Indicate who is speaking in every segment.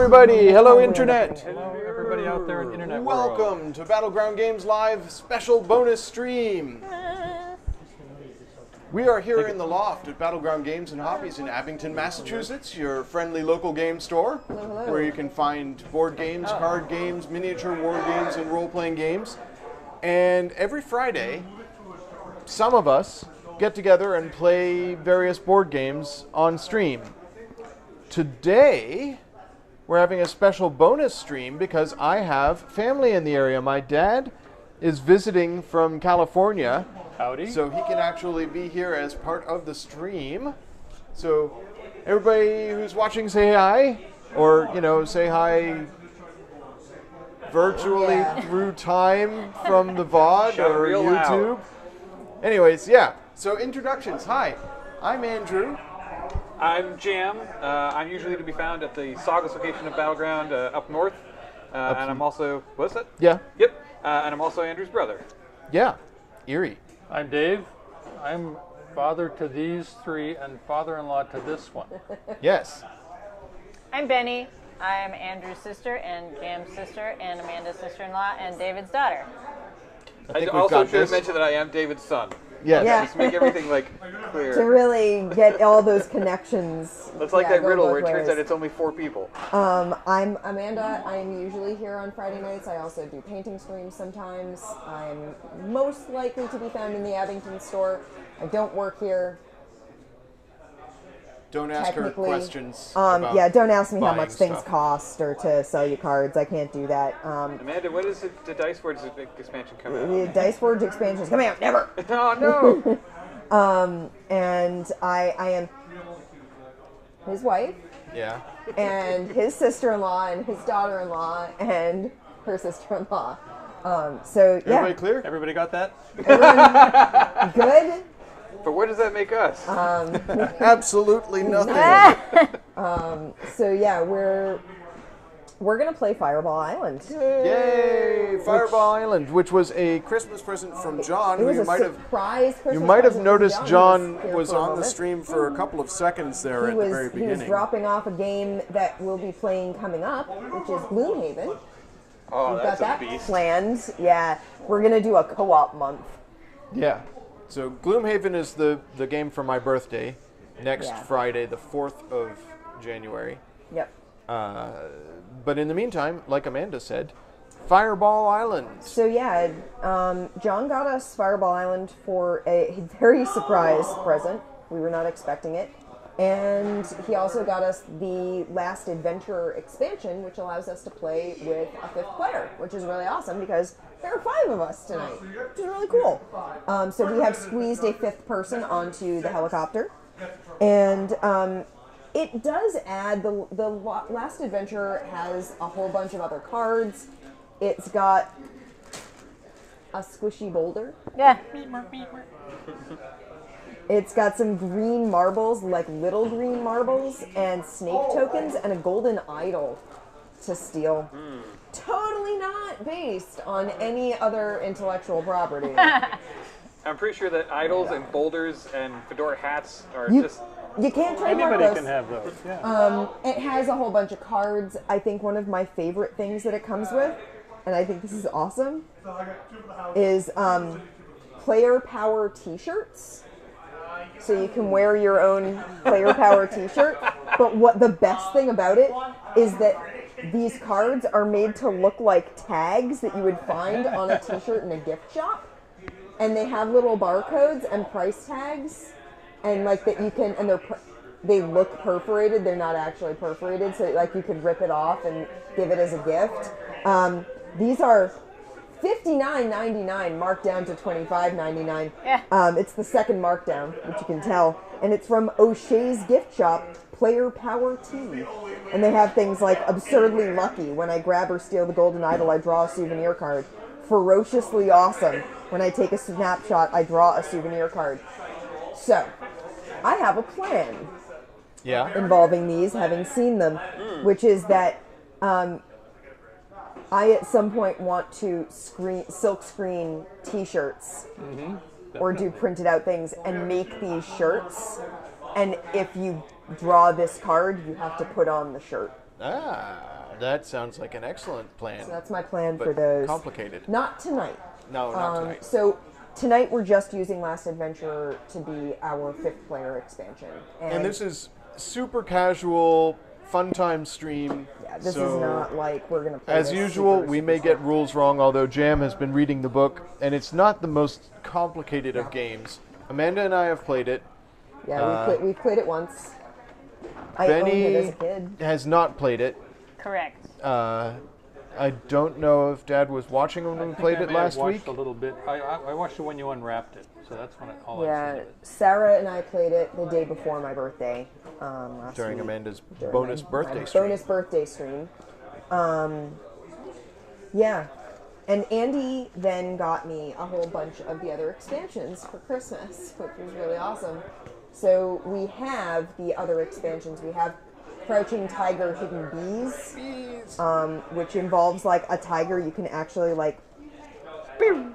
Speaker 1: everybody. Hello, Internet.
Speaker 2: Hello, everybody out there in Internet
Speaker 1: Welcome
Speaker 2: world.
Speaker 1: to Battleground Games Live special bonus stream. We are here in the loft at Battleground Games and Hobbies in Abington, Massachusetts, your friendly local game store, where you can find board games, card games, miniature war games, and role-playing games. And every Friday, some of us get together and play various board games on stream. Today, we're having a special bonus stream because I have family in the area. My dad is visiting from California.
Speaker 2: Howdy.
Speaker 1: So he can actually be here as part of the stream. So everybody who's watching, say hi. Or, say hi virtually through time from the VOD or YouTube.
Speaker 2: Loud.
Speaker 1: Anyways, yeah. So introductions. Hi, I'm Andrew.
Speaker 2: I'm Jam. I'm usually to be found at the Saugus location of Battleground up north. And I'm also, what's that?
Speaker 1: Yeah.
Speaker 2: Yep. And I'm also Andrew's brother.
Speaker 1: Yeah. Erie.
Speaker 3: I'm Dave. I'm father to these three and father-in-law to this one.
Speaker 1: Yes.
Speaker 4: I'm Benny. I'm Andrew's sister and Jam's sister and Amanda's sister-in-law and David's daughter.
Speaker 1: I think we've
Speaker 2: also
Speaker 1: got
Speaker 2: should
Speaker 1: this.
Speaker 2: mention that I am David's son.
Speaker 1: Yes.
Speaker 5: Yeah.
Speaker 2: Just to make everything
Speaker 5: To
Speaker 2: clear.
Speaker 5: really get all those connections.
Speaker 2: That's like that
Speaker 5: go
Speaker 2: riddle
Speaker 5: both
Speaker 2: where it turns
Speaker 5: ways.
Speaker 2: out it's only 4 people.
Speaker 5: I'm Amanda. I'm usually here on Friday nights. I also do painting streams sometimes. I'm most likely to be found in the Abington store. I don't work here.
Speaker 1: Don't ask her
Speaker 5: Technically.
Speaker 1: questions. about
Speaker 5: Don't ask me how
Speaker 1: buying
Speaker 5: much things
Speaker 1: stuff.
Speaker 5: cost or to sell you cards. I can't do that.
Speaker 2: Amanda, when is the Dice Words expansion coming out?
Speaker 5: The Dice Forge expansion is coming out. Never.
Speaker 2: Oh, no!
Speaker 5: And I am his wife
Speaker 1: Yeah.
Speaker 5: and his sister-in-law and his daughter-in-law and her sister-in-law. So yeah,
Speaker 1: Everybody clear?
Speaker 2: Everybody got that?
Speaker 5: everyone good.
Speaker 2: But what does that make us?
Speaker 1: Absolutely nothing.
Speaker 5: So yeah, we're gonna play Fireball Island.
Speaker 1: Yay! Fireball Island, which was a Christmas present from John,
Speaker 5: It
Speaker 1: who
Speaker 5: was
Speaker 1: you
Speaker 5: a
Speaker 1: might have
Speaker 5: surprise Christmas
Speaker 1: you might have
Speaker 5: present from
Speaker 1: noticed
Speaker 5: John.
Speaker 1: John
Speaker 5: He
Speaker 1: was
Speaker 5: for a
Speaker 1: on the
Speaker 5: moment.
Speaker 1: stream for a couple of seconds there
Speaker 5: He
Speaker 1: at the very
Speaker 5: was
Speaker 1: beginning.
Speaker 5: dropping off a game that we'll be playing coming up, which is Gloomhaven.
Speaker 2: Oh,
Speaker 5: We've
Speaker 2: that's
Speaker 5: got
Speaker 2: a
Speaker 5: that
Speaker 2: beast.
Speaker 5: planned. Yeah, we're gonna do a co-op month.
Speaker 1: Yeah. So Gloomhaven is the game for my birthday, next
Speaker 5: Yeah.
Speaker 1: Friday, the 4th of January.
Speaker 5: Yep.
Speaker 1: But in the meantime, like Amanda said, Fireball Island.
Speaker 5: So yeah, John got us Fireball Island for a very surprise present. We were not expecting it. And he also got us the Last Adventure expansion, which allows us to play with a 5th player, which is really awesome because there are 5 of us tonight, which is really cool. So we have squeezed a 5th person onto the helicopter. And it does add, the Last Adventure has a whole bunch of other cards. It's got a squishy boulder.
Speaker 4: Yeah.
Speaker 5: It's got some green marbles, like little green marbles, and snake tokens, and a golden idol to steal. Totally not based on any other intellectual property.
Speaker 2: I'm pretty sure that idols and boulders and fedora hats are
Speaker 5: You-
Speaker 2: just...
Speaker 5: You can't trademark
Speaker 3: Anybody
Speaker 5: those.
Speaker 3: can have those. Yeah.
Speaker 5: It has a whole bunch of cards. I think one of my favorite things that it comes with, and I think this is awesome, is player power t-shirts. So you can wear your own player power t-shirt. But what the best thing about it is that these cards are made to look like tags that you would find on a t-shirt in a gift shop. And they have little barcodes and price tags. And like that you can, and they look perforated. They're not actually perforated, so like you could rip it off and give it as a gift. These are $59.99 marked down to $25.99.
Speaker 4: Yeah.
Speaker 5: It's the second markdown, which you can tell, and it's from O'Shea's gift shop, Player Power Tea. And they have things like absurdly lucky. When I grab or steal the golden idol, I draw a souvenir card. Ferociously awesome. When I take a snapshot, I draw a souvenir card. So, I have a plan
Speaker 1: Yeah.
Speaker 5: involving these, having seen them, which is that I at some point want to silk screen t-shirts or do printed out things and make these shirts. And if you draw this card, you have to put on the shirt.
Speaker 1: Ah. That sounds like an excellent plan.
Speaker 5: So that's my plan
Speaker 1: but
Speaker 5: for those.
Speaker 1: complicated.
Speaker 5: Not tonight.
Speaker 1: No, not tonight.
Speaker 5: So tonight we're just using Last Adventure to be our 5th player expansion.
Speaker 1: And this is super casual, fun time stream.
Speaker 5: Yeah, this
Speaker 1: so
Speaker 5: is not like we're going to play
Speaker 1: as
Speaker 5: this
Speaker 1: usual,
Speaker 5: super,
Speaker 1: we
Speaker 5: super
Speaker 1: may get
Speaker 5: slow.
Speaker 1: rules wrong, although Jam has been reading the book, and it's not the most complicated of games. Amanda and I have played it.
Speaker 5: Yeah, we've played it once. I owned it as a kid.
Speaker 1: has not played it.
Speaker 4: Correct.
Speaker 1: I don't know if Dad was watching when we played it last week.
Speaker 3: A little bit. I watched it when you unwrapped it, so that's when all I
Speaker 5: Yeah,
Speaker 3: seen of it.
Speaker 5: Sarah and I played it the day before my birthday. Last
Speaker 1: During
Speaker 5: week.
Speaker 1: Amanda's
Speaker 5: During
Speaker 1: bonus
Speaker 5: my
Speaker 1: birthday stream.
Speaker 5: Bonus birthday stream. Yeah. And Andy then got me a whole bunch of the other expansions for Christmas, which was really awesome. So we have the other expansions. We have Crouching Tiger, Hidden Bees, which involves like a tiger you can actually like pew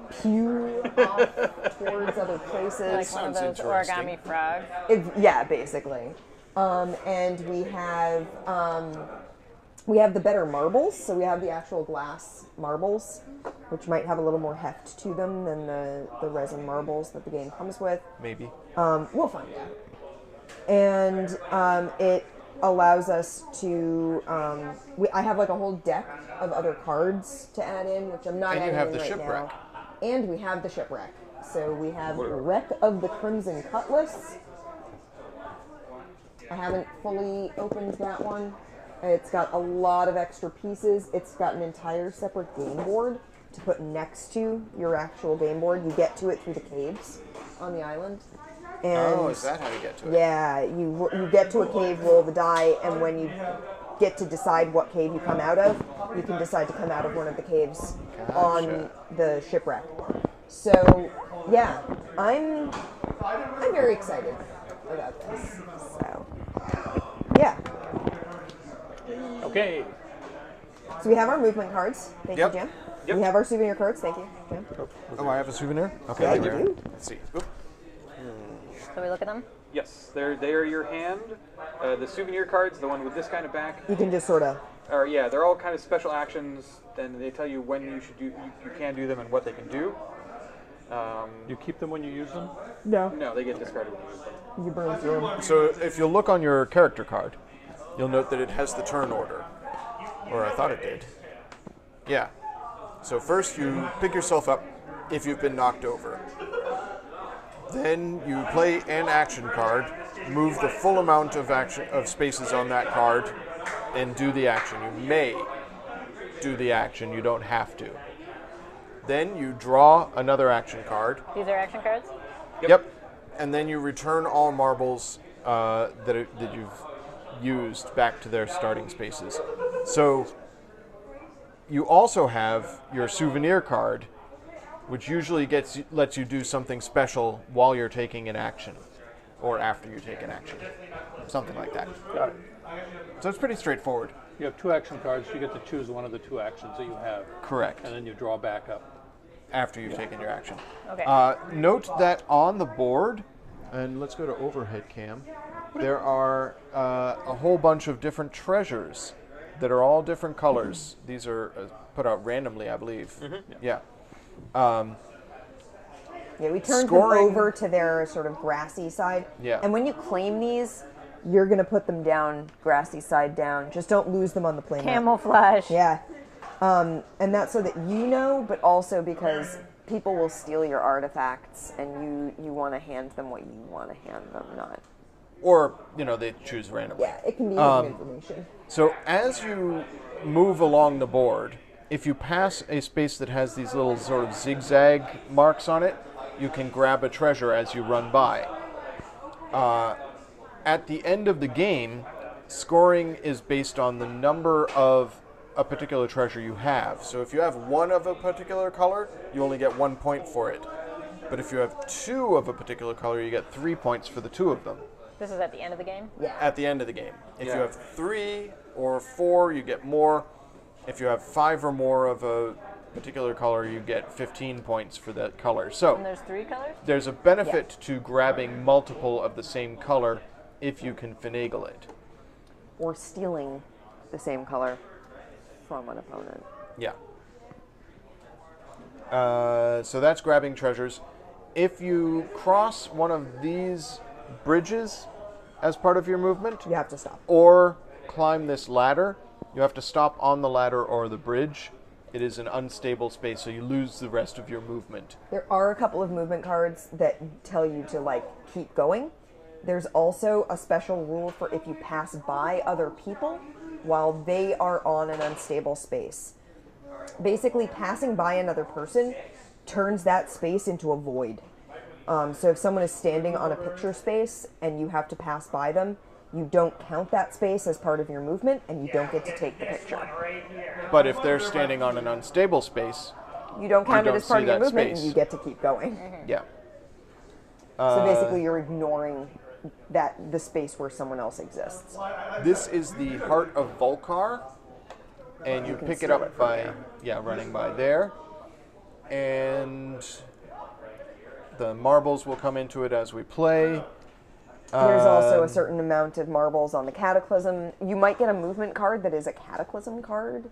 Speaker 5: off towards other places.
Speaker 4: Like one of
Speaker 1: Sounds
Speaker 4: those
Speaker 1: interesting.
Speaker 4: origami frogs.
Speaker 5: Yeah, basically. And we have the better marbles. So we have the actual glass marbles, which might have a little more heft to them than the resin marbles that the game comes with.
Speaker 1: Maybe.
Speaker 5: We'll find out. And it allows us to. I have like a whole deck of other cards to add in, which I'm not
Speaker 1: And you
Speaker 5: adding
Speaker 1: have
Speaker 5: in
Speaker 1: the
Speaker 5: right
Speaker 1: shipwreck.
Speaker 5: now. And we have the shipwreck. So we have Wreck of the Crimson Cutlass. I haven't fully opened that one. It's got a lot of extra pieces. It's got an entire separate game board to put next to your actual game board. You get to it through the caves on the island. And
Speaker 1: Oh, is that how you get to it?
Speaker 5: yeah, you get to a cave, roll the die, and when you get to decide what cave you come out of, you can decide to come out of one of the caves on the shipwreck. So, yeah, I'm very excited about this. So, yeah.
Speaker 3: Okay.
Speaker 5: So we have our movement cards. Thank
Speaker 1: Yep.
Speaker 5: you, Jim.
Speaker 2: Yep.
Speaker 5: We have our souvenir cards. Thank you, Jim.
Speaker 1: Oh, I have a souvenir? Okay,
Speaker 5: Yeah,
Speaker 1: there
Speaker 5: you
Speaker 1: we are.
Speaker 5: do.
Speaker 1: Let's see. Oop.
Speaker 4: So we look at them.
Speaker 2: Yes, they are your hand. The souvenir cards, the one with this kind of back,
Speaker 5: You can just sort of.
Speaker 2: are they're all kind of special actions. Then they tell you when you should do, you can do them and what they can do.
Speaker 3: You keep them when you use them?
Speaker 2: No, they get discarded when you use them.
Speaker 5: You burn through them.
Speaker 1: So if you look on your character card, you'll note that it has the turn order. Or I thought it did. Yeah. So first you pick yourself up if you've been knocked over. Then you play an action card, move the full amount of spaces on that card, and do the action. You may do the action, you don't have to. Then you draw another action card.
Speaker 4: These are action cards.
Speaker 1: Yep. And then you return all marbles that you've used back to their starting spaces. So you also have your souvenir card, which usually lets you do something special while you're taking an action, or after you take an action, something like that.
Speaker 3: Got it.
Speaker 1: So it's pretty straightforward.
Speaker 3: You have 2 action cards. You get to choose one of the 2 actions that you have,
Speaker 1: Correct.
Speaker 3: and then you draw back up.
Speaker 1: After you've taken your action.
Speaker 4: Okay.
Speaker 1: Note that on the board, and let's go to overhead cam, there are a whole bunch of different treasures that are all different colors. These are put out randomly, I believe. Yeah.
Speaker 5: Yeah, we turned
Speaker 1: Scoring-
Speaker 5: them over to their sort of grassy side.
Speaker 1: Yeah.
Speaker 5: And when you claim these, you're going to put them down, grassy side down. Just don't lose them on the playmat.
Speaker 4: Camouflage.
Speaker 5: Yeah. And that's so that you know, but also because people will steal your artifacts and you want to hand them what you want to hand them, not.
Speaker 1: Or, they choose randomly.
Speaker 5: Yeah, it can be hidden information.
Speaker 1: So as you move along the board, if you pass a space that has these little sort of zigzag marks on it, you can grab a treasure as you run by. At the end of the game, scoring is based on the number of a particular treasure you have. So if you have 1 of a particular color, you only get 1 point for it. But if you have 2 of a particular color, you get 3 points for the 2 of them.
Speaker 4: This is at the end of the game.
Speaker 5: Yeah.
Speaker 1: At the end of the game. If you
Speaker 2: Yeah.
Speaker 1: have 3 or 4, you get more. If you have 5 or more of a particular color, you get 15 points for that color.
Speaker 4: And
Speaker 1: So
Speaker 4: there's 3 colors.
Speaker 1: there's a benefit to grabbing multiple of the same color if you can finagle it.
Speaker 5: Or stealing the same color. from an opponent.
Speaker 1: Yeah. So that's grabbing treasures. If you cross one of these bridges as part of your movement,
Speaker 5: You have to stop.
Speaker 1: or climb this ladder, you have to stop on the ladder or the bridge. It is an unstable space, so you lose the rest of your movement.
Speaker 5: There are a couple of movement cards that tell you to like keep going. There's also a special rule for if you pass by other people while they are on an unstable space. Basically, passing by another person turns that space into a void. So if someone is standing on a picture space and you have to pass by them, you don't count that space as part of your movement and you don't get to take the picture.
Speaker 1: But if they're standing on an unstable space,
Speaker 5: You don't count
Speaker 1: don't
Speaker 5: it as part
Speaker 1: see
Speaker 5: of your
Speaker 1: that
Speaker 5: movement
Speaker 1: space.
Speaker 5: and you get to keep going.
Speaker 1: yeah.
Speaker 5: So basically you're ignoring the space where someone else exists.
Speaker 1: This is the Heart of Volcar, and you
Speaker 5: can
Speaker 1: pick it
Speaker 5: steal
Speaker 1: up
Speaker 5: it from
Speaker 1: by,
Speaker 5: there.
Speaker 1: running by there. And the marbles will come into it as we play.
Speaker 5: There's also a certain amount of marbles on the Cataclysm. You might get a movement card that is a Cataclysm card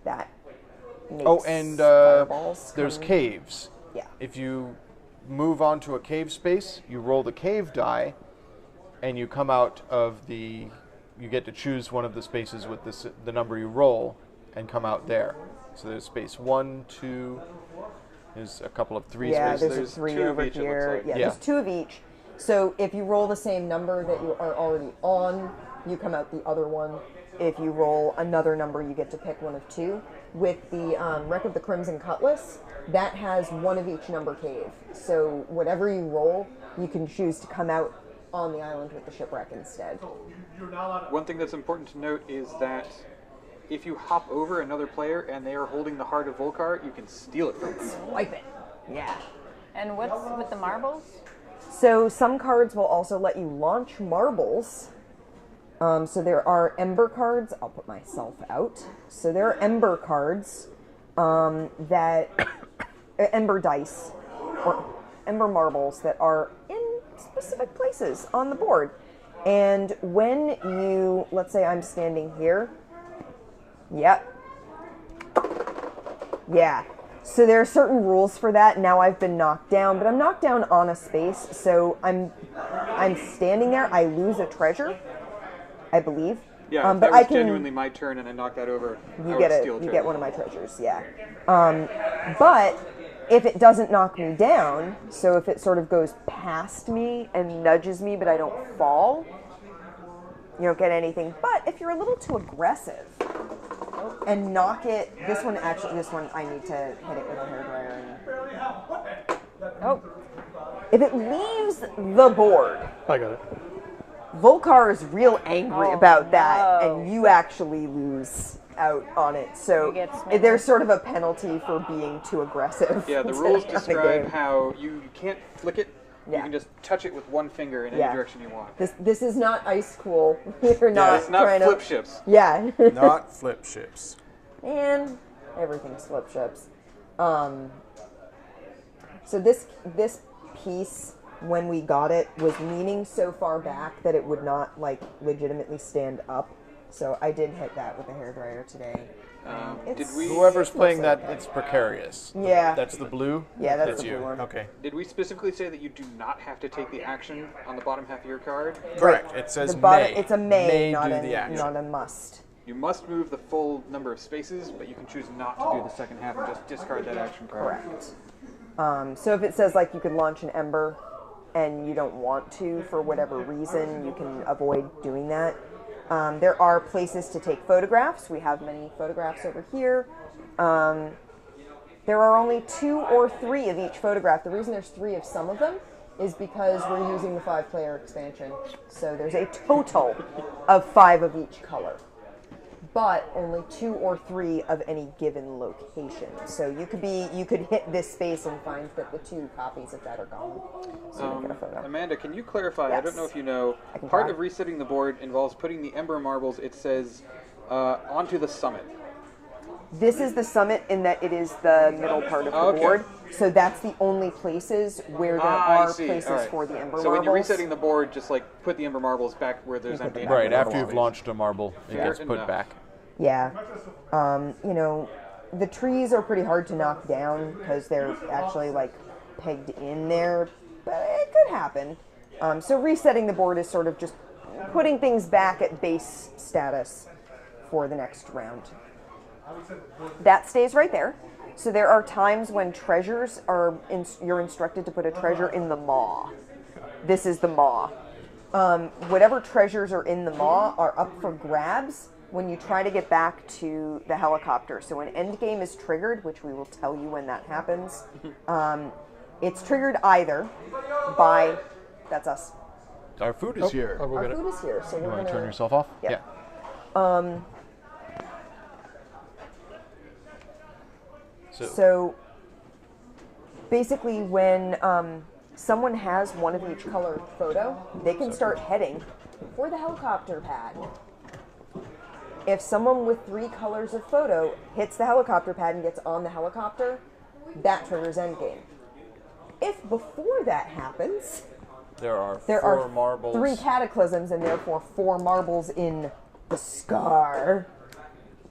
Speaker 5: that makes fireballs
Speaker 1: there's
Speaker 5: come-
Speaker 1: caves.
Speaker 5: Yeah.
Speaker 1: If you move onto a cave space, you roll the cave die, and you come out of the. You get to choose one of the spaces with the number you roll, and come out there. So there's space 1, 2. There's a couple of 3
Speaker 5: Yeah,
Speaker 1: spaces.
Speaker 5: there's a 3
Speaker 2: two of
Speaker 5: over
Speaker 2: each, it looks
Speaker 5: here.
Speaker 2: like.
Speaker 5: Yeah,
Speaker 1: Yeah.
Speaker 5: there's 2 of each. So if you roll the same number that you are already on, you come out the other one. If you roll another number, you get to pick one of 2. With the Wreck of the Crimson Cutlass, that has one of each number cave. So whatever you roll, you can choose to come out on the island with the shipwreck instead.
Speaker 2: One thing that's important to note is that if you hop over another player and they are holding the Heart of Volcar, you can steal it from them.
Speaker 5: Wipe it. Yeah.
Speaker 4: And what's with the marbles?
Speaker 5: So some cards will also let you launch marbles. So there are Ember cards. I'll put myself out. So there are Ember cards that Ember dice or Ember marbles that are in specific places on the board. And when you, let's say I'm standing here. Yep. Yeah. So there are certain rules for that. Now I've been knocked down, but I'm knocked down on a space, so I'm standing there. I lose a treasure, I believe.
Speaker 2: Yeah, if
Speaker 5: but
Speaker 2: that was
Speaker 5: I can
Speaker 2: genuinely my turn and I knocked that over, I
Speaker 5: you
Speaker 2: would
Speaker 5: get
Speaker 2: steal a
Speaker 5: you
Speaker 2: treasure.
Speaker 5: get one of my treasures, yeah. But if it doesn't knock me down, so if it sort of goes past me and nudges me, but I don't fall, you don't get anything. But if you're a little too aggressive and knock it, this one I need to hit it with a hairdryer. Oh, if it leaves the board,
Speaker 3: I got it.
Speaker 5: Volcar is real angry about that,
Speaker 4: no.
Speaker 5: and you actually lose out on it. So
Speaker 4: You get smitten.
Speaker 5: there's sort of a penalty for being too aggressive.
Speaker 2: Yeah, the rules
Speaker 5: on the
Speaker 2: describe
Speaker 5: game.
Speaker 2: how you can't flick it. You
Speaker 5: Yeah.
Speaker 2: can just touch it with one finger in
Speaker 5: Yeah.
Speaker 2: any direction you want.
Speaker 5: This is not ice cool. You're not
Speaker 2: It's not
Speaker 5: trying
Speaker 2: flip
Speaker 5: to.
Speaker 2: ships.
Speaker 5: Yeah.
Speaker 1: Not flip ships.
Speaker 5: And everything's flip ships. So this piece, when we got it, was leaning so far back that it would not like legitimately stand up. So I did hit that with a hairdryer today.
Speaker 2: Did we
Speaker 1: Whoever's playing
Speaker 5: Looks
Speaker 1: that,
Speaker 5: okay.
Speaker 1: it's precarious.
Speaker 5: Yeah.
Speaker 1: That's the blue?
Speaker 5: Yeah, that's the
Speaker 1: you.
Speaker 5: blue one.
Speaker 1: Okay.
Speaker 2: did we specifically say that you do not have to take the action on the bottom half of your card?
Speaker 1: Correct. It says
Speaker 5: The bottom,
Speaker 1: may.
Speaker 5: it's a may, not
Speaker 1: do
Speaker 5: a
Speaker 1: the action.
Speaker 5: not a must.
Speaker 2: You must move the full number of spaces, but you can choose not to do the second half and just discard that action card.
Speaker 5: Correct. So if it says like you could launch an ember and you don't want to for whatever reason, you can avoid doing that. There are places to take photographs. We have many photographs over here. There are only 2 or 3 of each photograph. The reason there's 3 of some of them is because we're using the 5-player expansion. So there's a total of 5 of each color, but only 2 or 3 of any given location. So you could hit this space and find that the 2 copies of that are gone. So you don't get a photo.
Speaker 2: Amanda, can you clarify? I don't
Speaker 5: Yes.
Speaker 2: know if you know.
Speaker 5: I can
Speaker 2: Part
Speaker 5: try.
Speaker 2: of resetting the board involves putting the Ember marbles, it says, onto the summit.
Speaker 5: This is the summit in that it is the middle part of the
Speaker 2: Okay.
Speaker 5: board. So that's the only places where there
Speaker 2: I
Speaker 5: are
Speaker 2: see.
Speaker 5: places
Speaker 2: All right.
Speaker 5: for the ember
Speaker 2: So
Speaker 5: marbles.
Speaker 2: when you're resetting the board, just like put the Ember marbles back where there's
Speaker 5: put
Speaker 2: empty.
Speaker 5: them back
Speaker 1: Right,
Speaker 5: where
Speaker 1: after
Speaker 5: they
Speaker 1: you've
Speaker 5: belong.
Speaker 1: launched a marble, it
Speaker 2: Fair
Speaker 1: gets put
Speaker 2: enough.
Speaker 1: back.
Speaker 5: Yeah. You know, the trees are pretty hard to knock down because they're actually like pegged in there, but it could happen. So resetting the board is sort of just putting things back at base status for the next round. That stays right there. So there are times when treasures are, you're instructed to put a treasure in the maw. This is the maw. Whatever treasures are in the maw are up for grabs when you try to get back to the helicopter. So when endgame is triggered, which we will tell you when that happens, it's triggered either by, that's us.
Speaker 1: Our food is here.
Speaker 5: Our food is here, so
Speaker 1: You
Speaker 5: we're
Speaker 1: want
Speaker 5: gonna
Speaker 1: to turn yourself off?
Speaker 5: Yeah. So basically when someone has one of each color photo, they can start heading for the helicopter pad. If someone with 3 colors of photo hits the helicopter pad and gets on the helicopter, that triggers endgame. If before that happens,
Speaker 1: There are
Speaker 5: there
Speaker 1: four
Speaker 5: are
Speaker 1: marbles.
Speaker 5: 3 cataclysms and therefore 4 marbles in the scar.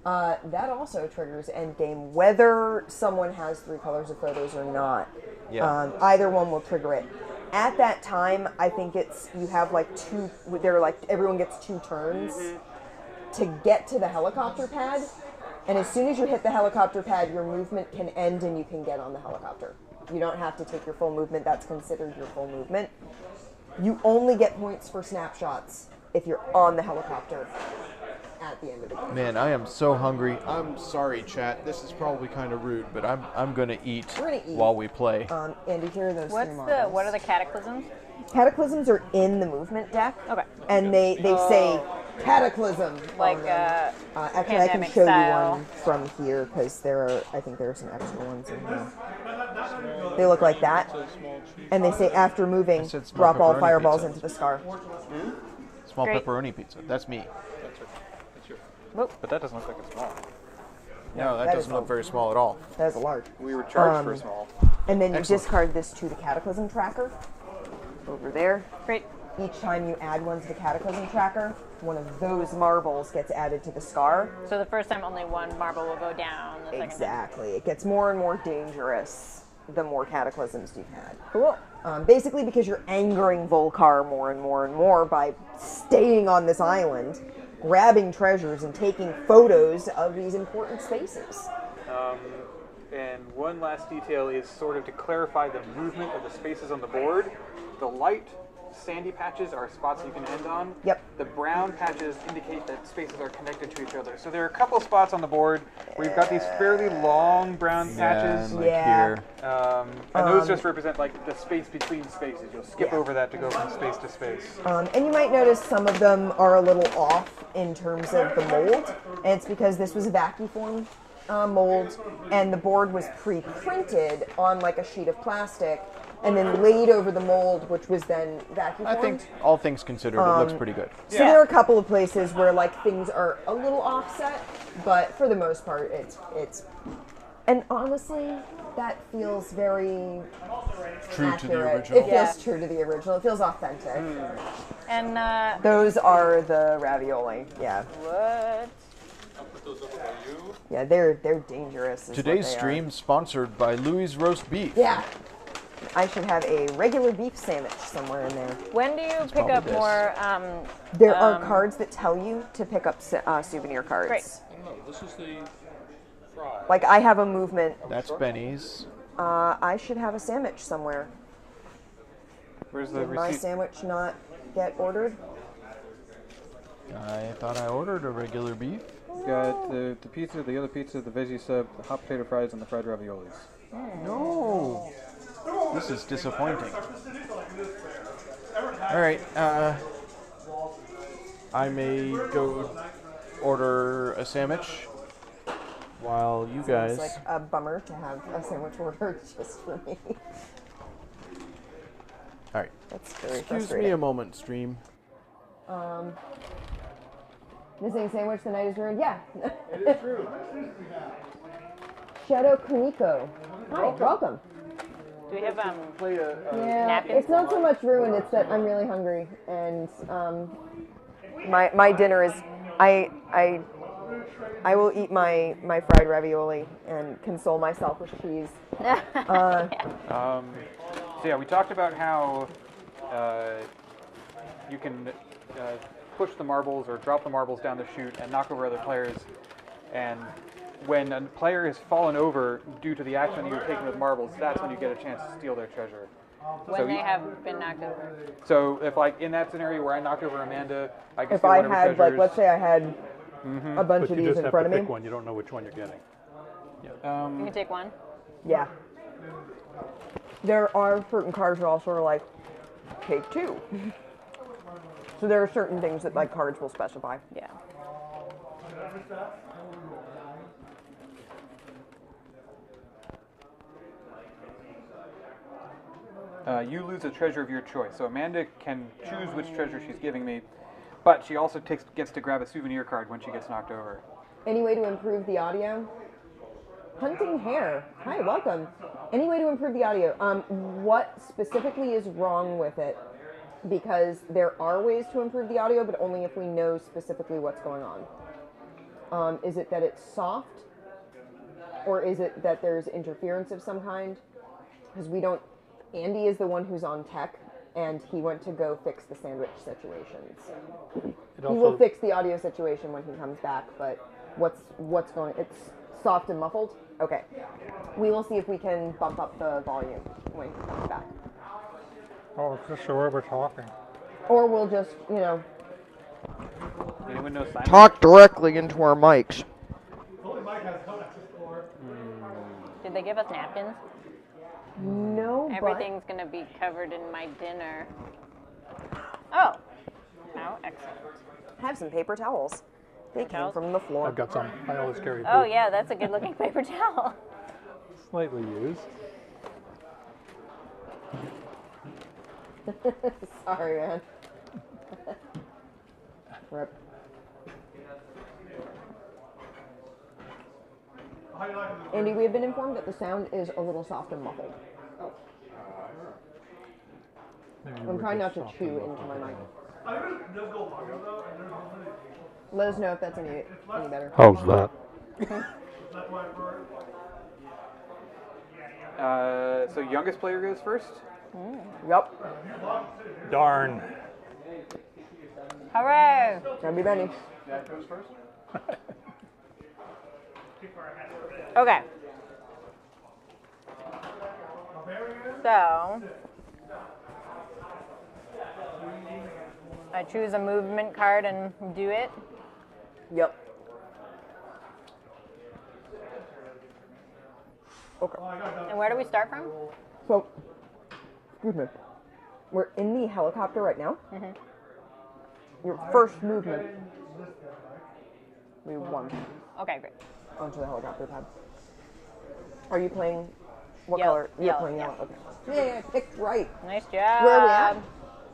Speaker 5: That also triggers endgame, whether someone has 3 colors of photos or not.
Speaker 1: Yeah.
Speaker 5: Either one will trigger it. At that time, I think it's, you have like 2, they're like, everyone gets 2 turns to get to the helicopter pad. And as soon as you hit the helicopter pad, your movement can end and you can get on the helicopter. You don't have to take your full movement. That's considered your full movement. You only get points for snapshots if you're on the helicopter at the end of the game.
Speaker 1: Man, I am so hungry. I'm sorry, chat. This is probably kind of rude, but I'm gonna eat,
Speaker 5: We're gonna eat.
Speaker 1: while we play.
Speaker 5: Andy, here are those 3
Speaker 4: What
Speaker 5: marbles.
Speaker 4: are the cataclysms?
Speaker 5: Cataclysms are in the movement deck.
Speaker 4: Okay.
Speaker 5: And they say cataclysm.
Speaker 4: Like
Speaker 5: on them. Actually, I can
Speaker 4: pandemic
Speaker 5: show
Speaker 4: style.
Speaker 5: you one from here because I think there are some extra ones in here. They look like that. And they say after moving,
Speaker 1: said small
Speaker 5: drop all
Speaker 1: pepperoni
Speaker 5: fireballs
Speaker 1: pizza.
Speaker 5: into the scar.
Speaker 1: Small
Speaker 4: Great.
Speaker 1: pepperoni pizza. That's me.
Speaker 2: But that doesn't look like it's small.
Speaker 1: No, that
Speaker 5: that
Speaker 1: doesn't
Speaker 5: is
Speaker 1: look very small at all.
Speaker 5: That is a large.
Speaker 2: We were charged for small.
Speaker 5: And then you
Speaker 1: Excellent.
Speaker 5: discard this to the cataclysm tracker over there.
Speaker 4: Great.
Speaker 5: Each time you add one to the cataclysm tracker, one of those marbles gets added to the scar.
Speaker 4: So the first time only 1 marble will go down. The second time.
Speaker 5: Exactly. It gets more and more dangerous the more cataclysms you've had.
Speaker 4: Cool.
Speaker 5: Basically because you're angering Volcar more and more and more by staying on this island, grabbing treasures, and taking photos of these important spaces.
Speaker 2: And one last detail is sort of to clarify the movement of the spaces on the board. The light sandy patches are spots you can end on.
Speaker 5: Yep.
Speaker 2: The brown patches indicate that spaces are connected to each other. So there are a couple spots on the board where you've got these fairly long brown patches.
Speaker 1: And like
Speaker 5: Yeah.
Speaker 1: here.
Speaker 2: And those just represent like the space between spaces. You'll skip
Speaker 5: Yeah.
Speaker 2: over that to go from space to space.
Speaker 5: And you might notice some of them are a little off in terms of the mold. And it's because this was a vacuform mold, and the board was pre-printed on like a sheet of plastic and then laid over the mold, which was then vacuformed.
Speaker 1: I think, all things considered, it looks pretty good.
Speaker 5: So there are a couple of places where like things are a little offset, but for the most part, it's. And honestly, that feels very
Speaker 1: True
Speaker 5: accurate.
Speaker 1: to the original.
Speaker 5: It feels true to the original. It feels authentic.
Speaker 4: And
Speaker 5: Those are the ravioli. Yeah,
Speaker 4: what?
Speaker 5: yeah, they're dangerous. is what
Speaker 1: Today's
Speaker 5: they are.
Speaker 1: stream sponsored by Louis Roast Beef.
Speaker 5: Yeah. I should have a regular beef sandwich somewhere in there.
Speaker 4: When do you pick
Speaker 1: probably
Speaker 4: up
Speaker 1: this.
Speaker 4: more?
Speaker 5: There are cards that tell you to pick up souvenir cards.
Speaker 4: Great.
Speaker 3: No, this is the fry.
Speaker 5: Like I have a movement.
Speaker 1: That's Benny's.
Speaker 5: I should have a sandwich somewhere.
Speaker 2: Where's the
Speaker 5: Did my
Speaker 2: receipt?
Speaker 5: sandwich not get ordered?
Speaker 1: I thought I ordered a regular beef.
Speaker 2: Got the pizza, the other pizza, the veggie sub, the hot potato fries, and the fried raviolis.
Speaker 1: No. This is disappointing. All right. I may go order a sandwich while you guys.
Speaker 5: It's like a bummer to have a sandwich ordered just for me.
Speaker 1: All right.
Speaker 5: That's very
Speaker 1: Excuse
Speaker 5: frustrating.
Speaker 1: me a moment, stream.
Speaker 5: Missing sandwich, the night is ruined. Yeah. It is true. Shadow Kuniko. Hi, welcome.
Speaker 4: Do we have
Speaker 5: Yeah,
Speaker 4: napkins?
Speaker 5: it's not so much ruined. It's that I'm really hungry, and my dinner is. I I will eat my fried ravioli and console myself with cheese.
Speaker 2: So yeah, we talked about how you can push the marbles or drop the marbles down the chute and knock over other players. And when a player has fallen over due to the action that you've taken with marbles, that's when you get a chance to steal their treasure.
Speaker 4: When they have been knocked over.
Speaker 2: So if like in that scenario where I knocked over Amanda, I can
Speaker 5: If
Speaker 2: steal
Speaker 5: I
Speaker 2: one of her
Speaker 5: had,
Speaker 2: treasures.
Speaker 5: let's say I had a bunch
Speaker 3: But
Speaker 5: of
Speaker 3: you
Speaker 5: these
Speaker 3: just
Speaker 5: in
Speaker 3: have
Speaker 5: front
Speaker 3: to
Speaker 5: of me.
Speaker 3: pick one. You don't know which one you're getting.
Speaker 4: You can take one.
Speaker 5: Yeah. There are certain cards that are all sort of like, take two. So there are certain things that like cards will specify.
Speaker 4: Yeah.
Speaker 2: You lose a treasure of your choice. So Amanda can choose which treasure she's giving me, but she also gets to grab a souvenir card when she gets knocked over.
Speaker 5: Any way to improve the audio? Hunting hare. Hi, welcome. Any way to improve the audio? What specifically is wrong with it? Because there are ways to improve the audio, but only if we know specifically what's going on. Is it that it's soft? Or is it that there's interference of some kind? Because we don't... Andy is the one who's on tech, and he went to go fix the sandwich situations. He will fix the audio situation when he comes back, but what's going... It's soft and muffled? Okay. We will see if we can bump up the volume when he comes back.
Speaker 3: Oh, it's just the way we're talking.
Speaker 5: Or we'll just, you know...
Speaker 2: Anyone know Simon?
Speaker 5: Talk directly into our mics.
Speaker 4: Did they give us napkins?
Speaker 5: No,
Speaker 4: Everything's going to be covered in my dinner. Oh. How excellent.
Speaker 5: have some paper towels. They came
Speaker 4: Towels?
Speaker 5: from the floor.
Speaker 3: I've got some. I always carry
Speaker 4: Oh,
Speaker 3: food.
Speaker 4: yeah, that's a good looking paper towel.
Speaker 3: Slightly used.
Speaker 5: Sorry, man. Rip. Andy, we have been informed that the sound is a little soft and muffled.
Speaker 3: Maybe
Speaker 5: I'm
Speaker 3: we're
Speaker 5: trying not
Speaker 3: just
Speaker 5: to chew
Speaker 3: softening
Speaker 5: into
Speaker 3: up
Speaker 5: my
Speaker 3: a
Speaker 5: mic.
Speaker 3: little.
Speaker 5: Let us know if that's any better.
Speaker 3: How's that?
Speaker 2: So youngest player goes first.
Speaker 5: Yep.
Speaker 3: Darn.
Speaker 4: Hooray!
Speaker 5: Gonna be Benny.
Speaker 1: That goes first.
Speaker 4: Okay. So, I choose a movement card and do it.
Speaker 5: Yep. Okay.
Speaker 4: And where do we start from?
Speaker 5: So, excuse me. We're in the helicopter right now.
Speaker 4: Mm-hmm.
Speaker 5: Your first movement. We won
Speaker 4: Okay, great.
Speaker 5: onto the helicopter pad. Are you playing? What
Speaker 4: Yellow.
Speaker 5: color? You're
Speaker 4: Yellow,
Speaker 5: playing
Speaker 4: yeah.
Speaker 5: yellow. Okay. Yeah, picked right.
Speaker 4: Nice job.
Speaker 5: Where are we at?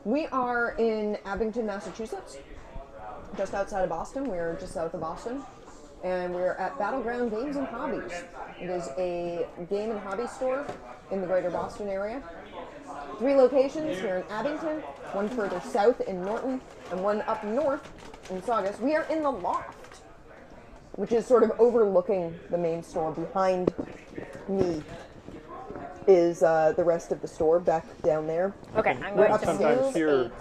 Speaker 5: We are in Abington, Massachusetts, just outside of Boston. We're just south of Boston, and we're at Battleground Games and Hobbies. It is a game and hobby store in the greater Boston area. 3 locations here in Abington, one further south in Norton, and one up north in Saugus. We are in the loft, which is sort of overlooking the main store. Behind me is the rest of the store back down there.
Speaker 4: Okay, I'm
Speaker 5: We're
Speaker 4: going to
Speaker 3: Sometimes
Speaker 4: move
Speaker 3: hear
Speaker 4: 8.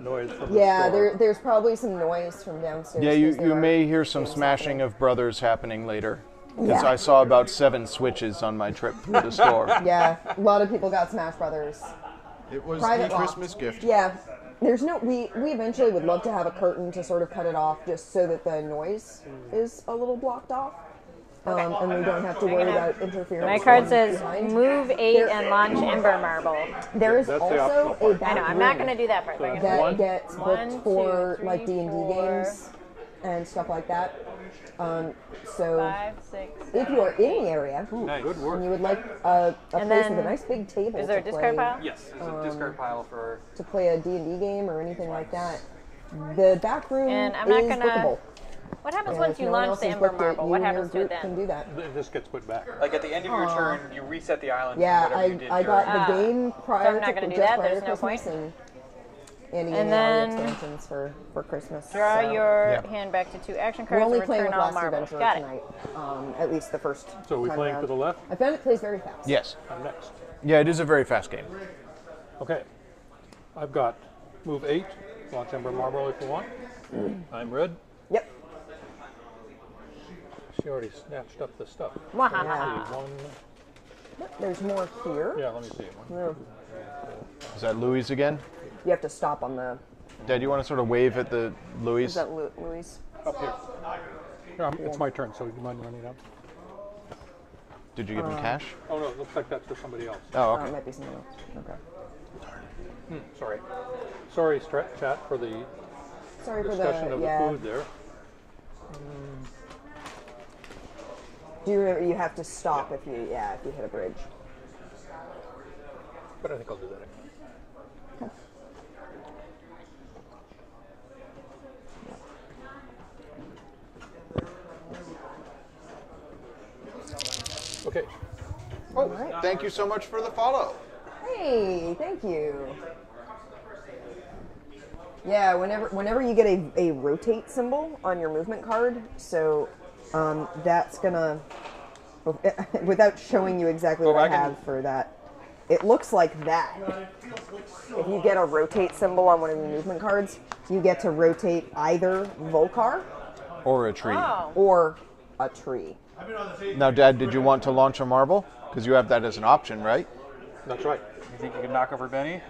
Speaker 3: noise from the
Speaker 5: Yeah,
Speaker 3: store.
Speaker 5: there's probably some noise from downstairs.
Speaker 1: Yeah,
Speaker 5: 'cause
Speaker 1: you
Speaker 5: there are
Speaker 1: may hear some
Speaker 5: things
Speaker 1: smashing
Speaker 5: happening.
Speaker 1: of brothers happening later. Because
Speaker 5: Yeah.
Speaker 1: I saw about 7 switches on my trip through the store.
Speaker 5: Yeah, a lot of people got Smash Brothers.
Speaker 1: It was
Speaker 5: Private
Speaker 1: the
Speaker 5: loft.
Speaker 1: Christmas gift.
Speaker 5: Yeah, there's no. We eventually would love to have a curtain to sort of cut it off, just so that the noise is a little blocked off, and we don't have to worry about interference.
Speaker 4: My card
Speaker 5: from
Speaker 4: says
Speaker 5: behind.
Speaker 4: move 8 and launch Ember Marble.
Speaker 5: There is
Speaker 3: That's the
Speaker 5: also
Speaker 3: optional
Speaker 5: a
Speaker 3: part.
Speaker 4: I know,
Speaker 5: back
Speaker 4: I'm not
Speaker 5: room
Speaker 4: going to do that part. But
Speaker 5: that
Speaker 3: One?
Speaker 5: gets
Speaker 4: One,
Speaker 5: booked for
Speaker 4: 2, 3,
Speaker 5: like D&D
Speaker 4: 4,
Speaker 5: games and stuff like that. So
Speaker 4: 5, 6.
Speaker 5: if you are in the area
Speaker 3: Good work.
Speaker 5: and you would like a
Speaker 4: And
Speaker 5: place with a
Speaker 4: then,
Speaker 5: nice big table
Speaker 4: Is there a
Speaker 5: to
Speaker 4: discard
Speaker 5: play,
Speaker 4: pile?
Speaker 2: Yes, there's a discard pile for.
Speaker 5: to play a D&D game or anything like that, the back room
Speaker 4: And I'm not
Speaker 5: is
Speaker 4: gonna-
Speaker 5: bookable.
Speaker 4: What happens
Speaker 5: And
Speaker 4: once
Speaker 5: if
Speaker 4: you
Speaker 5: no one
Speaker 4: launch
Speaker 5: else
Speaker 4: the
Speaker 5: has
Speaker 4: Ember
Speaker 5: booked it,
Speaker 4: Marble?
Speaker 5: you
Speaker 4: What
Speaker 5: and your
Speaker 4: happens to it
Speaker 5: group can
Speaker 4: then?
Speaker 5: do that.
Speaker 3: This gets put back.
Speaker 2: Like at the end of your turn, you reset the island.
Speaker 5: Yeah,
Speaker 2: from whatever you did
Speaker 5: I got
Speaker 2: during-
Speaker 5: the game prior
Speaker 4: I'm not
Speaker 5: to
Speaker 4: gonna do
Speaker 5: just
Speaker 4: that,
Speaker 5: prior
Speaker 4: there's
Speaker 5: to
Speaker 4: no
Speaker 5: Christmas,
Speaker 4: point.
Speaker 5: and Andy
Speaker 4: And
Speaker 5: and
Speaker 4: then-
Speaker 5: the expansions for Christmas.
Speaker 4: Draw
Speaker 5: so-
Speaker 4: your
Speaker 1: Yeah.
Speaker 4: hand back to 2 action
Speaker 5: We're
Speaker 4: cards
Speaker 5: only
Speaker 4: and
Speaker 5: playing
Speaker 4: return
Speaker 5: with
Speaker 4: all
Speaker 5: Last
Speaker 4: marbles.
Speaker 5: Adventurer
Speaker 4: Got it.
Speaker 5: tonight, at least the first
Speaker 3: So are we
Speaker 5: time
Speaker 3: playing
Speaker 5: around.
Speaker 3: to the left?
Speaker 5: I found it plays very fast.
Speaker 1: Yes.
Speaker 3: I'm next.
Speaker 1: Yeah, it is a very fast game.
Speaker 3: Okay. I've got move 8, launch Ember Marble if you want. I'm red.
Speaker 5: Yep.
Speaker 3: She already snatched up the stuff.
Speaker 4: Mwahaha.
Speaker 3: See, one.
Speaker 5: There's more here.
Speaker 3: Yeah, let me see. One.
Speaker 1: Is that Louis again?
Speaker 5: You have to stop on the.
Speaker 1: Dad, you want to sort of wave at the Louis?
Speaker 5: Is that Louis?
Speaker 3: Up here. Yeah, it's my turn, so you mind running up?
Speaker 1: Did you give him cash?
Speaker 3: Oh no, it looks like that's for somebody else.
Speaker 1: Oh,
Speaker 5: Oh,
Speaker 1: okay.
Speaker 5: it might be something else. Okay.
Speaker 3: Sorry. Sorry, chat, for the
Speaker 5: Sorry for
Speaker 3: discussion
Speaker 5: the
Speaker 3: of
Speaker 5: yeah.
Speaker 3: the food there.
Speaker 5: Do you remember you have to stop if you hit a bridge.
Speaker 3: But I think I'll do that anyway. Okay.
Speaker 1: Oh, thank you so much for the follow.
Speaker 5: Hey, thank you. Yeah, whenever you get a rotate symbol on your movement card, so that's gonna, without showing you exactly what I have for that, it looks like that. If you get a rotate symbol on one of your movement cards, you get to rotate either Volcar
Speaker 1: Or a tree.
Speaker 4: Oh.
Speaker 5: or a tree.
Speaker 1: Now, Dad, did you want to launch a marble? Because you have that as an option, right?
Speaker 3: That's right.
Speaker 2: You think you can knock over Benny?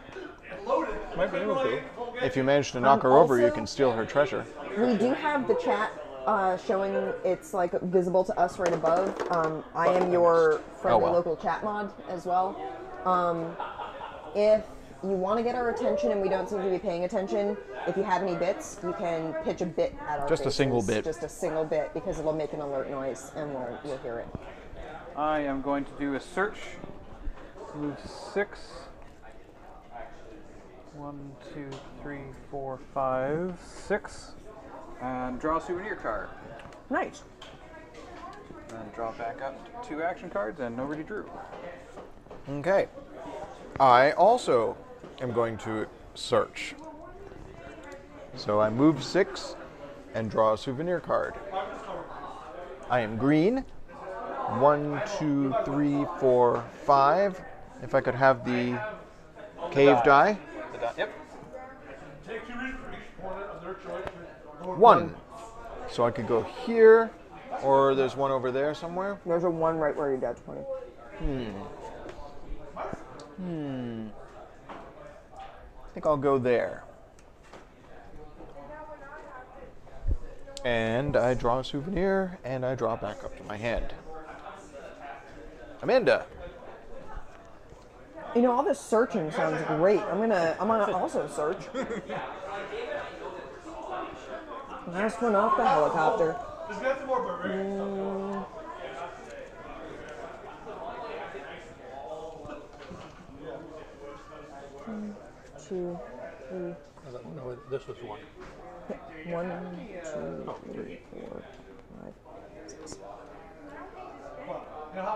Speaker 3: Might be able to.
Speaker 1: If you manage to knock her over, you can steal her treasure.
Speaker 5: We do have the chat showing it's like visible to us right above. I am your friendly
Speaker 1: well.
Speaker 5: local chat mod as well. If you want to get our attention and we don't seem to be paying attention, if you have any bits, you can pitch a bit at our
Speaker 1: Just a
Speaker 5: faces.
Speaker 1: single bit.
Speaker 5: Just a single bit, because it'll make an alert noise and we'll hear it.
Speaker 2: I am going to do a search. Move 6. 1, 2, 3, 4, 5, 6. And draw a souvenir card.
Speaker 5: Nice.
Speaker 2: Then draw back up 2 action cards and nobody drew.
Speaker 1: Okay. I also am going to search. So I move 6 and draw a souvenir card. I am green. 1, 2, 3, 4, 5. If I could have the cave die.
Speaker 2: Yep.
Speaker 1: 1. So I could go here, or there's one over there somewhere.
Speaker 5: There's a one right where your dad's pointing.
Speaker 1: I think I'll go there. And I draw a souvenir, and I draw back up to my hand. Amanda.
Speaker 5: You know, all this searching sounds great. I'm gonna also search. Last one off the helicopter. One, 2, 3.
Speaker 3: No, this was one.
Speaker 5: 1, 2, 3, 4, 5, 6. All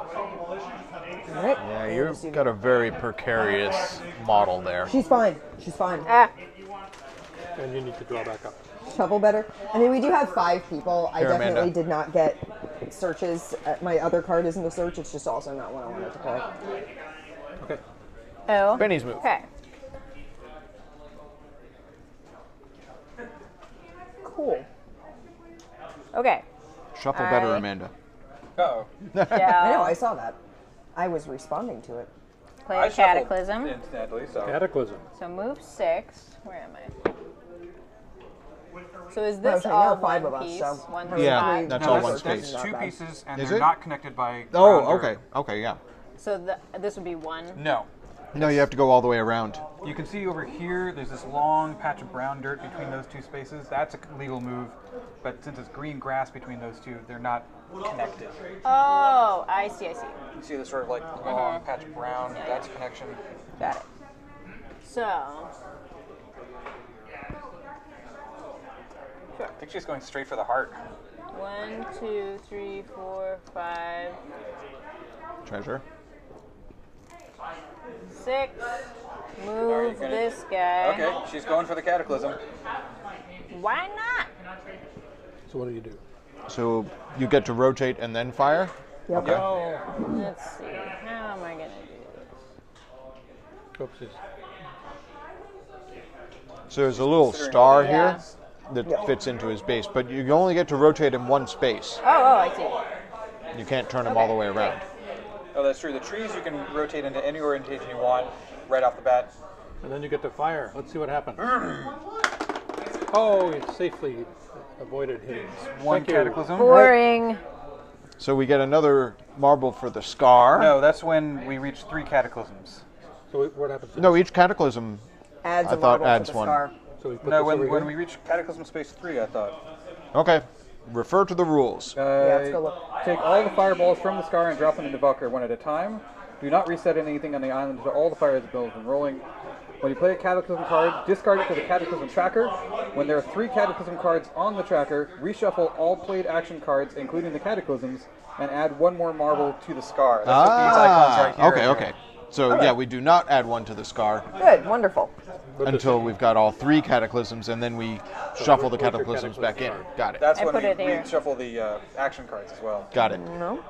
Speaker 5: right.
Speaker 1: Yeah, you've got a very precarious model there.
Speaker 5: She's fine. She's fine.
Speaker 4: Ah,
Speaker 3: And you need to draw back up.
Speaker 5: Shovel better. I mean, we do have 5 people. I
Speaker 1: Here,
Speaker 5: definitely
Speaker 1: Amanda.
Speaker 5: did not get searches. My other card isn't a search. It's just also not one I wanted to play.
Speaker 3: Okay.
Speaker 4: oh.
Speaker 1: Benny's move.
Speaker 4: Okay.
Speaker 5: Cool.
Speaker 4: Okay.
Speaker 1: Shuffle better, Amanda.
Speaker 2: Uh-oh.
Speaker 5: I know.
Speaker 4: So
Speaker 5: I saw that. I was responding to it.
Speaker 4: play
Speaker 2: I
Speaker 4: a
Speaker 2: shuffled
Speaker 4: cataclysm.
Speaker 2: incidentally, so.
Speaker 3: Cataclysm.
Speaker 4: So move 6. Where am I? So is
Speaker 5: Oh,
Speaker 4: this
Speaker 5: so
Speaker 4: all
Speaker 5: now 5
Speaker 4: one
Speaker 5: of us,
Speaker 4: piece?
Speaker 5: so-
Speaker 4: 1
Speaker 5: Yeah,
Speaker 4: through
Speaker 1: Yeah,
Speaker 4: 5?
Speaker 1: that's
Speaker 2: No,
Speaker 1: all
Speaker 2: that's,
Speaker 1: one space.
Speaker 2: that's 2
Speaker 5: Not bad.
Speaker 2: pieces, and
Speaker 1: Is
Speaker 2: they're
Speaker 1: it?
Speaker 2: not connected by
Speaker 1: Oh,
Speaker 2: ground or-
Speaker 1: okay. Okay, yeah.
Speaker 4: So this would be 1.
Speaker 2: No.
Speaker 1: No, you have to go all the way around.
Speaker 2: You can see over here, there's this long patch of brown dirt between those 2 spaces. That's a legal move, but since it's green grass between those 2, they're not connected.
Speaker 4: Oh, I see, I see.
Speaker 2: You see this sort of like long patch of brown, that's a connection.
Speaker 4: Got it. So,
Speaker 2: I think she's going straight for the heart.
Speaker 4: 1, 2, 3, 4, 5,
Speaker 1: Treasure.
Speaker 4: 6. Move this guy.
Speaker 2: Okay, she's going for the Cataclysm.
Speaker 4: Why not?
Speaker 3: So what do you do?
Speaker 1: So you get to rotate and then fire?
Speaker 5: Yep.
Speaker 1: Okay.
Speaker 3: Oh,
Speaker 4: Let's see. How am I going to do this?
Speaker 3: oopsies.
Speaker 1: So there's a little star
Speaker 4: Yeah.
Speaker 1: here that fits into his base, but you only get to rotate in one space.
Speaker 4: Oh, I see.
Speaker 1: You can't turn him all the way around.
Speaker 2: Oh, that's true. The trees you can rotate into any orientation you want right off the bat.
Speaker 3: And then you get to fire. Let's see what happens. Oh, you safely avoided hitting.
Speaker 2: One
Speaker 3: Thank you.
Speaker 2: Cataclysm.
Speaker 4: Boring.
Speaker 1: So we get another marble for the scar.
Speaker 2: No, that's when we reach 3 Cataclysms.
Speaker 3: So what happens?
Speaker 1: No, each cataclysm,
Speaker 5: Adds
Speaker 1: I
Speaker 5: a
Speaker 1: thought,
Speaker 5: marble
Speaker 1: adds
Speaker 5: to the
Speaker 1: one.
Speaker 5: scar.
Speaker 3: So we put
Speaker 2: No,
Speaker 3: this over
Speaker 2: when
Speaker 3: here?
Speaker 2: we reach Cataclysm Space 3, I thought.
Speaker 1: Okay. Refer to the rules.
Speaker 5: let's go look.
Speaker 2: Take all the fireballs from the scar and drop them into Valkyrie one at a time. Do not reset anything on the island until all the fire bills have been rolling. When you play a Cataclysm card, discard it to the Cataclysm tracker. When there are 3 Cataclysm cards on the tracker, reshuffle all played action cards, including the Cataclysms, and add 1 more marble to the scar. That's what these icons right here
Speaker 1: Okay,
Speaker 2: are
Speaker 1: okay. So yeah, we do not add one to the scar
Speaker 5: Good, wonderful.
Speaker 1: until we've got all 3 cataclysms, and then we shuffle the
Speaker 3: where's your
Speaker 1: cataclysms back in.
Speaker 3: cataclysm
Speaker 1: Got it.
Speaker 2: That's
Speaker 4: I
Speaker 2: when
Speaker 4: put
Speaker 2: we
Speaker 4: it here.
Speaker 2: reshuffle the action cards as well.
Speaker 1: Got it.
Speaker 5: No.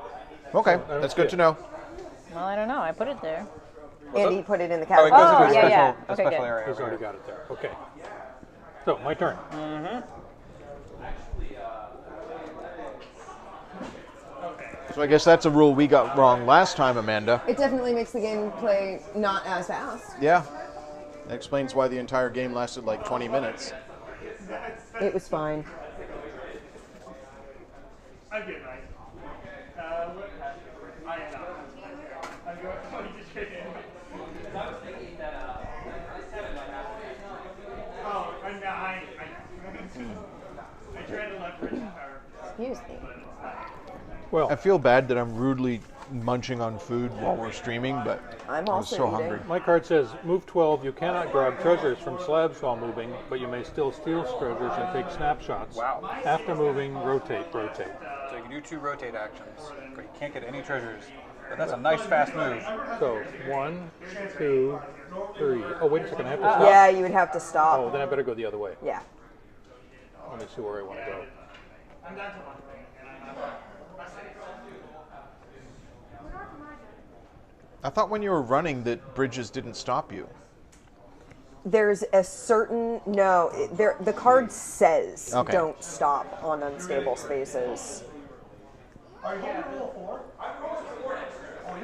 Speaker 1: Okay, that's good to know.
Speaker 4: Well, I don't know. I put it there.
Speaker 5: And he put it in the
Speaker 2: Oh, it
Speaker 5: cat.
Speaker 2: goes into a
Speaker 4: yeah,
Speaker 2: special,
Speaker 4: yeah.
Speaker 2: a
Speaker 4: Okay,
Speaker 2: special
Speaker 4: good.
Speaker 2: area.
Speaker 3: He's
Speaker 2: over
Speaker 3: already
Speaker 2: here.
Speaker 3: got it there. Okay. So, my turn.
Speaker 1: So I guess that's a rule we got wrong last time, Amanda.
Speaker 5: It definitely makes the gameplay not as fast.
Speaker 1: Yeah. That explains why the entire game lasted like 20 minutes.
Speaker 5: It was fine. Excuse me.
Speaker 3: Well,
Speaker 1: I feel bad that I'm rudely munching on food while we're streaming, but
Speaker 5: I'm
Speaker 1: I was
Speaker 5: also
Speaker 1: so
Speaker 5: eating.
Speaker 1: hungry.
Speaker 3: my card says, move 12, you cannot grab treasures from slabs while moving, but you may still steal treasures and take snapshots.
Speaker 2: Wow.
Speaker 3: After moving, rotate.
Speaker 2: So you can do 2 rotate actions, but you can't get any treasures. But that's a nice fast move.
Speaker 3: So, 1, 2, 3. Oh, wait a second, I have to stop.
Speaker 5: Yeah, you would have to stop.
Speaker 3: Oh, then I better go the other way.
Speaker 5: Yeah.
Speaker 3: Let me see where I want to go.
Speaker 1: I thought when you were running that bridges didn't stop you.
Speaker 5: There's a certain the card says
Speaker 1: Okay.
Speaker 5: don't stop on unstable spaces.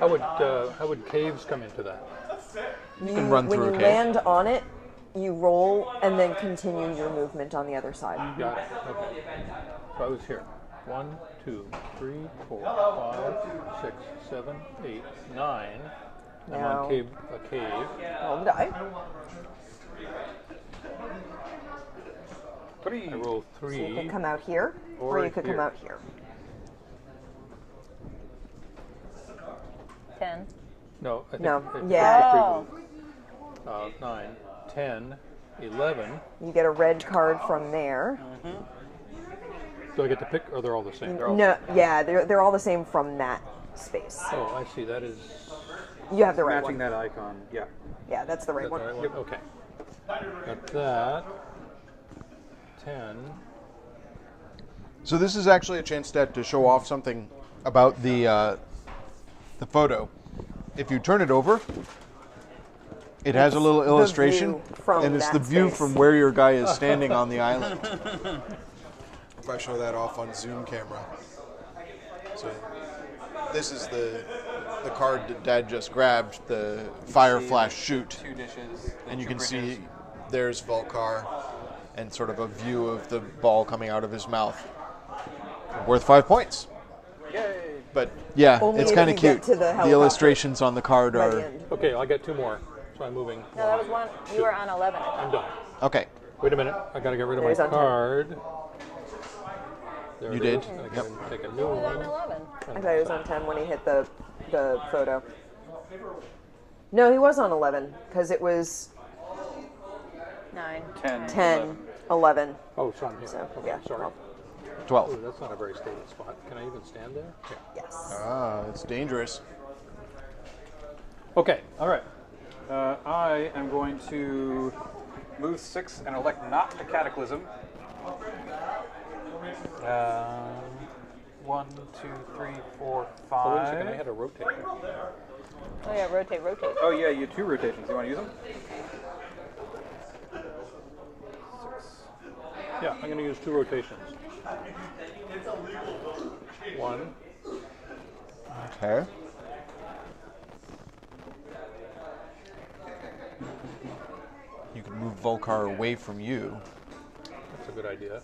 Speaker 3: How would caves come into that?
Speaker 5: You
Speaker 1: can run
Speaker 5: when
Speaker 1: through a
Speaker 5: you
Speaker 1: cave.
Speaker 5: land on it, you roll and then continue your movement on the other side.
Speaker 3: Got it. Okay. So I was here. 1, 2, 3, 4, 5, 6, 7, 8, 9. I'm
Speaker 5: Now-
Speaker 3: on a cave.
Speaker 5: Roll the die.
Speaker 2: Pretty.
Speaker 3: I roll
Speaker 5: So you
Speaker 3: 3.
Speaker 5: could come out here,
Speaker 3: Or
Speaker 5: or you could come
Speaker 3: here.
Speaker 5: out here.
Speaker 4: 10.
Speaker 3: No, I think
Speaker 5: No,
Speaker 3: I think
Speaker 5: yeah.
Speaker 3: it's a free
Speaker 4: Oh.
Speaker 3: move. 9, 10, 11.
Speaker 5: You get a red card from there.
Speaker 3: Do I get to pick, or they're all the same?
Speaker 5: No, yeah, they're all the same from that space.
Speaker 3: Oh, I see. That is
Speaker 5: You have the right
Speaker 2: Matching
Speaker 5: one.
Speaker 2: that icon, yeah.
Speaker 5: Yeah, that's the right
Speaker 3: that
Speaker 5: one.
Speaker 3: the right one? Okay. Got that. 10.
Speaker 1: So this is actually a chance to show off something about the photo. If you turn it over, it has a little
Speaker 5: the
Speaker 1: illustration,
Speaker 5: view from
Speaker 1: and it's
Speaker 5: that
Speaker 1: the view
Speaker 5: space.
Speaker 1: from where your guy is standing on the island. If I show that off on Zoom camera. So this is the card that Dad just grabbed, the Fire Flash Shoot.
Speaker 2: 2 dishes.
Speaker 1: And you
Speaker 2: two
Speaker 1: can
Speaker 2: bridges.
Speaker 1: see there's Volkar and sort of a view of the ball coming out of his mouth. Worth 5 points.
Speaker 2: Yay!
Speaker 1: But yeah,
Speaker 5: Only
Speaker 1: it's
Speaker 5: if
Speaker 1: kind
Speaker 5: you
Speaker 1: of
Speaker 5: get
Speaker 1: cute.
Speaker 5: to the
Speaker 1: The
Speaker 5: helicopter
Speaker 1: illustrations on the card
Speaker 5: by
Speaker 1: are
Speaker 5: the end.
Speaker 3: Okay, I got 2 more. So I'm moving.
Speaker 4: No, that was one. You were on 11.
Speaker 3: I'm done.
Speaker 1: okay.
Speaker 3: Wait a minute. I got to get rid of
Speaker 5: There's
Speaker 3: my
Speaker 5: on 10.
Speaker 3: card. There
Speaker 1: You
Speaker 3: it
Speaker 1: did?
Speaker 3: is. I
Speaker 1: Yep.
Speaker 3: can take a new
Speaker 4: You were on
Speaker 3: one.
Speaker 4: 11.
Speaker 5: I thought he was on 10 when he hit the photo. No, he was on 11 because it was
Speaker 4: 9.
Speaker 2: 10.
Speaker 5: 10, 11.
Speaker 3: Oh, so I'm here.
Speaker 5: So,
Speaker 3: Okay,
Speaker 5: yeah.
Speaker 3: sorry.
Speaker 1: 12.
Speaker 3: Ooh, that's not a very stable spot. Can I even stand there? Yeah.
Speaker 5: Yes.
Speaker 1: Ah, it's dangerous.
Speaker 3: Okay, all right.
Speaker 2: I am going to move 6 and elect not to Cataclysm. 1, 2, 3, 4, 5.
Speaker 3: Oh, wait a second, I had a rotate.
Speaker 4: Oh yeah, rotate.
Speaker 2: Oh yeah, you have 2 rotations. You want to use them? 6.
Speaker 3: Yeah, I'm going to use 2 rotations. 1.
Speaker 1: Okay. You can move Volcar away from you.
Speaker 3: That's a good idea.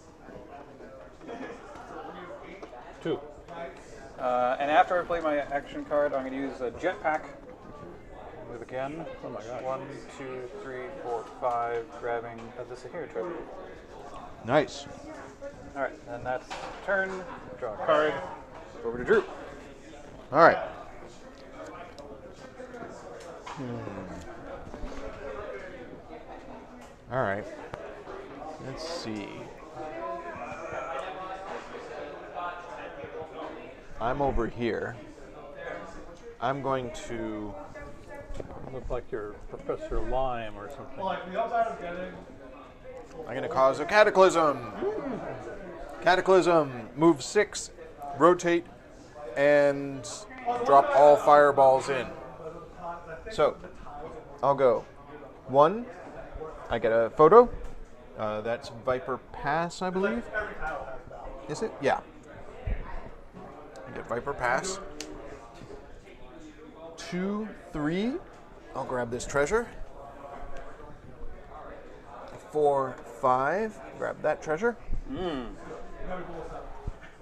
Speaker 3: 2.
Speaker 2: And after I play my action card, I'm going to use a jetpack. Move again.
Speaker 3: Oh my gosh.
Speaker 2: 1, 2, 3, 4, 5. Grabbing the Sahara treasure.
Speaker 1: Nice.
Speaker 2: All right, and that's turn. Draw a card. Over to Drew.
Speaker 1: All right. All right. Let's see. I'm over here. I'm going to...
Speaker 3: You look like you're Professor Lime or something.
Speaker 1: I'm going to cause a cataclysm. Cataclysm. Move 6, rotate, and drop all fireballs in. So, I'll go 1. I get a photo. That's Viper Pass, I believe. Is it? Yeah. I get Viper Pass. 2, 3. I'll grab this treasure. 4, 5. Grab that treasure.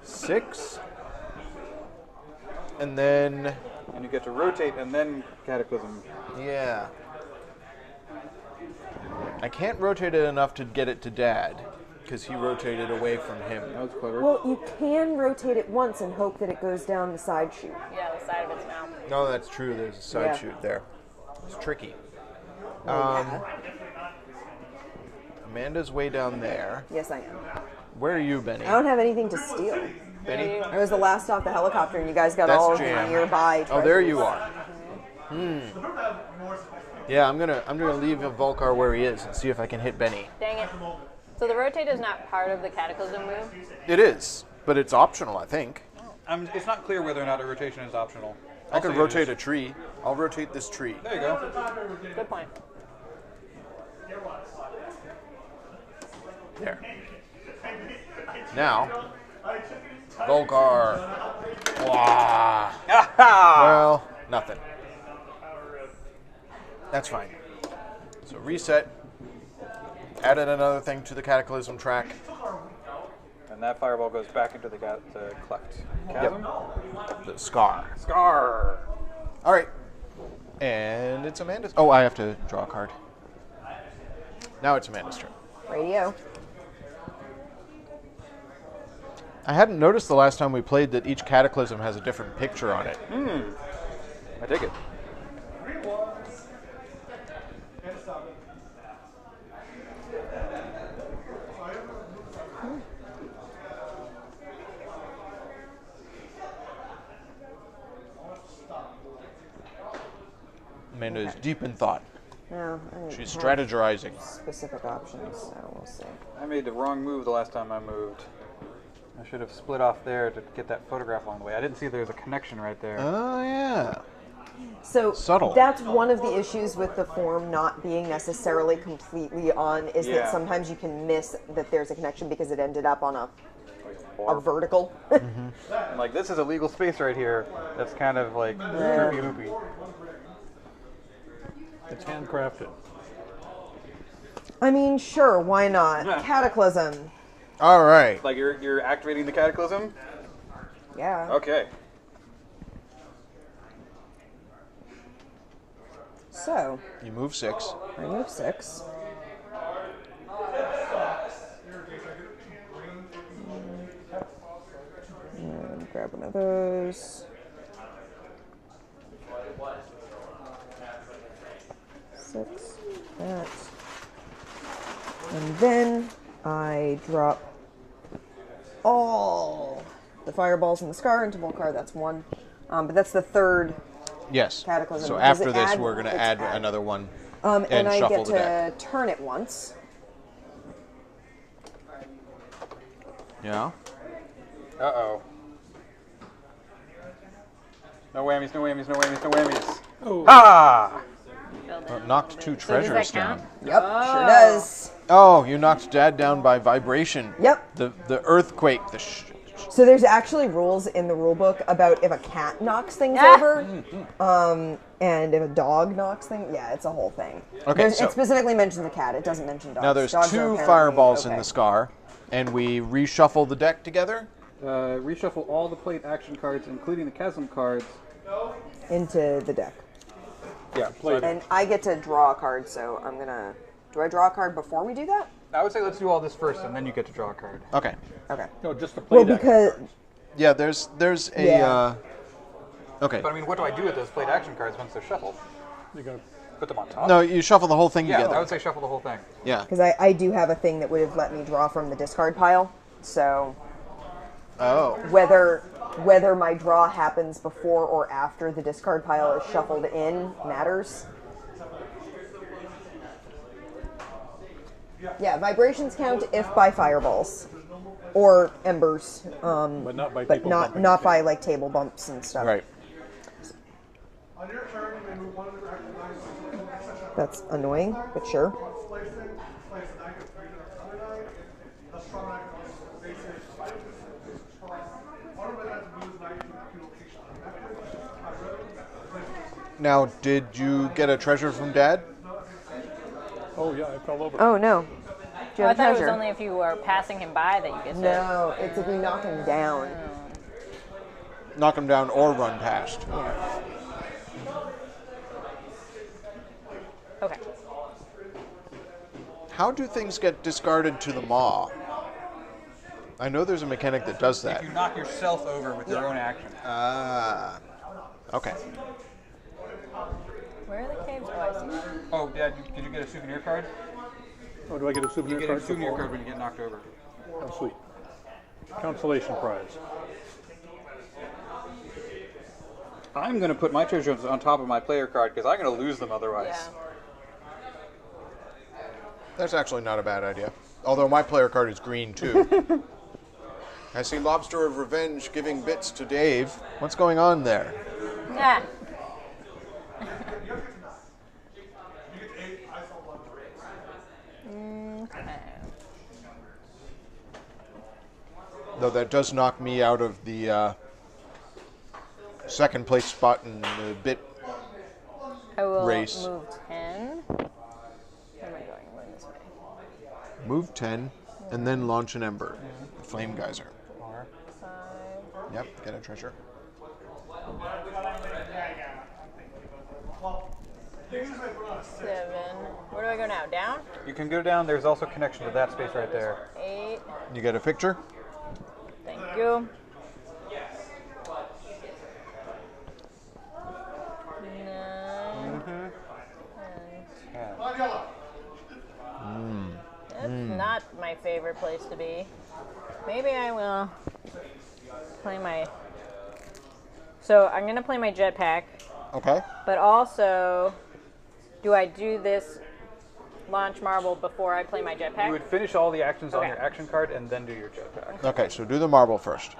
Speaker 1: 6. And then...
Speaker 2: And you get to rotate and then Cataclysm.
Speaker 1: Yeah. I can't rotate it enough to get it to Dad, because he rotated away from him.
Speaker 2: That was clever.
Speaker 5: Well, you can rotate it once and hope that it goes down the side chute.
Speaker 4: Yeah, the side of its mouth.
Speaker 1: No, that's true. There's a side
Speaker 5: Yeah.
Speaker 1: chute there. It's tricky.
Speaker 5: Yeah.
Speaker 1: Amanda's way down there.
Speaker 5: Yes, I am.
Speaker 1: Where are you, Benny?
Speaker 5: I don't have anything to steal.
Speaker 1: Benny?
Speaker 5: I was the last off the helicopter, and you guys got
Speaker 1: That's
Speaker 5: all of
Speaker 1: Jam.
Speaker 5: the nearby.
Speaker 1: Oh, there
Speaker 5: treasures.
Speaker 1: you are. Yeah, I'm gonna leave Volcar where he is and see if I can hit Benny.
Speaker 4: Dang it. So the rotate is not part of the Cataclysm move?
Speaker 1: It is, but it's optional, I think.
Speaker 2: It's not clear whether or not a rotation is optional.
Speaker 1: I could rotate a tree. I'll rotate this tree.
Speaker 2: There you go.
Speaker 4: Good point.
Speaker 1: There. Now, Volcar. Wah. Well, nothing. That's fine. So reset. Added another thing to the Cataclysm track.
Speaker 2: And that fireball goes back into the cleft. Chasm?
Speaker 1: The Scar.
Speaker 2: Scar!
Speaker 1: All right. And it's Amanda's. Oh, I have to draw a card. Now it's Amanda's turn.
Speaker 5: Radio.
Speaker 1: I hadn't noticed the last time we played that each Cataclysm has a different picture on it.
Speaker 2: I dig it.
Speaker 1: Amanda is deep in thought.
Speaker 5: No, I didn't
Speaker 1: She's
Speaker 5: have
Speaker 1: strategizing.
Speaker 5: specific options, so we'll see.
Speaker 2: I made the wrong move the last time I moved. I should have split off there to get that photograph along the way. I didn't see there was a connection right there.
Speaker 1: Oh, yeah.
Speaker 5: So
Speaker 1: Subtle.
Speaker 5: that's one of the issues with the form not being necessarily completely on, is
Speaker 2: Yeah.
Speaker 5: that sometimes you can miss that there's a connection because it ended up on a
Speaker 2: Or-
Speaker 5: vertical.
Speaker 2: And like, this is a legal space right here. That's kind of like droopy loopy.
Speaker 3: It's handcrafted.
Speaker 5: I mean, sure, why not? Cataclysm.
Speaker 1: All right.
Speaker 2: Like, you're activating the Cataclysm?
Speaker 5: Yeah.
Speaker 2: Okay.
Speaker 5: So,
Speaker 1: You move 6.
Speaker 5: I move 6. And grab one of those. 6. That. And then I drop all the fireballs in the Scar into Volcar. That's 1. But that's the third
Speaker 1: Yes.
Speaker 5: Cataclysm.
Speaker 1: So
Speaker 5: Does
Speaker 1: after
Speaker 5: it
Speaker 1: this,
Speaker 5: add?
Speaker 1: we're going to
Speaker 5: It's
Speaker 1: add another one
Speaker 5: and I
Speaker 1: shuffle
Speaker 5: get
Speaker 1: the
Speaker 5: to
Speaker 1: deck.
Speaker 5: turn it once.
Speaker 1: Yeah.
Speaker 2: Uh-oh. No whammies, no whammies, no whammies, no whammies.
Speaker 3: Oh.
Speaker 2: Ah!
Speaker 1: Knocked 2 treasures down.
Speaker 5: Yep, sure does.
Speaker 1: Oh, you knocked Dad down by vibration.
Speaker 5: Yep.
Speaker 1: The earthquake.
Speaker 5: So there's actually rules in the rule book about if a cat knocks things
Speaker 4: Ah.
Speaker 5: over, and if a dog knocks things. Yeah, it's a whole thing.
Speaker 1: Okay, so
Speaker 5: it specifically mentions the cat. It doesn't mention dogs.
Speaker 1: now there's
Speaker 5: Dogs are
Speaker 1: 2
Speaker 5: apparently
Speaker 1: fireballs in
Speaker 5: okay.
Speaker 1: the scar, and we reshuffle the deck together.
Speaker 2: Reshuffle all the played action cards, including the chasm cards.
Speaker 5: Into the deck.
Speaker 2: Yeah,
Speaker 3: Played.
Speaker 5: And I get to draw a card, so I'm gonna. Do I draw a card before we do that?
Speaker 2: I would say let's do all this first, and then you get to draw a card.
Speaker 1: Okay.
Speaker 5: Okay.
Speaker 3: No, just the play
Speaker 5: Well,
Speaker 3: deck.
Speaker 5: because
Speaker 1: Yeah, there's a.
Speaker 5: Yeah.
Speaker 1: Okay.
Speaker 2: But I mean, what do I do with those played action cards once they're shuffled?
Speaker 3: You're gonna
Speaker 2: Put them on top?
Speaker 1: No, you shuffle the whole thing
Speaker 2: Yeah,
Speaker 1: together.
Speaker 2: I would say shuffle the whole thing.
Speaker 1: Yeah.
Speaker 5: I do have a thing that would have let me draw from the discard pile. So
Speaker 1: Oh.
Speaker 5: whether my draw happens before or after the discard pile is shuffled in matters. Yeah, vibrations count if by fireballs or embers,
Speaker 3: but not by
Speaker 5: but
Speaker 3: people
Speaker 5: not
Speaker 3: bumping.
Speaker 5: not by like table bumps and stuff.
Speaker 1: Right.
Speaker 6: On your turn, you may move one of your active dice.
Speaker 5: That's annoying, but sure.
Speaker 6: Place an icon for either another die. A strong icon is basic. Strong. One of it has to move an icon to location on the
Speaker 1: Now, did you get a treasure from Dad?
Speaker 3: Oh yeah, I fell over.
Speaker 5: Oh no. Do you
Speaker 4: I
Speaker 5: have a
Speaker 4: thought it was
Speaker 5: treasure?
Speaker 4: only if you were passing him by that you get to.
Speaker 5: No, it's if you knock him down.
Speaker 1: Knock him down or run past.
Speaker 4: Okay.
Speaker 1: How do things get discarded to the maw? I know there's a mechanic that does that.
Speaker 2: You knock yourself over with your own action.
Speaker 1: Ah. Okay.
Speaker 4: Where are the caves? Oh, I see.
Speaker 2: Oh, Dad, did you get a souvenir card?
Speaker 3: Oh, do I get a souvenir
Speaker 2: You get
Speaker 3: card?
Speaker 2: a souvenir
Speaker 3: for
Speaker 2: card when you get knocked over.
Speaker 3: Oh, sweet. Consolation prize.
Speaker 2: I'm going to put my treasures on top of my player card because I'm going to lose them otherwise.
Speaker 4: Yeah.
Speaker 1: That's actually not a bad idea. Although my player card is green too. I see Lobster of Revenge giving bits to Dave. What's going on there?
Speaker 4: Yeah. Okay.
Speaker 1: Though that does knock me out of the second place spot in the bit.
Speaker 4: I will
Speaker 1: Race.
Speaker 4: move 10. Where am I going? Going this way.
Speaker 1: Move 10 and then launch an ember. Flame geyser.
Speaker 4: 5.
Speaker 1: Yep, get a treasure.
Speaker 4: 7. Where do I go now? Down?
Speaker 2: You can go down. There's also connection to that space right there.
Speaker 4: 8.
Speaker 1: You get a picture?
Speaker 4: Thank you. 9. That's not my favorite place to be. Maybe I will play my... So I'm going to play my jetpack,
Speaker 1: Okay.
Speaker 4: but also, do I do this launch marble before I play my jetpack?
Speaker 2: You would finish all the actions on
Speaker 4: Okay.
Speaker 2: your action card and then do your jetpack.
Speaker 1: Okay, so do the marble first.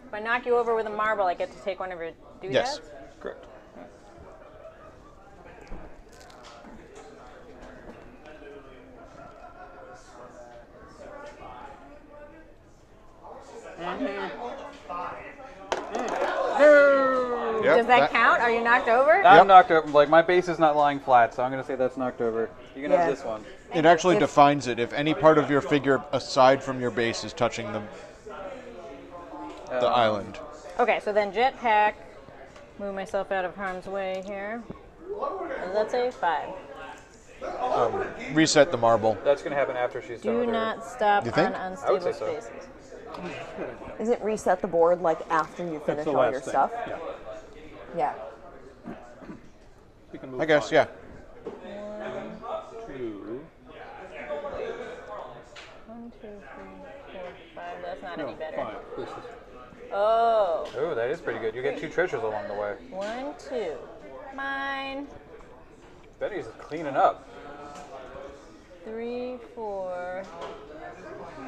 Speaker 4: If I knock you over with a marble, I get to take one of your doodads?
Speaker 1: Yes.
Speaker 2: Correct.
Speaker 1: Yep,
Speaker 4: Does that count? Are you knocked over?
Speaker 2: I'm knocked over. Like, my base is not lying flat, so I'm going to say that's knocked over. You can
Speaker 5: Yeah.
Speaker 2: have this one.
Speaker 1: It actually defines it. If any part of your figure aside from your base is touching the island.
Speaker 4: Okay, so then jetpack. Move myself out of harm's way here. What does that say? 5.
Speaker 1: Reset the marble.
Speaker 2: That's going to happen after she's done
Speaker 4: Do
Speaker 2: with her.
Speaker 4: not stop
Speaker 1: You
Speaker 4: on
Speaker 1: think?
Speaker 4: unstable
Speaker 2: say so.
Speaker 4: spaces.
Speaker 5: Is it reset the board like after you finish
Speaker 3: the
Speaker 5: all
Speaker 3: last
Speaker 5: your
Speaker 3: thing.
Speaker 5: stuff?
Speaker 3: Yeah.
Speaker 5: Yeah.
Speaker 3: We can move
Speaker 1: I guess,
Speaker 3: 5.
Speaker 1: yeah.
Speaker 3: 2.
Speaker 4: 1, 2, 3, 4, 5. That's not
Speaker 3: No,
Speaker 4: any better.
Speaker 3: 5. This is.
Speaker 4: Oh.
Speaker 2: Oh, that is pretty good. You get 2 treasures along the way.
Speaker 4: 1, 2. Mine.
Speaker 2: Betty's cleaning up.
Speaker 4: 3, 4.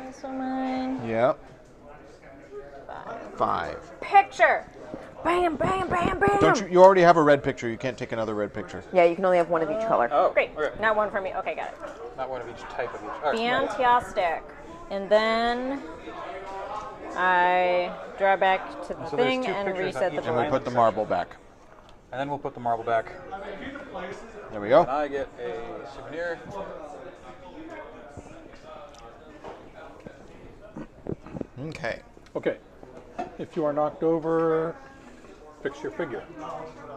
Speaker 4: Also mine.
Speaker 1: Yep.
Speaker 4: 5.
Speaker 1: 5.
Speaker 4: Picture. Bam, bam, bam, bam.
Speaker 1: Don't you? You already have a red picture. You can't take another red picture.
Speaker 5: Yeah, you can only have one of each color.
Speaker 2: Oh,
Speaker 4: Great.
Speaker 2: okay.
Speaker 4: Not one for me. Okay, got it.
Speaker 2: Not one of each type of each. All right,
Speaker 4: Fantastic. And then I draw back to the
Speaker 2: So there's
Speaker 4: thing
Speaker 2: 2
Speaker 4: and
Speaker 2: pictures
Speaker 4: reset
Speaker 2: on
Speaker 4: the
Speaker 2: each
Speaker 1: And
Speaker 4: board.
Speaker 1: we put the marble back.
Speaker 2: And then we'll put the marble back.
Speaker 1: There we
Speaker 2: And
Speaker 1: go.
Speaker 2: I get a souvenir.
Speaker 1: Okay.
Speaker 3: Okay. If you are knocked over, fix your figure.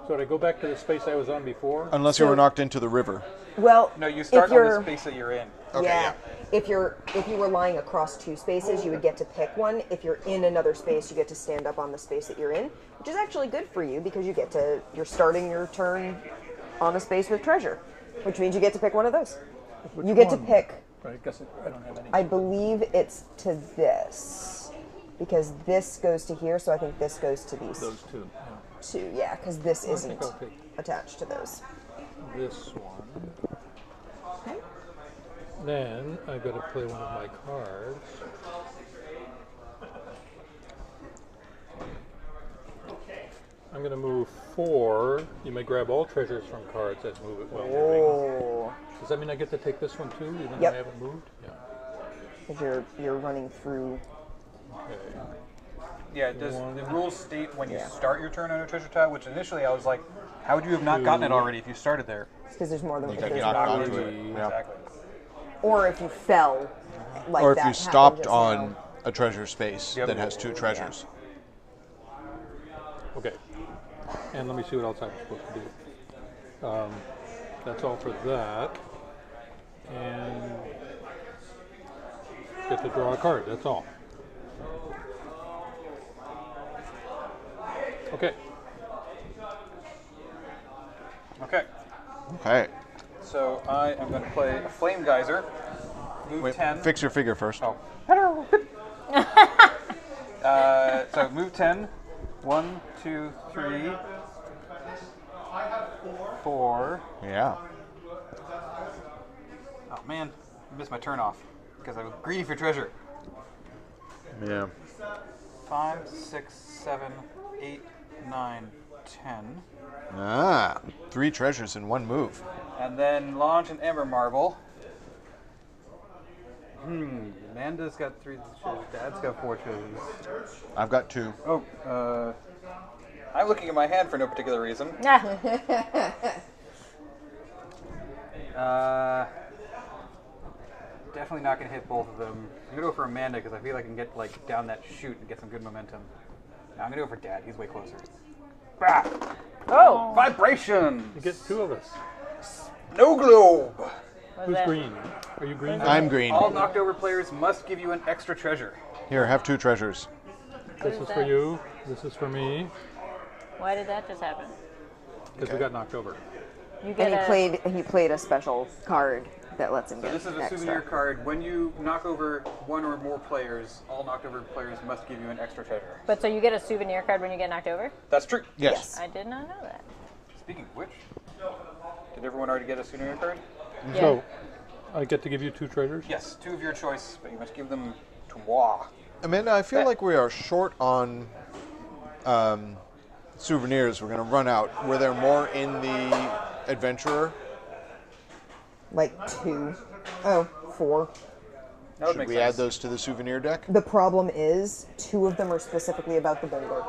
Speaker 3: So to go back to the space I was on before,
Speaker 1: Unless you were knocked into the river.
Speaker 5: Well,
Speaker 2: No, you start
Speaker 5: if
Speaker 2: on
Speaker 5: you're,
Speaker 2: the space that you're in.
Speaker 1: Okay,
Speaker 5: yeah. If you were lying across 2 spaces, you would get to pick one. If you're in another space, you get to stand up on the space that you're in, which is actually good for you because you're starting your turn on a space with treasure, which means you get to pick one of those.
Speaker 3: which
Speaker 5: You get to
Speaker 3: one?
Speaker 5: pick.
Speaker 3: I guess I don't have any.
Speaker 5: I believe it's to this because this goes to here, so I think this goes to these
Speaker 3: Those 2.
Speaker 5: two. Yeah, because this
Speaker 3: I
Speaker 5: isn't
Speaker 3: think I'll take
Speaker 5: attached to those.
Speaker 3: this one.
Speaker 5: Okay.
Speaker 3: Then I've got to play one of my cards. I'm going to move 4. You may grab all treasures from cards that move it while moving.
Speaker 5: Oh,
Speaker 3: Does that mean I get to take this one too, even though
Speaker 5: Yep.
Speaker 3: I haven't moved? Yeah.
Speaker 5: because you're running through.
Speaker 3: Okay.
Speaker 2: Yeah, does the
Speaker 3: One.
Speaker 2: rules state when you
Speaker 5: Yeah.
Speaker 2: start your turn on a treasure tile? Which initially I was like, how would you have not gotten it already if you started there?
Speaker 5: Because there's more than
Speaker 1: You
Speaker 5: if
Speaker 1: got
Speaker 5: there's
Speaker 1: knocked
Speaker 5: more.
Speaker 1: onto it. Yeah.
Speaker 2: Exactly.
Speaker 5: Or if you fell, like
Speaker 1: Or if
Speaker 5: that
Speaker 1: you
Speaker 5: happened
Speaker 1: stopped
Speaker 5: just
Speaker 1: on
Speaker 5: now.
Speaker 1: a treasure space
Speaker 2: Yep.
Speaker 1: that has 2 treasures.
Speaker 3: Okay. And let me see what else I'm supposed to do. That's all for that. And get to draw a card, that's all. Okay.
Speaker 2: Okay.
Speaker 1: Okay.
Speaker 2: So I am going to play a Flame Geyser. Move
Speaker 1: Wait,
Speaker 2: 10.
Speaker 1: fix your figure first.
Speaker 2: Oh. So move 10. 1, 2, 3, 4.
Speaker 1: Yeah.
Speaker 2: Oh man, I missed my turn off because I was greedy for treasure.
Speaker 1: Yeah.
Speaker 2: 5, 6, 7, 8, 9, 10.
Speaker 1: Ah, 3 treasures in 1 move.
Speaker 2: And then launch an Ember Marble. Amanda's got 3 treasures. Dad's got 4 treasures.
Speaker 1: I've got 2.
Speaker 2: Oh, I'm looking at my hand for no particular reason. Definitely not going to hit both of them. I'm going to go for Amanda because I feel like I can get like down that chute and get some good momentum. Now I'm going to go for Dad. He's way closer. Bah!
Speaker 4: Oh,
Speaker 2: Vibration!
Speaker 3: You get 2 of us.
Speaker 2: No globe!
Speaker 3: Who's green? Are you green?
Speaker 1: I'm green.
Speaker 2: All knocked over players must give you an extra treasure.
Speaker 1: Here, have 2 treasures.
Speaker 3: This
Speaker 4: is
Speaker 3: is
Speaker 4: that?
Speaker 3: for you. This is for me.
Speaker 4: why did that just happen?
Speaker 3: Because we got knocked over.
Speaker 4: You get
Speaker 5: And he played a special card that lets him
Speaker 2: So
Speaker 5: get
Speaker 2: this is a
Speaker 5: extra.
Speaker 2: souvenir card. When you knock over 1 or more players, all knocked over players must give you an extra treasure.
Speaker 4: But so you get a souvenir card when you get knocked over?
Speaker 2: That's true.
Speaker 1: Yes.
Speaker 4: I did not know that.
Speaker 2: Speaking of which, did everyone already get a souvenir card?
Speaker 4: Yeah.
Speaker 3: So, I get to give you 2 treasures?
Speaker 2: Yes, 2 of your choice, but you must give them to moi.
Speaker 1: Amanda, I feel like we are short on souvenirs. We're going to run out. Were there more in the Adventurer?
Speaker 5: Like 2. Oh, 4.
Speaker 2: That would
Speaker 1: Should
Speaker 2: make
Speaker 1: we
Speaker 2: sense.
Speaker 1: add those to the souvenir deck?
Speaker 5: The problem is 2 of them are specifically about the boulder.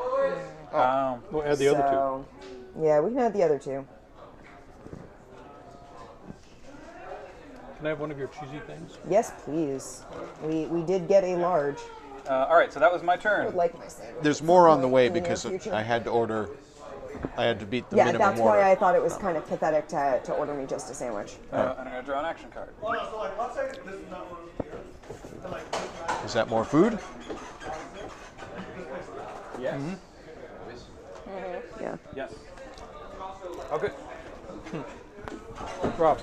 Speaker 3: We'll add the other 2.
Speaker 5: So, yeah, we can add the other 2.
Speaker 3: Can I have one of your cheesy things?
Speaker 5: Yes, please. We did get a large.
Speaker 2: All right, so that was my
Speaker 5: I would
Speaker 2: turn.
Speaker 5: like my sandwich.
Speaker 1: There's more on the way
Speaker 5: In the near
Speaker 1: because
Speaker 5: future.
Speaker 1: I had to order. I had to beat the
Speaker 5: Yeah,
Speaker 1: minimum
Speaker 5: that's
Speaker 1: order.
Speaker 5: why I thought it was kind of pathetic to order me just a sandwich.
Speaker 2: And I'm going to draw an action card.
Speaker 6: Well, so like, let's say this is not one of here. And like, this guy,
Speaker 1: Is that more food?
Speaker 2: Yes.
Speaker 5: Yeah.
Speaker 2: Yes. Oh, good.
Speaker 3: Rob.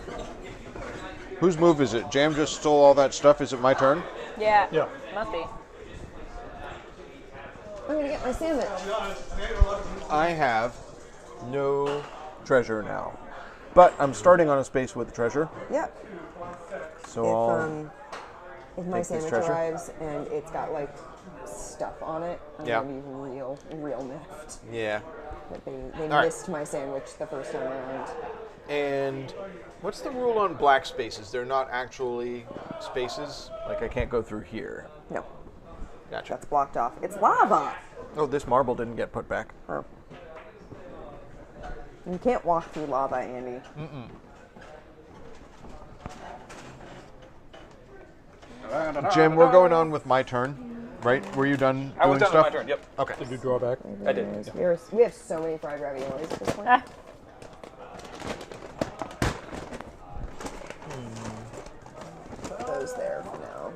Speaker 1: Whose move is it? Jam just stole all that stuff. Is it my turn?
Speaker 4: Yeah.
Speaker 3: Yeah.
Speaker 4: Must be.
Speaker 5: I'm gonna get my sandwich.
Speaker 1: I have no treasure now. But I'm starting on a space with treasure.
Speaker 5: Yep.
Speaker 1: So
Speaker 5: If my
Speaker 1: take this
Speaker 5: sandwich
Speaker 1: treasure.
Speaker 5: arrives and it's got like stuff on it, I'm
Speaker 1: Yeah.
Speaker 5: gonna be real miffed.
Speaker 1: Yeah.
Speaker 5: That they
Speaker 1: right.
Speaker 5: missed my sandwich the first time around.
Speaker 1: And what's the rule on black spaces? They're not actually spaces? Like I can't go through here.
Speaker 5: No,
Speaker 1: Gotcha.
Speaker 5: that's blocked off. It's lava.
Speaker 1: Oh, this marble didn't get put back.
Speaker 5: Oh. You can't walk through lava, Andy.
Speaker 1: Jim, we're going on with my turn, right? Were you done
Speaker 2: I was
Speaker 1: doing
Speaker 2: done
Speaker 1: stuff?
Speaker 2: with my turn. Yep.
Speaker 1: Okay.
Speaker 3: Did you draw back?
Speaker 2: I did.
Speaker 5: We have so many fried raviolis at this point.
Speaker 4: Ah,
Speaker 5: Put those there for now.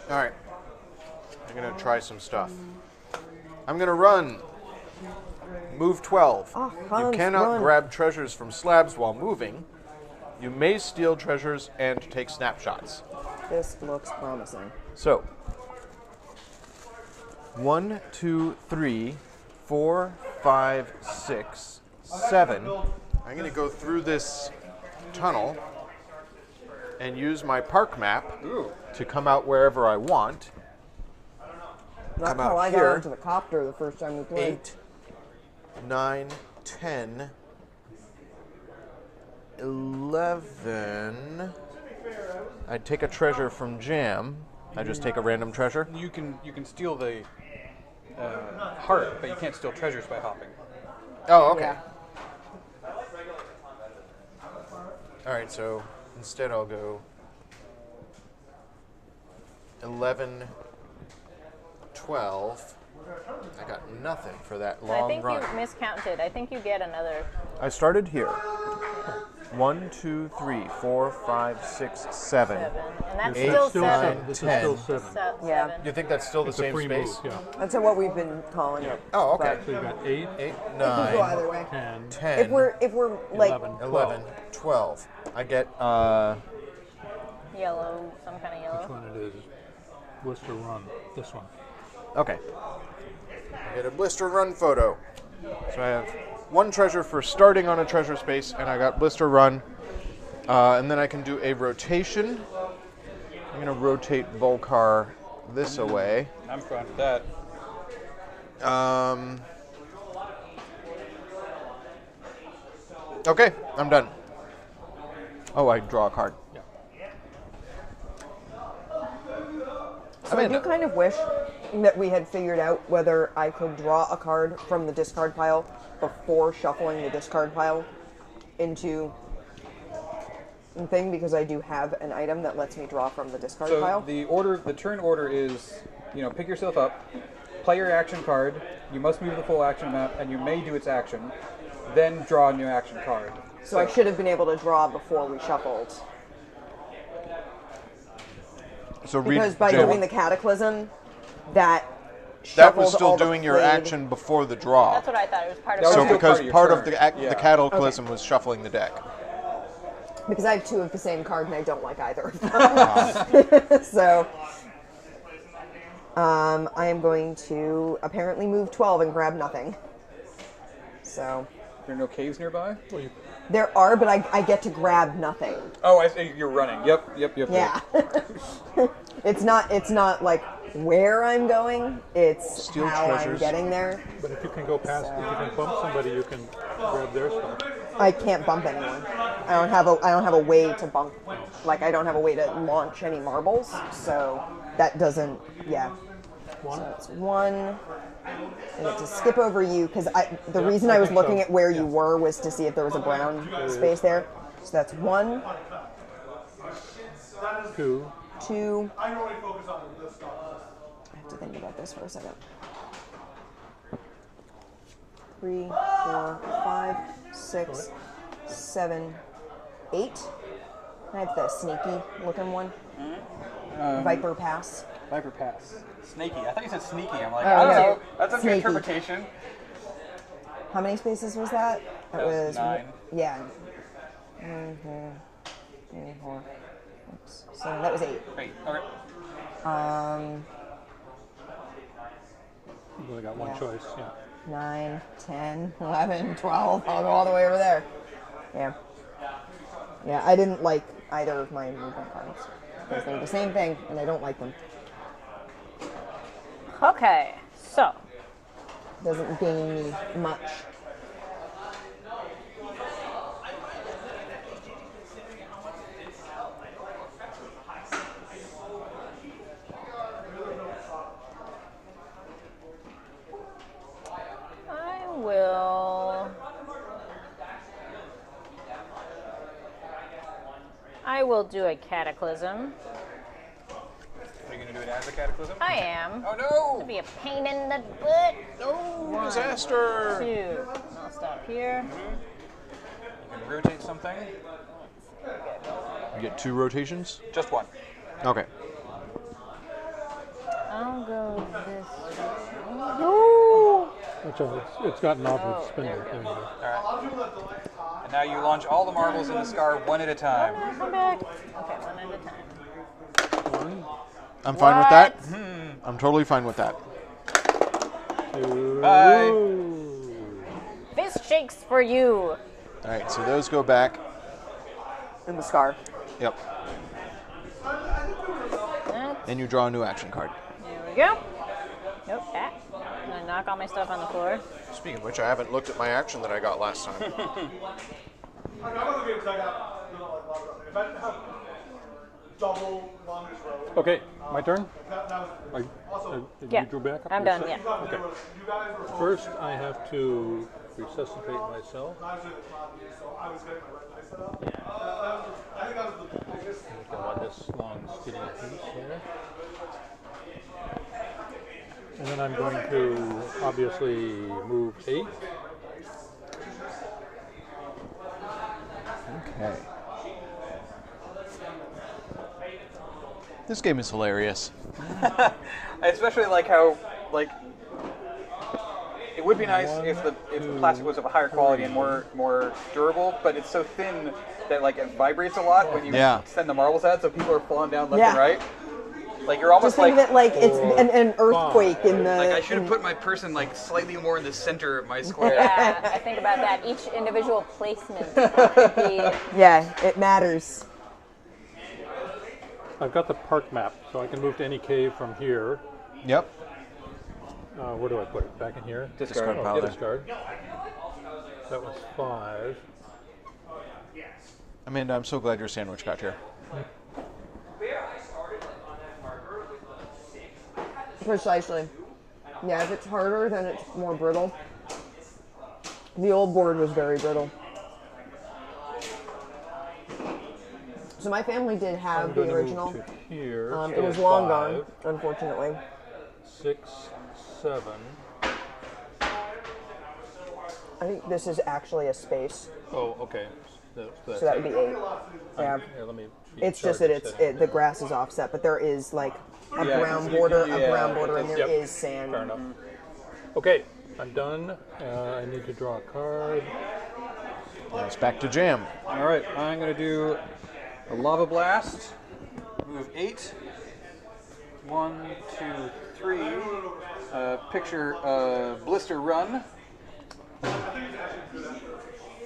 Speaker 1: All right. I'm going to try some stuff. I'm going to run. Move 12.
Speaker 5: Oh,
Speaker 1: You
Speaker 5: Hans,
Speaker 1: cannot
Speaker 5: run.
Speaker 1: grab treasures from slabs while moving. You may steal treasures and take snapshots.
Speaker 5: This looks promising.
Speaker 1: So, 1, 2, 3, 4, 5, 6, 7. I'm going to go through this tunnel and use my park map to come out wherever I want.
Speaker 5: That's
Speaker 1: Come
Speaker 5: how
Speaker 1: out
Speaker 5: I
Speaker 1: here.
Speaker 5: got onto the copter the first time we played.
Speaker 1: 8, 9, 10, 11. I'd take a treasure from Jam. I just take a random treasure.
Speaker 2: You can steal the heart, but you can't steal treasures by hopping.
Speaker 1: Oh, okay.
Speaker 5: Yeah.
Speaker 1: All right, so instead I'll go 11, 12. I got nothing for that
Speaker 4: I
Speaker 1: long
Speaker 4: think
Speaker 1: run.
Speaker 4: you miscounted. I think you get another.
Speaker 1: I started here. 1, 2, 3, 4, 5, 6, 7.
Speaker 4: 7. And that's
Speaker 1: Eight,
Speaker 4: still
Speaker 3: Still
Speaker 4: 7.
Speaker 3: seven. This is
Speaker 1: 10.
Speaker 3: still 7.
Speaker 5: Yeah.
Speaker 4: Seven.
Speaker 1: You think that's still the
Speaker 3: It's a
Speaker 1: same
Speaker 3: free
Speaker 1: space?
Speaker 3: move, yeah.
Speaker 5: That's what we've been calling it.
Speaker 1: Oh, okay.
Speaker 3: So you got 8,
Speaker 1: 8,
Speaker 5: It could
Speaker 1: 9,
Speaker 5: go either way.
Speaker 3: 10,
Speaker 1: 10,
Speaker 5: If we're like
Speaker 3: 11,
Speaker 1: 11, 12. I get
Speaker 4: Yellow, some kind of
Speaker 3: Which
Speaker 4: yellow.
Speaker 3: one it is? Blister Run. This one.
Speaker 1: okay. I get a blister run photo. So I have one treasure for starting on a treasure space, and I got blister run. And then I can do a rotation. I'm going to rotate Volcar this away.
Speaker 2: I'm fine with that.
Speaker 1: Okay, I'm done. Oh, I draw a card.
Speaker 5: So I do kind of wish that we had figured out whether I could draw a card from the discard pile before shuffling the discard pile into the thing, because I do have an item that lets me draw from the discard
Speaker 2: So
Speaker 5: pile.
Speaker 2: the turn order is, pick yourself up, play your action card. You must move the full action amount, and you may do its action. Then draw a new action card.
Speaker 5: So I should have been able to draw before we shuffled.
Speaker 1: So read
Speaker 5: Because by
Speaker 1: Jim.
Speaker 5: doing the Cataclysm, that
Speaker 1: That was
Speaker 5: shuffled
Speaker 1: still
Speaker 5: all the
Speaker 1: doing your
Speaker 5: played-
Speaker 1: action before the draw.
Speaker 4: That's what I thought. It was part of
Speaker 2: That was
Speaker 1: So
Speaker 2: still
Speaker 1: because
Speaker 2: part of your
Speaker 1: part of
Speaker 2: turn.
Speaker 1: the
Speaker 2: Yeah.
Speaker 1: Cataclysm was shuffling the deck.
Speaker 5: Because I have two of the same card and I don't like either of them. So I am going to apparently move 12 and grab nothing. So
Speaker 2: There are no caves nearby?
Speaker 5: there are, but I get to grab nothing.
Speaker 2: Oh, I see. You're running. Yep.
Speaker 5: Yeah. It's not like where I'm going, it's
Speaker 1: Steal
Speaker 5: how
Speaker 1: treasures.
Speaker 5: I'm getting there.
Speaker 3: But if you can go past, if you can bump somebody, you can grab their stuff.
Speaker 5: I can't bump anyone. I don't have a way to bump. Like I don't have a way to launch any marbles. So that doesn't. Yeah. So it's 1. I get to skip over you because the reason I was looking at where you were was to see if there was a brown space there. So that's 1,
Speaker 3: 2,
Speaker 5: 2.
Speaker 6: I normally focus on this stuff.
Speaker 5: I have to think about this for a second. 3, 4, 5, 6, 7, 8. I have the sneaky looking one. Viper Pass.
Speaker 2: Viper Pass. Snaky. I thought you said sneaky. I'm like,
Speaker 5: Oh,
Speaker 2: I don't
Speaker 5: yeah.
Speaker 2: know. That's up to your
Speaker 5: Snaky.
Speaker 2: interpretation.
Speaker 5: How many spaces was that?
Speaker 2: That was 9.
Speaker 5: Yeah. 4. Oops. So that was 8.
Speaker 2: 8. Okay.
Speaker 3: You've only got one choice. Yeah.
Speaker 5: 9, 10, 11, 12. I'll go all the way over there. Yeah. Yeah, I didn't like either of my movement cards because they're the same thing, and I don't like them.
Speaker 4: Okay, so
Speaker 5: Doesn't gain me much.
Speaker 4: I will do a cataclysm.
Speaker 2: Are you going to do it as a cataclysm?
Speaker 4: I am.
Speaker 2: Oh no!
Speaker 4: It'll be a pain in the butt.
Speaker 1: No, disaster!
Speaker 4: 2. I'll stop here.
Speaker 2: You can rotate something.
Speaker 1: You get 2 rotations?
Speaker 2: Just 1.
Speaker 1: Okay.
Speaker 4: I'll go this way.
Speaker 3: It's got an obvious spindle. There you go.
Speaker 2: Alright. And now you launch all the marbles in the scar one at a time.
Speaker 4: Come back. Okay, one at a time.
Speaker 1: I'm fine with that. I'm totally fine with that.
Speaker 2: Bye!
Speaker 4: Fist shakes for you.
Speaker 1: Alright, so those go back.
Speaker 5: In the scar.
Speaker 1: Yep. And you draw a new action card.
Speaker 4: There we go. Nope, that. I'm gonna knock all my stuff on the floor.
Speaker 1: Speaking of which, I haven't looked at my action that I got last time.
Speaker 6: I know the games I got. If I have double longest row.
Speaker 3: Okay, my turn.
Speaker 4: Yeah,
Speaker 3: You drew back up?
Speaker 4: I'm
Speaker 3: You're
Speaker 4: done,
Speaker 3: set?
Speaker 4: yeah.
Speaker 3: Okay.
Speaker 6: You guys were
Speaker 3: First, I have to resuscitate myself.
Speaker 6: I was getting my red dice set up. I think that was the biggest.
Speaker 3: I want this long skinny piece here. And then I'm going to obviously move 8.
Speaker 1: Okay. This game is hilarious.
Speaker 2: I especially like how, like, it would be nice if the plastic was of a higher quality and more durable, but it's so thin that like it vibrates a lot when you send the marbles out, so people are falling down left and right. Like you're almost
Speaker 5: Just think of it like it's an earthquake in the.
Speaker 2: Like I should have put my person like slightly more in the center of my square.
Speaker 4: Yeah, I think about that. Each individual placement could be.
Speaker 5: Yeah, it matters.
Speaker 3: I've got the park map, so I can move to any cave from here.
Speaker 1: Yep.
Speaker 3: Where do I put it? Back in here?
Speaker 1: Discard
Speaker 3: Oh,
Speaker 1: pile
Speaker 3: yeah,
Speaker 1: there.
Speaker 3: discard. That was 5.
Speaker 1: Amanda, I'm so glad your sandwich got here.
Speaker 5: Precisely. Yeah, if it's harder, then it's more brittle. The old board was very brittle. So my family did have
Speaker 3: I'm
Speaker 5: the
Speaker 3: gonna
Speaker 5: original.
Speaker 3: move to here.
Speaker 5: It
Speaker 3: so
Speaker 5: was long
Speaker 3: 5,
Speaker 5: gone, unfortunately.
Speaker 3: 6, 7.
Speaker 5: I think this is actually a space,
Speaker 3: Oh, okay. So
Speaker 5: so that would be 8. Yeah.
Speaker 3: Here, let me
Speaker 5: It's just
Speaker 3: charge
Speaker 5: that
Speaker 3: this in.
Speaker 5: the grass is offset, but there is like a
Speaker 2: Yeah,
Speaker 5: brown
Speaker 2: it's-
Speaker 5: border,
Speaker 2: yeah,
Speaker 5: a brown border, and there
Speaker 3: Yep.
Speaker 5: is sand.
Speaker 3: Fair enough. Okay, I'm done. I need to draw a card.
Speaker 1: Now it's back to jam.
Speaker 2: All right, I'm gonna do a lava blast. Move 8. 1, 2, 3. Picture blister run.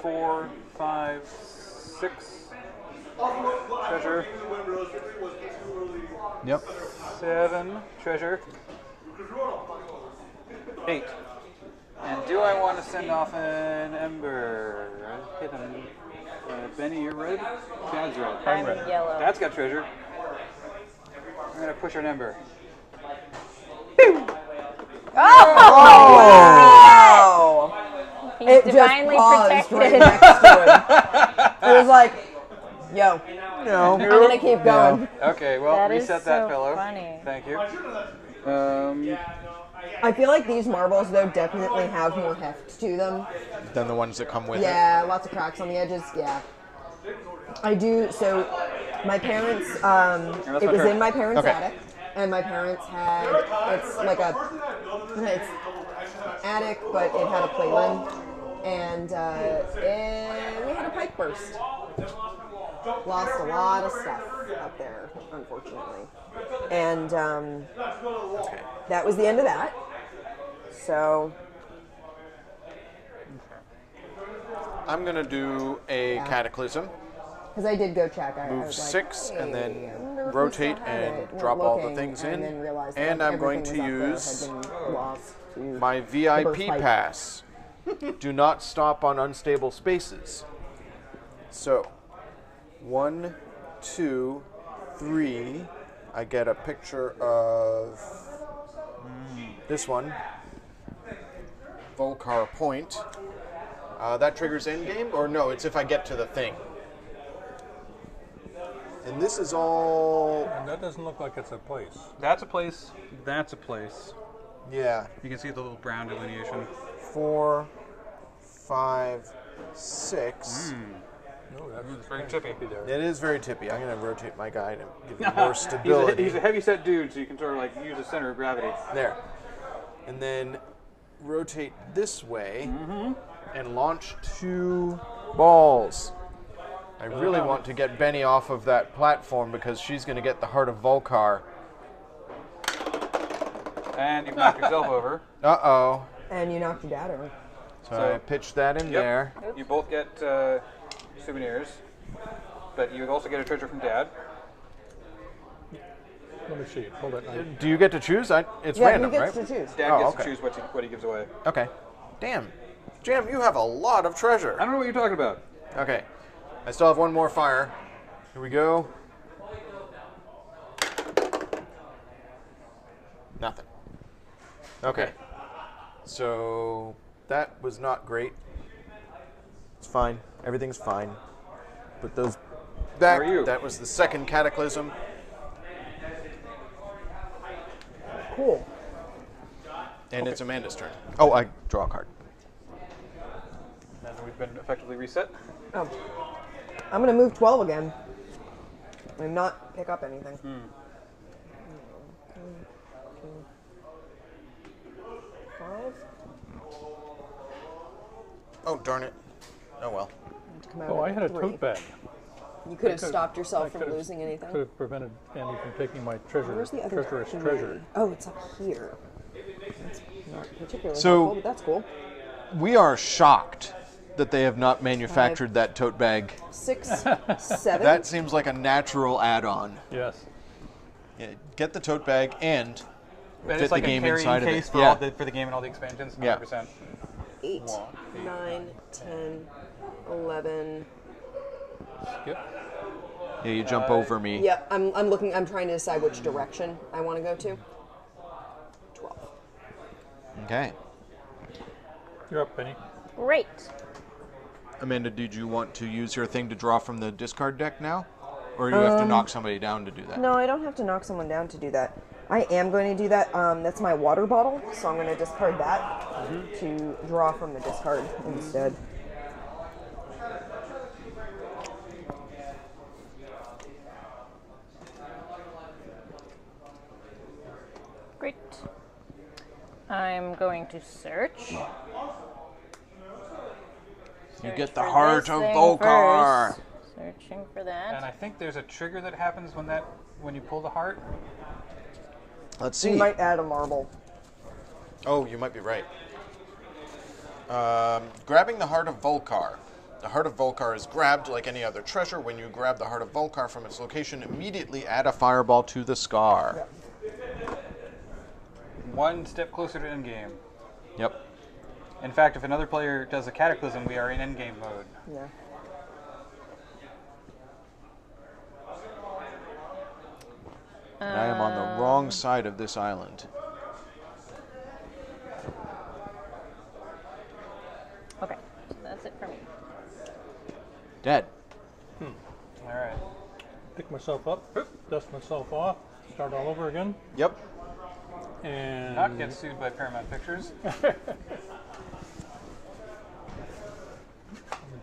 Speaker 2: 4, 5, 6. Treasure.
Speaker 1: Yep.
Speaker 2: 7. Treasure. 8. And do I want to send off an ember? Hit him. Benny, you're red? Dad's red.
Speaker 4: I'm
Speaker 3: red.
Speaker 4: yellow.
Speaker 2: Dad's got treasure. I'm going to push an ember.
Speaker 5: Oh!
Speaker 4: He's
Speaker 5: It just
Speaker 4: divinely
Speaker 5: paused
Speaker 4: protected.
Speaker 5: right next to him. It was like, yo,
Speaker 1: No.
Speaker 5: I'm gonna keep going.
Speaker 2: Okay, well,
Speaker 4: That is
Speaker 2: reset that
Speaker 4: so
Speaker 2: fellow.
Speaker 4: funny.
Speaker 2: Thank you.
Speaker 5: I feel like these marbles though definitely have more heft to them.
Speaker 1: Than the ones that come with it.
Speaker 5: Yeah, lots of cracks on the edges. Yeah, I do. So my parents, it was in my parents'
Speaker 1: Okay.
Speaker 5: attic, and my parents had it's like a it's attic, but it had a playroom and we had a pipe burst. Lost a lot of stuff up there, unfortunately. And that was the end of that. So
Speaker 1: I'm going to do a Cataclysm.
Speaker 5: because I did go check. I
Speaker 1: Move
Speaker 5: was like,
Speaker 1: 6
Speaker 5: hey,
Speaker 1: and then
Speaker 5: I wonder if we
Speaker 1: rotate
Speaker 5: still had
Speaker 1: and
Speaker 5: it. Went
Speaker 1: drop all the
Speaker 5: looking,
Speaker 1: things
Speaker 5: and
Speaker 1: in.
Speaker 5: then realized
Speaker 1: And
Speaker 5: that
Speaker 1: I'm going to
Speaker 5: everything was
Speaker 1: use
Speaker 5: up there had been lost to
Speaker 1: my
Speaker 5: the
Speaker 1: VIP
Speaker 5: burst pipe.
Speaker 1: pass. Do not stop on unstable spaces. So, 1, 2, 3. I get a picture of this one. Volcar Point. That triggers endgame, or no, it's if I get to the thing. And this is all...
Speaker 3: And that doesn't look like it's a place.
Speaker 2: That's a place. That's a place.
Speaker 1: Yeah.
Speaker 2: You can see the little brown delineation.
Speaker 1: 4, 5, 6.
Speaker 3: No, that's
Speaker 2: It's very tippy.
Speaker 3: there.
Speaker 1: It is very tippy. I'm going to rotate my guy to give you more stability.
Speaker 2: He's a heavy set dude, so you can sort of like use the center of gravity.
Speaker 1: There. And then rotate this way and launch 2 balls. I really want to get Benny off of that platform because she's going to get the Heart of Volcar.
Speaker 2: And you've knocked yourself over.
Speaker 1: Uh-oh.
Speaker 5: And you knocked your dad over.
Speaker 1: So I pitched that in there.
Speaker 2: You both get souvenirs, but you also get a treasure from Dad.
Speaker 3: Let me see. Hold it.
Speaker 1: Do you get to choose? It's
Speaker 5: Yeah,
Speaker 1: random,
Speaker 5: he
Speaker 1: right?
Speaker 5: gets to choose.
Speaker 2: Dad
Speaker 1: Oh,
Speaker 2: gets
Speaker 1: okay.
Speaker 2: to choose what he gives away.
Speaker 1: Okay. Damn. Jam, you have a lot of treasure.
Speaker 2: I don't know what you're talking about.
Speaker 1: Okay. I still have one more fire. Here we go. Nothing. Okay. So that was not great. It's fine. Everything's fine. Put those back.
Speaker 2: How are you?
Speaker 1: That was the second Cataclysm.
Speaker 5: Cool.
Speaker 1: And it's Amanda's turn. Oh, I draw a card.
Speaker 2: And we've been effectively reset.
Speaker 5: Oh. I'm going to move 12 again. And not pick up anything. 5.
Speaker 1: Oh, darn it. Oh, well.
Speaker 5: To come out
Speaker 3: Oh,
Speaker 5: at
Speaker 3: I had a
Speaker 5: 3.
Speaker 3: tote bag.
Speaker 5: You could have
Speaker 3: could've-
Speaker 5: stopped yourself
Speaker 3: I
Speaker 5: from
Speaker 3: could've-
Speaker 5: losing anything.
Speaker 3: Could have prevented Andy from taking my
Speaker 5: Where's the other
Speaker 3: treacherous
Speaker 5: 3?
Speaker 3: treasure.
Speaker 5: Oh, it's up here. That's not particularly
Speaker 1: So-
Speaker 5: helpful, but that's cool.
Speaker 1: We are shocked that they have not manufactured that tote bag.
Speaker 5: 6, 7.
Speaker 1: That seems like a natural add-on.
Speaker 3: Yes.
Speaker 1: Yeah, get the tote bag and
Speaker 2: And
Speaker 1: fit
Speaker 2: it's like
Speaker 1: the
Speaker 2: a
Speaker 1: game
Speaker 2: carrying
Speaker 1: inside of
Speaker 2: case
Speaker 1: it.
Speaker 2: for,
Speaker 1: Yeah.
Speaker 2: for the game and all the expansions.
Speaker 1: Yeah.
Speaker 2: 100%.
Speaker 5: 8, 9, 10, 11.
Speaker 3: Skip.
Speaker 1: Yeah, you jump over me.
Speaker 5: Yeah, I'm looking. I'm trying to decide which direction I want to go to. 12.
Speaker 1: Okay.
Speaker 3: You're up, Penny.
Speaker 4: Great.
Speaker 1: Amanda, did you want to use your thing to draw from the discard deck now? Or you have to knock somebody down to do that?
Speaker 5: No, I don't have to knock someone down to do that. I am going to do that. That's my water bottle, so I'm going to discard that to draw from the discard instead.
Speaker 4: Great. I'm going to search.
Speaker 1: You get the
Speaker 4: for
Speaker 1: Heart
Speaker 4: this
Speaker 1: of
Speaker 4: thing
Speaker 1: Volcar.
Speaker 4: first. Searching for that.
Speaker 2: And I think there's a trigger that happens when you pull the heart.
Speaker 1: Let's
Speaker 5: You
Speaker 1: see.
Speaker 5: might add a marble.
Speaker 1: Oh, you might be right. Grabbing the Heart of Volcar. The Heart of Volcar is grabbed like any other treasure. When you grab the Heart of Volcar from its location, immediately add a fireball to the scar.
Speaker 2: One step closer to endgame.
Speaker 1: Yep.
Speaker 2: In fact, if another player does a Cataclysm, we are in endgame mode.
Speaker 5: Yeah.
Speaker 1: And I am on the wrong side of this island.
Speaker 4: Okay, so that's it for me.
Speaker 1: Dead.
Speaker 2: All right.
Speaker 3: Pick myself up, dust myself off, start all over again,
Speaker 1: Yep.
Speaker 3: and
Speaker 2: Not get sued by Paramount Pictures.
Speaker 3: I'm gonna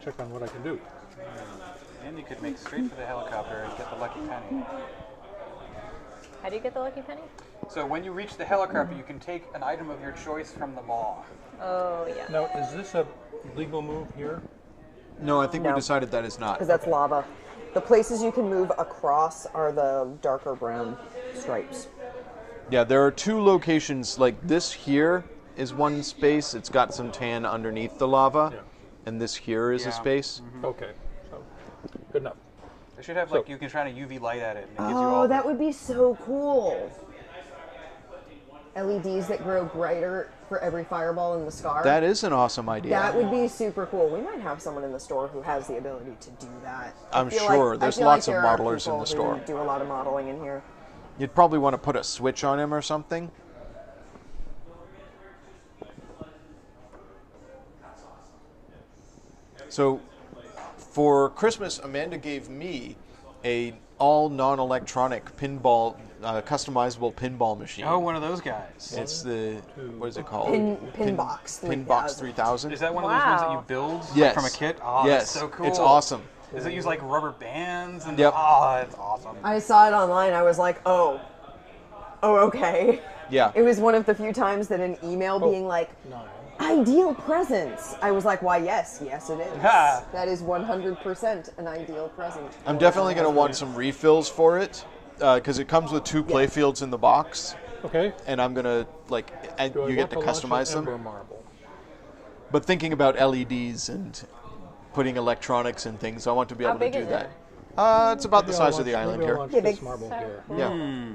Speaker 3: check on what I can do.
Speaker 2: And you could make straight for the helicopter and get the lucky penny.
Speaker 4: How do you get the lucky penny?
Speaker 2: So when you reach the helicopter, you can take an item of your choice from the maw.
Speaker 4: Oh, yeah.
Speaker 3: Now, is this a legal move here?
Speaker 1: No, I think we
Speaker 5: No.
Speaker 1: decided that is not.
Speaker 5: Because that's lava. The places you can move across are the darker brown stripes.
Speaker 1: Yeah, there are 2 locations. Like this here is one space. It's got some tan underneath the lava.
Speaker 3: Yeah.
Speaker 1: And this here is a
Speaker 2: Yeah.
Speaker 1: space.
Speaker 3: Okay, so good enough.
Speaker 2: They should have like you can shine a UV light at it, and it gives you
Speaker 5: Oh,
Speaker 2: all.
Speaker 5: that would be so cool. LEDs that grow brighter for every fireball in the scar.
Speaker 1: That is an awesome idea.
Speaker 5: That would be super cool. We might have someone in the store who has the ability to do that.
Speaker 1: I'm
Speaker 5: I feel
Speaker 1: sure.
Speaker 5: I
Speaker 1: There's
Speaker 5: feel
Speaker 1: lots
Speaker 5: like
Speaker 1: of
Speaker 5: there are
Speaker 1: modelers in
Speaker 5: people
Speaker 1: the store.
Speaker 5: who do a lot of modeling in here.
Speaker 1: You'd probably want to put a switch on him or something. So, for Christmas, Amanda gave me a all non-electronic pinball, customizable pinball machine.
Speaker 2: Oh, one of those guys.
Speaker 1: It's the, what is it called?
Speaker 5: Pinbox 3000.
Speaker 1: Pinbox 3000.
Speaker 2: Is that one of those ones that you
Speaker 4: Wow.
Speaker 2: build like,
Speaker 1: Yes.
Speaker 2: from a kit? Oh,
Speaker 1: Yes.
Speaker 2: that's so cool.
Speaker 1: It's awesome.
Speaker 2: Does it use like rubber bands? And
Speaker 1: Yep.
Speaker 2: Oh, that's awesome.
Speaker 5: I saw it online. I was like, oh, okay.
Speaker 1: Yeah.
Speaker 5: It was one of the few times that an email being like,
Speaker 3: 9.
Speaker 5: ideal presents. I was like, why, yes, it is.
Speaker 2: Ha.
Speaker 5: That is 100% an ideal present.
Speaker 1: I'm definitely going to want some refills for it because it comes with 2 playfields in the box,
Speaker 3: Okay.
Speaker 1: and I'm going to, like, and
Speaker 3: Do I
Speaker 1: you get
Speaker 3: want
Speaker 1: to
Speaker 3: launch an
Speaker 1: customize
Speaker 3: Ember
Speaker 1: them.
Speaker 3: Marble?
Speaker 1: But thinking about LEDs and putting electronics and things, I want to be
Speaker 4: How
Speaker 1: able to
Speaker 4: big
Speaker 1: do
Speaker 4: is
Speaker 1: that.
Speaker 4: it?
Speaker 1: It's about the
Speaker 3: Maybe I'll
Speaker 1: size of the
Speaker 3: launch-
Speaker 1: island
Speaker 3: maybe I'll
Speaker 1: here.
Speaker 3: launch
Speaker 5: Yeah,
Speaker 3: this
Speaker 5: big.
Speaker 3: marble here.
Speaker 1: Yeah.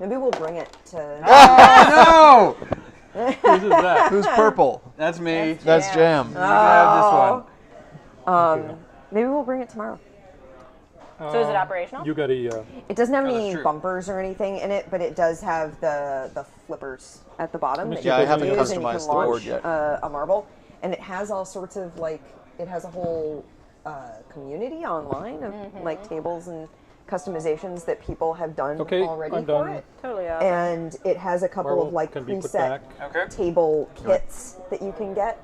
Speaker 5: Maybe we'll bring it to.
Speaker 2: Oh no!
Speaker 3: Whose is that?
Speaker 1: Who's purple?
Speaker 2: That's me.
Speaker 1: That's Jam.
Speaker 2: You can have this one.
Speaker 5: Maybe we'll bring it tomorrow.
Speaker 4: So is it operational?
Speaker 3: You got a.
Speaker 5: It doesn't have
Speaker 2: Oh, that's
Speaker 5: any
Speaker 2: true.
Speaker 5: bumpers or anything in it, but it does have the flippers at the bottom.
Speaker 3: me
Speaker 5: that
Speaker 3: see
Speaker 5: you
Speaker 3: if
Speaker 1: Yeah, I
Speaker 3: there's
Speaker 5: can
Speaker 1: haven't
Speaker 5: use, and you
Speaker 1: customized
Speaker 5: can
Speaker 1: the board
Speaker 5: launch,
Speaker 1: yet.
Speaker 5: a marble, and it has all sorts of like it has a whole community online of like tables and customizations that people have done
Speaker 3: Okay,
Speaker 5: already
Speaker 3: I'm
Speaker 5: for
Speaker 3: done.
Speaker 5: it.
Speaker 4: Totally awesome.
Speaker 5: And it has a couple
Speaker 3: Marble
Speaker 5: of like
Speaker 3: can be put
Speaker 5: preset
Speaker 3: back.
Speaker 2: Okay.
Speaker 5: table kits that you can get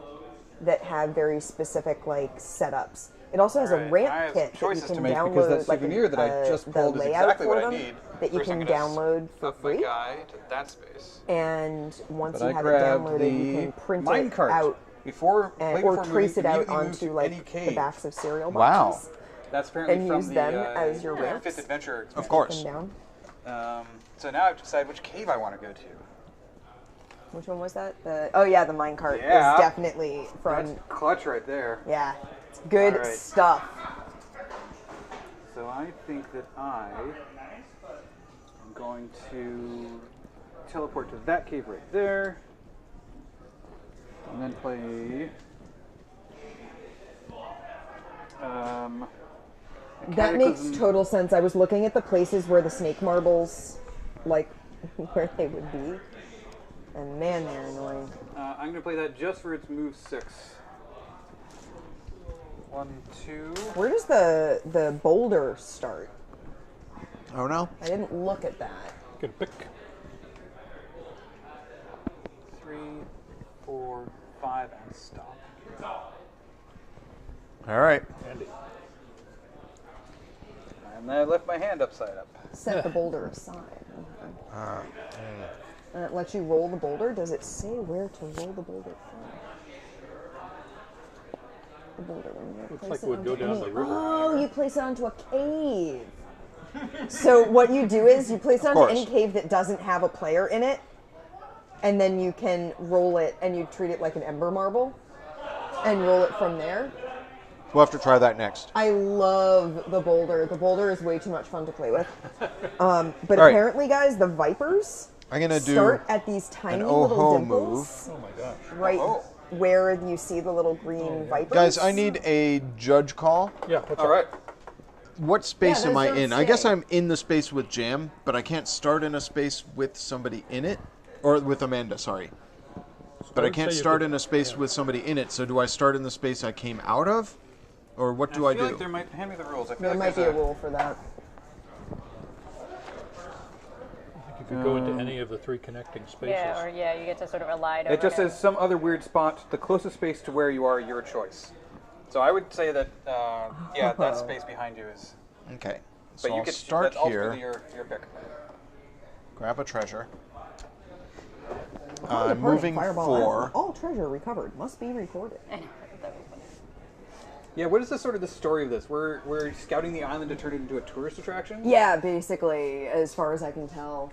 Speaker 5: that have very specific like setups. It also has
Speaker 2: Alright,
Speaker 5: a
Speaker 2: I
Speaker 5: ramp
Speaker 2: have
Speaker 5: kit
Speaker 2: some
Speaker 5: that you
Speaker 2: choices
Speaker 5: can
Speaker 2: to make
Speaker 5: download.
Speaker 2: because that
Speaker 5: like
Speaker 2: souvenir that I just
Speaker 5: the
Speaker 2: pulled is
Speaker 5: layout
Speaker 2: exactly
Speaker 5: for
Speaker 2: what I
Speaker 5: them
Speaker 2: need.
Speaker 5: that you
Speaker 2: First, I'm
Speaker 5: can
Speaker 2: gonna
Speaker 5: download for
Speaker 2: up my
Speaker 5: free.
Speaker 2: guy to that space.
Speaker 5: And once
Speaker 2: But
Speaker 5: you
Speaker 2: I
Speaker 5: have it
Speaker 2: grabbed
Speaker 5: downloaded, you can
Speaker 2: the
Speaker 5: print
Speaker 2: mine
Speaker 5: it
Speaker 2: cart
Speaker 5: out
Speaker 2: before,
Speaker 5: and,
Speaker 2: way
Speaker 5: or
Speaker 2: before
Speaker 5: trace it out
Speaker 2: immediately moved
Speaker 5: onto
Speaker 2: to
Speaker 5: like
Speaker 2: any
Speaker 5: the
Speaker 2: cave.
Speaker 5: backs of cereal
Speaker 1: Wow.
Speaker 5: boxes.
Speaker 2: That's apparently
Speaker 5: and
Speaker 2: from
Speaker 5: use
Speaker 2: the
Speaker 5: them as your
Speaker 2: Fifth
Speaker 5: ramps.
Speaker 2: Adventure.
Speaker 1: Of course.
Speaker 5: Up and down.
Speaker 2: So now I have to decide which cave I want to go to.
Speaker 5: Which one was that? The the minecart
Speaker 2: Yeah.
Speaker 5: is definitely from.
Speaker 2: That's clutch right there.
Speaker 5: Yeah, it's good
Speaker 2: All right.
Speaker 5: stuff.
Speaker 2: So I think that I am going to teleport to that cave right there, and then play.
Speaker 5: That makes
Speaker 2: Cataclysm.
Speaker 5: total sense. I was looking at the places where the snake marbles, like where they would be, and man, they're annoying.
Speaker 2: I'm going to play that just for its move 6. 1, 2.
Speaker 5: Where does the boulder start?
Speaker 1: Oh no.
Speaker 5: I didn't look at that.
Speaker 3: Good pick.
Speaker 2: 3, 4, 5, and stop.
Speaker 1: All right.
Speaker 3: Andy.
Speaker 2: And I left my hand upside up.
Speaker 5: Set the boulder aside. And it lets you roll the boulder. Does it say where to roll the boulder from? The boulder. When you
Speaker 3: Looks
Speaker 5: place
Speaker 3: like
Speaker 5: it
Speaker 3: it would go
Speaker 5: onto
Speaker 3: down
Speaker 5: any-
Speaker 3: the river.
Speaker 5: Oh, you place it onto a cave. So what you do is you place it onto
Speaker 1: course.
Speaker 5: any cave that doesn't have a player in it, and then you can roll it and you treat it like an ember marble, and roll it from there.
Speaker 1: We'll have to try that next.
Speaker 5: I love the boulder. The boulder is way too much fun to play with. But
Speaker 1: All right.
Speaker 5: apparently, guys, the vipers
Speaker 1: I'm gonna do
Speaker 5: start at these tiny
Speaker 1: oh-ho
Speaker 5: little dimples
Speaker 3: Oh my gosh.
Speaker 5: right where you see the little green vipers.
Speaker 1: Guys, I need a judge call.
Speaker 3: Yeah. What's
Speaker 2: All
Speaker 3: up?
Speaker 2: right.
Speaker 1: What space
Speaker 5: Yeah,
Speaker 1: am I
Speaker 5: those
Speaker 1: in?
Speaker 5: don't
Speaker 1: I guess
Speaker 5: say.
Speaker 1: I'm in the space with Jam, but I can't start in a space with somebody in it. Or with Amanda, sorry. But I
Speaker 3: would
Speaker 1: can't
Speaker 3: say you
Speaker 1: start
Speaker 3: could-
Speaker 1: in a space with somebody in it, so do I start in the space I came out of? Or what do I
Speaker 2: feel
Speaker 1: do?
Speaker 2: like there might hand me the rules. I feel
Speaker 5: there
Speaker 2: like
Speaker 5: might be
Speaker 2: there's
Speaker 5: a rule for that.
Speaker 3: You could go into any of the 3 connecting spaces.
Speaker 4: Yeah, or you get to sort of elide over
Speaker 2: It just
Speaker 4: it.
Speaker 2: says some other weird spot, the closest space to where you are, your choice. So I would say that, that space behind you is.
Speaker 1: Okay.
Speaker 2: But
Speaker 1: So
Speaker 2: you
Speaker 1: I'll
Speaker 2: could
Speaker 1: start
Speaker 2: that's ultimately
Speaker 1: here,
Speaker 2: your pick.
Speaker 1: grab a treasure.
Speaker 5: Upon departing
Speaker 1: moving
Speaker 5: Fireball
Speaker 1: 4.
Speaker 5: Island, all treasure recovered must be reported.
Speaker 4: I know, that was funny.
Speaker 2: Yeah, what is the sort of the story of this? We're scouting the island to turn it into a tourist attraction?
Speaker 5: Yeah, basically, as far as I can tell.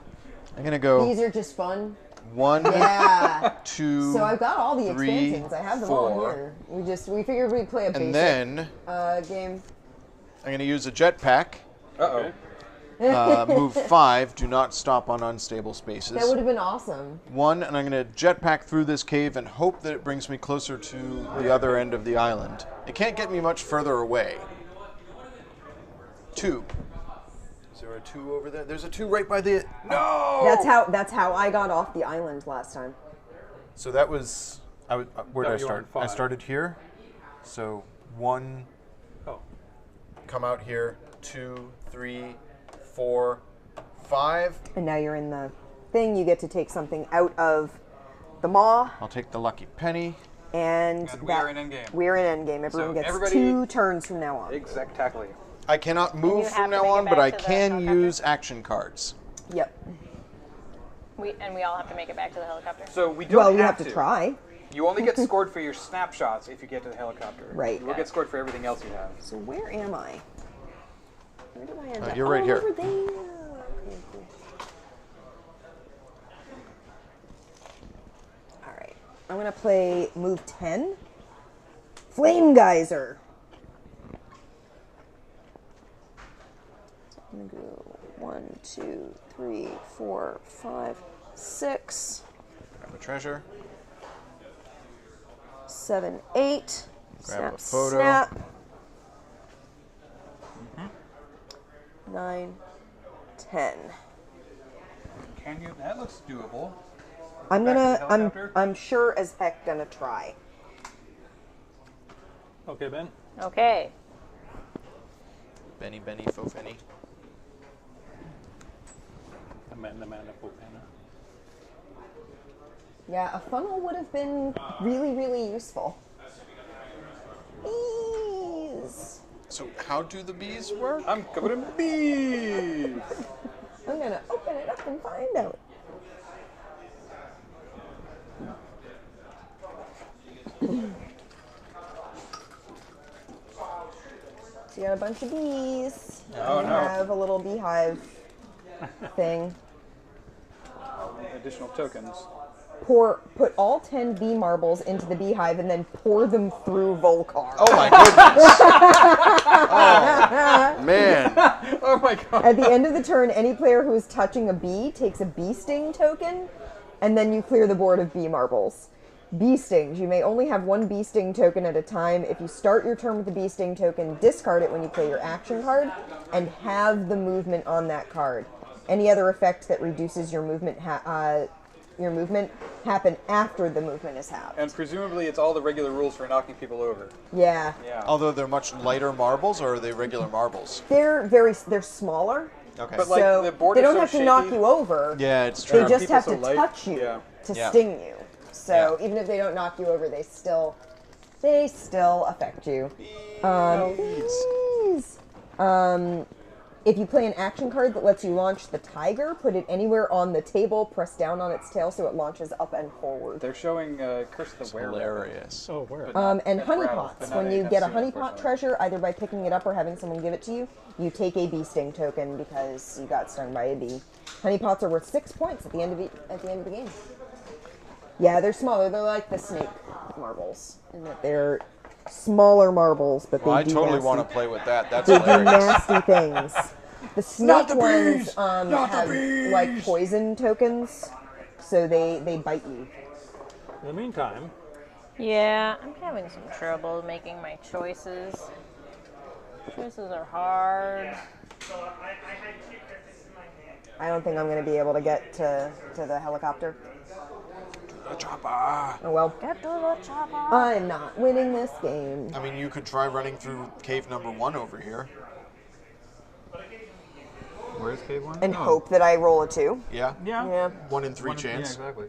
Speaker 1: I'm going to go
Speaker 5: These are just fun.
Speaker 1: 1,
Speaker 5: Yeah.
Speaker 1: 2,
Speaker 5: So I've got all the
Speaker 1: 3,
Speaker 5: expansions. I have them all
Speaker 1: 4.
Speaker 5: here. We figured we'd play a basic
Speaker 1: And then
Speaker 5: game.
Speaker 1: I'm going to use a jetpack.
Speaker 2: Uh-oh.
Speaker 1: Move 5. Do not stop on unstable spaces.
Speaker 5: That would have been awesome.
Speaker 1: 1, and I'm going to jetpack through this cave and hope that it brings me closer to the other end of the island. It can't get me much further away. 2. Is there a 2 over there? There's a 2 right by the... No!
Speaker 5: That's how I got off the island last time.
Speaker 1: So that was... where did
Speaker 3: No,
Speaker 1: I
Speaker 3: you were
Speaker 1: start?
Speaker 3: on 5.
Speaker 1: I started here. So 1,
Speaker 3: Oh.
Speaker 1: come out here. 2, 3, 4, 5.
Speaker 5: And now you're in the thing. You get to take something out of the maw.
Speaker 1: I'll take the lucky penny.
Speaker 5: And
Speaker 2: we are in endgame.
Speaker 5: We're in endgame. Everyone gets
Speaker 2: everybody-
Speaker 5: 2 turns from now on.
Speaker 2: Exactly.
Speaker 1: I cannot
Speaker 4: you
Speaker 1: move
Speaker 4: have
Speaker 1: from
Speaker 4: to
Speaker 1: now
Speaker 4: make it
Speaker 1: on, but
Speaker 4: back
Speaker 1: I
Speaker 4: to the
Speaker 1: can
Speaker 4: helicopter?
Speaker 1: use action cards.
Speaker 5: Yep.
Speaker 4: We all have to make it back to the helicopter.
Speaker 2: So we don't
Speaker 5: Well, you
Speaker 2: have
Speaker 5: have to try.
Speaker 2: You only get scored for your snapshots if you get to the helicopter.
Speaker 5: Right.
Speaker 2: You will get scored for everything else you have.
Speaker 5: So where am I? Where do I end up?
Speaker 1: you're right here.
Speaker 5: Over there. Okay, cool. All right. I'm gonna play move 10. Flame Geyser. I'm gonna go 1, 2, 3, 4, 5, 6,
Speaker 1: Grab a treasure.
Speaker 5: 7, 8.
Speaker 1: Grab a
Speaker 5: Snap,
Speaker 1: photo.
Speaker 5: snap. 9, 10.
Speaker 2: Can you? That looks doable.
Speaker 5: I'm
Speaker 2: Back to the
Speaker 5: gonna.
Speaker 2: helicopter?
Speaker 5: I'm sure as heck gonna try.
Speaker 3: Okay, Ben.
Speaker 4: Okay.
Speaker 1: Benny, faux Benny.
Speaker 3: Amanda, Popana.
Speaker 5: Yeah, a funnel would have been really, really useful. Bees.
Speaker 1: So how do the bees work?
Speaker 2: I'm covered in bees.
Speaker 5: I'm gonna open it up and find out. So you got a bunch of bees.
Speaker 2: Oh,
Speaker 5: you
Speaker 2: no.
Speaker 5: have a little beehive thing.
Speaker 2: Additional tokens.
Speaker 5: Put all 10 bee marbles into the beehive and then pour them through Volcar.
Speaker 1: Oh my goodness! Oh man!
Speaker 2: Oh my god.
Speaker 5: At the end of the turn, any player who is touching a bee takes a bee sting token, and then you clear the board of bee marbles. Bee stings. You may only have 1 bee sting token at a time. If you start your turn with a bee sting token, discard it when you play your action card, and have the movement on that card. Any other effect that reduces your movement happen after the movement is halved.
Speaker 2: And presumably it's all the regular rules for knocking people over.
Speaker 5: Yeah.
Speaker 2: Yeah.
Speaker 1: Although they're much lighter marbles, or are they regular marbles?
Speaker 5: They're smaller.
Speaker 2: But
Speaker 1: Okay.
Speaker 2: like
Speaker 5: So
Speaker 2: the board
Speaker 5: they
Speaker 2: is
Speaker 5: don't
Speaker 2: so
Speaker 5: have to knock
Speaker 2: shaky.
Speaker 5: you over.
Speaker 1: Yeah, it's
Speaker 5: They
Speaker 1: true.
Speaker 5: just
Speaker 2: People
Speaker 5: have
Speaker 2: so
Speaker 5: to
Speaker 2: light.
Speaker 5: touch you
Speaker 2: Yeah.
Speaker 5: to
Speaker 1: Yeah.
Speaker 5: sting you. So
Speaker 1: Yeah.
Speaker 5: even if they don't knock you over, they still affect you. Bees. If you play an action card that lets you launch the tiger, put it anywhere on the table, press down on its tail so it launches up and forward.
Speaker 2: They're showing Curse of the Werewolf.
Speaker 1: Hilarious.
Speaker 3: Oh, where?
Speaker 5: And
Speaker 2: That's
Speaker 5: honey
Speaker 2: rattled,
Speaker 5: pots.
Speaker 2: but not
Speaker 5: When you
Speaker 2: anytime
Speaker 5: get a
Speaker 2: soon,
Speaker 5: honey pot
Speaker 2: unfortunately.
Speaker 5: treasure, either by picking it up or having someone give it to you, you take a bee sting token because you got stung by a bee. Honey pots are worth 6 points at the end of the game. Yeah, they're smaller. They're like the snake marbles, in that they're smaller marbles, but
Speaker 1: Well, I
Speaker 5: they do
Speaker 1: totally
Speaker 5: nasty,
Speaker 1: want to play with that. That's
Speaker 5: they do
Speaker 1: hilarious.
Speaker 5: nasty things. The snake
Speaker 1: Not the
Speaker 5: ones
Speaker 1: bees! Not the
Speaker 5: have
Speaker 1: bees!
Speaker 5: like poison tokens, so they bite you.
Speaker 3: In the meantime,
Speaker 4: Yeah, I'm having some trouble making my choices. Choices are hard.
Speaker 5: I don't think I'm going to be able to get to the helicopter.
Speaker 1: The chopper.
Speaker 5: Oh well.
Speaker 4: Get to the chopper.
Speaker 5: I'm not winning this game.
Speaker 1: I mean, you could try running through cave number 1 over here.
Speaker 2: Where's cave 1?
Speaker 5: And hope that I roll a 2.
Speaker 1: Yeah?
Speaker 2: Yeah.
Speaker 5: Yeah.
Speaker 1: 1 in 3
Speaker 2: Yeah,
Speaker 1: chance.
Speaker 2: exactly.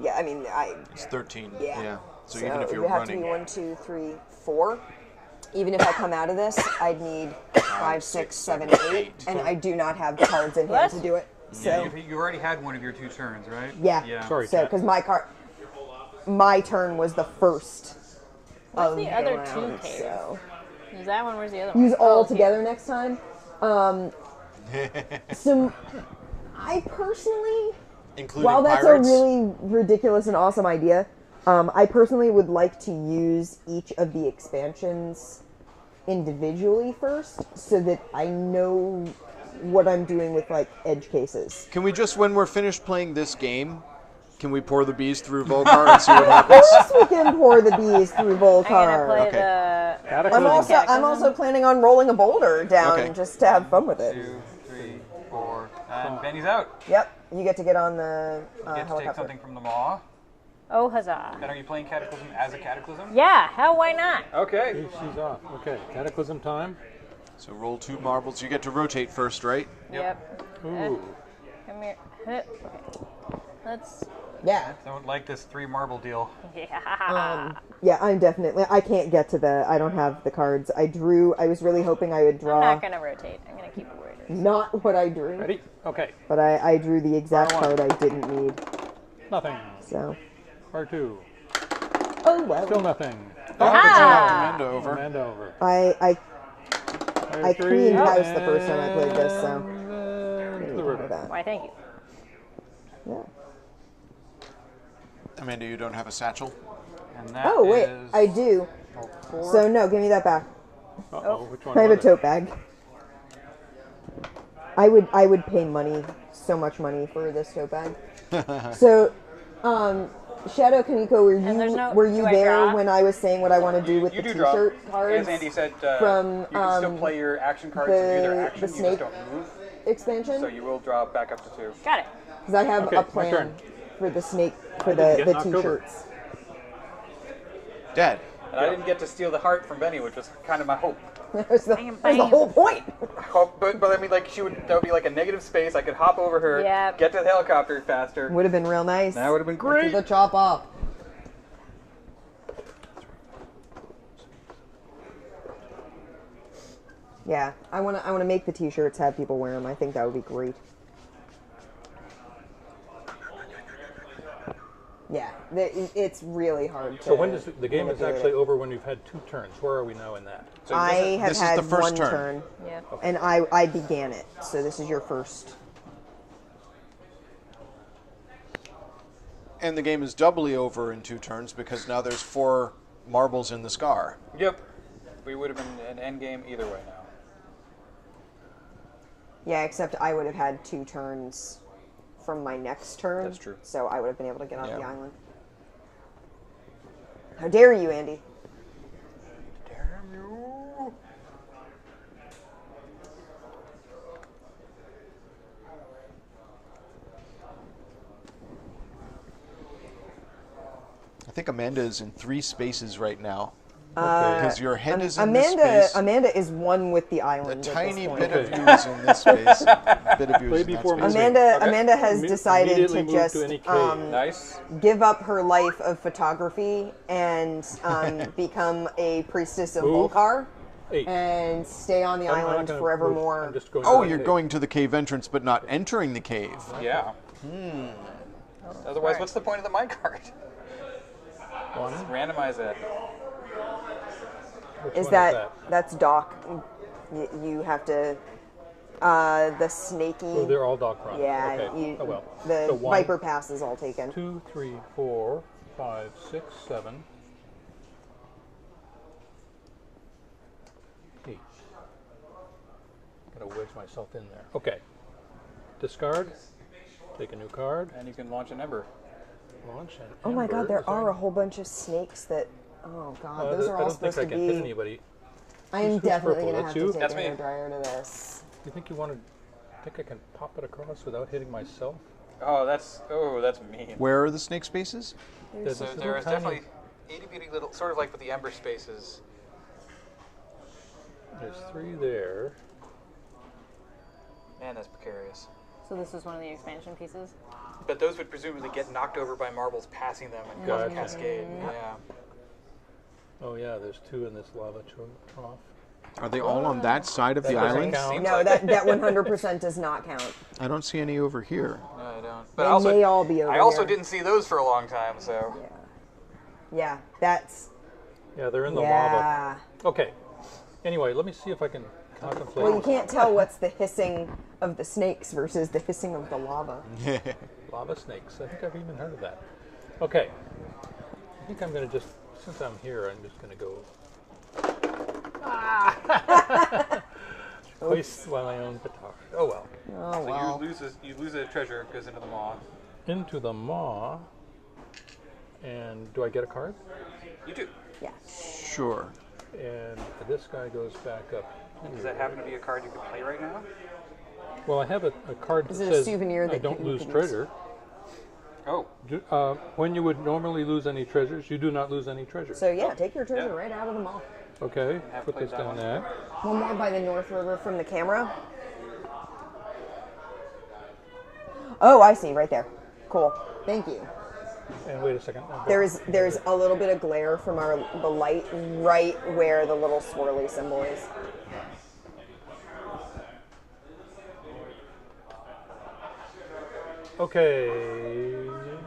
Speaker 5: Yeah, I mean,
Speaker 1: It's 13.
Speaker 5: yeah.
Speaker 1: So even if
Speaker 5: it
Speaker 1: you're
Speaker 5: would have
Speaker 1: running.
Speaker 5: to be 1, 2, 3, 4. even if I come out of this, I'd need 5, 6, 7, 8, and I do not have the cards in hand to do it. So
Speaker 2: You already had one of your 2 turns, right?
Speaker 5: yeah.
Speaker 3: Sorry,
Speaker 5: So
Speaker 3: Kat.
Speaker 5: because my turn was the first.
Speaker 4: What's
Speaker 5: of
Speaker 4: the other
Speaker 5: round,
Speaker 4: 2 caves?
Speaker 5: So
Speaker 4: Use that one. Where's the other one?
Speaker 5: use all
Speaker 4: Oh,
Speaker 5: together next time. So I personally,
Speaker 1: Including
Speaker 5: while that's
Speaker 1: pirates.
Speaker 5: a really ridiculous and awesome idea, I personally would like to use each of the expansions individually first, so that I know what I'm doing with like edge cases.
Speaker 1: Can we just, when we're finished playing this game, can we pour the bees through Volcar and see what happens?
Speaker 5: Of course, we can pour the bees through
Speaker 4: I'm gonna
Speaker 5: Volcar.
Speaker 4: play
Speaker 1: Okay.
Speaker 4: the.
Speaker 3: Cataclysm.
Speaker 5: I'm also planning on rolling a boulder down
Speaker 1: Okay.
Speaker 5: just to have fun with it.
Speaker 2: 2, 3, 4, and Benny's out.
Speaker 5: Yep, you get to get on the
Speaker 2: You get to take
Speaker 5: helicopter.
Speaker 2: something from the maw.
Speaker 4: Oh, huzzah!
Speaker 2: Then are you playing Cataclysm as a Cataclysm?
Speaker 4: Yeah. Hell, why not?
Speaker 2: Okay.
Speaker 3: She's off. Okay, Cataclysm time.
Speaker 1: So roll 2 marbles. You get to rotate first, right?
Speaker 4: Yep.
Speaker 3: Ooh.
Speaker 4: Come here. Okay. Let's.
Speaker 5: Yeah.
Speaker 2: Don't like this 3 marble deal.
Speaker 4: Yeah.
Speaker 5: Yeah, I'm definitely. I can't get to the. I don't have the cards. I was really hoping I would
Speaker 4: I'm
Speaker 5: draw.
Speaker 4: not gonna rotate. I'm gonna keep it where it is.
Speaker 5: Not what I drew.
Speaker 3: Ready? Okay.
Speaker 5: But I drew the exact
Speaker 2: R1.
Speaker 5: card I didn't need.
Speaker 3: Nothing.
Speaker 5: So.
Speaker 3: R2.
Speaker 5: Oh well.
Speaker 3: Still nothing.
Speaker 4: Ah!
Speaker 1: Amanda over.
Speaker 3: Amanda over.
Speaker 5: I
Speaker 3: R3,
Speaker 5: cleaned house the first time I played this, so.
Speaker 3: and to the
Speaker 5: For
Speaker 3: river.
Speaker 5: that.
Speaker 4: Why? Thank you.
Speaker 5: Yeah.
Speaker 1: Amanda, you don't have a satchel?
Speaker 2: And that
Speaker 5: Oh wait,
Speaker 2: is-
Speaker 5: I do.
Speaker 2: Oh, 4.
Speaker 5: So no, give me that back.
Speaker 3: Uh-oh, which one
Speaker 5: I have a
Speaker 3: was it?
Speaker 5: tote bag. I would pay money, so much money for this tote bag. So, Shadow Kaneko, were you
Speaker 4: do I
Speaker 5: there
Speaker 4: draw?
Speaker 5: when I was saying what I want to do with
Speaker 2: You
Speaker 5: the
Speaker 2: do draw.
Speaker 5: T-shirt cards
Speaker 2: As Andy said,
Speaker 5: from
Speaker 2: you can still play your action cards and do their action.
Speaker 5: the
Speaker 2: You
Speaker 5: snake
Speaker 2: just don't move.
Speaker 5: expansion?
Speaker 2: So you will draw back up to 2.
Speaker 4: Got it.
Speaker 5: Because I have
Speaker 3: Okay,
Speaker 5: a
Speaker 3: my
Speaker 5: plan
Speaker 3: turn.
Speaker 5: for the snake for
Speaker 3: didn't
Speaker 5: the
Speaker 3: get knocked over.
Speaker 5: T-shirts.
Speaker 1: Dad.
Speaker 2: And I didn't get to steal the heart from Benny, which was kind of my hope.
Speaker 5: That was the
Speaker 4: Bam.
Speaker 5: whole point.
Speaker 2: But I mean, like that would be like a negative space. I could hop over her,
Speaker 4: Yep.
Speaker 2: get to the helicopter faster.
Speaker 5: Would have been real nice.
Speaker 2: That would have been
Speaker 5: Get
Speaker 2: great.
Speaker 5: the chop off. Yeah, I wanna make the T-shirts, have people wear them. I think that would be great. Yeah, it's really hard to.
Speaker 3: So when does the game is
Speaker 5: manipulate
Speaker 3: actually
Speaker 5: it.
Speaker 3: over when you've had 2 turns? Where are we now in that?
Speaker 1: So
Speaker 5: I have
Speaker 1: this
Speaker 5: had
Speaker 1: is the first
Speaker 5: one
Speaker 1: turn.
Speaker 5: turn,
Speaker 4: Yeah.
Speaker 5: and I began it. So this is your first.
Speaker 1: And the game is doubly over in 2 turns because now there's 4 marbles in the scar.
Speaker 2: Yep. We would have been an end game either way now.
Speaker 5: Yeah, except I would have had 2 turns from my next turn.
Speaker 2: That's true.
Speaker 5: So I would have been able to get off the
Speaker 1: Yeah.
Speaker 5: island. How dare you, Andy?
Speaker 2: Damn you!
Speaker 1: I think Amanda is in 3 spaces right now.
Speaker 3: Okay.
Speaker 1: Because your head is in this space.
Speaker 5: Amanda is one with the
Speaker 1: A
Speaker 5: island. at
Speaker 1: tiny
Speaker 5: this point.
Speaker 1: bit of you is in this space. A bit of you
Speaker 3: Play
Speaker 1: is in that
Speaker 3: before
Speaker 1: space.
Speaker 3: moving.
Speaker 5: Amanda has decided
Speaker 3: Immediately
Speaker 5: to
Speaker 3: move
Speaker 5: just
Speaker 3: to any cave.
Speaker 2: Nice.
Speaker 5: give up her life of photography and become a priestess of
Speaker 3: Move.
Speaker 5: Volcar
Speaker 3: 8.
Speaker 5: and stay on the
Speaker 3: I'm not
Speaker 5: island
Speaker 3: gonna
Speaker 5: forevermore.
Speaker 3: move. I'm just going
Speaker 1: Oh,
Speaker 3: to
Speaker 1: you're
Speaker 3: the
Speaker 1: going to the cave entrance but not entering the cave.
Speaker 2: Yeah. Otherwise, what's the point of the minecart?
Speaker 3: one.
Speaker 2: Randomize it.
Speaker 3: Which
Speaker 5: Is
Speaker 3: one
Speaker 5: that that's Doc? You have to the snaky.
Speaker 3: Oh, they're all dock runs.
Speaker 5: Yeah,
Speaker 3: Okay. Oh well.
Speaker 5: the
Speaker 3: So 1,
Speaker 5: Viper Pass is all taken.
Speaker 3: 2, 3, 4, 5, 6, 7, 8. Gotta wedge myself in there. Okay. Discard. Take a new card.
Speaker 2: And you can launch an ember.
Speaker 3: Launch and
Speaker 5: Oh my
Speaker 3: Ember.
Speaker 5: God, there
Speaker 3: Is
Speaker 5: are a whole bunch of snakes that. Oh God, those are
Speaker 3: I
Speaker 5: all
Speaker 3: don't think
Speaker 5: supposed
Speaker 3: I
Speaker 5: to
Speaker 3: can hit
Speaker 5: be.
Speaker 3: anybody.
Speaker 5: I'm
Speaker 3: Who's
Speaker 5: definitely
Speaker 3: purple?
Speaker 5: gonna
Speaker 3: That's
Speaker 5: have
Speaker 3: you?
Speaker 5: to take
Speaker 2: That's
Speaker 5: a
Speaker 2: me.
Speaker 5: hairdryer to this.
Speaker 3: Do you think you want to? Think I can pop it across without hitting myself?
Speaker 2: Oh, that's mean.
Speaker 1: Where are the snake spaces?
Speaker 3: There's
Speaker 2: So
Speaker 3: this
Speaker 2: there
Speaker 3: little
Speaker 2: is
Speaker 3: tiny-
Speaker 2: definitely itty bitty little, sort of like with the ember spaces.
Speaker 3: There's 3 there.
Speaker 2: Man, that's precarious.
Speaker 4: So this is one of the expansion pieces.
Speaker 2: But those would presumably get knocked over by marbles passing them and
Speaker 3: Gotcha.
Speaker 2: cause cascade. Yeah.
Speaker 3: Oh yeah, there's 2 in this lava trough.
Speaker 1: Are they all on that side of the
Speaker 3: doesn't
Speaker 1: island?
Speaker 3: count.
Speaker 5: No, that 100% does not count.
Speaker 1: I don't see any over here.
Speaker 2: No, I don't.
Speaker 5: They may all be over
Speaker 2: I also
Speaker 5: here.
Speaker 2: didn't see those for a long time, so.
Speaker 5: Yeah, that's...
Speaker 3: Yeah, they're in the
Speaker 5: yeah.
Speaker 3: lava. Okay. Anyway, let me see if I can contemplate.
Speaker 5: Well, you can't tell what's the hissing of the snakes versus the hissing of the lava.
Speaker 3: Lava snakes. I think I've even heard of that. Okay. I think I'm going to just, since I'm here, I'm just going to go. Hoist my own petard. Oh well.
Speaker 5: Oh,
Speaker 2: So
Speaker 5: well.
Speaker 2: you lose a treasure, it goes into the maw.
Speaker 3: Into the maw. And do I get a card?
Speaker 2: You do.
Speaker 5: Yeah.
Speaker 1: Sure.
Speaker 3: And this guy goes back up.
Speaker 2: Does that happen to be a card you can play right now?
Speaker 3: Well, I have a card
Speaker 5: Is
Speaker 3: that
Speaker 5: it a
Speaker 3: says
Speaker 5: souvenir
Speaker 3: I
Speaker 5: that
Speaker 3: don't
Speaker 5: you
Speaker 3: lose
Speaker 5: can
Speaker 3: treasure.
Speaker 2: Oh.
Speaker 3: When you would normally lose any treasures, you do not lose any treasures.
Speaker 5: So, yeah, take your treasure right out of the mall.
Speaker 3: Okay,
Speaker 2: Have
Speaker 3: put
Speaker 2: played
Speaker 3: this
Speaker 2: that
Speaker 3: down
Speaker 2: one.
Speaker 3: there.
Speaker 5: One more by the North River from the camera. Oh, I see, right there. Cool. Thank you.
Speaker 3: And wait a second.
Speaker 5: There's a little bit of glare from the light right where the little swirly symbol is.
Speaker 3: Okay.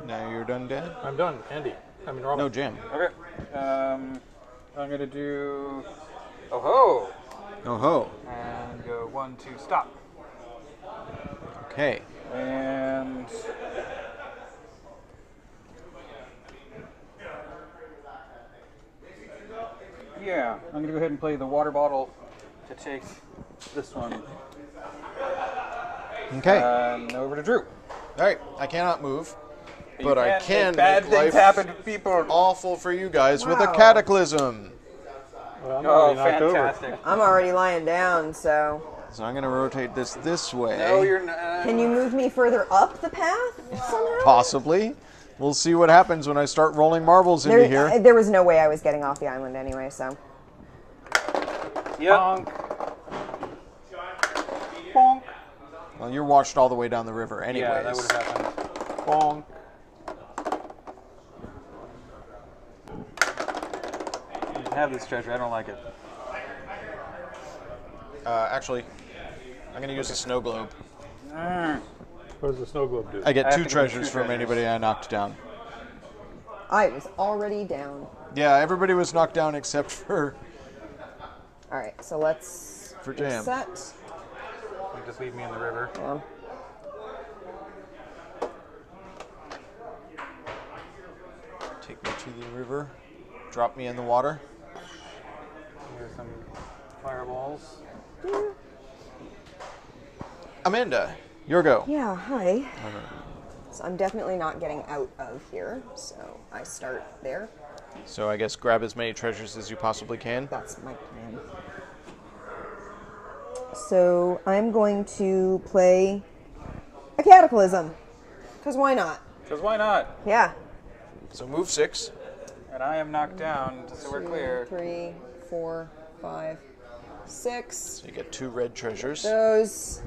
Speaker 1: Now you're done, Dad?
Speaker 3: I'm done. Andy. I mean, Robin.
Speaker 1: No, Jam.
Speaker 2: Okay. I'm going to do. Oh ho!
Speaker 1: Oh ho.
Speaker 2: And go 1, 2, stop.
Speaker 1: Okay.
Speaker 2: And. Yeah, I'm going to go ahead and play the water bottle to take this one.
Speaker 1: Okay.
Speaker 2: And over to Drew.
Speaker 1: All right. I cannot move, but I
Speaker 2: can't
Speaker 1: can
Speaker 2: make bad
Speaker 1: make
Speaker 2: things
Speaker 1: life
Speaker 2: happen to people.
Speaker 1: awful for you guys with a
Speaker 5: Wow.
Speaker 1: cataclysm.
Speaker 3: Well, I'm
Speaker 2: Oh,
Speaker 3: already knocked over.
Speaker 2: fantastic.
Speaker 5: I'm already lying down, so...
Speaker 1: So I'm going to rotate this way.
Speaker 2: No, you're not.
Speaker 5: Can you move me further up the path somehow?
Speaker 1: Possibly. We'll see what happens when I start rolling marbles into here.
Speaker 5: There was no way I was getting off the island anyway, so...
Speaker 2: Yep. Bonk.
Speaker 1: Well, you're washed all the way down the river anyways.
Speaker 2: Yeah, that would have happened. Bonk. You can have this treasure. I don't like it.
Speaker 1: Actually, I'm going to use a snow globe.
Speaker 3: What does the snow globe do?
Speaker 1: I get
Speaker 2: I have
Speaker 1: two
Speaker 2: to give
Speaker 1: treasures
Speaker 2: two
Speaker 1: from
Speaker 2: treasures.
Speaker 1: anybody I knocked down.
Speaker 5: I was already down.
Speaker 1: Yeah, everybody was knocked down except for
Speaker 5: Alright, so let's...
Speaker 1: For Jam.
Speaker 5: Reset.
Speaker 2: You just leave me in the river.
Speaker 5: Yeah.
Speaker 1: take me to the river, drop me in the water.
Speaker 2: Here's some fireballs.
Speaker 1: Amanda, your go.
Speaker 5: Yeah, hi. So I'm definitely not getting out of here, so I start there.
Speaker 1: So I guess grab as many treasures as you possibly can.
Speaker 5: That's my plan. So I'm going to play a Cataclysm. Because why not?
Speaker 2: Because why not?
Speaker 5: Yeah.
Speaker 1: So move 6.
Speaker 2: And I am knocked down, so we're
Speaker 5: 2,
Speaker 2: clear.
Speaker 5: 3, 4, 5, 6.
Speaker 1: So you get 2 red treasures.
Speaker 5: Those.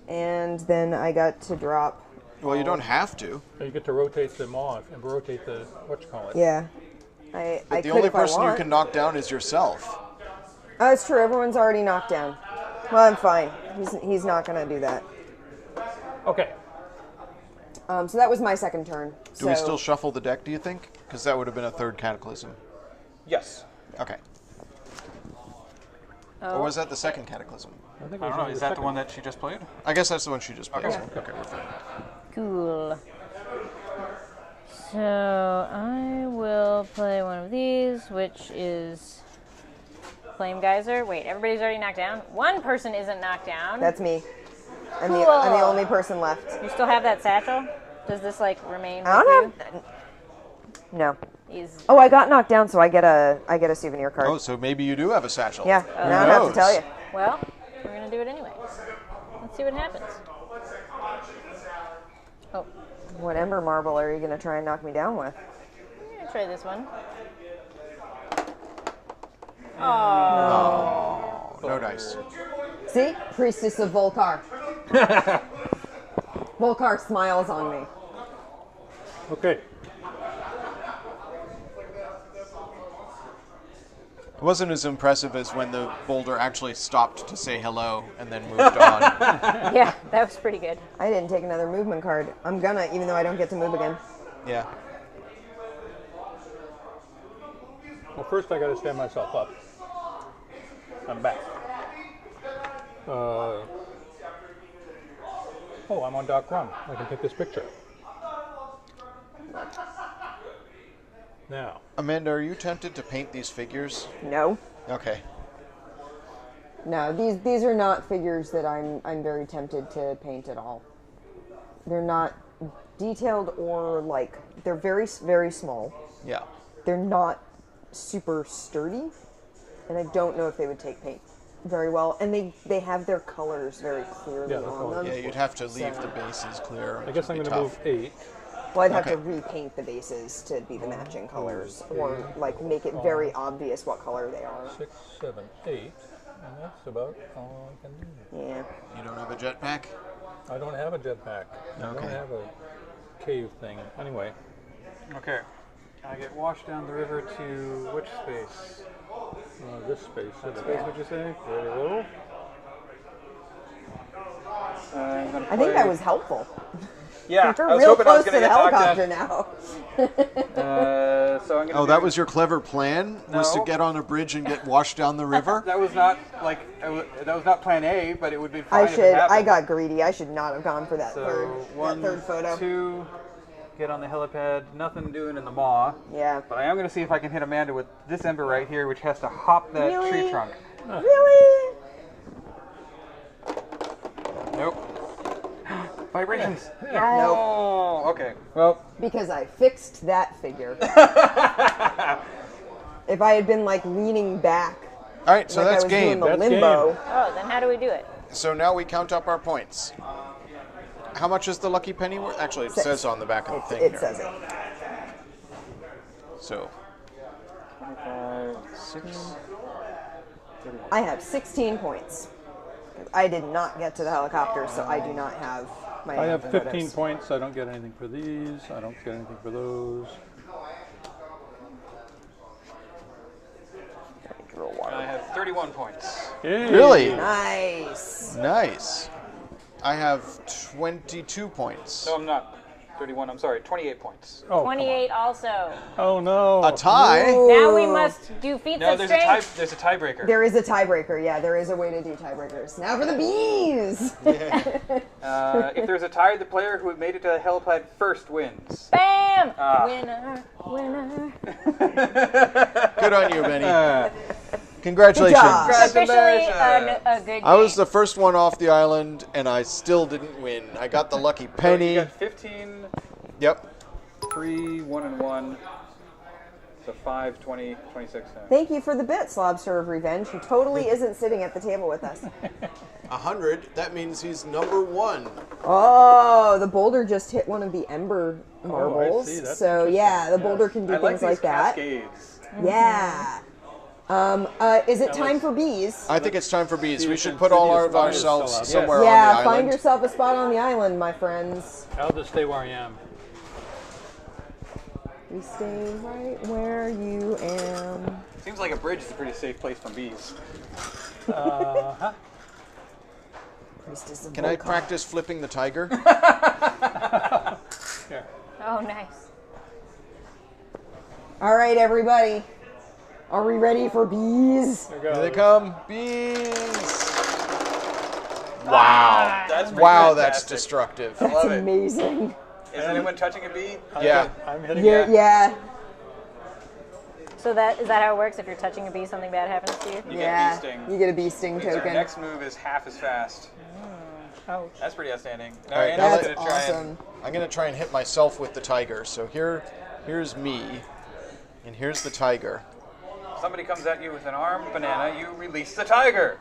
Speaker 5: And then I got to drop.
Speaker 1: Well, you don't have to.
Speaker 3: You get to rotate them off and rotate the whatchamacallit.
Speaker 5: Yeah. I
Speaker 1: The
Speaker 5: could
Speaker 1: only
Speaker 5: if I
Speaker 1: person you
Speaker 5: want.
Speaker 1: can knock down is yourself.
Speaker 5: Oh, it's true. Everyone's already knocked down. Well, I'm fine. He's not going to do that.
Speaker 3: Okay.
Speaker 5: So that was my second turn.
Speaker 1: Do we still shuffle the deck, do you think? Because that would have been a third cataclysm.
Speaker 2: Yes.
Speaker 1: Okay.
Speaker 5: Oh.
Speaker 1: Or was that the second cataclysm?
Speaker 3: I think it
Speaker 2: I
Speaker 3: was
Speaker 2: don't know,
Speaker 3: only
Speaker 2: is that the
Speaker 3: second.
Speaker 2: one that she just played?
Speaker 1: I guess that's the one she just played.
Speaker 2: Okay.
Speaker 1: Okay, we're fine.
Speaker 4: Cool. So I will play one of these, which is Flame Geyser. Wait, everybody's already knocked down? One person isn't knocked down.
Speaker 5: That's me. I'm
Speaker 4: Cool.
Speaker 5: the only person left.
Speaker 4: You still have that satchel? Does this like remain
Speaker 5: I
Speaker 4: with
Speaker 5: don't have. No.
Speaker 4: you? Is
Speaker 5: Oh, I got knocked down, so I get a souvenir card.
Speaker 1: Oh, so maybe you do have a satchel.
Speaker 5: Yeah.
Speaker 1: Who
Speaker 5: Now I have to
Speaker 1: knows?
Speaker 5: tell you.
Speaker 4: well, we're gonna do it anyway. Let's see what happens. Oh,
Speaker 5: What Ember Marble are you going to try and knock me down with?
Speaker 4: I'm gonna try this one.
Speaker 1: Oh, no dice.
Speaker 5: See? Priestess of Volkar. Volkar smiles on me.
Speaker 3: Okay.
Speaker 1: It wasn't as impressive as when the boulder actually stopped to say hello and then moved on.
Speaker 4: Yeah, that was pretty good.
Speaker 5: I didn't take another movement card. I'm gonna, even though I don't get to move again.
Speaker 1: Yeah.
Speaker 3: Well, first I got to stand myself up. I'm back. Oh, I'm on Dock Run. I can take this picture. Now.
Speaker 1: Amanda, are you tempted to paint these figures?
Speaker 5: No.
Speaker 1: Okay.
Speaker 5: No, these are not figures that I'm very tempted to paint at all. They're not detailed or like, they're very, very small.
Speaker 1: Yeah.
Speaker 5: They're not super sturdy, and I don't know if they would take paint very well. And they have their colors very clearly on them.
Speaker 1: Yeah, you'd have to leave the bases clear.
Speaker 3: I guess I'm going to move 8.
Speaker 5: Well, I'd have to repaint the bases to be the matching colors, or like make it very obvious what color they are.
Speaker 3: 6, 7, 8, and that's about all I can do.
Speaker 5: Yeah.
Speaker 1: You don't have a jetpack?
Speaker 3: I don't have a jetpack. I don't have a cave thing. Anyway.
Speaker 2: Okay. I get washed down the river to which space?
Speaker 3: This space.
Speaker 2: What space would you say? Very little.
Speaker 5: I think that was helpful.
Speaker 2: Yeah,
Speaker 5: We're
Speaker 2: I was
Speaker 5: real
Speaker 2: hoping I was
Speaker 5: close
Speaker 2: going
Speaker 5: to
Speaker 2: to
Speaker 5: the
Speaker 2: get knocked
Speaker 5: helicopter
Speaker 2: down.
Speaker 5: now.
Speaker 2: So I'm going to
Speaker 1: Oh, that was your clever plan? Was to
Speaker 2: No.
Speaker 1: get on a bridge and get washed down the river?
Speaker 2: That was not like that was not plan A, but it would be fine. if it
Speaker 5: I
Speaker 2: happened.
Speaker 5: got greedy. I should not have gone for that
Speaker 2: So one,
Speaker 5: third photo.
Speaker 2: 2, get on the helipad. Nothing doing in the maw.
Speaker 5: Yeah.
Speaker 2: But I am going to see if I can hit Amanda with this ember right here, which has to hop that
Speaker 5: Really?
Speaker 2: tree trunk.
Speaker 5: Really?
Speaker 2: Nope. Vibrations.
Speaker 5: Nope.
Speaker 2: Oh, okay. Well,
Speaker 5: Because I fixed that figure. If I had been like leaning back,
Speaker 1: All right, so
Speaker 5: like
Speaker 1: that's
Speaker 5: I was
Speaker 1: game.
Speaker 5: doing the
Speaker 3: That's
Speaker 5: limbo.
Speaker 4: Oh, then how do we do it?
Speaker 1: So now we count up our points. How much is the lucky penny worth? Actually, it says on the back of the thing
Speaker 5: It
Speaker 1: here.
Speaker 5: says it.
Speaker 1: So,
Speaker 2: 25, 6.
Speaker 5: I have 16 points. I did not get to the helicopter, so I do not have my.
Speaker 3: I have 15
Speaker 5: photos.
Speaker 3: points. I don't get anything for these. I don't get anything for those.
Speaker 2: I have 31 points.
Speaker 3: Yay.
Speaker 1: really?
Speaker 5: Nice.
Speaker 1: Nice. I have 22 points.
Speaker 2: No, I'm not. 31. I'm sorry. 28 points.
Speaker 3: Oh, come
Speaker 4: 28 also.
Speaker 3: on. Oh, no.
Speaker 1: A tie?
Speaker 4: Now we must do feats
Speaker 2: No,
Speaker 4: of
Speaker 2: there's a
Speaker 4: strength.
Speaker 2: there's a tiebreaker.
Speaker 5: There is a tiebreaker. Yeah, there is a way to do tiebreakers. Now for the bees.
Speaker 2: If there's a tie, the player who made it to the helipad first wins.
Speaker 4: Bam!
Speaker 2: Ah.
Speaker 4: Winner, winner.
Speaker 1: Good on you, Benny. Congratulations.
Speaker 5: Good job.
Speaker 4: Officially a good game.
Speaker 1: I was the first one off the island, and I still didn't win. I got the lucky
Speaker 2: So
Speaker 1: penny.
Speaker 2: you got 15,
Speaker 1: Yep.
Speaker 2: 3, 1, and 1. So 5, 20, 26.
Speaker 5: Thank you for the bits, Lobster of Revenge, who totally isn't sitting at the table with us.
Speaker 1: 100. That means he's number 1.
Speaker 5: Oh, the boulder just hit one of the ember marbles.
Speaker 3: see. That's
Speaker 5: So yeah, the boulder can do
Speaker 2: I like
Speaker 5: things
Speaker 2: these
Speaker 5: like that.
Speaker 2: cascades.
Speaker 5: Yeah. Is it time for bees?
Speaker 1: I think it's time for bees. We should
Speaker 3: can
Speaker 1: put all
Speaker 3: continue
Speaker 1: of
Speaker 3: to find
Speaker 1: ourselves
Speaker 3: yourself.
Speaker 1: somewhere on
Speaker 5: Yeah,
Speaker 1: the
Speaker 5: find
Speaker 1: island.
Speaker 5: yourself a spot on the island, my friends.
Speaker 3: I'll just stay where I am.
Speaker 5: We stay right where you am.
Speaker 2: Seems like a bridge is a pretty safe place from bees.
Speaker 5: Priestess of
Speaker 1: Can I
Speaker 5: Volca.
Speaker 1: practice flipping the tiger?
Speaker 3: Here.
Speaker 4: Oh, nice.
Speaker 5: All right, everybody. Are we ready for bees?
Speaker 3: There
Speaker 1: Here they
Speaker 3: goes.
Speaker 1: come. Bees. Wow.
Speaker 2: That's pretty
Speaker 1: Wow, that's
Speaker 2: fantastic.
Speaker 1: destructive.
Speaker 2: I love it.
Speaker 5: Amazing.
Speaker 2: Is anyone touching a bee?
Speaker 1: Yeah.
Speaker 3: I'm hitting
Speaker 5: Yeah,
Speaker 3: it.
Speaker 5: yeah,
Speaker 4: So is that how it works? If you're touching a bee, something bad happens to you?
Speaker 2: You
Speaker 5: yeah.
Speaker 2: get bee sting.
Speaker 5: You get a bee sting
Speaker 2: Means our
Speaker 5: token.
Speaker 2: next move is half as fast.
Speaker 4: Ouch.
Speaker 2: That's pretty outstanding. Now,
Speaker 1: All right,
Speaker 2: Anna's
Speaker 5: That's
Speaker 2: gonna try
Speaker 5: awesome.
Speaker 1: I'm gonna try and hit myself with the tiger. So here's me, and here's the tiger.
Speaker 2: Somebody comes at you with an armed banana, you release the tiger.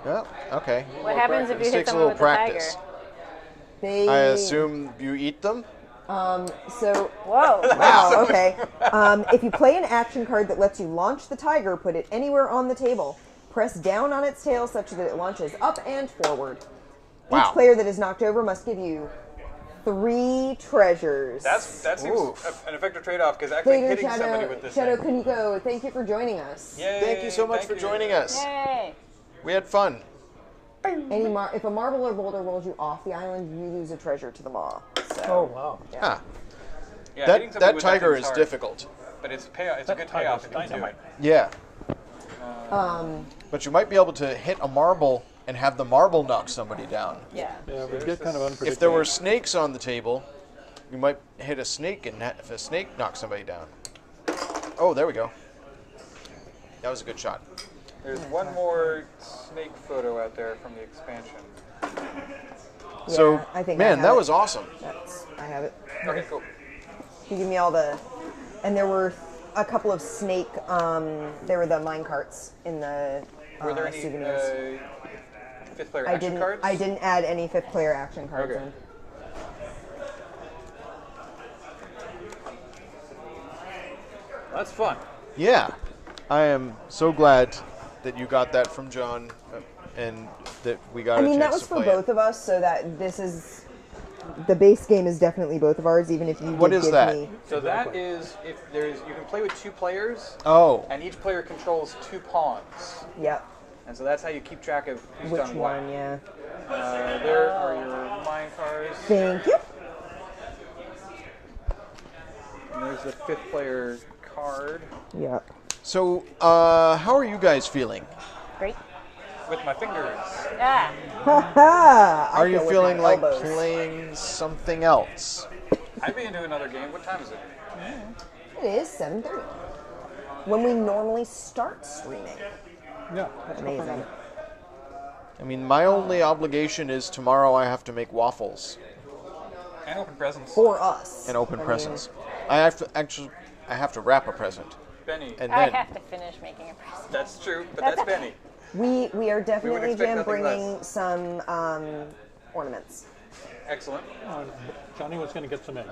Speaker 1: Yeah. Okay.
Speaker 4: What happens if you
Speaker 1: This
Speaker 4: hit
Speaker 1: takes a
Speaker 4: someone
Speaker 1: little
Speaker 4: with
Speaker 1: practice.
Speaker 4: a tiger?
Speaker 5: They,
Speaker 1: I assume you eat them.
Speaker 5: So,
Speaker 4: Whoa.
Speaker 5: wow, okay. If you play an action card that lets you launch the tiger, put it anywhere on the table. Press down on its tail such that it launches up and forward.
Speaker 1: Wow.
Speaker 5: Each player that is knocked over must give you 3 treasures.
Speaker 2: That seems an effective trade-off because actually
Speaker 5: Later,
Speaker 2: hitting somebody with this
Speaker 5: Shadow
Speaker 2: thing.
Speaker 5: Kuniko, thank you for joining us.
Speaker 2: Yay,
Speaker 1: Thank you so much
Speaker 2: thank
Speaker 1: for
Speaker 2: you.
Speaker 1: joining us.
Speaker 4: Yay!
Speaker 1: We had fun.
Speaker 5: If a marble or boulder rolls you off the island, you lose a treasure to the maw. So,
Speaker 3: Oh, wow.
Speaker 1: Huh.
Speaker 2: Yeah, hitting
Speaker 1: That
Speaker 2: somebody with
Speaker 1: tiger
Speaker 2: thing's
Speaker 1: is
Speaker 2: hard,
Speaker 1: difficult.
Speaker 2: but it's a good payoff if you can do it.
Speaker 1: Yeah. But you might be able to hit a marble and have the marble knock somebody down.
Speaker 4: Yeah.
Speaker 3: Yeah, we get kind of unpredictable.
Speaker 1: If there were snakes on the table, you might hit a snake and if a snake knocks somebody down. Oh, there we go. That was a good shot.
Speaker 2: There's one more snake photo out there from the expansion.
Speaker 1: So,
Speaker 5: I think
Speaker 1: man,
Speaker 5: I
Speaker 1: that
Speaker 5: have
Speaker 1: was awesome.
Speaker 5: I have it.
Speaker 2: Okay, cool.
Speaker 5: You give me all the, and there were a couple of snake. There were the mine carts in the
Speaker 2: Were there any
Speaker 5: souvenirs.
Speaker 2: 5th player action cards?
Speaker 5: I didn't add any 5th player action cards
Speaker 2: Okay.
Speaker 5: in.
Speaker 2: That's fun.
Speaker 1: Yeah. I am so glad that you got that from John and that we got
Speaker 5: I
Speaker 1: a
Speaker 5: mean,
Speaker 1: chance
Speaker 5: that was
Speaker 1: to
Speaker 5: for
Speaker 1: play
Speaker 5: both
Speaker 1: it.
Speaker 5: of us, so that this is the base game is definitely both of ours. Even if you
Speaker 1: What
Speaker 5: did
Speaker 1: is
Speaker 5: give
Speaker 1: that?
Speaker 5: me,
Speaker 2: So that is you can play with 2 players,
Speaker 1: Oh.
Speaker 2: and each player controls 2 pawns,
Speaker 5: yep.
Speaker 2: and so that's how you keep track of who's
Speaker 5: Which
Speaker 2: done what.
Speaker 5: one? Yeah.
Speaker 2: There are your mine cards.
Speaker 5: Thank you.
Speaker 2: And there's the 5th player card
Speaker 5: Yep.
Speaker 1: So, how are you guys feeling?
Speaker 4: Great.
Speaker 2: with my fingers.
Speaker 4: Ah.
Speaker 1: Are you feeling like playing something else?
Speaker 2: I'd be into another game. What time is it?
Speaker 5: It is 7:30. When we normally start streaming.
Speaker 3: Yeah.
Speaker 5: Amazing.
Speaker 1: I mean, my only obligation is tomorrow I have to make waffles
Speaker 2: And open presents.
Speaker 5: For us.
Speaker 1: and open
Speaker 5: I mean,
Speaker 1: presents. I have to wrap a present.
Speaker 2: Benny.
Speaker 1: And
Speaker 4: I
Speaker 1: then
Speaker 4: have to finish making a present.
Speaker 2: That's true, but
Speaker 4: That's
Speaker 2: that's Benny.
Speaker 5: We are definitely
Speaker 2: expect
Speaker 5: Jam
Speaker 2: nothing
Speaker 5: bringing
Speaker 2: less.
Speaker 5: some ornaments.
Speaker 2: Excellent.
Speaker 3: Johnny was going to get some eggs.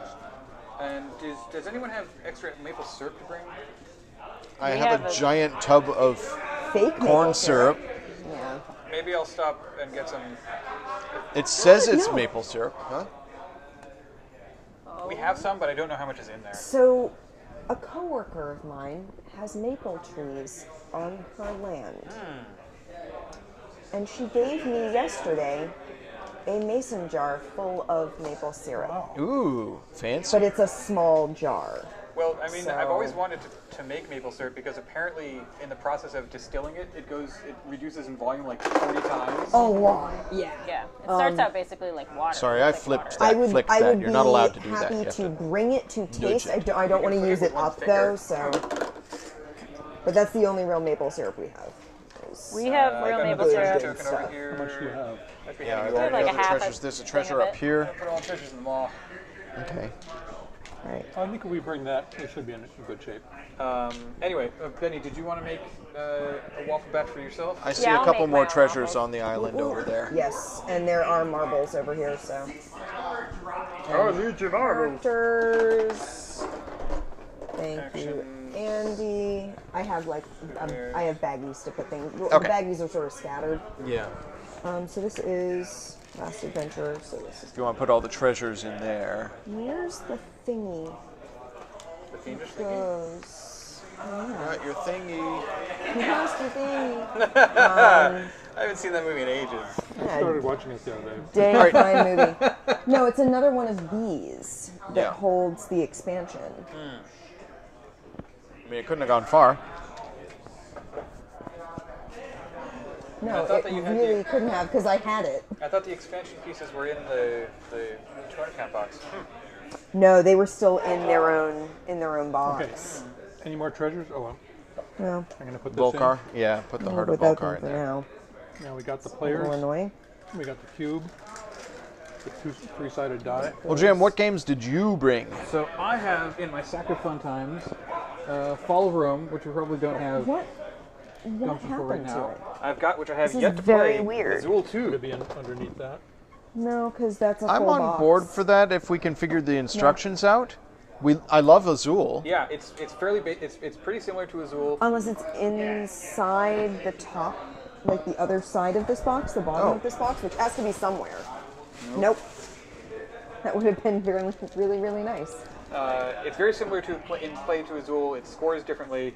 Speaker 2: And does anyone have extra maple syrup to bring?
Speaker 1: I
Speaker 4: We
Speaker 1: have
Speaker 4: have
Speaker 1: a
Speaker 4: a-
Speaker 1: giant tub of
Speaker 5: Fake
Speaker 1: corn
Speaker 5: maple
Speaker 1: syrup.
Speaker 5: Yeah.
Speaker 2: Maybe I'll stop and get some.
Speaker 1: It says it's
Speaker 5: No.
Speaker 1: maple syrup, huh?
Speaker 2: We have some, but I don't know how much is in there.
Speaker 5: So, a coworker of mine has maple trees on her land. And she gave me yesterday a mason jar full of maple syrup.
Speaker 1: Ooh, fancy.
Speaker 5: But it's a small jar.
Speaker 2: Well, I mean, I've
Speaker 5: So-
Speaker 2: always wanted to make maple syrup because apparently, in the process of distilling it, it reduces in volume like 40 times.
Speaker 5: A lot. Yeah.
Speaker 4: Yeah. It starts out basically like water.
Speaker 1: Sorry, I
Speaker 4: like
Speaker 1: flipped
Speaker 4: water.
Speaker 1: that. Flicked
Speaker 5: I
Speaker 1: that.
Speaker 5: would
Speaker 1: You're
Speaker 5: be
Speaker 1: not allowed to do that.
Speaker 5: happy
Speaker 1: You have
Speaker 5: to
Speaker 1: to
Speaker 5: bring it to taste.
Speaker 1: it.
Speaker 5: I don't want to
Speaker 2: flick
Speaker 5: use
Speaker 2: it
Speaker 5: it
Speaker 2: with one
Speaker 5: up
Speaker 2: finger.
Speaker 5: though, so. But that's the only real maple syrup we have. is-
Speaker 4: We have
Speaker 2: I
Speaker 4: real
Speaker 2: got
Speaker 4: maple
Speaker 2: another treasure
Speaker 4: syrup.
Speaker 2: token over
Speaker 5: stuff.
Speaker 2: here.
Speaker 3: How much do you have?
Speaker 2: That'd be
Speaker 1: Yeah,
Speaker 2: handy.
Speaker 1: are there
Speaker 4: like
Speaker 1: any
Speaker 4: a
Speaker 1: other
Speaker 4: half
Speaker 1: treasures?
Speaker 4: a
Speaker 1: There's a
Speaker 4: thing
Speaker 1: treasure
Speaker 4: of
Speaker 1: up
Speaker 4: it.
Speaker 1: here.
Speaker 2: Put all the treasures in the mall.
Speaker 1: Okay.
Speaker 5: Right.
Speaker 3: I think if we bring that, we should be in good shape.
Speaker 2: Anyway, Benny, did you want to make a waffle batch for yourself?
Speaker 1: I see
Speaker 4: Yeah,
Speaker 1: a
Speaker 4: I'll
Speaker 1: couple
Speaker 4: make
Speaker 1: more
Speaker 4: my own
Speaker 1: treasures
Speaker 4: waffles.
Speaker 1: on the island over there.
Speaker 5: Yes, and there are marbles over here, so.
Speaker 2: Oh, need your marbles.
Speaker 5: Characters. Thank you,
Speaker 2: Action.
Speaker 5: Andy. I have like I have baggies to put things. Well,
Speaker 1: Okay.
Speaker 5: The baggies are sort of scattered.
Speaker 1: Yeah.
Speaker 5: So this is Last Adventure. So this is.
Speaker 1: If you want to put all the treasures in there.
Speaker 5: Where's the thingy?
Speaker 2: The fiendish thingy?
Speaker 5: Goes.
Speaker 1: Got your thingy.
Speaker 5: Where's the thingy?
Speaker 2: I haven't seen that movie in ages.
Speaker 5: Yeah,
Speaker 3: Started watching it the other day.
Speaker 5: day
Speaker 1: Right.
Speaker 5: fine movie. No, it's another one of these that
Speaker 1: Yeah.
Speaker 5: holds the expansion.
Speaker 1: I mean, it couldn't have gone far.
Speaker 5: No,
Speaker 2: I thought
Speaker 5: it
Speaker 2: that you had
Speaker 5: really
Speaker 2: the-
Speaker 5: couldn't have because I had it.
Speaker 2: I thought the expansion pieces were in the toy account box.
Speaker 5: No, they were still in their own box.
Speaker 3: Okay. Any more treasures? Oh, well.
Speaker 5: No,
Speaker 3: I'm going to put this
Speaker 1: Volcar? Yeah, put the
Speaker 5: I'll
Speaker 1: heart
Speaker 5: go
Speaker 1: of
Speaker 5: without
Speaker 1: Volcar
Speaker 5: them
Speaker 1: in
Speaker 5: for
Speaker 1: there.
Speaker 5: now.
Speaker 3: in. Now we got the
Speaker 5: A
Speaker 3: players.
Speaker 5: little annoying.
Speaker 3: We got the cube. The three-sided die.
Speaker 1: Well, Jim, what games did you bring?
Speaker 2: So I have in my Sack of Fun Times, Fall of Rome, which we probably don't have
Speaker 5: What
Speaker 2: gumption for right
Speaker 5: happened to
Speaker 2: now.
Speaker 5: it?
Speaker 2: I've got, which I have
Speaker 5: This is
Speaker 2: yet to
Speaker 5: very
Speaker 2: play,
Speaker 5: weird.
Speaker 2: Azul
Speaker 3: Could
Speaker 2: 2.
Speaker 3: it be underneath that?
Speaker 5: No, because that's a
Speaker 1: I'm
Speaker 5: full
Speaker 1: on
Speaker 5: box.
Speaker 1: board for that if we can figure the instructions out. I love Azul.
Speaker 2: Yeah, it's fairly it's pretty similar to Azul.
Speaker 5: Unless it's inside the top, like the other side of this box, the bottom
Speaker 1: Oh.
Speaker 5: of this box, which has to be somewhere. Nope. That would have been really, really nice.
Speaker 2: It's very similar to in Play to Azul. It scores differently,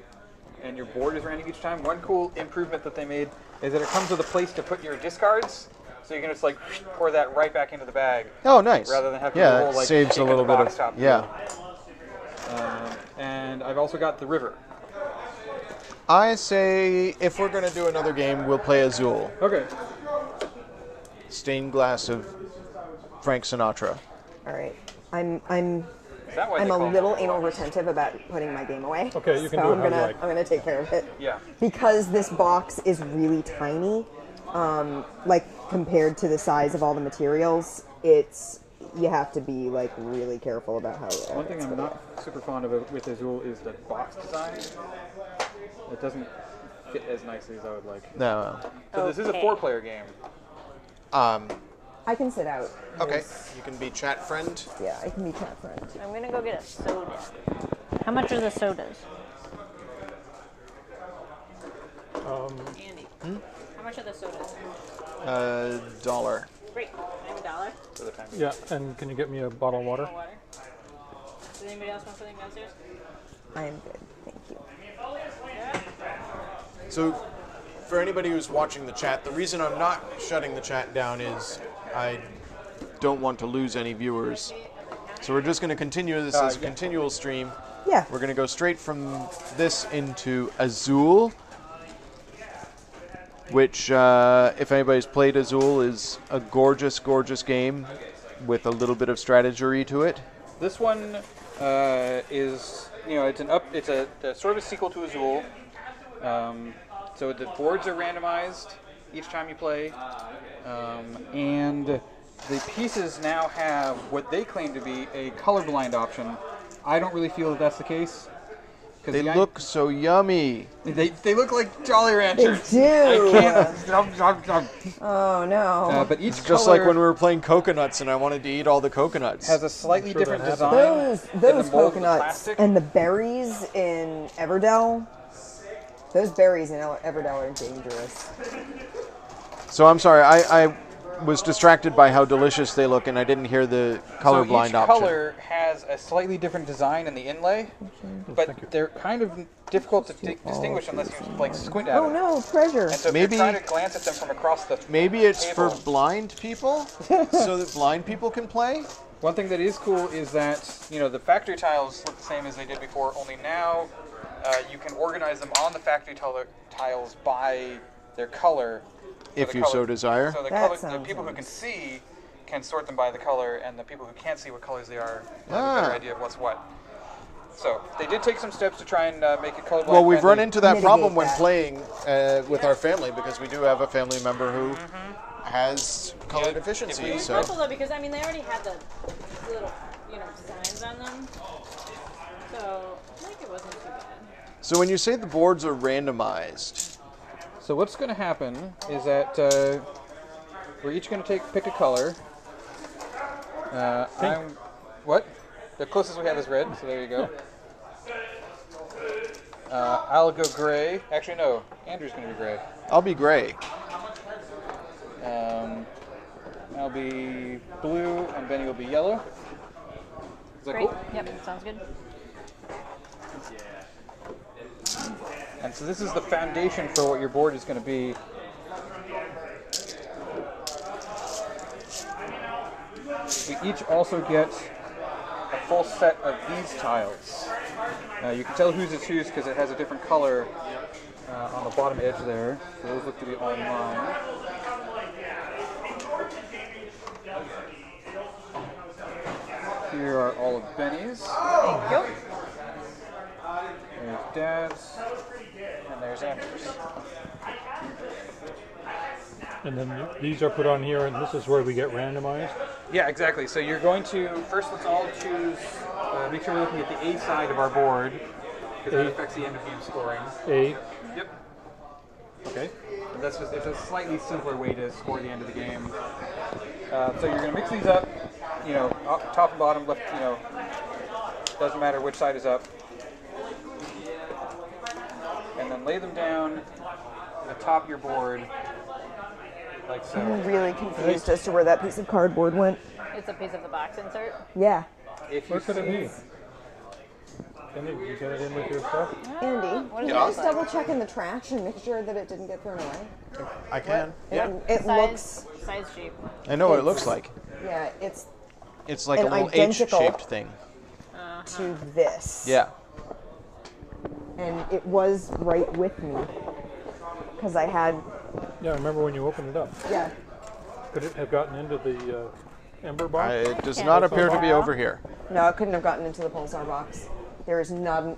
Speaker 2: and your board is random each time. One cool improvement that they made is that it comes with a place to put your discards, so you can just like pour that right back into the bag.
Speaker 1: Oh, nice.
Speaker 2: Rather than have to
Speaker 1: yeah,
Speaker 2: roll, like,
Speaker 1: saves a
Speaker 2: shaking
Speaker 1: little
Speaker 2: the
Speaker 1: bit
Speaker 2: box
Speaker 1: of
Speaker 2: top.
Speaker 1: yeah.
Speaker 2: And I've also got the river.
Speaker 1: I say if we're gonna do another game, we'll play Azul.
Speaker 2: Okay.
Speaker 1: Stained glass of Frank Sinatra.
Speaker 5: All right. I'm
Speaker 2: Is that why they
Speaker 5: a
Speaker 2: call
Speaker 5: little
Speaker 2: them
Speaker 5: anal
Speaker 2: waters?
Speaker 5: retentive about putting my game away.
Speaker 3: Okay, you can
Speaker 5: so
Speaker 3: do it
Speaker 5: I'm
Speaker 3: how you
Speaker 5: gonna
Speaker 3: like.
Speaker 5: I'm gonna take care of it.
Speaker 2: Yeah.
Speaker 5: Because this box is really tiny, like compared to the size of all the materials, you have to be like really careful about how.
Speaker 2: One thing I'm not super fond of with Azul is the box design. It doesn't fit as nicely as I would like.
Speaker 1: No.
Speaker 2: So this is a
Speaker 4: Okay.
Speaker 2: 4-player game.
Speaker 5: I can sit out.
Speaker 1: Okay. You can be chat friend.
Speaker 5: Yeah, I can be chat friend.
Speaker 4: I'm gonna go get a soda. How much are the sodas? Andy. How much are the sodas?
Speaker 1: $1.
Speaker 4: Great. I have $1.
Speaker 2: For the time.
Speaker 3: Yeah, and can you get me a bottle of water?
Speaker 4: Water. Does anybody else want something downstairs?
Speaker 5: I am good. Thank you.
Speaker 1: So, for anybody who's watching the chat, the reason I'm not shutting the chat down is I don't want to lose any viewers. So we're just going to continue this as a continual stream.
Speaker 5: Yeah.
Speaker 1: We're going to go straight from this into Azul, which, if anybody's played Azul, is a gorgeous, gorgeous game with a little bit of strategy to it.
Speaker 2: This one is, it's a sort of a sequel to Azul. So the boards are randomized each time you play, and the pieces now have what they claim to be a colorblind option. I don't really feel that that's the case.
Speaker 1: They look so yummy.
Speaker 2: They look like Jolly Ranchers.
Speaker 5: They do.
Speaker 2: I can't.
Speaker 5: Oh no.
Speaker 2: But each
Speaker 1: Just
Speaker 2: color
Speaker 1: like when we were playing coconuts and I wanted to eat all the coconuts.
Speaker 2: has a slightly
Speaker 3: sure
Speaker 2: different
Speaker 3: that
Speaker 2: design.
Speaker 5: those
Speaker 2: than the mold of the
Speaker 5: coconuts
Speaker 2: plastic.
Speaker 5: and the berries in Everdell. Those berries in Everdell are dangerous.
Speaker 1: So I'm sorry, I was distracted by how delicious they look and I didn't hear the colorblind
Speaker 2: so each
Speaker 1: option.
Speaker 2: color has a slightly different design in the inlay, but they're kind of difficult to distinguish unless you like squint at
Speaker 5: Oh
Speaker 2: them.
Speaker 5: no, treasure.
Speaker 2: And so
Speaker 1: Maybe-
Speaker 2: if you're trying to glance at them from across the
Speaker 1: Maybe it's for
Speaker 2: table.
Speaker 1: blind people, so that blind people can play?
Speaker 2: One thing that is cool is that the factory tiles look the same as they did before, only now you can organize them on the factory tiles by their color.
Speaker 1: If you so desire.
Speaker 2: So the
Speaker 5: That
Speaker 2: the
Speaker 5: sounds
Speaker 2: people who
Speaker 5: nice.
Speaker 2: can see can sort them by the color, and the people who can't see what colors they are have a
Speaker 1: Ah.
Speaker 2: better idea of what's what. So they did take some steps to try and make it colorblind.
Speaker 1: Well, we've run
Speaker 2: friendly.
Speaker 1: into that
Speaker 5: Mitigate
Speaker 1: problem when
Speaker 5: that.
Speaker 1: playing with our family because we do have a family member who has color
Speaker 2: Yeah,
Speaker 1: deficiency.
Speaker 2: if we-
Speaker 1: So
Speaker 4: Careful though, because I mean they already had the little, designs on them. So I think it wasn't too bad.
Speaker 1: So when you say the boards are randomized,
Speaker 2: So what's going to happen is that we're each going to pick a color. What? The closest we have is red, so there you go. I'll go gray. Actually, no. Andrew's going to be gray.
Speaker 1: I'll be gray.
Speaker 2: I'll be blue, and Benny will be yellow. Is that
Speaker 4: Great.
Speaker 2: cool?
Speaker 4: Yep, sounds good.
Speaker 2: And so this is the foundation for what your board is going to be. We each also get a full set of these tiles. You can tell whose is whose because it has a different color on the bottom edge there. So those look to be all mine. Here are all of Benny's.
Speaker 4: Thank you.
Speaker 2: There's Dad's. And there's Andrew's.
Speaker 3: And then these are put on here, and this is where we get randomized.
Speaker 2: Yeah, exactly. So you're going to, first let's all choose, make sure we're looking at the A side of our board, because that affects the end of game scoring.
Speaker 3: A.
Speaker 2: Yep. Okay. And it's a slightly simpler way to score the end of the game. So you're going to mix these up, up, top and bottom, left, doesn't matter which side is up. And then lay them down atop your board, like so.
Speaker 5: I'm really confused as to where that piece of cardboard went.
Speaker 4: It's a piece of the box insert.
Speaker 5: Yeah.
Speaker 2: If you
Speaker 3: Where could it be? Can you get it in with your stuff?
Speaker 5: Andy,
Speaker 4: What does
Speaker 5: can
Speaker 4: it
Speaker 5: you
Speaker 4: look
Speaker 5: just
Speaker 4: like?
Speaker 5: double check in the trash and make sure that it didn't get thrown away?
Speaker 1: I can.
Speaker 5: It looks,
Speaker 4: Size shape.
Speaker 1: I know what it looks like.
Speaker 5: yeah, it's
Speaker 1: It's like
Speaker 5: an
Speaker 1: a little
Speaker 5: identical-
Speaker 1: H-shaped thing.
Speaker 5: to this.
Speaker 1: Yeah.
Speaker 5: And it was right with me. Because I had,
Speaker 3: Yeah, I remember when you opened it up.
Speaker 5: yeah.
Speaker 3: Could it have gotten into the ember box?
Speaker 1: It does
Speaker 4: can't
Speaker 1: not
Speaker 4: look
Speaker 1: appear
Speaker 4: so
Speaker 1: to be
Speaker 4: well.
Speaker 1: over here.
Speaker 5: No, it couldn't have gotten into the Pulsar box. There is not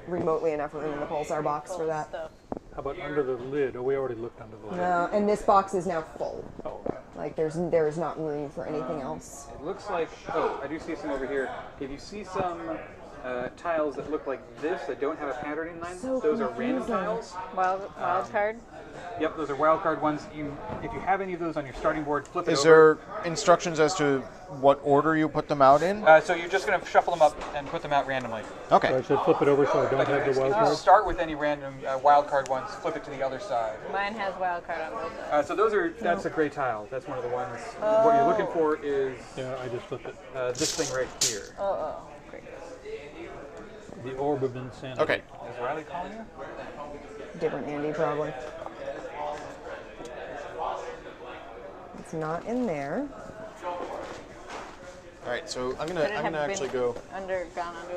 Speaker 5: remotely enough room in the Pulsar box for that.
Speaker 4: Stuff.
Speaker 3: How about under the lid? Oh, we already looked under the lid.
Speaker 5: No, and this box is now full.
Speaker 3: Oh, okay.
Speaker 5: Like there is not room for anything else.
Speaker 2: It looks like, oh, I do see some over here. If you see some tiles that look like this that don't have a pattern in them,
Speaker 5: So
Speaker 2: those are random
Speaker 5: confusing.
Speaker 2: tiles.
Speaker 4: Wild card.
Speaker 2: Yep, those are wildcard ones. If you have any of those on your starting board, flip it
Speaker 1: Is
Speaker 2: over.
Speaker 1: there instructions as to what order you put them out in?
Speaker 2: So you're just going to shuffle them up and put them out randomly.
Speaker 3: So I
Speaker 1: Okay.
Speaker 3: should flip it over so I don't have the wild
Speaker 2: If you
Speaker 3: card?
Speaker 2: start with any random wildcard ones, flip it to the other side.
Speaker 4: Mine has wild card on both sides.
Speaker 2: So that's a gray tile. That's one of the ones. What you're looking for is
Speaker 3: Yeah, I just flipped it.
Speaker 2: this thing right here.
Speaker 4: Oh, great.
Speaker 3: The orb of insanity.
Speaker 1: Okay.
Speaker 2: Is Riley calling you?
Speaker 5: Different Andy, probably. It's not in there.
Speaker 1: All right. So I'm
Speaker 4: Could
Speaker 1: gonna
Speaker 4: it have
Speaker 1: actually
Speaker 4: been
Speaker 1: go.
Speaker 4: gone under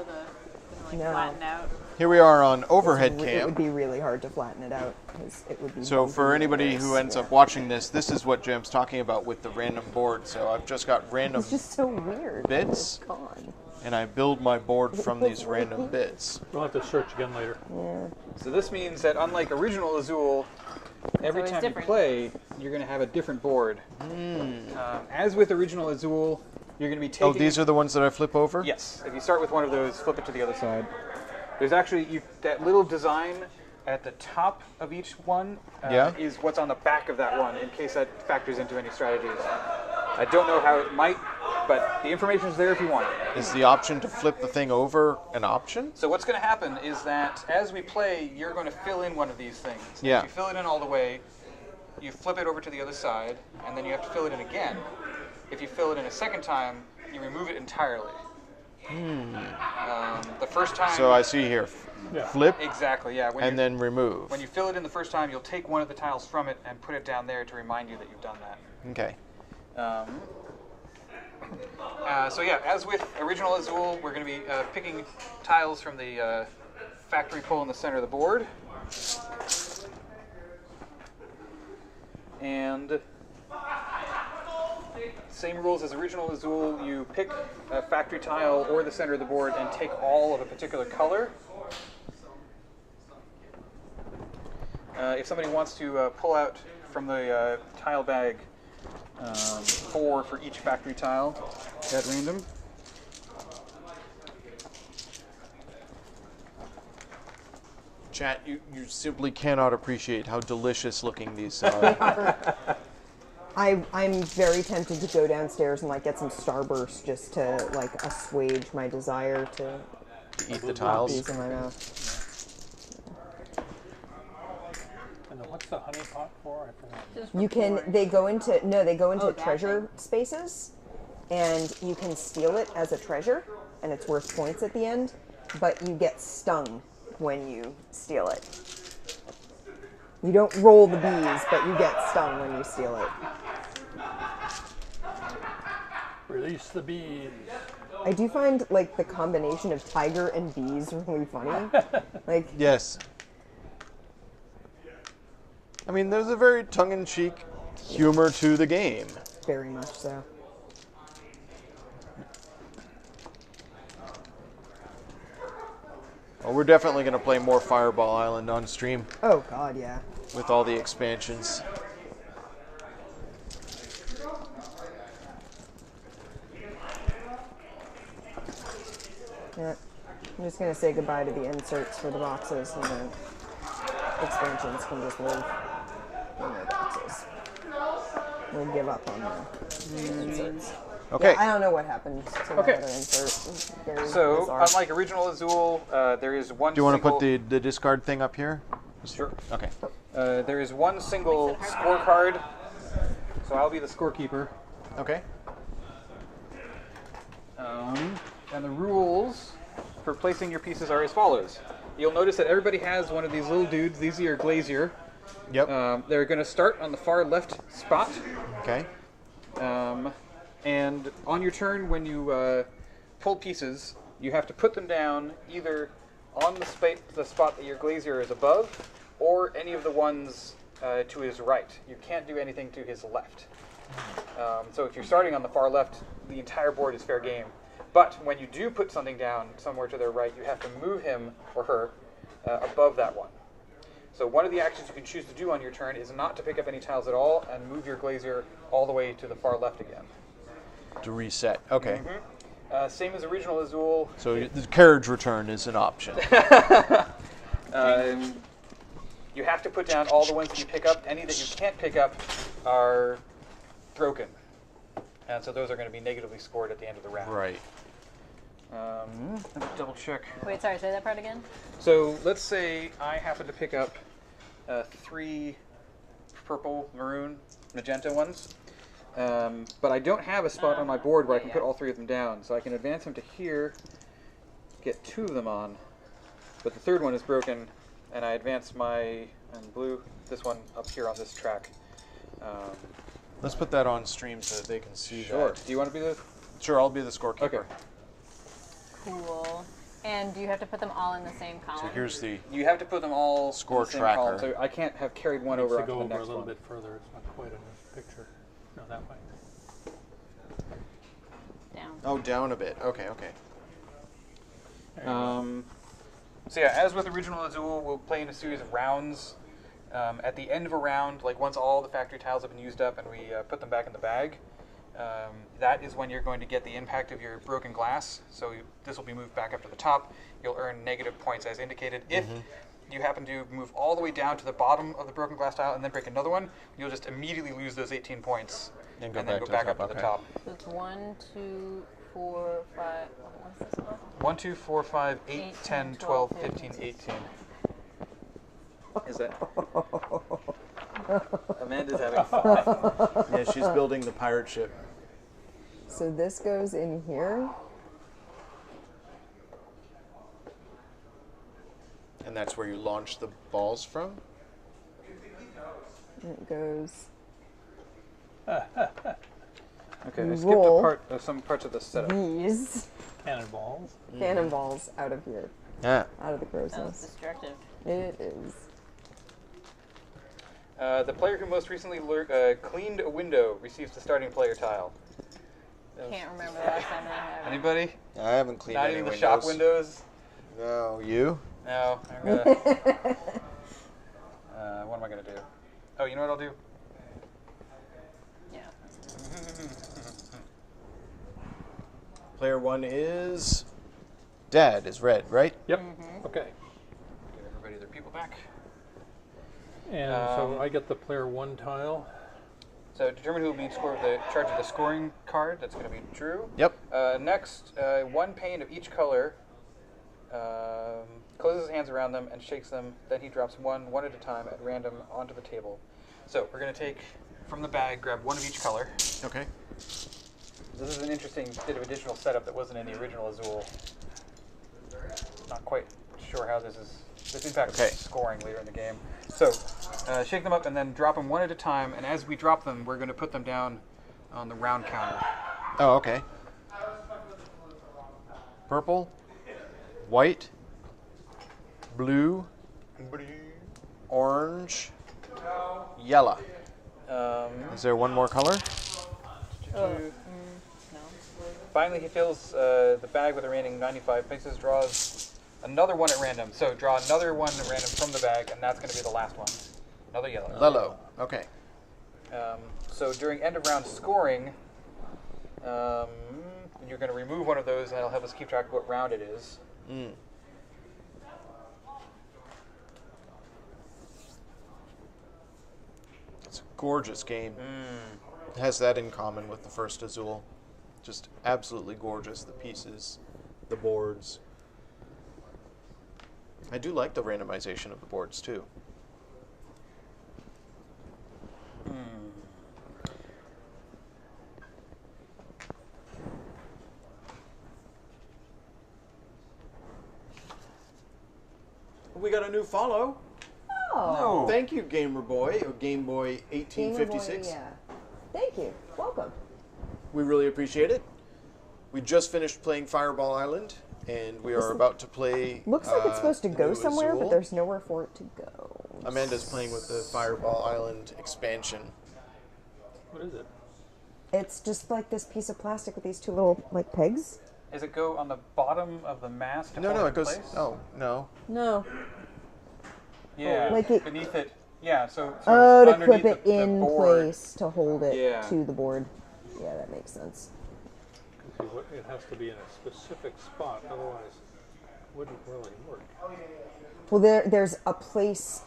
Speaker 4: the,
Speaker 5: No.
Speaker 4: flattened out?
Speaker 1: Here we are on overhead
Speaker 5: It would
Speaker 1: cam.
Speaker 5: be really hard to flatten it out because it would be.
Speaker 1: So
Speaker 5: bumpy
Speaker 1: for
Speaker 5: and
Speaker 1: anybody
Speaker 5: gross.
Speaker 1: who ends
Speaker 5: Yeah.
Speaker 1: up watching this is what Jim's talking about with the random board. So I've just got random
Speaker 5: It's just so weird.
Speaker 1: Bits?
Speaker 5: It's gone.
Speaker 1: and I build my board from these random bits.
Speaker 3: We'll have to search again later.
Speaker 2: So this means that unlike original Azul, every
Speaker 4: always
Speaker 2: time
Speaker 4: different.
Speaker 2: you play, you're going to have a different board. As with original Azul, you're going to be taking...
Speaker 1: Oh, these are the ones that I flip over?
Speaker 2: Yes. If you start with one of those, flip it to the other side. There's actually that little design at the top of each one
Speaker 1: Yeah.
Speaker 2: is what's on the back of that one, in case that factors into any strategies. I don't know how it might, but the information is there if you want it.
Speaker 1: Is the option to flip the thing over an option?
Speaker 2: So what's going to happen is that as we play, you're going to fill in one of these things.
Speaker 1: Yeah.
Speaker 2: If you fill it in all the way, you flip it over to the other side, and then you have to fill it in again. If you fill it in a second time, you remove it entirely. The first time...
Speaker 1: So I see here,
Speaker 3: Yeah.
Speaker 1: flip
Speaker 2: Exactly, yeah. When
Speaker 1: and
Speaker 2: you-
Speaker 1: then remove.
Speaker 2: When you fill it in the first time, you'll take one of the tiles from it and put it down there to remind you that you've done that.
Speaker 1: Okay.
Speaker 2: So yeah, as with original Azul, we're going to be picking tiles from the factory pull in the center of the board. And same rules as original Azul, you pick a factory tile or the center of the board and take all of a particular color. If somebody wants to pull out from the tile bag 4 for each factory tile at random.
Speaker 1: Chat, you simply cannot appreciate how delicious looking these are.
Speaker 5: I'm very tempted to go downstairs and like get some Starburst just to like assuage my desire to
Speaker 1: Eat the
Speaker 5: pop
Speaker 1: tiles.
Speaker 5: these in my mouth.
Speaker 3: And then what's the honey pot for? I forgot.
Speaker 5: You can. They go into
Speaker 4: Oh, that
Speaker 5: treasure spaces, and you can steal it as a treasure, and it's worth points at the end. But you get stung when you steal it. You don't roll the bees, but you get stung when you steal it.
Speaker 3: Release the bees.
Speaker 5: I do find like the combination of tiger and bees really funny. Like
Speaker 1: Yes. I mean, there's a very tongue-in-cheek humor to the game.
Speaker 5: very much so.
Speaker 1: Well, we're definitely going to play more Fireball Island on stream
Speaker 5: Oh God, yeah.
Speaker 1: with all the expansions.
Speaker 5: Yeah. I'm just gonna say goodbye to the inserts for the boxes, and the expansions can just live in their boxes. We'll give up on the inserts.
Speaker 1: Okay.
Speaker 5: Yeah, I don't know what happened to my
Speaker 2: Okay.
Speaker 5: other insert. It's very
Speaker 2: So,
Speaker 5: bizarre.
Speaker 2: unlike original Azul, there is one
Speaker 1: Do you want to put
Speaker 2: single...
Speaker 1: the discard thing up here?
Speaker 2: Sure.
Speaker 1: Okay.
Speaker 2: There is one single scorecard, so I'll be the scorekeeper.
Speaker 1: Okay.
Speaker 2: And the rules for placing your pieces are as follows. You'll notice that everybody has one of these little dudes. These are your glazier.
Speaker 1: Yep.
Speaker 2: They're going to start on the far left spot.
Speaker 1: Okay.
Speaker 2: And on your turn, when you pull pieces, you have to put them down either on the spot that your glazier is above, or any of the ones to his right. You can't do anything to his left. So if you're starting on the far left, the entire board is fair game. But when you do put something down somewhere to their right, you have to move him or her above that one. So one of the actions you can choose to do on your turn is not to pick up any tiles at all and move your glazier all the way to the far left again.
Speaker 1: To reset. Okay.
Speaker 2: Same as original Azul.
Speaker 1: So the carriage return is an option.
Speaker 2: You have to put down all the ones that you pick up. Any that you can't pick up are broken. And so those are going to be negatively scored at the end of the round.
Speaker 1: Right.
Speaker 2: Let me double check.
Speaker 4: Wait, sorry, say that part again?
Speaker 2: So let's say I happen to pick up 3 purple, maroon, magenta ones. But I don't have a spot on my board where I can put all 3 of them down. So I can advance them to here, get 2 of them on. But the 3rd one is broken, and I advance my blue, this one, up here on this track.
Speaker 1: Let's put that on stream so that they can see
Speaker 2: Sure.
Speaker 1: that.
Speaker 2: Do you want to be the...
Speaker 1: Sure, I'll be the scorekeeper.
Speaker 2: Okay.
Speaker 4: Cool. And do you have to put them all in the same column?
Speaker 1: So here's the
Speaker 2: You have to put them all
Speaker 1: Score
Speaker 2: in the same
Speaker 1: tracker.
Speaker 2: column, so I can't have carried one over
Speaker 3: to
Speaker 2: onto
Speaker 3: go
Speaker 2: the
Speaker 3: over a
Speaker 2: next
Speaker 3: little
Speaker 2: one.
Speaker 3: bit further. It's not quite in this picture. No, that way.
Speaker 4: Down.
Speaker 1: down a bit. Okay.
Speaker 2: So yeah, as with original Azul, we'll play in a series of rounds. At the end of a round, like once all the factory tiles have been used up and we put them back in the bag, that is when you're going to get the impact of your broken glass. So this will be moved back up to the top. You'll earn negative points as indicated. If you happen to move all the way down to the bottom of the broken glass tile and then break another one, you'll just immediately lose those 18 points
Speaker 1: And
Speaker 2: then
Speaker 1: go
Speaker 2: go
Speaker 1: back
Speaker 2: back
Speaker 1: to
Speaker 2: up
Speaker 1: the
Speaker 2: to the
Speaker 1: top.
Speaker 2: top.
Speaker 4: So it's 1, 2, 4, 5. What's this one?
Speaker 2: 1, 2, 4, 5, 8,
Speaker 4: 8,
Speaker 2: 10,
Speaker 4: 10,
Speaker 2: 12,
Speaker 4: 12,
Speaker 2: 15, 18. Is that? Amanda's having fun.
Speaker 1: Yeah, she's building the pirate ship.
Speaker 5: So this goes in here.
Speaker 1: And that's where you launch the balls from?
Speaker 5: And it goes.
Speaker 2: Okay, I skipped
Speaker 5: Roll.
Speaker 2: some parts of the setup.
Speaker 5: These
Speaker 3: Cannonballs.
Speaker 5: cannonballs out of here,
Speaker 1: Yeah.
Speaker 5: out of the crow's
Speaker 4: That was
Speaker 5: nest.
Speaker 4: destructive.
Speaker 5: It is.
Speaker 2: The player who most recently cleaned a window receives the starting player tile.
Speaker 4: Can't remember the last time that happened.
Speaker 2: Anybody?
Speaker 1: I haven't cleaned
Speaker 2: Not
Speaker 1: any
Speaker 2: even the
Speaker 1: windows.
Speaker 2: shop windows?
Speaker 1: No, you?
Speaker 2: No, I'm gonna... what am I gonna do? Oh, you know what I'll do?
Speaker 4: Yeah.
Speaker 1: Player 1 is... Dad is red, right?
Speaker 3: Yep. Okay.
Speaker 2: Give everybody their people back.
Speaker 3: And so I get the player 1 tile.
Speaker 2: So determine who will be in charge of the scoring card. That's going to be Drew.
Speaker 1: Yep.
Speaker 2: Next, 1 pane of each color. Closes his hands around them and shakes them. Then he drops one at a time at random onto the table. So we're going to take from the bag, grab 1 of each color.
Speaker 1: Okay.
Speaker 2: This is an interesting bit of additional setup that wasn't in the original Azul. Not quite sure how this impacts scoring later in the game. So, shake them up and then drop them 1 at a time. And as we drop them, we're going to put them down on the round counter.
Speaker 1: Oh, okay. Purple, white, blue, orange, yellow. Is there one more color?
Speaker 4: No.
Speaker 2: Finally, he fills the bag with the remaining 95 pieces, draws another 1 at random. So draw another 1 at random from the bag, and that's going to be the last one. Another yellow.
Speaker 1: Yellow. Okay.
Speaker 2: So during end of round scoring, you're going to remove one of those, and that'll help us keep track of what round it is.
Speaker 1: It's a gorgeous game. It has that in common with the first Azul. Just absolutely gorgeous. The pieces, the boards. I do like the randomization of the boards too. We got a new follow.
Speaker 5: Oh.
Speaker 1: Thank you, Gamer Boy, or Game Boy
Speaker 5: Gamer
Speaker 1: 1856.
Speaker 5: Boy, yeah. Thank you. Welcome.
Speaker 1: We really appreciate it. We just finished playing Fireball Island, and we are about to play.
Speaker 5: Looks like it's supposed to
Speaker 1: the
Speaker 5: go
Speaker 1: new
Speaker 5: somewhere,
Speaker 1: Azul.
Speaker 5: but there's nowhere for it to go.
Speaker 1: Amanda's playing with the Fireball Island expansion.
Speaker 3: What is it?
Speaker 5: It's just like this piece of plastic with these two little like pegs.
Speaker 2: Does it go on the bottom of the mast? To
Speaker 1: No,
Speaker 2: hold
Speaker 1: no,
Speaker 2: in
Speaker 1: it goes.
Speaker 2: place?
Speaker 1: Oh, no.
Speaker 5: No.
Speaker 2: Yeah,
Speaker 5: Like it-
Speaker 2: beneath it. Yeah, so
Speaker 5: Oh, to
Speaker 2: underneath
Speaker 5: clip it
Speaker 2: the
Speaker 5: in
Speaker 2: board.
Speaker 5: place to hold it
Speaker 2: Yeah.
Speaker 5: to the board. Yeah, that makes sense.
Speaker 3: See, it has to be in a specific spot, otherwise it wouldn't really work.
Speaker 5: Well, there's a place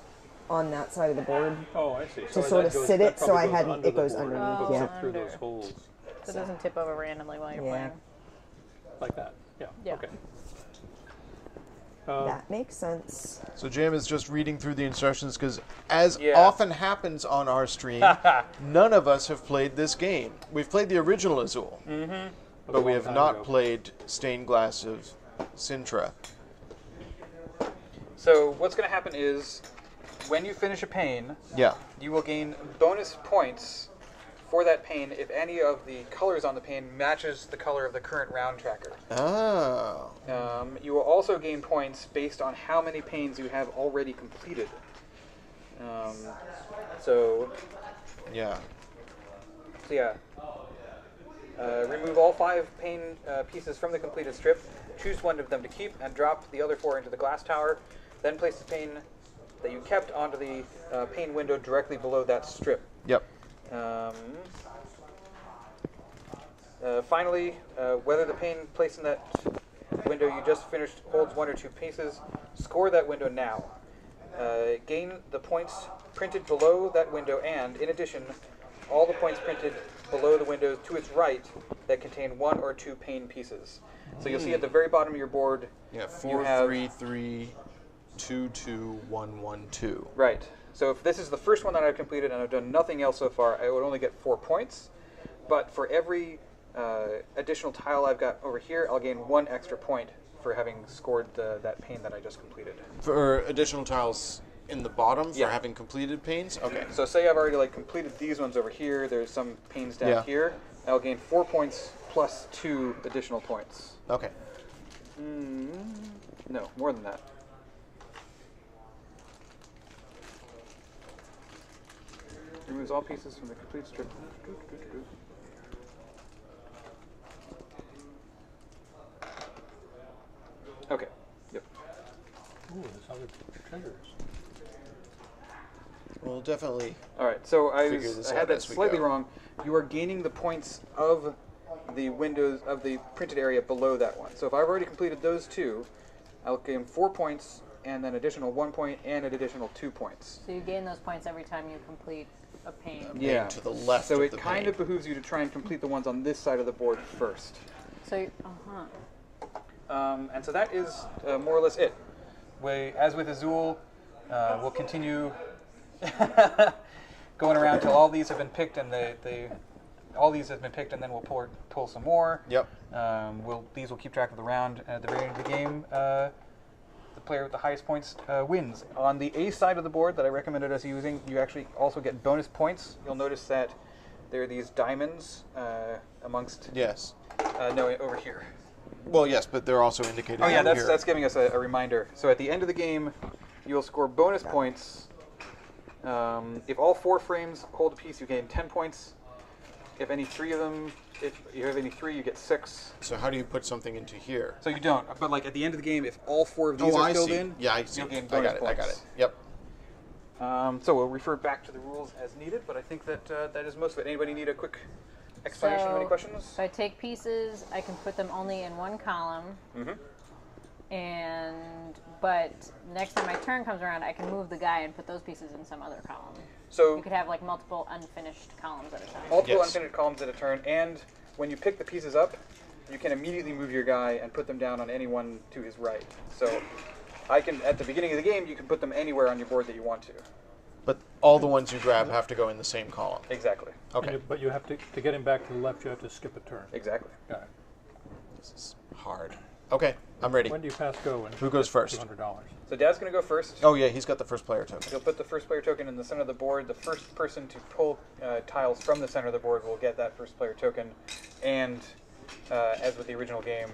Speaker 5: on that side of the board.
Speaker 3: Oh, I see.
Speaker 5: To sort of sit
Speaker 3: that
Speaker 5: it so
Speaker 3: probably
Speaker 5: I
Speaker 3: goes
Speaker 5: hadn't-
Speaker 3: under
Speaker 5: it
Speaker 3: the
Speaker 5: goes
Speaker 3: board and
Speaker 5: underneath,
Speaker 3: goes
Speaker 5: yeah.
Speaker 3: up through those
Speaker 4: Under.
Speaker 3: holes.
Speaker 4: So it doesn't tip over randomly while you're
Speaker 5: Yeah.
Speaker 4: playing.
Speaker 3: Like that. Yeah.
Speaker 4: Yeah.
Speaker 3: Okay.
Speaker 5: That makes sense.
Speaker 1: So Jam is just reading through the instructions because, as
Speaker 2: Yeah.
Speaker 1: often happens on our stream, none of us have played this game. We've played the original Azul, but we have not played Stained Glass of Sintra.
Speaker 2: So what's going to happen is, when you finish a pane,
Speaker 1: Yeah.
Speaker 2: you will gain bonus points for that pane if any of the colors on the pane matches the color of the current round tracker.
Speaker 1: Oh.
Speaker 2: You will also gain points based on how many panes you have already completed. So
Speaker 1: Yeah.
Speaker 2: yeah. Remove all 5 pane pieces from the completed strip. Choose one of them to keep and drop the other 4 into the glass tower. Then place the pane that you kept onto the pane window directly below that strip.
Speaker 1: Yep.
Speaker 2: Finally, whether the pane placed in that window you just finished holds 1 or 2 pieces, score that window now. Gain the points printed below that window and, in addition, all the points printed below the windows to its right that contain 1 or 2 pane pieces. So you'll see at the very bottom of your board,
Speaker 1: Yeah.
Speaker 2: you
Speaker 1: 4,
Speaker 2: have
Speaker 1: 3, 3, 2, 2, 1, 1, 2.
Speaker 2: right. So if this is the first one that I've completed and I've done nothing else so far, I would only get 4 points. But for every additional tile I've got over here, I'll gain 1 extra point for having scored that pane that I just completed.
Speaker 1: For additional tiles in the bottom for
Speaker 2: Yeah.
Speaker 1: having completed panes? Okay.
Speaker 2: So say I've already completed these ones over here, there's some panes down
Speaker 1: Yeah.
Speaker 2: here, I'll gain 4 points plus 2 additional points.
Speaker 1: Okay.
Speaker 2: No, more than that. Removes all pieces from the complete strip. Okay. Yep.
Speaker 3: Ooh, there's other treasures.
Speaker 1: Well, definitely.
Speaker 2: All right. So I
Speaker 1: Figure this
Speaker 2: had
Speaker 1: out
Speaker 2: that
Speaker 1: as we
Speaker 2: slightly
Speaker 1: go.
Speaker 2: wrong. You are gaining the points of the windows of the printed area below that one. So if I've already completed those 2, I'll gain 4 points and then additional 1 point and an additional 2 points.
Speaker 4: So you gain those points every time you complete a pane.
Speaker 2: Yeah.
Speaker 1: To the left
Speaker 2: So
Speaker 1: of
Speaker 2: it
Speaker 1: the
Speaker 2: kind
Speaker 1: pane.
Speaker 2: of behooves you to try and complete the ones on this side of the board first.
Speaker 4: So,
Speaker 2: And so that is more or less it. As with Azul, we'll continue going around till all these have been picked, and all these have been picked, and then we'll pull some more.
Speaker 1: Yep.
Speaker 2: These will keep track of the round, and at the very end of the game, the player with the highest points wins. On the A side of the board that I recommended us using, you actually also get bonus points. You'll notice that there are these diamonds amongst.
Speaker 1: Yes.
Speaker 2: No, over here.
Speaker 1: Well, yes, but they're also indicated
Speaker 2: Oh yeah,
Speaker 1: over here.
Speaker 2: that's giving us a reminder. So at the end of the game, you'll score bonus points. If all 4 frames hold a piece, you gain 10 points. If you have any 3, you get 6.
Speaker 1: So how do you put something into here?
Speaker 2: So you don't. But at the end of the game, if all 4 of these are
Speaker 1: I
Speaker 2: filled
Speaker 1: see.
Speaker 2: in,
Speaker 1: Yeah, I see.
Speaker 2: you'll gain
Speaker 1: I
Speaker 2: bonus
Speaker 1: got it.
Speaker 2: points.
Speaker 1: I got it. Yep.
Speaker 2: So we'll refer back to the rules as needed. But I think that that is most of it. Anybody need a quick explanation of any questions?
Speaker 4: So I take pieces, I can put them only in one column. But next time my turn comes around, I can move the guy and put those pieces in some other column.
Speaker 2: So
Speaker 4: You could have multiple unfinished columns at a time.
Speaker 2: multiple
Speaker 1: Yes.
Speaker 2: unfinished columns at a turn, and when you pick the pieces up, you can immediately move your guy and put them down on anyone to his right. So I can, at the beginning of the game, you can put them anywhere on your board that you want to.
Speaker 1: But all the ones you grab have to go in the same column.
Speaker 2: Exactly.
Speaker 1: Okay.
Speaker 3: But you have to get him back to the left, you have to skip a turn.
Speaker 2: Exactly.
Speaker 3: Got it.
Speaker 1: This is hard. Okay. I'm ready.
Speaker 3: When do you pass go? And
Speaker 1: Who goes first?
Speaker 3: $200.
Speaker 2: So Dad's going to go first.
Speaker 1: Oh yeah, he's got the first player token.
Speaker 2: You'll put the first player token in the center of the board. The first person to pull tiles from the center of the board will get that first player token. And as with the original game,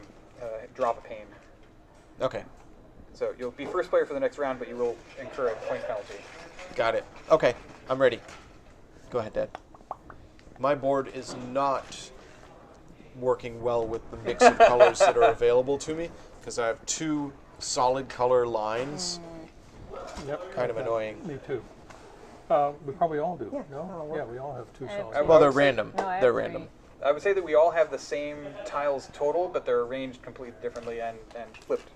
Speaker 2: drop a pane.
Speaker 1: Okay.
Speaker 2: So you'll be first player for the next round, but you will incur a point penalty.
Speaker 1: Got it. Okay, I'm ready. Go ahead, Dad. My board is not working well with the mix of colors that are available to me because I have 2 solid color lines.
Speaker 3: Yep.
Speaker 1: Kind of annoying.
Speaker 3: Me too. We probably all do.
Speaker 5: Yeah,
Speaker 3: No?
Speaker 5: that'll work.
Speaker 3: Yeah, we all have 2
Speaker 4: I have
Speaker 3: solid.
Speaker 1: Well, they're
Speaker 2: would say-
Speaker 1: random.
Speaker 4: No, I have
Speaker 1: They're
Speaker 4: 3.
Speaker 1: random.
Speaker 2: I would say that we all have the same tiles total, but they're arranged completely differently and flipped.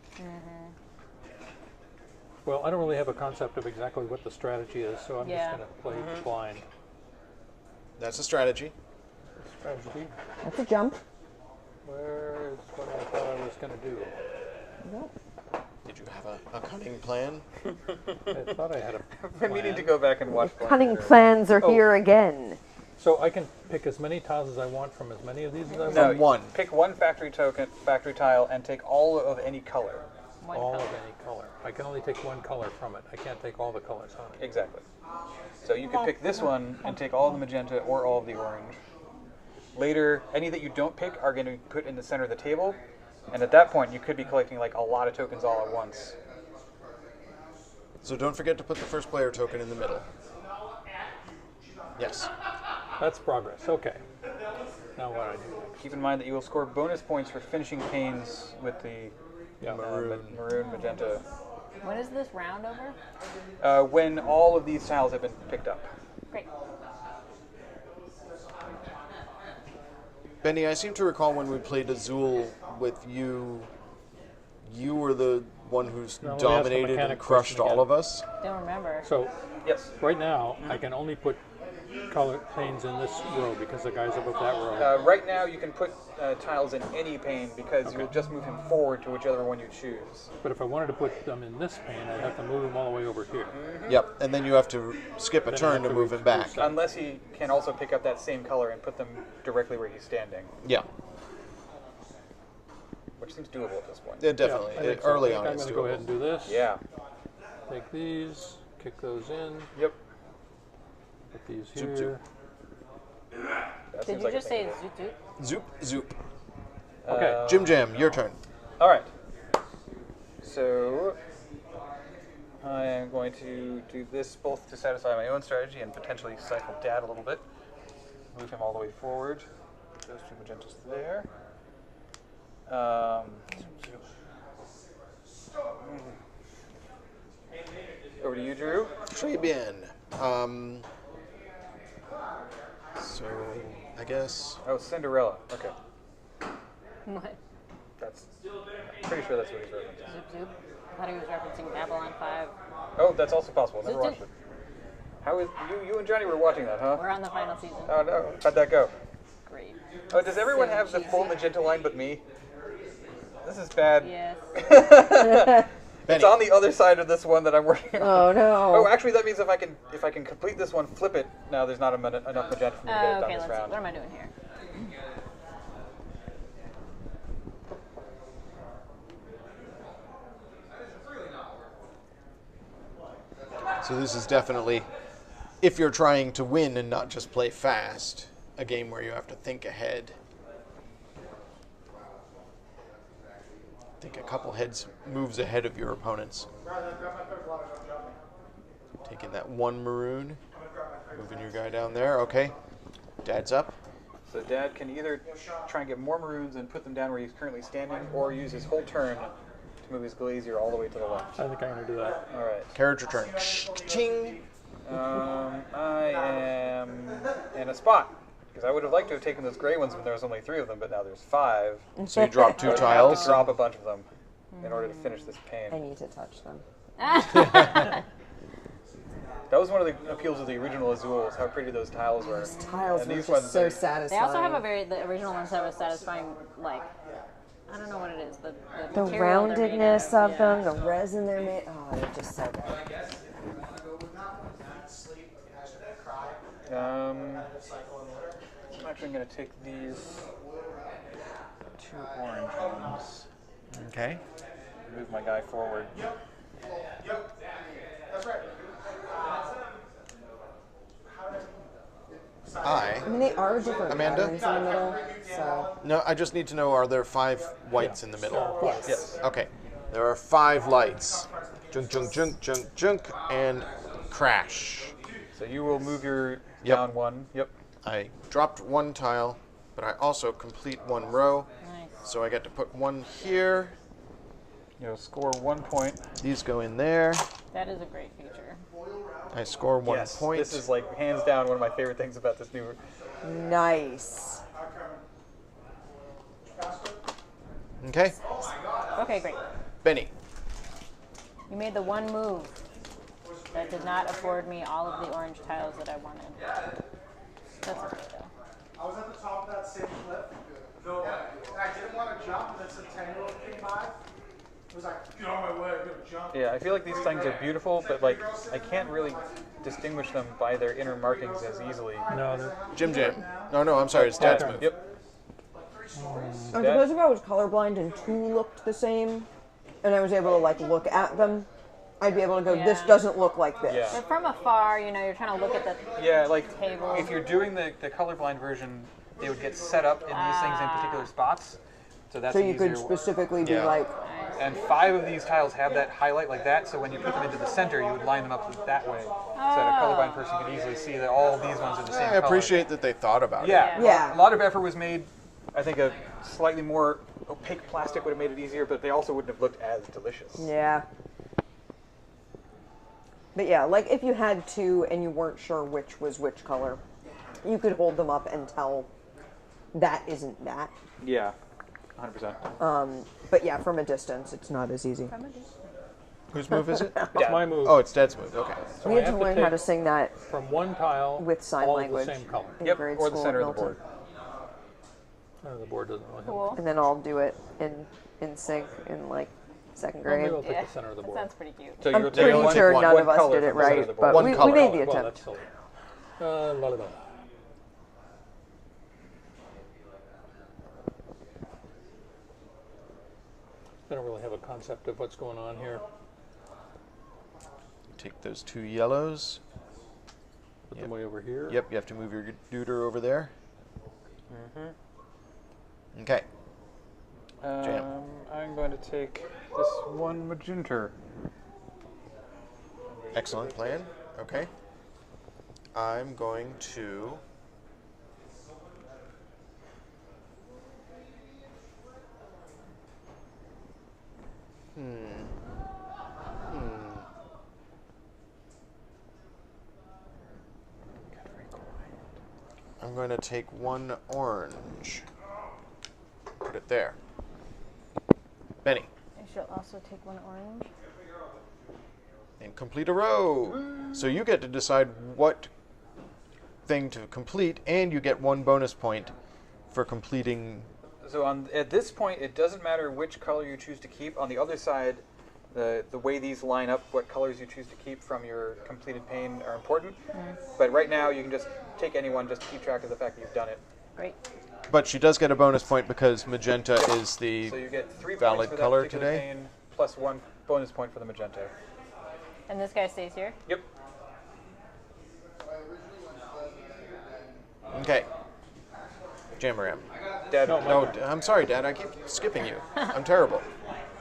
Speaker 3: Well, I don't really have a concept of exactly what the strategy is, so I'm
Speaker 4: Yeah.
Speaker 3: just going to play blind.
Speaker 1: That's a strategy.
Speaker 3: Strategy.
Speaker 5: That's a jump.
Speaker 3: Where is what I thought I was going to do?
Speaker 5: Nope.
Speaker 1: Did you have a cunning plan?
Speaker 3: I thought I had a
Speaker 2: We need to
Speaker 3: plan.
Speaker 2: go back and watch.
Speaker 5: Cunning plans are
Speaker 3: Oh.
Speaker 5: here again.
Speaker 3: So I can pick as many tiles as I want from as many of these as I want?
Speaker 2: No,
Speaker 1: From one.
Speaker 2: Pick one factory tile, and take all of any color.
Speaker 4: One
Speaker 3: All
Speaker 4: color.
Speaker 3: of any color. I can only take one color from it. I can't take all the colors on it.
Speaker 2: Exactly. So you could pick this one and take all of the magenta or all of the orange. Later, any that you don't pick are going to be put in the center of the table, and at that point, you could be collecting like a lot of tokens all at once.
Speaker 1: So don't forget to put the first player token in the middle. Yes.
Speaker 3: That's progress. Okay. Now what do I do?
Speaker 2: Keep in mind that you will score bonus points for finishing panes with the
Speaker 3: Yeah.
Speaker 2: maroon magenta
Speaker 4: When is this round over?
Speaker 2: when all of these tiles have been picked up.
Speaker 4: Great.
Speaker 1: Benny, I seem to recall when we played Azul with you, you were the one who's
Speaker 3: Now let me ask the
Speaker 1: dominated and
Speaker 3: mechanic
Speaker 1: crushed
Speaker 3: question
Speaker 1: all of us.
Speaker 4: Don't remember.
Speaker 3: So
Speaker 2: Yes.
Speaker 3: right now, I can only put color panes in this row because the guy's above that row.
Speaker 2: Right now, you can put tiles in any pane because you'll just move him forward to whichever one you choose.
Speaker 3: But if I wanted to put them in this pane, I'd have to move them all the way over here.
Speaker 1: Yep, and then you have to skip a
Speaker 3: Then I
Speaker 1: turn
Speaker 3: have
Speaker 1: to
Speaker 3: to
Speaker 1: move him
Speaker 3: reach
Speaker 1: back.
Speaker 3: this side.
Speaker 2: Unless he can also pick up that same color and put them directly where he's standing,
Speaker 1: Yeah,
Speaker 2: which seems doable at this point.
Speaker 1: yeah, definitely.
Speaker 3: Yeah, I think so.
Speaker 1: Early
Speaker 3: I think
Speaker 1: on,
Speaker 3: I'm
Speaker 1: it's
Speaker 3: going to go ahead
Speaker 1: doable.
Speaker 3: and do this.
Speaker 2: Yeah.
Speaker 3: Take these, kick those in,
Speaker 2: Yep.
Speaker 3: put these
Speaker 1: Zoop,
Speaker 3: here.
Speaker 1: zoop.
Speaker 2: That
Speaker 4: Did
Speaker 2: seems
Speaker 4: you
Speaker 2: like a
Speaker 4: just
Speaker 2: thing
Speaker 4: say
Speaker 2: to do.
Speaker 4: zoot zoot?
Speaker 1: Zoop, zoop.
Speaker 3: Okay.
Speaker 1: Jim Jam, your turn.
Speaker 2: All right. So I am going to do this both to satisfy my own strategy and potentially stifle Dad a little bit. Move him all the way forward. Those 2 magentas there. Over to you, Drew.
Speaker 1: Très bien. So, I guess...
Speaker 2: Oh, Cinderella. Okay.
Speaker 4: What?
Speaker 2: That's pretty sure that's what he's referencing.
Speaker 4: Zoop zoop? I thought he was referencing Babylon 5.
Speaker 2: Oh, that's also possible. Never
Speaker 4: Zoop,
Speaker 2: watched
Speaker 4: zoop.
Speaker 2: it. How is you and Johnny were watching that, huh?
Speaker 4: We're on the final season.
Speaker 2: Oh no, how'd that go?
Speaker 4: Great.
Speaker 2: Oh, does everyone
Speaker 4: So
Speaker 2: have the full
Speaker 4: cheesy.
Speaker 2: magenta line but me? This is bad.
Speaker 4: Yes.
Speaker 2: It's on the other side of this one that I'm working on.
Speaker 5: Oh no.
Speaker 2: Oh, actually, that means if I can complete this one, flip it. No, there's not enough magenta for me to get it done
Speaker 4: Okay,
Speaker 2: this
Speaker 4: let's see.
Speaker 2: round.
Speaker 4: What am I doing here?
Speaker 1: So this is definitely, if you're trying to win and not just play fast, a game where you have to think ahead. Think a couple moves ahead of your opponents. Taking that 1 maroon, moving your guy down there. Okay, Dad's up.
Speaker 2: So Dad can either try and get more maroons and put them down where he's currently standing, or use his whole turn to move his glazier all the way to the left.
Speaker 3: I think I'm going to do that.
Speaker 2: All right.
Speaker 1: Character turn. Ching.
Speaker 2: I am in a spot. Because I would have liked to have taken those gray ones when there was only 3 of them, but now there's 5.
Speaker 1: So you drop 2
Speaker 2: I would have
Speaker 1: tiles.
Speaker 2: to drop a bunch of them in order to finish this
Speaker 5: I
Speaker 2: pane.
Speaker 5: need to touch them.
Speaker 2: That was one of the appeals of the original Azuls, how pretty those tiles were.
Speaker 5: Those tiles
Speaker 2: And
Speaker 5: were
Speaker 2: these
Speaker 5: just
Speaker 2: ones,
Speaker 5: so
Speaker 2: they-
Speaker 5: satisfying.
Speaker 4: They also have the original ones have a satisfying, like, I don't know what it is. The
Speaker 5: the
Speaker 4: material they're made
Speaker 5: roundedness of
Speaker 4: yeah.
Speaker 5: them, the resin they're made. Oh, they're just so good.
Speaker 2: I'm actually going to take these 2 orange ones.
Speaker 1: Okay.
Speaker 2: Move my guy forward.
Speaker 6: That's right.
Speaker 5: I mean, they are different
Speaker 1: Amanda?
Speaker 5: patterns in the middle, so...
Speaker 1: No, I just need to know, are there 5 whites in the middle?
Speaker 5: Yes.
Speaker 1: Okay. There are 5 lights. Junk, junk, junk, junk, junk, and crash.
Speaker 2: So you will move your
Speaker 1: Yep.
Speaker 2: down 1. Yep.
Speaker 1: I dropped 1 tile, but I also complete 1 row.
Speaker 4: Nice.
Speaker 1: So I get to put 1 here.
Speaker 2: You'll score 1 point.
Speaker 1: These go in there.
Speaker 4: That is a great feature.
Speaker 1: I score 1
Speaker 2: Yes,
Speaker 1: point.
Speaker 2: this is like hands down one of my favorite things about this new.
Speaker 5: Nice.
Speaker 1: Okay.
Speaker 4: Okay, great.
Speaker 1: Benny.
Speaker 4: You made the one move that did not afford me all of the orange tiles that I wanted. That's okay, though.
Speaker 6: I was at the top of that same cliff. Though I didn't want to jump, and then some 10-year-old came by. It was like, get out of my way, I'm gonna jump.
Speaker 2: Yeah, I feel like these things are beautiful, but like I can't really distinguish them by their inner markings as easily.
Speaker 3: No, they're
Speaker 1: Jim Jam. No, I'm sorry. It's Dad's
Speaker 3: Okay.
Speaker 1: move.
Speaker 2: Yep.
Speaker 5: I suppose if I was colorblind and 2 looked the same, and I was able to, like, look at them, I'd be able to go, this
Speaker 4: Yeah.
Speaker 5: doesn't look like this.
Speaker 2: Yeah.
Speaker 4: But from afar, you know, you're trying to look at the
Speaker 2: Yeah, like
Speaker 4: table.
Speaker 2: if you're doing the colorblind version, they would get set up in these things in particular spots. So that's
Speaker 5: So
Speaker 2: an
Speaker 5: you could
Speaker 2: easier
Speaker 5: specifically be
Speaker 1: Yeah.
Speaker 5: like,
Speaker 2: And 5 of these tiles have that highlight like that, so when you put them into the center, you would line them up that way. So that a colorblind person could easily see that all these ones are the same
Speaker 1: I
Speaker 2: color.
Speaker 1: appreciate that they thought about it.
Speaker 2: Yeah.
Speaker 5: Yeah.
Speaker 2: A lot of effort was made. I think a slightly more opaque plastic would have made it easier, but they also wouldn't have looked as delicious.
Speaker 5: yeah. But yeah, like if you had 2 and you weren't sure which was which color, you could hold them up and tell that isn't that.
Speaker 2: Yeah, 100%.
Speaker 5: But yeah, from a distance, it's not as easy.
Speaker 1: Whose move is it?
Speaker 2: Dad.
Speaker 3: my move.
Speaker 1: Oh, it's Dad's move. Okay.
Speaker 3: So
Speaker 5: We
Speaker 3: I
Speaker 5: had to
Speaker 3: have
Speaker 5: learn how
Speaker 3: take
Speaker 5: to sing that
Speaker 3: from one tile
Speaker 5: with sign
Speaker 3: all
Speaker 5: language.
Speaker 3: the same color.
Speaker 5: in
Speaker 2: Yep,
Speaker 5: grade
Speaker 2: or the
Speaker 5: school
Speaker 2: center
Speaker 5: at
Speaker 2: of the board.
Speaker 3: The board doesn't really help.
Speaker 4: Cool.
Speaker 5: And then I'll do it in sync in like 2nd
Speaker 3: Well, maybe
Speaker 5: grade.
Speaker 3: I'll take the center of the
Speaker 4: That
Speaker 3: board.
Speaker 4: sounds pretty cute.
Speaker 2: So
Speaker 5: I'm
Speaker 2: you'll
Speaker 5: pretty
Speaker 2: take
Speaker 5: sure
Speaker 2: one
Speaker 5: none of us
Speaker 2: color
Speaker 5: did it
Speaker 2: from the center of
Speaker 5: right,
Speaker 2: the
Speaker 5: but
Speaker 2: board.
Speaker 1: One
Speaker 5: we
Speaker 1: color.
Speaker 5: made the
Speaker 3: Well,
Speaker 5: attempt.
Speaker 3: that's silly. La, la, la. I don't really have a concept of what's going on here.
Speaker 1: Take those 2 yellows.
Speaker 3: Put them way over here.
Speaker 1: Yep, you have to move your deuter over there. Okay. Jam.
Speaker 2: I'm going to take this one magenta.
Speaker 1: Excellent plan. Okay. I'm going to... I'm going to take 1 orange. Put it there. Benny.
Speaker 4: I shall also take 1 orange.
Speaker 1: And complete a row. So you get to decide what thing to complete, and you get 1 bonus point for completing.
Speaker 2: So at this point, it doesn't matter which color you choose to keep. On the other side, the way these line up, what colors you choose to keep from your completed pane are important. But right now, you can just take any one just to keep track of the fact that you've done it.
Speaker 4: Great.
Speaker 1: But she does get a bonus point because magenta is the
Speaker 2: So you get 3
Speaker 1: valid
Speaker 2: points for that
Speaker 1: color
Speaker 2: particular
Speaker 1: today.
Speaker 2: pane, plus 1 bonus point for the magenta.
Speaker 4: And this guy stays here?
Speaker 2: Yep.
Speaker 1: Okay. Jamaram.
Speaker 2: Dad,
Speaker 1: No, I'm sorry, Dad. I keep skipping you. I'm terrible.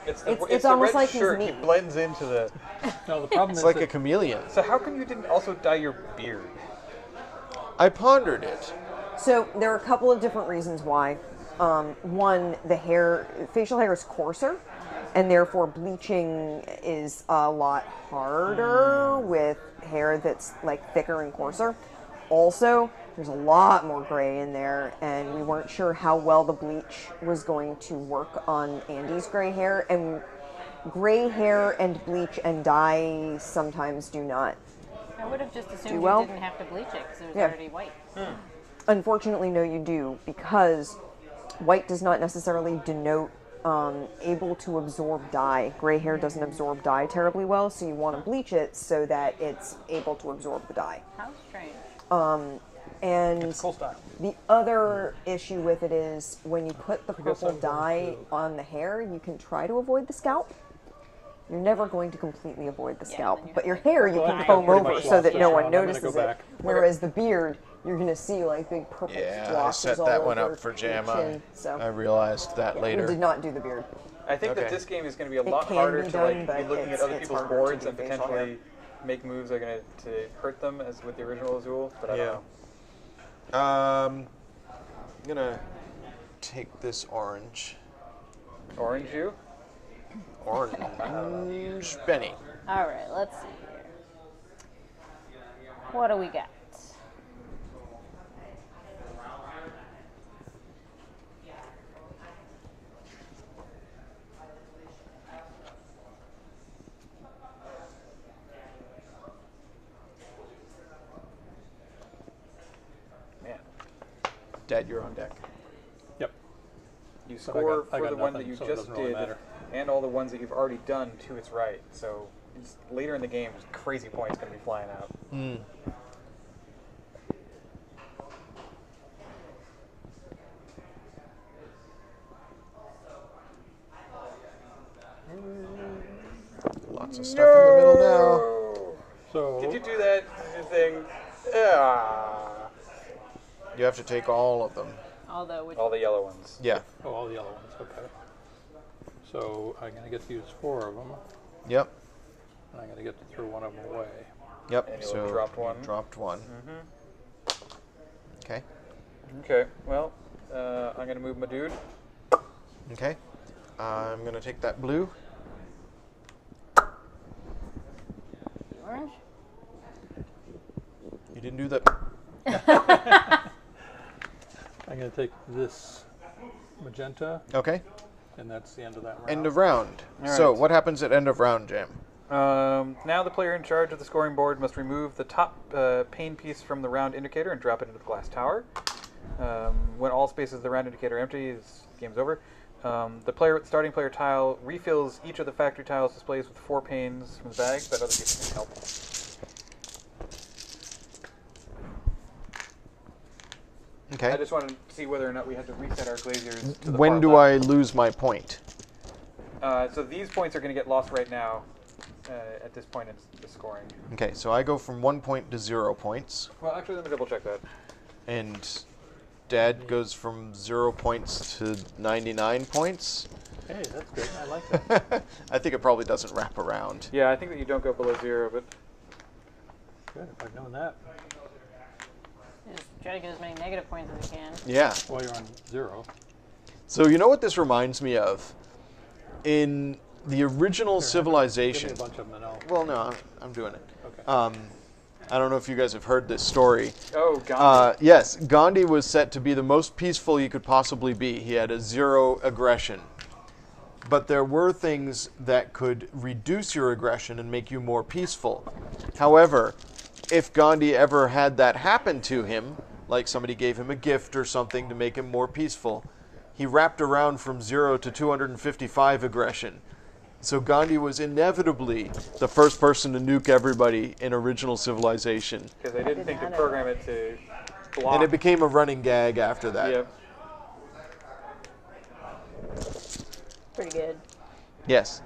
Speaker 2: it's
Speaker 5: It's
Speaker 2: the
Speaker 5: almost
Speaker 2: red
Speaker 5: like he's
Speaker 2: shirt.
Speaker 5: me.
Speaker 2: He blends into the.
Speaker 3: No, the problem
Speaker 1: It's
Speaker 3: is
Speaker 1: like
Speaker 3: that
Speaker 1: a chameleon.
Speaker 2: So how come you didn't also dye your beard?
Speaker 1: I pondered it.
Speaker 5: So there are a couple of different reasons why. One, the facial hair is coarser, and therefore bleaching is a lot harder with hair that's like thicker and coarser. Also, there's a lot more gray in there, and we weren't sure how well the bleach was going to work on Andy's gray hair. And gray hair and bleach and dye sometimes do not.
Speaker 4: I would have just assumed
Speaker 5: Do well?
Speaker 4: you didn't have to bleach it because it was
Speaker 5: Yeah.
Speaker 4: already white.
Speaker 5: Unfortunately, no, you do, because white does not necessarily denote able to absorb dye. Gray hair doesn't absorb dye terribly well, so you want to bleach it so that it's able to absorb the dye.
Speaker 4: How strange.
Speaker 5: And
Speaker 3: Cool style.
Speaker 5: the other issue with it is when you put the
Speaker 3: guess
Speaker 5: purple
Speaker 3: I'm going
Speaker 5: dye
Speaker 3: to-
Speaker 5: on the hair, you can try to avoid the scalp. You're never going to completely avoid the scalp,
Speaker 4: then you
Speaker 5: but
Speaker 4: have
Speaker 5: your
Speaker 4: to
Speaker 5: hair you
Speaker 3: Well,
Speaker 5: can
Speaker 3: I
Speaker 5: comb
Speaker 3: pretty
Speaker 5: over
Speaker 3: much
Speaker 5: so
Speaker 3: lost
Speaker 5: that
Speaker 3: this
Speaker 5: no one
Speaker 3: round. I'm gonna
Speaker 5: notices
Speaker 3: go
Speaker 5: it.
Speaker 3: back.
Speaker 5: Whereas the beard, you're going to see like big purple
Speaker 1: Yeah, I
Speaker 5: splotches
Speaker 1: set
Speaker 5: all
Speaker 1: that one
Speaker 5: over
Speaker 1: up for
Speaker 5: your
Speaker 1: Jam.
Speaker 5: chin.
Speaker 1: I
Speaker 5: So
Speaker 1: realized that
Speaker 5: we
Speaker 1: later.
Speaker 5: did not do the beard.
Speaker 2: I think that
Speaker 1: Okay.
Speaker 2: this game is going to be a
Speaker 5: It
Speaker 2: lot
Speaker 5: can
Speaker 2: harder
Speaker 5: be
Speaker 2: to like
Speaker 5: done,
Speaker 2: be
Speaker 5: but
Speaker 2: looking at other
Speaker 5: it's
Speaker 2: people's
Speaker 5: harder to
Speaker 2: boards
Speaker 5: do
Speaker 2: and
Speaker 5: facial
Speaker 2: potentially
Speaker 5: hair.
Speaker 2: make moves that are going to hurt them as with the original Azul. But I
Speaker 1: Yeah.
Speaker 2: don't know.
Speaker 1: I'm gonna take this orange.
Speaker 2: Orange you?
Speaker 1: Orange Benny.
Speaker 4: All right, let's see here. What do we got?
Speaker 2: Man.
Speaker 1: Dad, you're on deck.
Speaker 3: Yep.
Speaker 2: You
Speaker 3: But
Speaker 2: score
Speaker 3: I
Speaker 2: for
Speaker 3: got
Speaker 2: the one that
Speaker 3: nothing,
Speaker 2: you
Speaker 3: so it
Speaker 2: just
Speaker 3: doesn't really
Speaker 2: did
Speaker 3: matter.
Speaker 2: and all the ones that you've already done to its right. So it's later in the game, just crazy points going to be flying out.
Speaker 1: Lots of stuff in the middle now.
Speaker 3: So
Speaker 2: Did you do that thing? Ah.
Speaker 1: You have to take all of them.
Speaker 4: Although, which
Speaker 2: All the yellow ones.
Speaker 1: Yeah.
Speaker 3: oh, all the yellow ones. Okay. So I'm going to get to use 4 of them.
Speaker 1: Yep.
Speaker 3: And I'm going to get to throw one of them away.
Speaker 1: Yep.
Speaker 2: And you'll
Speaker 1: So
Speaker 2: have dropped
Speaker 1: you
Speaker 2: one.
Speaker 1: dropped one. Okay.
Speaker 2: Okay, well, I'm going to move my dude.
Speaker 1: Okay. I'm gonna take that blue.
Speaker 4: orange?
Speaker 1: You didn't do that.
Speaker 3: I'm going to take this magenta,
Speaker 1: Okay.
Speaker 3: and that's the end of that round.
Speaker 1: End of round.
Speaker 2: All
Speaker 1: So
Speaker 2: right.
Speaker 1: what happens at end of round, Jam?
Speaker 2: Now the player in charge of the scoring board must remove the top pane piece from the round indicator and drop it into the glass tower. When all spaces of the round indicator are empty, game's over. The player with the starting player tile refills each of the factory tiles displays with 4 panes from the bag so that other people can help.
Speaker 1: Okay.
Speaker 2: I just wanted to see whether or not we had to reset our glaziers to the
Speaker 1: When
Speaker 2: far
Speaker 1: do
Speaker 2: left.
Speaker 1: I lose my point?
Speaker 2: So these points are going to get lost right now at this point in the scoring.
Speaker 1: Okay, so I go from 1 point to 0 points,
Speaker 2: Well, actually, let me double check that.
Speaker 1: and Dad goes from 0 points to 99 points.
Speaker 3: Hey, that's good. I like that.
Speaker 1: I think it probably doesn't wrap around.
Speaker 2: Yeah, I think that you don't go below 0, but
Speaker 3: Good, if I'd known that.
Speaker 4: Just try to get as many negative points as you can.
Speaker 1: Yeah.
Speaker 3: While you're on 0.
Speaker 1: So you know what this reminds me of? In the original
Speaker 3: Give me
Speaker 1: civilization.
Speaker 3: a bunch of them and I'll...
Speaker 1: Well, no, I'm doing it.
Speaker 3: Okay.
Speaker 1: I don't know if you guys have heard this story.
Speaker 2: oh, God.
Speaker 1: Yes, Gandhi was set to be the most peaceful he could possibly be. He had a 0 aggression. But there were things that could reduce your aggression and make you more peaceful. However, if Gandhi ever had that happen to him, like somebody gave him a gift or something to make him more peaceful, he wrapped around from 0 to 255 aggression. So Gandhi was inevitably the first person to nuke everybody in original civilization.
Speaker 2: Because they didn't think to
Speaker 4: not know
Speaker 2: program it to block.
Speaker 1: And it became a running gag after that.
Speaker 2: Yep.
Speaker 4: Pretty good.
Speaker 1: Yes.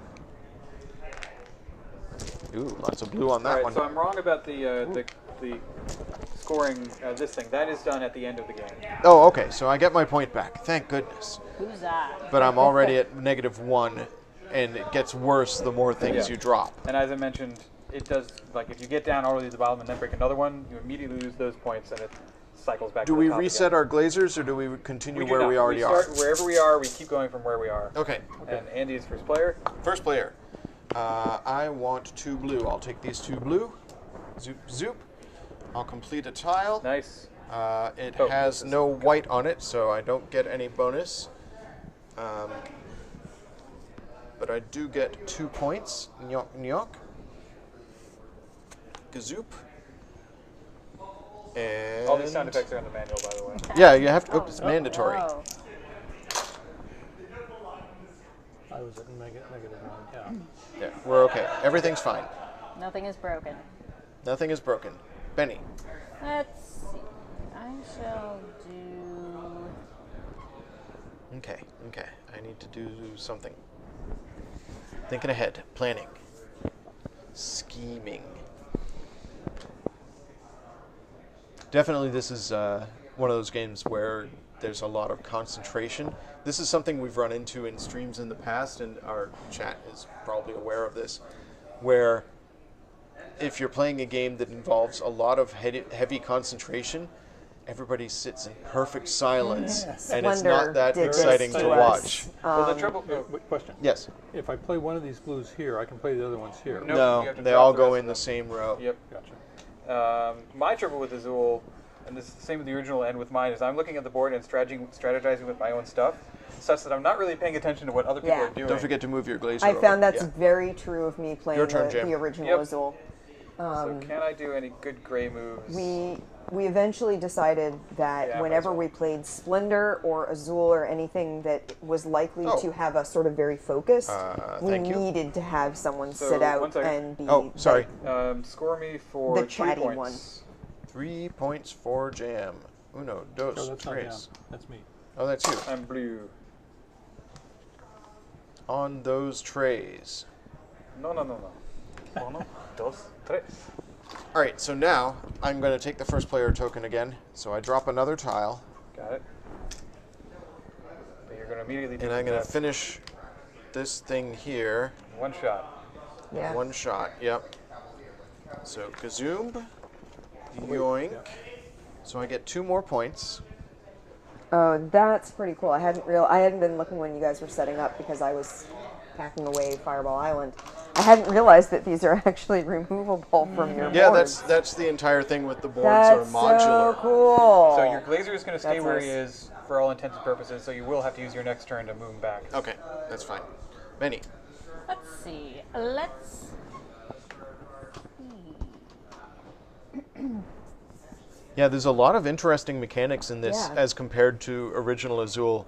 Speaker 1: Ooh, lots of blue on that
Speaker 2: All right,
Speaker 1: one.
Speaker 2: so I'm wrong about the scoring this thing. That is done at the end of the game.
Speaker 1: Oh, okay. So I get my point back. Thank goodness.
Speaker 4: Huzzah.
Speaker 1: But I'm already at -1, and it gets worse the more things
Speaker 2: Yeah.
Speaker 1: you drop.
Speaker 2: And as I mentioned, it does, like, if you get down all the way to the bottom and then break another one, you immediately lose those points and it cycles back
Speaker 1: Do
Speaker 2: to the
Speaker 1: we
Speaker 2: top
Speaker 1: reset
Speaker 2: again.
Speaker 1: our glazers, or do we continue
Speaker 2: We do
Speaker 1: where
Speaker 2: not.
Speaker 1: we already
Speaker 2: start
Speaker 1: are?
Speaker 2: Wherever we are, we keep going from where we are.
Speaker 1: Okay.
Speaker 2: And Andy is first player.
Speaker 1: First player. I want 2 blue. I'll take these 2 blue. Zoop, zoop. I'll complete a tile.
Speaker 2: Nice.
Speaker 1: It
Speaker 2: Oh,
Speaker 1: has
Speaker 2: this is-
Speaker 1: no white on it, so I don't get any bonus. But I do get 2 points. Nyok, nyok. Gazoop. And
Speaker 2: All these sound effects are in the manual, by the way.
Speaker 1: yeah, you have to. Oops, it's mandatory.
Speaker 4: Whoa.
Speaker 3: I was at -1, yeah.
Speaker 1: Yeah, we're okay. Everything's fine.
Speaker 4: Nothing is broken.
Speaker 1: Nothing is broken. Benny.
Speaker 4: Let's see. I shall do.
Speaker 1: Okay. I need to do something. Thinking ahead, planning, scheming. Definitely, this is one of those games where there's a lot of concentration. This is something we've run into in streams in the past, and our chat is probably aware of this, where if you're playing a game that involves a lot of heavy concentration, everybody sits in perfect silence, and it's not that exciting to watch.
Speaker 2: Well, the trouble.
Speaker 3: Wait, question.
Speaker 1: Yes.
Speaker 3: If I play one of these blues here, I can play the other ones here.
Speaker 2: No. you
Speaker 1: No,
Speaker 2: have to
Speaker 1: they
Speaker 2: drop
Speaker 1: all
Speaker 2: the
Speaker 1: go
Speaker 2: rest
Speaker 1: in
Speaker 2: of
Speaker 1: the
Speaker 2: them.
Speaker 1: same row.
Speaker 2: Yep.
Speaker 3: Gotcha.
Speaker 2: My trouble with Azul, and this is the same with the original and with mine, is I'm looking at the board and strategizing with my own stuff, such that I'm not really paying attention to what other people
Speaker 5: Yeah.
Speaker 2: are doing.
Speaker 1: Don't forget to move your glazer
Speaker 5: I
Speaker 1: over.
Speaker 5: found that's
Speaker 1: Yeah.
Speaker 5: very true of me playing
Speaker 1: Your turn, Jim.
Speaker 5: the original
Speaker 2: Yep.
Speaker 5: Azul.
Speaker 2: So can I do any good gray moves?
Speaker 5: We eventually decided that
Speaker 2: Yeah, might
Speaker 5: whenever
Speaker 2: as well.
Speaker 5: we played Splendor or Azul or anything that was likely
Speaker 1: Oh.
Speaker 5: to have us sort of very focused, we
Speaker 1: thank you.
Speaker 5: needed to have someone
Speaker 2: So,
Speaker 5: sit out
Speaker 2: 1 second.
Speaker 5: and be
Speaker 1: Oh, sorry.
Speaker 2: Score me for
Speaker 5: The
Speaker 2: 3
Speaker 5: chatty
Speaker 2: points.
Speaker 5: one.
Speaker 1: 3 points for Jam. Uno, dos,
Speaker 3: Oh, that's not down.
Speaker 1: tres.
Speaker 3: That's me.
Speaker 1: Oh, that's you.
Speaker 2: I'm blue.
Speaker 1: On those trays.
Speaker 2: No. Uno, dos, tres.
Speaker 1: All right, so now I'm going to take the first player token again. So I drop another tile,
Speaker 2: Got it. But you're going to immediately do
Speaker 1: and I'm going to
Speaker 2: that.
Speaker 1: finish this thing here.
Speaker 2: One shot.
Speaker 5: Yeah.
Speaker 1: One shot, yep. So Kazoom, yoink. So I get 2 more points.
Speaker 5: Oh, that's pretty cool. I hadn't been looking when you guys were setting up because I was packing away Fireball Island. I hadn't realized that these are actually removable from your
Speaker 1: Yeah,
Speaker 5: boards.
Speaker 1: that's the entire thing with the boards
Speaker 5: That's
Speaker 1: are modular.
Speaker 5: so cool.
Speaker 2: So your glazer is going to stay
Speaker 5: That's
Speaker 2: where he
Speaker 5: nice.
Speaker 2: is for all intents and purposes, so you will have to use your next turn to move him back.
Speaker 1: Okay, that's fine. Benny.
Speaker 4: Let's see. Let's.
Speaker 1: Yeah, there's a lot of interesting mechanics in this
Speaker 5: Yeah.
Speaker 1: as compared to original Azul.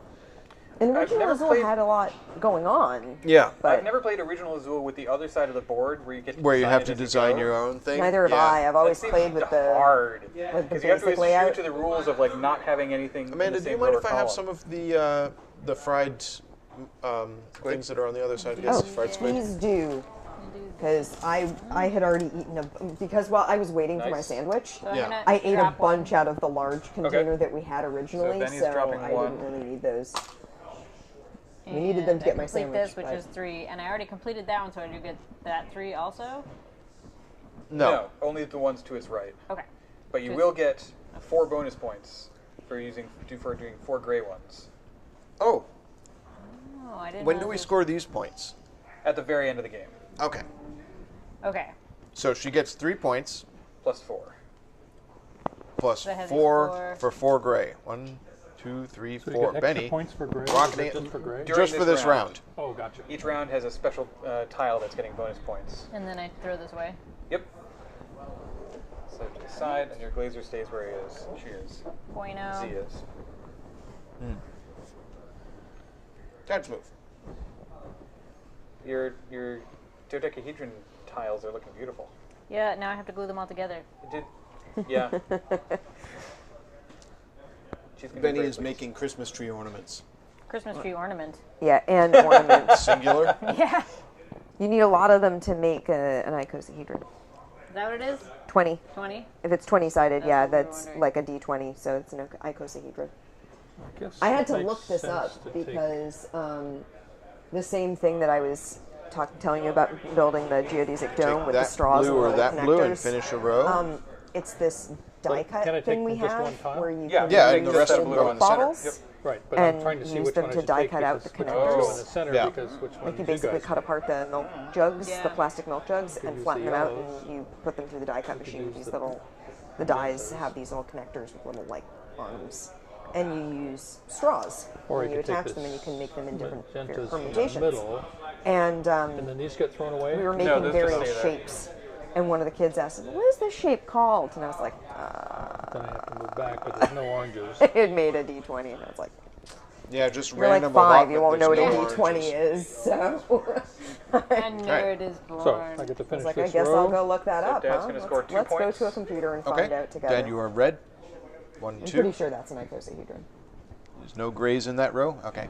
Speaker 5: And
Speaker 2: I've
Speaker 5: original
Speaker 2: never
Speaker 5: Azul
Speaker 2: played-
Speaker 5: had a lot going on.
Speaker 1: Yeah,
Speaker 5: But
Speaker 2: I've never played original Azul with the other side of the board where you get to
Speaker 1: where you
Speaker 2: design
Speaker 1: have
Speaker 2: it
Speaker 1: to
Speaker 2: as you
Speaker 1: design
Speaker 2: go.
Speaker 1: your own thing.
Speaker 5: neither have
Speaker 1: yeah.
Speaker 5: I. I've
Speaker 2: That
Speaker 5: always
Speaker 2: seems
Speaker 5: played with the
Speaker 2: hard
Speaker 5: with the
Speaker 2: because you have to
Speaker 5: basic
Speaker 2: adhere
Speaker 5: layout.
Speaker 2: to the rules of like not having anything.
Speaker 1: Amanda,
Speaker 2: in the
Speaker 1: do
Speaker 2: same
Speaker 1: you mind
Speaker 2: row
Speaker 1: if
Speaker 2: or
Speaker 1: I have
Speaker 2: column.
Speaker 1: some of the fried things that are on the other side? Yes, fried squid.
Speaker 5: Please do, because I had already eaten because while I was waiting for my
Speaker 2: Nice.
Speaker 5: sandwich,
Speaker 4: So I'm
Speaker 1: Yeah.
Speaker 4: gonna
Speaker 5: I ate a
Speaker 4: drop one.
Speaker 5: bunch out of the large container that we had originally,
Speaker 2: Benny's
Speaker 5: so
Speaker 2: dropping
Speaker 5: I
Speaker 2: one.
Speaker 5: didn't really need those. We needed them to get my
Speaker 4: complete
Speaker 5: sandwich,
Speaker 4: this, which
Speaker 5: but-
Speaker 4: is 3, and I already completed that one, so I do get that 3 also.
Speaker 1: No.
Speaker 2: only the ones to his right.
Speaker 4: Okay.
Speaker 2: But you
Speaker 4: Just-
Speaker 2: will get 4 bonus points for doing 4 gray ones
Speaker 1: Oh,
Speaker 4: Oh, I didn't.
Speaker 1: when do
Speaker 4: know
Speaker 1: we
Speaker 4: this-
Speaker 1: score these points?
Speaker 2: at the very end of the game.
Speaker 1: Okay.
Speaker 4: Okay.
Speaker 1: So she gets 3 points
Speaker 2: Plus 4.
Speaker 1: plus
Speaker 4: The heavy
Speaker 1: 4
Speaker 4: score.
Speaker 1: for 4 gray. 1, 2, 3,
Speaker 3: So
Speaker 1: 4.
Speaker 3: you get extra
Speaker 1: Benny,
Speaker 3: points for gray?
Speaker 1: rocking
Speaker 3: Is
Speaker 1: it.
Speaker 3: just for gray?
Speaker 2: During
Speaker 1: just for
Speaker 2: this
Speaker 1: this
Speaker 2: round.
Speaker 1: round.
Speaker 3: Oh, gotcha.
Speaker 2: Each round has a special tile that's getting bonus points.
Speaker 4: And then I throw this away.
Speaker 2: Yep. So to the side, and your glazer stays where he is. She is.
Speaker 4: Bueno.
Speaker 2: Z is.
Speaker 1: Dad's move.
Speaker 2: Your dodecahedron tiles are looking beautiful.
Speaker 4: Yeah, now I have to glue them all together.
Speaker 2: It did. Yeah. She's gonna be
Speaker 1: Benny
Speaker 2: very
Speaker 1: is
Speaker 2: pleased.
Speaker 1: making Christmas tree ornaments.
Speaker 4: Christmas tree ornament.
Speaker 5: Yeah, and ornaments.
Speaker 1: Singular?
Speaker 4: Yeah.
Speaker 5: You need a lot of them to make an icosahedron.
Speaker 4: Is that what it is?
Speaker 5: 20.
Speaker 4: 20?
Speaker 5: If it's 20-sided,
Speaker 4: That's
Speaker 5: yeah,
Speaker 4: what we were
Speaker 5: that's
Speaker 4: wondering.
Speaker 5: like a D20, so it's an icosahedron.
Speaker 3: I guess
Speaker 5: I had
Speaker 3: it
Speaker 5: to
Speaker 3: makes
Speaker 5: look this
Speaker 3: sense
Speaker 5: up
Speaker 3: to take-
Speaker 5: because the same thing that I was telling you about building the geodesic dome
Speaker 1: Take
Speaker 5: with the
Speaker 1: that
Speaker 5: straws
Speaker 1: blue
Speaker 5: and
Speaker 1: or
Speaker 5: the
Speaker 1: that blue and
Speaker 5: connectors.
Speaker 1: finish a row.
Speaker 5: It's this die
Speaker 3: Can I
Speaker 5: cut
Speaker 3: take
Speaker 5: thing we
Speaker 3: from just
Speaker 5: have
Speaker 3: one tile?
Speaker 5: where you
Speaker 2: Yeah,
Speaker 5: can
Speaker 1: yeah,
Speaker 5: use
Speaker 1: and the rest
Speaker 2: of
Speaker 5: old
Speaker 2: them go
Speaker 5: milk
Speaker 2: in the center.
Speaker 5: bottles
Speaker 2: Yep.
Speaker 3: Right, but
Speaker 5: and
Speaker 3: I'm trying to see
Speaker 5: use
Speaker 3: which
Speaker 5: them
Speaker 3: one I
Speaker 5: to
Speaker 3: should
Speaker 5: die
Speaker 3: take
Speaker 5: cut out
Speaker 3: because
Speaker 5: the
Speaker 3: which ones go in
Speaker 5: connectors.
Speaker 3: the center
Speaker 1: Yeah.
Speaker 3: because which one
Speaker 5: Like you
Speaker 3: do
Speaker 5: basically
Speaker 3: guys?
Speaker 5: cut apart the milk jugs,
Speaker 4: Yeah.
Speaker 5: the plastic milk jugs,
Speaker 3: could
Speaker 5: and
Speaker 3: use
Speaker 5: flatten
Speaker 3: the
Speaker 5: them out,
Speaker 3: yellows.
Speaker 5: and you put them through the die cut machine.
Speaker 3: use
Speaker 5: These
Speaker 3: the
Speaker 5: little, the dies have these little connectors with little like arms, and you use straws.
Speaker 3: Or
Speaker 5: and
Speaker 3: I
Speaker 5: you
Speaker 3: could take
Speaker 5: attach them, and you
Speaker 3: this
Speaker 5: can make them in different
Speaker 3: magentas in the
Speaker 5: permutations.
Speaker 3: middle,
Speaker 5: And
Speaker 3: and then these get thrown away.
Speaker 5: we were
Speaker 2: No,
Speaker 5: making
Speaker 2: those just
Speaker 5: various
Speaker 2: stay there.
Speaker 5: shapes, and one of the kids asked, "What is this shape called?" And I was like,
Speaker 3: Then I have to move back, but there's no oranges.
Speaker 5: "It made a D20," and I was like,
Speaker 1: Yeah, just
Speaker 5: "You're like
Speaker 1: random
Speaker 5: 5, you
Speaker 1: allotment,
Speaker 5: won't know what
Speaker 1: there's
Speaker 5: a
Speaker 1: no
Speaker 5: D20
Speaker 1: oranges.
Speaker 5: is." So
Speaker 4: A nerd is born.
Speaker 3: So I get to
Speaker 5: I
Speaker 3: finish
Speaker 5: was like, "I
Speaker 3: this
Speaker 5: guess
Speaker 3: row.
Speaker 5: I'll go look that
Speaker 2: So
Speaker 5: up."
Speaker 2: Dad's
Speaker 5: huh?
Speaker 2: gonna score 2
Speaker 5: Let's go
Speaker 2: points.
Speaker 5: to a computer and find
Speaker 1: Okay.
Speaker 5: out together.
Speaker 1: Dad, you are red. 1,
Speaker 5: I'm
Speaker 1: 2.
Speaker 5: pretty sure that's an icosahedron.
Speaker 1: There's no grays in that row? Okay.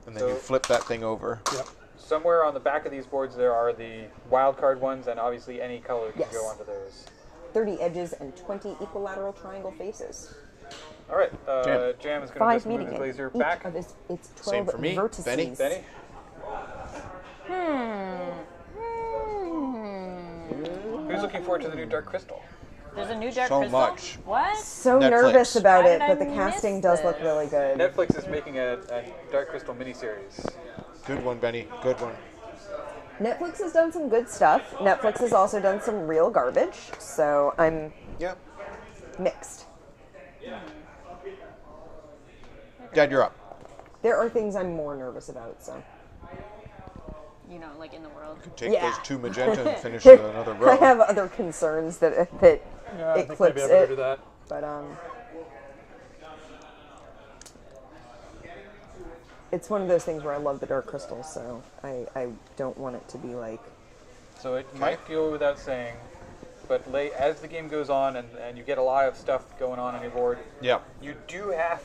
Speaker 1: And then you
Speaker 2: So-
Speaker 1: flip that thing over.
Speaker 3: Yep.
Speaker 2: Somewhere on the back of these boards there are the wild card ones, and obviously any color can
Speaker 5: Yes.
Speaker 2: go onto those.
Speaker 5: 30 edges and 20 equilateral triangle faces.
Speaker 2: All right,
Speaker 1: Jam.
Speaker 2: Jam is going to
Speaker 5: 5
Speaker 2: just move
Speaker 5: meeting
Speaker 2: his
Speaker 5: in
Speaker 2: laser
Speaker 5: each
Speaker 2: back.
Speaker 5: of its 12
Speaker 1: Same for me.
Speaker 5: vertices.
Speaker 1: Benny?
Speaker 2: Benny? Who's looking forward to the new Dark Crystal?
Speaker 4: There's a new Dark
Speaker 1: So
Speaker 4: Crystal?
Speaker 1: much.
Speaker 4: What?
Speaker 5: So
Speaker 1: Netflix.
Speaker 5: nervous about
Speaker 4: How
Speaker 5: it,
Speaker 4: did I
Speaker 5: but the
Speaker 4: miss
Speaker 5: casting does look
Speaker 4: this?
Speaker 5: really good.
Speaker 2: Netflix is making a Dark Crystal miniseries.
Speaker 1: Good one, Benny. Good one.
Speaker 5: Netflix has done some good stuff. Netflix has also done some real garbage, so I'm
Speaker 1: Yeah.
Speaker 5: mixed.
Speaker 1: Dad, you're up.
Speaker 5: There are things I'm more nervous about, so.
Speaker 4: You know, like in the world.
Speaker 1: Take
Speaker 5: Yeah.
Speaker 1: those 2 magenta and finish another row.
Speaker 5: I have other concerns that
Speaker 3: Yeah, I think maybe
Speaker 5: eclipse
Speaker 3: I better do
Speaker 5: it,
Speaker 3: that.
Speaker 5: but it's one of those things where I love the Dark Crystal, so I don't want it to be like.
Speaker 2: So it might go without saying, but as the game goes on and you get a lot of stuff going on your board,
Speaker 1: Yeah.
Speaker 2: you do have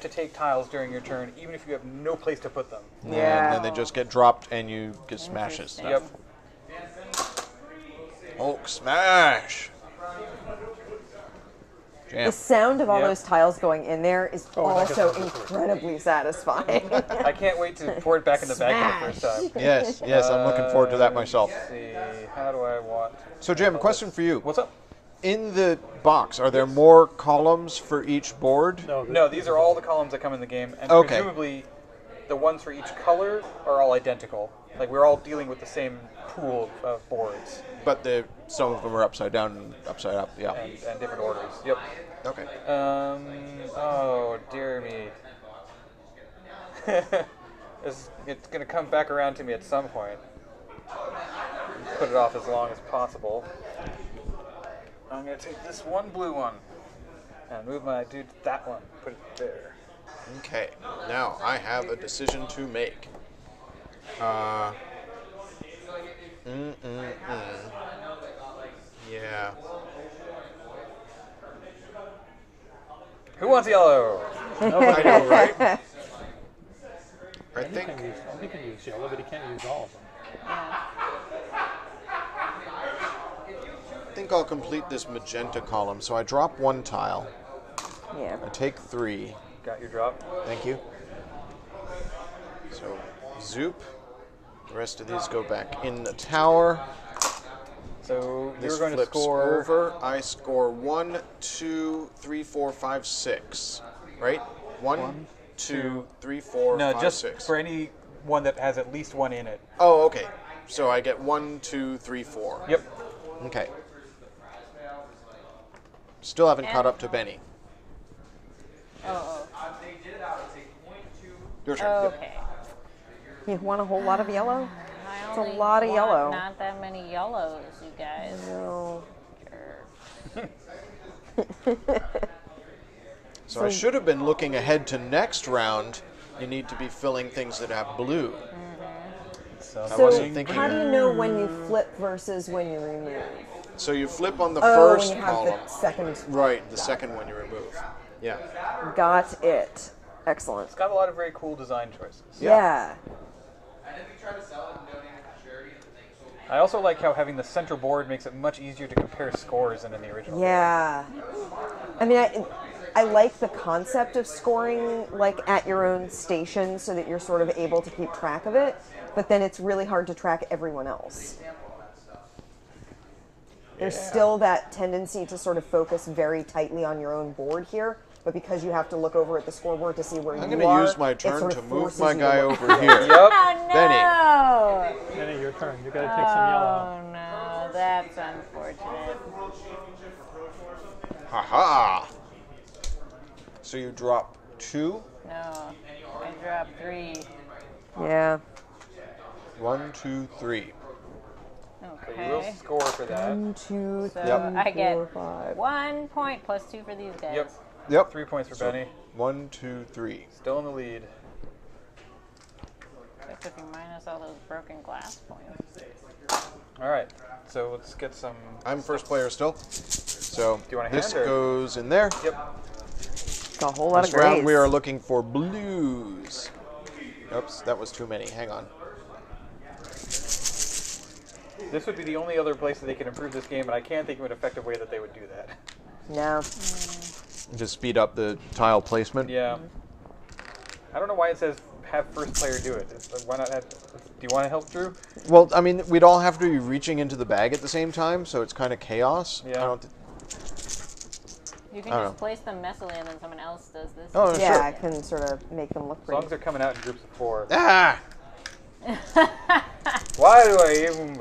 Speaker 2: to take tiles during your turn, even if you have no place to put them.
Speaker 5: Yeah.
Speaker 1: And then they just get dropped and you get smashes.
Speaker 4: Interesting.
Speaker 2: Yep.
Speaker 1: Hulk smash. Jam.
Speaker 5: The sound of all
Speaker 2: Yep.
Speaker 5: those tiles going in there is
Speaker 3: Oh, I guess
Speaker 5: also
Speaker 3: that's the first.
Speaker 5: incredibly satisfying.
Speaker 2: I can't wait to pour it back in the bag for the first time.
Speaker 1: Yes, yes, I'm looking forward to that myself.
Speaker 2: Let's see, how do I want?
Speaker 1: So, Jam, a question for you.
Speaker 2: What's up?
Speaker 1: In the box, are there more columns for each board?
Speaker 2: No, these are all the columns that come in the game, and
Speaker 1: Okay.
Speaker 2: presumably the ones for each color are all identical. Like we're all dealing with the same pool of boards
Speaker 1: But some of them are upside down and upside up. Yeah.
Speaker 2: and different orders. Yep.
Speaker 1: Okay.
Speaker 2: Oh dear me. It's gonna come back around to me at some point. Put it off as long as possible. I'm gonna take this one blue one and move my dude to that one. Put it there.
Speaker 1: Okay. Now I have a decision to make. Yeah.
Speaker 2: Who wants yellow?
Speaker 1: I know, right? I
Speaker 3: He
Speaker 1: think.
Speaker 3: can use yellow, but he can't use all of them.
Speaker 1: I think I'll complete this magenta column. So I drop 1 tile.
Speaker 5: Yeah.
Speaker 1: I take 3.
Speaker 2: Got your drop.
Speaker 1: Thank you. So, zoop. The rest of these go back in the tower.
Speaker 2: So
Speaker 1: This
Speaker 2: you're going to
Speaker 1: flips
Speaker 2: score.
Speaker 1: over. I score 1, 2, 3, 4, 5, 6. Right? 1, 2, 3, 4,
Speaker 2: No,
Speaker 1: 5,
Speaker 2: just
Speaker 1: 6.
Speaker 2: for any one that has at least one in it.
Speaker 1: Oh, okay. So I get 1, 2, 3, 4.
Speaker 2: Yep.
Speaker 1: Okay. Still haven't caught up to Benny.
Speaker 4: Oh,
Speaker 1: Your turn. Yep.
Speaker 4: okay.
Speaker 5: You want a whole lot of yellow?
Speaker 4: I
Speaker 5: It's a
Speaker 4: only
Speaker 5: lot of
Speaker 4: want
Speaker 5: yellow.
Speaker 4: Not that many yellows, you guys.
Speaker 5: No.
Speaker 1: So I should have been looking ahead to next round. You need to be filling things that have blue.
Speaker 2: So
Speaker 1: I
Speaker 5: So
Speaker 1: wasn't thinking
Speaker 5: how do
Speaker 1: that.
Speaker 5: you know when you flip versus when you remove?
Speaker 1: So you flip on the
Speaker 5: Oh,
Speaker 1: first
Speaker 5: when you have
Speaker 1: column.
Speaker 5: the second.
Speaker 1: Right, the second one you remove. Yeah.
Speaker 5: Got it. Excellent.
Speaker 2: it's got a lot of very cool design choices.
Speaker 5: Yeah.
Speaker 2: I also like how having the center board makes it much easier to compare scores than in the original.
Speaker 5: Yeah. I mean, I like the concept of scoring like at your own station so that you're sort of able to keep track of it, but then it's really hard to track everyone else. There's still that tendency to sort of focus very tightly on your own board here, but because you have to look over at the scoreboard to see where
Speaker 1: I'm
Speaker 5: you
Speaker 1: going
Speaker 5: are,
Speaker 1: to use my
Speaker 5: it
Speaker 1: turn
Speaker 5: sort
Speaker 1: to
Speaker 5: of
Speaker 1: move
Speaker 5: forces
Speaker 1: my
Speaker 5: you to
Speaker 1: guy
Speaker 5: look.
Speaker 1: over here.
Speaker 2: Yep.
Speaker 4: Oh, no!
Speaker 1: Benny.
Speaker 3: Benny, your turn. You got to take some yellow.
Speaker 4: Oh, no. That's unfortunate.
Speaker 1: Haha. So you drop 2.
Speaker 4: No. I dropped 3.
Speaker 5: Yeah.
Speaker 1: 1, 2, 3.
Speaker 2: So you will
Speaker 4: Okay.
Speaker 2: score for that.
Speaker 5: 1, 2, 3,
Speaker 4: So I get
Speaker 5: 4, 5.
Speaker 4: 1 point plus 2 for these guys.
Speaker 2: Yep.
Speaker 1: Yep.
Speaker 2: 3 points for
Speaker 1: So
Speaker 2: Benny.
Speaker 1: 1, 2, 3.
Speaker 2: Still in the lead.
Speaker 4: Except if you minus all those broken glass points.
Speaker 2: All right. So let's get some.
Speaker 1: I'm first player still. So
Speaker 2: Do you want a
Speaker 1: this
Speaker 2: hand or-
Speaker 1: goes in there.
Speaker 2: Yep.
Speaker 5: It's a whole lot
Speaker 1: This
Speaker 5: of grays.
Speaker 1: round we are looking for blues. Oops, that was too many. Hang on.
Speaker 2: This would be the only other place that they could improve this game, and I can't think of an effective way that they would do that.
Speaker 5: No.
Speaker 1: Just speed up the tile placement.
Speaker 2: Yeah. I don't know why it says have first player do it. Why not have... Do you want to help, Drew?
Speaker 1: Well, I mean, we'd all have to be reaching into the bag at the same time, so it's kind of chaos.
Speaker 2: Yeah.
Speaker 1: I don't
Speaker 4: You can
Speaker 1: I don't
Speaker 4: just place them messily and then someone else does this.
Speaker 1: Oh,
Speaker 5: Yeah,
Speaker 1: sure.
Speaker 5: I can sort of make them look
Speaker 2: As long
Speaker 5: pretty.
Speaker 2: as they're coming out in groups of 4.
Speaker 1: Ah!
Speaker 2: Why do I even...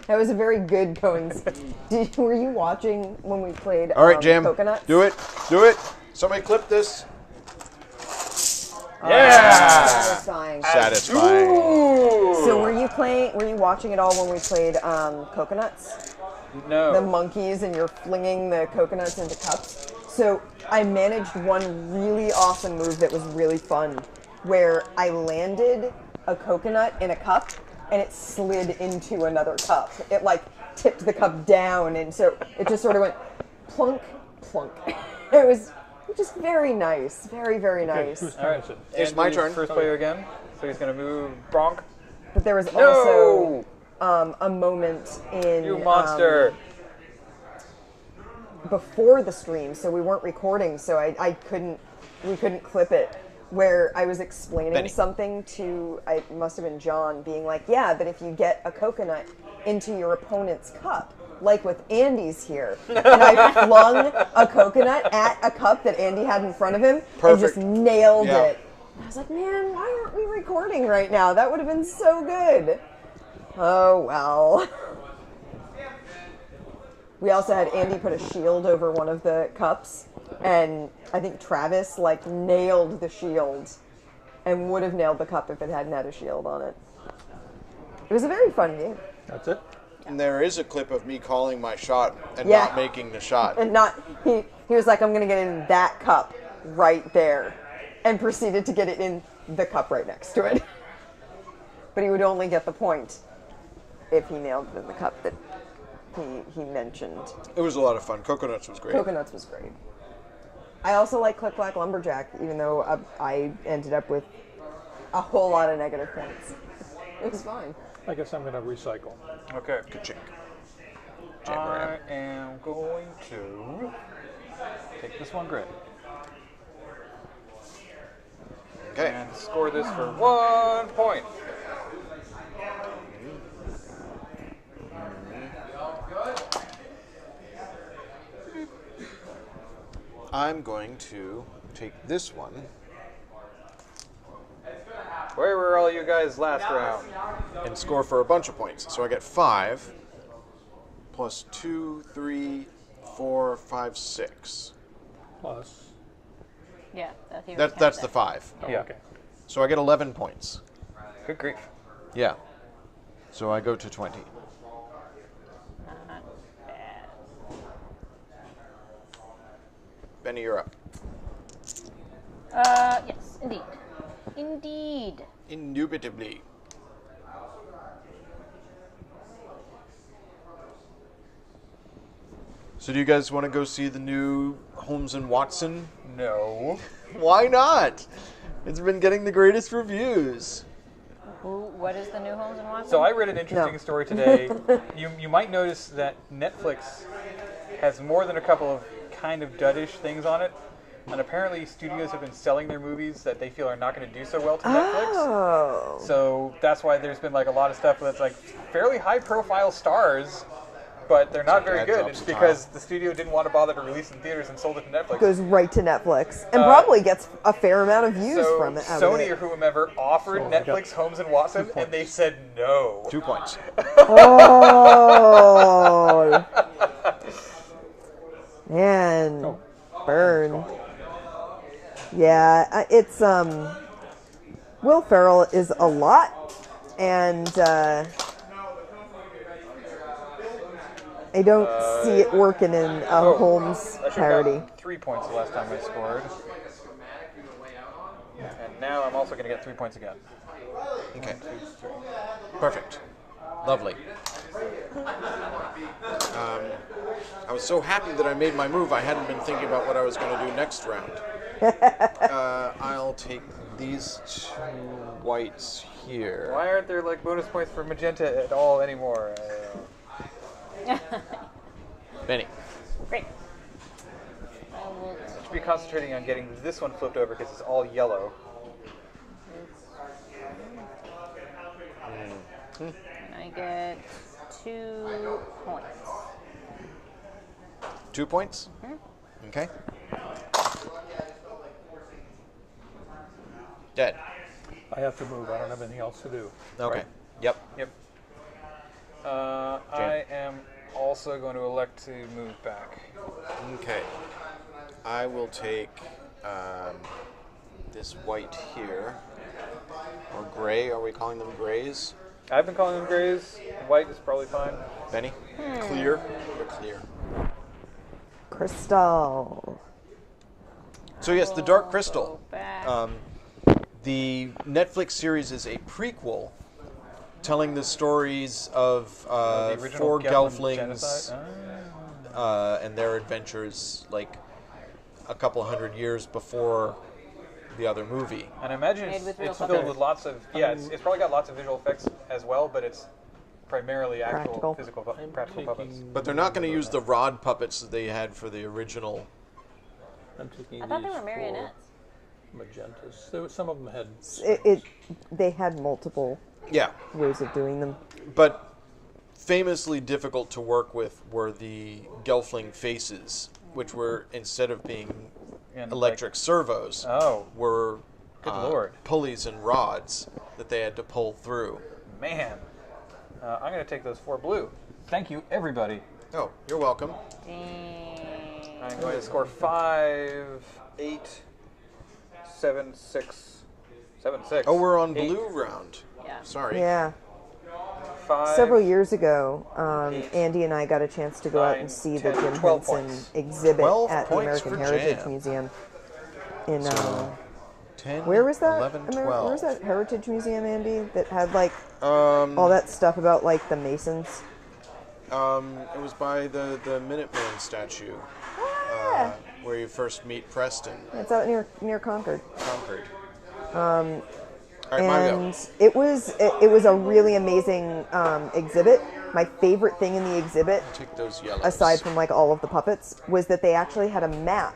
Speaker 5: That was a very good coincidence. Were you watching when we played
Speaker 1: All right, Jam.
Speaker 5: Coconuts?
Speaker 1: Do it. Do it. Somebody clip this.
Speaker 2: Yeah!
Speaker 5: Satisfying.
Speaker 1: Satisfying.
Speaker 5: So were you watching it all when we played Coconuts?
Speaker 2: No.
Speaker 5: The monkeys and you're flinging the coconuts into cups. So I managed one really awesome move that was really fun, where I landed a coconut in a cup and it slid into another cup. It like tipped the cup down, and so it just sort of went plunk, plunk. It was just very nice, very, very
Speaker 3: Okay,
Speaker 5: nice.
Speaker 3: whose
Speaker 2: All
Speaker 3: turn
Speaker 2: right.
Speaker 3: is it?
Speaker 1: It's my
Speaker 2: Andrew's
Speaker 1: turn.
Speaker 2: First player again. So he's going to move Bronk.
Speaker 5: But there was
Speaker 2: No!
Speaker 5: also a moment in
Speaker 2: You monster.
Speaker 5: before the stream, so we weren't recording, so we couldn't clip it, where I was explaining
Speaker 1: Benny.
Speaker 5: something to, it must have been John, being like, yeah, but if you get a coconut into your opponent's cup, like with Andy's here, and I flung a coconut at a cup that Andy had in front of him,
Speaker 1: Perfect.
Speaker 5: and just nailed
Speaker 1: Yeah.
Speaker 5: it. I was like, man, why aren't we recording right now? That would have been so good. Oh, well. We also had Andy put a shield over one of the cups, and I think Travis like nailed the shield and would have nailed the cup if it hadn't had a shield on it. It was a very fun game.
Speaker 3: That's it?
Speaker 1: And there is a clip of me calling my shot and
Speaker 5: Yeah.
Speaker 1: not making the shot.
Speaker 5: And he was like, I'm gonna get it in that cup right there, and proceeded to get it in the cup right next to it. But he would only get the point if he nailed it in the cup that he mentioned.
Speaker 1: It was a lot of fun. Coconuts was great.
Speaker 5: Coconuts was great. I also like Click Clack Lumberjack, even though I ended up with a whole lot of negative points. It was fine.
Speaker 3: I guess I'm going to recycle.
Speaker 2: Okay.
Speaker 1: Ka-chink.
Speaker 2: I
Speaker 1: Jam-a-ram.
Speaker 2: am going to take this one grid
Speaker 1: Okay.
Speaker 2: and score this for 1 point.
Speaker 1: I'm going to take this one.
Speaker 2: Where were all you guys last round?
Speaker 1: And score for a bunch of points. So I get 5 plus 2, 3, 4, 5, 6.
Speaker 3: Plus.
Speaker 4: Yeah, that's you.
Speaker 1: That's the 5.
Speaker 3: Oh,
Speaker 2: Yeah.
Speaker 3: okay.
Speaker 1: So I get 11 points.
Speaker 2: Good grief.
Speaker 1: Yeah. So I go to 20.
Speaker 4: Not bad.
Speaker 1: Benny, you're up.
Speaker 4: Yes, indeed. Indeed.
Speaker 1: Indubitably. So do you guys want to go see the new Holmes and Watson?
Speaker 2: No.
Speaker 1: Why not? It's been getting the greatest reviews.
Speaker 4: What is the new Holmes and Watson?
Speaker 2: So I read an interesting
Speaker 5: No.
Speaker 2: story today. You might notice that Netflix has more than a couple of kind of duddish things on it. And apparently studios have been selling their movies that they feel are not going to do so well to Netflix.
Speaker 5: Oh.
Speaker 2: So that's why there's been like a lot of stuff that's like fairly high profile stars, but they're not very
Speaker 1: dad
Speaker 2: good.
Speaker 1: drops
Speaker 2: It's
Speaker 1: a
Speaker 2: because the studio didn't want to bother to release in theaters and sold it to Netflix.
Speaker 5: Goes right to Netflix and probably gets a fair amount of views
Speaker 2: So
Speaker 5: from it. out of
Speaker 2: Sony
Speaker 5: it.
Speaker 2: or whomever offered
Speaker 3: So I got
Speaker 2: Netflix Holmes and Watson, and they said no.
Speaker 1: 2 points.
Speaker 5: Oh. Man.
Speaker 3: Oh.
Speaker 5: Burn. Yeah, it's Will Ferrell is a lot, and I don't see it working in a Holmes
Speaker 2: I should have
Speaker 5: parody.
Speaker 2: gotten 3 points the last time I scored. And now I'm also going to get 3 points again.
Speaker 1: Okay. Perfect. Lovely. I was so happy that I made my move, I hadn't been thinking about what I was going to do next round. I'll take these 2 whites here.
Speaker 2: Why aren't there like bonus points for magenta at all anymore?
Speaker 1: Benny.
Speaker 4: Great.
Speaker 2: I should be concentrating on getting this one flipped over because it's all yellow.
Speaker 4: And I get 2 points.
Speaker 1: 2 points? Okay. Dead.
Speaker 3: I have to move. I don't have anything else to do.
Speaker 1: Okay.
Speaker 2: Right.
Speaker 1: Yep.
Speaker 2: Yep. I am also going to elect to move back.
Speaker 1: Okay. I will take this white here. Or gray. Are we calling them grays?
Speaker 2: I've been calling them grays. White is probably fine.
Speaker 1: Benny? Clear? Or clear?
Speaker 5: Crystal.
Speaker 1: So yes, the Dark Crystal.
Speaker 4: Go back.
Speaker 1: The Netflix series is a prequel telling the stories of
Speaker 2: The original
Speaker 1: 4
Speaker 2: Gelfling
Speaker 1: Gelflings
Speaker 2: genocide?
Speaker 1: and their adventures, like a couple hundred years before the other movie.
Speaker 2: And I imagine
Speaker 4: Made
Speaker 2: it's,
Speaker 4: with real
Speaker 2: it's filled
Speaker 4: puppets.
Speaker 2: with lots of, it's probably got lots of visual effects as well, but it's primarily actual
Speaker 5: Practical.
Speaker 2: physical practical puppets.
Speaker 1: But they're not going to use the rod puppets that they had for the original.
Speaker 3: I'm taking
Speaker 4: I thought they
Speaker 3: these
Speaker 4: were marionettes.
Speaker 3: Magentas. There, some of them had.
Speaker 5: They had multiple
Speaker 1: Yeah,
Speaker 5: ways of doing them.
Speaker 1: but famously difficult to work with were the Gelfling faces, which were, instead of being
Speaker 2: And
Speaker 1: electric servos,
Speaker 2: Oh,
Speaker 1: were
Speaker 2: Good Lord.
Speaker 1: pulleys and rods that they had to pull through.
Speaker 2: man. I'm going to take those 4 blue. Thank you, everybody.
Speaker 1: Oh, you're welcome.
Speaker 4: Dang.
Speaker 2: I'm going to score 5, 8, 7, 6, 7, 6.
Speaker 1: Oh, we're on
Speaker 2: 8,
Speaker 1: blue round.
Speaker 4: Yeah.
Speaker 1: Sorry.
Speaker 5: Yeah.
Speaker 2: 5.
Speaker 5: Several years ago,
Speaker 2: 8,
Speaker 5: Andy and I got a chance to go out
Speaker 2: 9,
Speaker 5: and see
Speaker 2: 10,
Speaker 5: the Jim
Speaker 2: 12
Speaker 5: Henson
Speaker 2: points.
Speaker 5: exhibit
Speaker 1: 12
Speaker 5: at the
Speaker 1: points
Speaker 5: American
Speaker 1: for
Speaker 5: Heritage
Speaker 1: Jam.
Speaker 5: Museum. In
Speaker 1: 10,
Speaker 5: where was that?
Speaker 1: 11, 12.
Speaker 5: Where was that Heritage Museum, Andy? That had like
Speaker 1: Um,
Speaker 5: all that stuff about like the Masons.
Speaker 1: it was by the Minuteman statue, where you first meet Preston.
Speaker 5: It's out near Concord.
Speaker 1: Concord. All right, my go.
Speaker 5: And it was a really amazing exhibit. My favorite thing in the exhibit,
Speaker 1: Take those yellows.
Speaker 5: aside from like all of the puppets, was that they actually had a map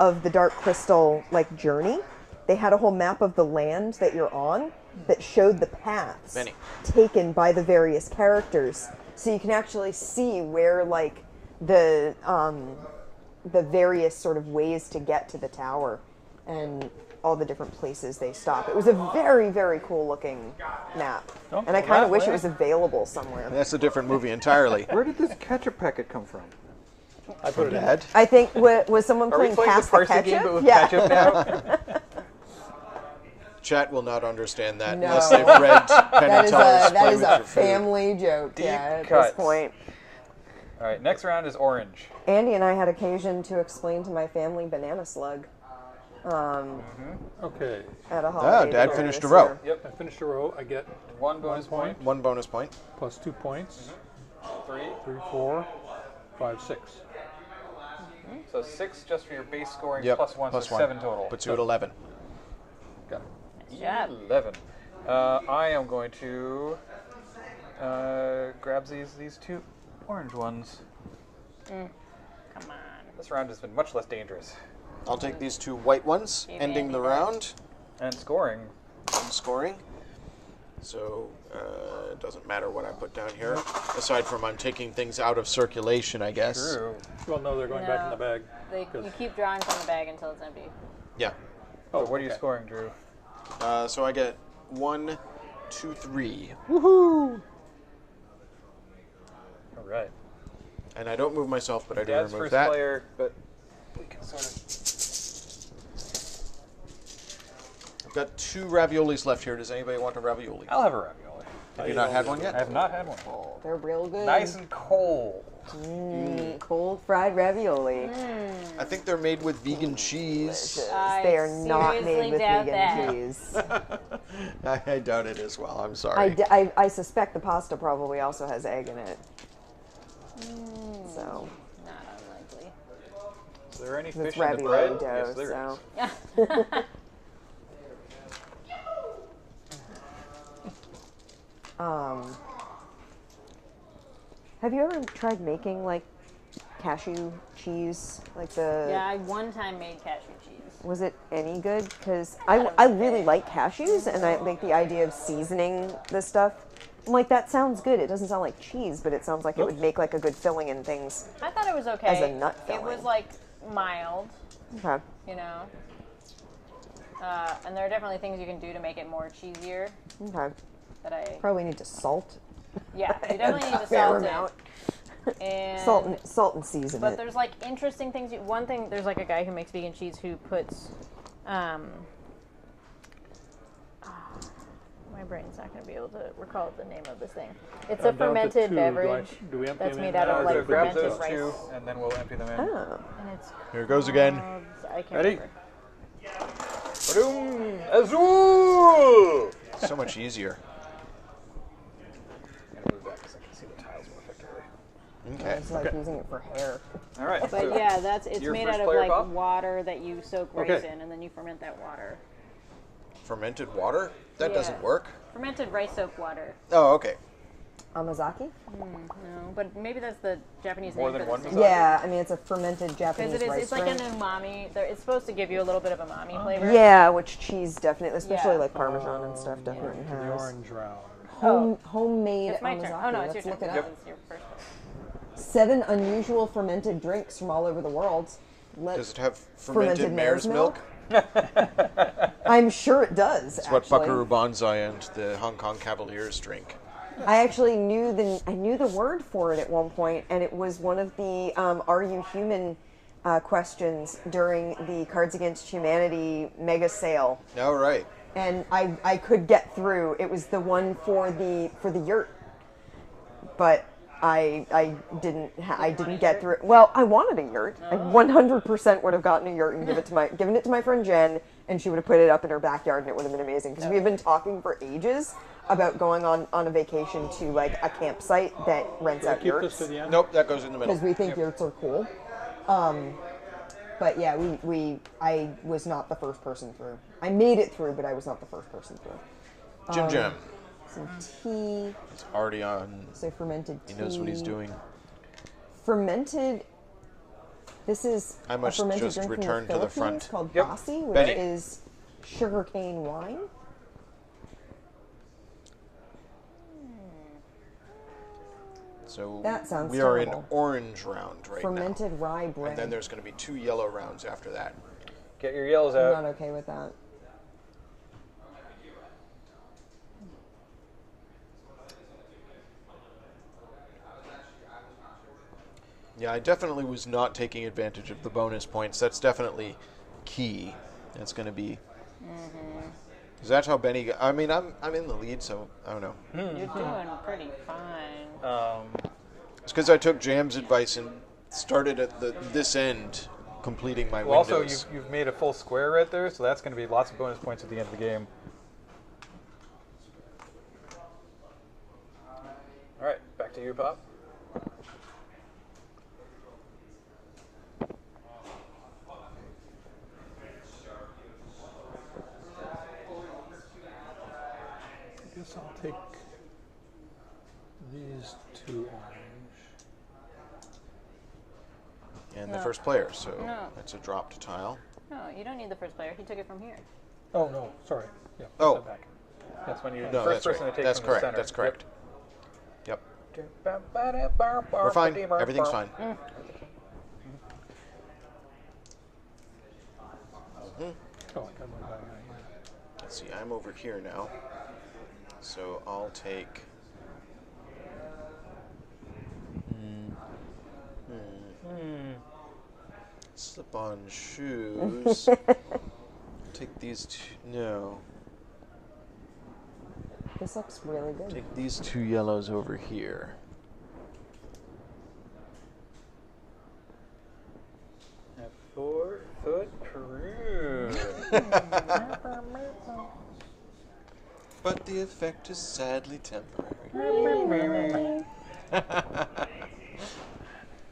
Speaker 5: of the Dark Crystal like journey. They had a whole map of the land that you're on that showed the paths
Speaker 1: Benny.
Speaker 5: taken by the various characters, so you can actually see where like the various sort of ways to get to the tower and all the different places they stop. It was a very, very cool looking map,
Speaker 3: Oh,
Speaker 5: and I kind
Speaker 2: that
Speaker 5: of wish
Speaker 2: way.
Speaker 5: it was available somewhere.
Speaker 1: That's a different movie entirely.
Speaker 2: Where did this ketchup packet come from?
Speaker 3: I put it in.
Speaker 1: Dad?
Speaker 5: I think was someone
Speaker 2: Are we
Speaker 5: playing
Speaker 2: playing the
Speaker 5: Pass the
Speaker 2: Parsi
Speaker 5: Ketchup?
Speaker 2: game but with
Speaker 5: Yeah.
Speaker 2: ketchup now?
Speaker 1: Chat will not understand that
Speaker 5: No.
Speaker 1: unless they've read Penn and Teller's Play
Speaker 5: that is
Speaker 1: with
Speaker 5: a
Speaker 1: Your Food.
Speaker 5: family joke.
Speaker 2: Deep
Speaker 5: yeah, at
Speaker 2: cuts.
Speaker 5: this point.
Speaker 2: All right, next round is orange.
Speaker 5: Andy and I had occasion to explain to my family banana slug
Speaker 3: Okay.
Speaker 5: at a holiday.
Speaker 1: Dad
Speaker 5: dinner
Speaker 1: finished
Speaker 5: this
Speaker 1: a row.
Speaker 5: year.
Speaker 2: Yep,
Speaker 3: I finished a row. I get
Speaker 2: 1 bonus point.
Speaker 1: 1 bonus point.
Speaker 3: plus 2 points.
Speaker 2: 3.
Speaker 3: 3, 4, 5, 6.
Speaker 2: So 6 just for your base scoring,
Speaker 1: Yep.
Speaker 2: plus 1,
Speaker 1: plus
Speaker 2: so 7 total.
Speaker 1: Puts you at 11.
Speaker 3: Got it.
Speaker 4: Job.
Speaker 2: 11. I am going to grab these 2 orange ones.
Speaker 4: Come on.
Speaker 2: This round has been much less dangerous.
Speaker 1: I'll take these 2 white ones,
Speaker 4: Maybe
Speaker 1: ending the
Speaker 4: Andy
Speaker 1: round.
Speaker 2: And scoring.
Speaker 1: And scoring. So it doesn't matter what I put down here, aside from I'm taking things out of circulation, I guess.
Speaker 2: True.
Speaker 3: Well, no, they're going back in the bag.
Speaker 4: You keep drawing from the bag until it's empty.
Speaker 1: Yeah.
Speaker 2: Oh, what are you
Speaker 3: okay.
Speaker 2: scoring, Drew?
Speaker 1: So I get 1, 2, 3.
Speaker 2: All right.
Speaker 1: And I don't move myself, but I do
Speaker 2: Dad's
Speaker 1: remove
Speaker 2: first
Speaker 1: that.
Speaker 2: player, but we can sort of.
Speaker 1: I've got 2 raviolis left here. Does anybody want a ravioli?
Speaker 2: I'll have a ravioli.
Speaker 1: Have you not had one
Speaker 2: I
Speaker 1: yet?
Speaker 2: have not had one.
Speaker 5: They're real good.
Speaker 2: Nice and cold.
Speaker 5: Cold fried ravioli.
Speaker 1: I think they're made with vegan cheese.
Speaker 4: I
Speaker 5: They are not made
Speaker 4: seriously
Speaker 5: with
Speaker 4: doubt
Speaker 5: vegan
Speaker 4: that.
Speaker 5: cheese.
Speaker 1: I doubt it as well. I'm sorry.
Speaker 5: I suspect the pasta probably also has egg in it.
Speaker 2: Is there any
Speaker 5: It's
Speaker 2: fish in the
Speaker 5: ravioli
Speaker 2: bread?
Speaker 5: dough,
Speaker 2: Yes, there
Speaker 5: so.
Speaker 2: is.
Speaker 5: Have you ever tried making like cashew cheese? Like the
Speaker 4: Yeah, I one time made cashew cheese.
Speaker 5: Was it any good? Because I really like cashews, and I like the idea of seasoning this stuff. I'm like, that sounds good. It doesn't sound like cheese, but it sounds like it would make like a good filling in things.
Speaker 4: I thought it was okay.
Speaker 5: As a nut
Speaker 4: It was
Speaker 5: filling.
Speaker 4: like mild,
Speaker 5: Okay.
Speaker 4: you know. And there are definitely things you can do to make it more cheesier.
Speaker 5: Okay.
Speaker 4: That I
Speaker 5: Probably need to salt.
Speaker 4: yeah, you definitely need to
Speaker 5: Fair
Speaker 4: salt
Speaker 5: amount.
Speaker 4: it. And
Speaker 5: Salt and season
Speaker 4: but
Speaker 5: it.
Speaker 4: there's like interesting things. One thing, there's like a guy who makes vegan cheese who puts. My brain's not going to be able to recall the name of this thing. It's a
Speaker 3: Down to
Speaker 4: fermented
Speaker 3: 2.
Speaker 4: beverage
Speaker 3: Do we empty
Speaker 4: that's
Speaker 3: them
Speaker 4: made
Speaker 3: in
Speaker 4: out
Speaker 3: now,
Speaker 4: of
Speaker 3: or
Speaker 4: like
Speaker 3: do we
Speaker 2: Grab
Speaker 4: fermented
Speaker 2: those
Speaker 4: rice.
Speaker 2: two, and then we'll empty them in.
Speaker 5: Oh.
Speaker 4: And it's
Speaker 1: Here it goes again.
Speaker 4: I can't
Speaker 2: Ready?
Speaker 4: remember.
Speaker 2: Badoom! Azul!
Speaker 1: So much easier.
Speaker 2: I'm gonna move that because I can see the tiles more effectively.
Speaker 1: Okay.
Speaker 5: It's like using it for hair.
Speaker 2: All right.
Speaker 4: But
Speaker 2: so
Speaker 4: yeah, it's
Speaker 2: your
Speaker 4: made
Speaker 2: first
Speaker 4: out of
Speaker 2: player,
Speaker 4: like
Speaker 2: Bob?
Speaker 4: water that you soak rice
Speaker 2: Okay.
Speaker 4: in, and then you ferment that water.
Speaker 1: Fermented water? That
Speaker 4: Yeah.
Speaker 1: doesn't work.
Speaker 4: Fermented rice soap water.
Speaker 1: Oh, okay.
Speaker 5: Amazaki?
Speaker 4: No, but maybe that's the Japanese
Speaker 2: More
Speaker 4: name
Speaker 2: than
Speaker 4: for
Speaker 2: one
Speaker 4: this.
Speaker 2: Mazaki?
Speaker 5: Yeah, I mean it's a fermented Japanese
Speaker 4: Because
Speaker 5: rice
Speaker 4: it's like an
Speaker 5: drink.
Speaker 4: umami. It's supposed to give you a little bit of umami flavor.
Speaker 5: Yeah, which cheese definitely, especially
Speaker 4: Yeah.
Speaker 5: like Parmesan and stuff, definitely
Speaker 3: The
Speaker 5: has.
Speaker 3: orange round.
Speaker 5: Homemade
Speaker 4: It's my
Speaker 5: Amazaki.
Speaker 4: turn. Oh no, it's your
Speaker 5: Let's
Speaker 4: turn.
Speaker 5: look it up.
Speaker 4: It's your first one.
Speaker 5: 7 unusual fermented drinks from all over the world.
Speaker 1: Does it have fermented
Speaker 5: mare's
Speaker 1: mare's milk?
Speaker 5: I'm sure it does.
Speaker 1: It's what
Speaker 5: actually.
Speaker 1: Buckaroo Banzai and the Hong Kong Cavaliers drink.
Speaker 5: I actually knew the word for it at one point, and it was one of the "Are you human?" Questions during the Cards Against Humanity mega sale,
Speaker 1: All right.
Speaker 5: and I could get through. It was the one for the yurt, but I didn't get through it. Well, I wanted a yurt. I 100% would have gotten a yurt and given it to my friend Jen, and she would have put it up in her backyard, and it would have been amazing. Because we've been talking for ages about going on a vacation to like a campsite that rents out
Speaker 3: Keep this
Speaker 5: yurts
Speaker 3: to the end.
Speaker 1: Nope, that goes in the middle.
Speaker 5: because we think yurts are cool. But yeah, I was not the first person through. I made it through, but I was not the first person through.
Speaker 1: Jim Jam.
Speaker 5: Some tea.
Speaker 1: It's already on.
Speaker 5: So fermented tea.
Speaker 1: He knows what he's doing.
Speaker 5: Fermented. This is
Speaker 1: I must
Speaker 5: a fermented
Speaker 1: just
Speaker 5: drink
Speaker 1: return
Speaker 5: from
Speaker 1: to
Speaker 5: the
Speaker 1: the
Speaker 5: Philippines
Speaker 1: front.
Speaker 5: called
Speaker 2: Yep.
Speaker 5: Basi, which
Speaker 1: Benny.
Speaker 5: is sugarcane wine.
Speaker 1: So
Speaker 5: That sounds
Speaker 1: we are in
Speaker 5: terrible.
Speaker 1: orange round right
Speaker 5: Fermented
Speaker 1: now.
Speaker 5: rye bread.
Speaker 1: And then there's going to be 2 yellow rounds after that.
Speaker 2: Get your yells
Speaker 5: I'm
Speaker 2: out.
Speaker 5: not okay with that.
Speaker 1: Yeah, I definitely was not taking advantage of the bonus points. That's definitely key. That's going to be. Is that how Benny? I mean, I'm in the lead, so I don't know.
Speaker 4: You're doing pretty fine.
Speaker 1: It's because I took Jam's advice and started at this end, completing my
Speaker 2: Well,
Speaker 1: windows.
Speaker 2: also, you've made a full square right there, so that's going to be lots of bonus points at the end of the game. All right, back to you, Bob.
Speaker 3: I guess I'll take these 2 orange.
Speaker 1: and the first player, so
Speaker 4: No.
Speaker 1: it's a dropped tile.
Speaker 4: No, you don't need the first player. He took it from here.
Speaker 3: Oh no, sorry. Yeah. put
Speaker 1: Oh.
Speaker 3: that back.
Speaker 2: That's when you're
Speaker 1: No,
Speaker 2: the first
Speaker 1: that's
Speaker 2: person
Speaker 1: right.
Speaker 2: to take
Speaker 1: That's
Speaker 2: from
Speaker 1: correct.
Speaker 2: the center.
Speaker 1: That's correct. Yep.
Speaker 2: Yep.
Speaker 1: We're fine. Everything's fine.
Speaker 3: Oh, I got my bag out here.
Speaker 1: Let's see. I'm over here now, so I'll take. Slip-on shoes. Take these 2. No.
Speaker 5: This looks really good.
Speaker 1: Take these 2 yellows over here.
Speaker 2: A 4-foot crew.
Speaker 1: But the effect is sadly temporary.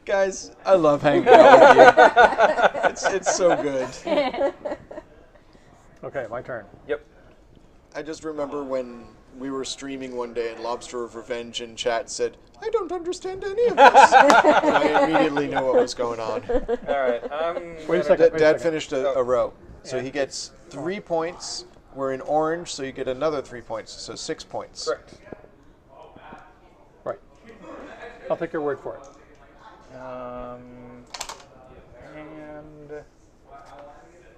Speaker 1: Guys, I love hanging out with you. It's so good.
Speaker 3: Okay, my turn.
Speaker 2: Yep.
Speaker 1: I just remember when we were streaming one day and Lobster of Revenge in chat said, "I don't understand any of this." And I immediately knew what was going on.
Speaker 2: All right.
Speaker 3: Wait a second.
Speaker 1: Dad finished a row, so he gets 3 points. We're in orange, so you get another 3 points, so 6 points.
Speaker 2: Correct.
Speaker 3: Right. I'll take your word for it.
Speaker 2: And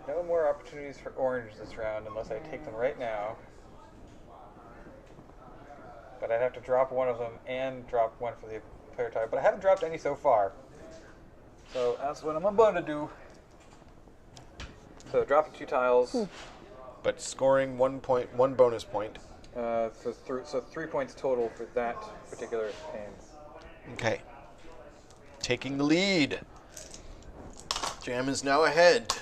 Speaker 2: no more opportunities for orange this round unless I take them right now. But I'd have to drop one of them and drop one for the player type. But I haven't dropped any so far. So that's what I'm about to do. So dropping 2 tiles.
Speaker 1: But scoring 1 point, 1 bonus point.
Speaker 2: So 3 points total for that particular game.
Speaker 1: Okay. Taking the lead. Jam is now ahead.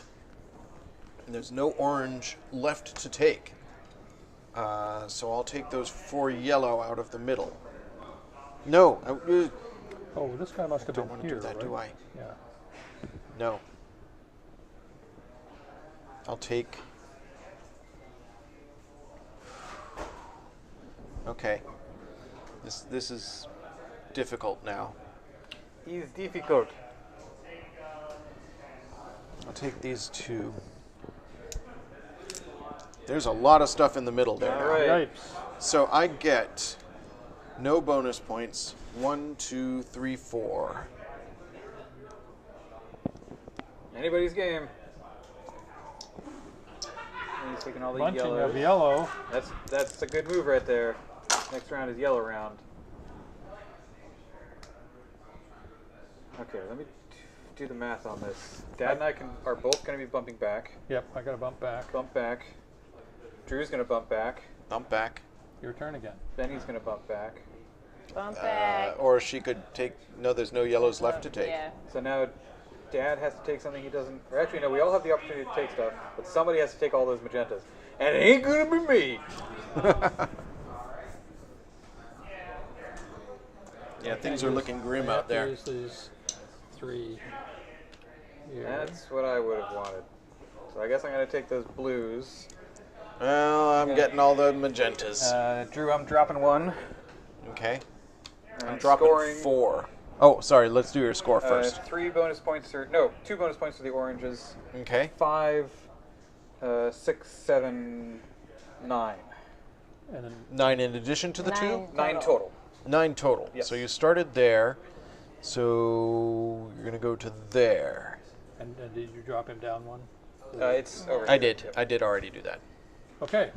Speaker 1: And there's no orange left to take. So I'll take those 4 yellow out of the middle. No.
Speaker 3: Oh, this guy must have
Speaker 1: don't
Speaker 3: been
Speaker 1: want to
Speaker 3: here,
Speaker 1: do that,
Speaker 3: right?
Speaker 1: do I?
Speaker 3: Yeah.
Speaker 1: No. I'll take... Okay. This is difficult now.
Speaker 2: He's difficult.
Speaker 1: I'll take these 2. There's a lot of stuff in the middle there now.
Speaker 2: All right.
Speaker 3: Yipes.
Speaker 1: So I get no bonus points. 1, 2, 3, 4.
Speaker 2: Anybody's game. And he's taking all the
Speaker 3: Bunching
Speaker 2: yellows.
Speaker 3: of yellow.
Speaker 2: That's a good move right there. Next round is yellow round. Okay, let me do the math on this. Dad and I are both going to be bumping back.
Speaker 3: Yep, I got to bump back.
Speaker 2: Bump back. Drew's going to bump back.
Speaker 1: Bump back.
Speaker 3: Your turn again.
Speaker 2: Benny's going to bump back.
Speaker 4: Bump back.
Speaker 1: Or she could take... No, there's no yellows left to take.
Speaker 4: Yeah.
Speaker 2: So now Dad has to take something he doesn't... Or actually, no, we all have the opportunity to take stuff, but somebody has to take all those magentas. And it ain't going to be me!
Speaker 1: Yeah, things are looking grim out there.
Speaker 3: Use these 3 here.
Speaker 2: That's what I would have wanted. So I guess I'm going to take those blues.
Speaker 1: Well, I'm getting all the magentas.
Speaker 2: Drew, I'm dropping 1.
Speaker 1: Okay. I'm
Speaker 2: And
Speaker 1: dropping
Speaker 2: scoring,
Speaker 1: 4. Oh, sorry. Let's do your score first.
Speaker 2: 3 bonus points for... No, 2 bonus points for the oranges.
Speaker 1: Okay.
Speaker 2: 5, 6, 7, 9.
Speaker 3: And then
Speaker 1: 9 in addition to the 2?
Speaker 2: 9 total.
Speaker 1: 9 total.
Speaker 2: Yes.
Speaker 1: So you started there. So you're going to go to there.
Speaker 3: and did you drop him down 1?
Speaker 2: It's over
Speaker 1: I
Speaker 2: here.
Speaker 1: did.
Speaker 2: Yep.
Speaker 1: I did already do that.
Speaker 3: Okay.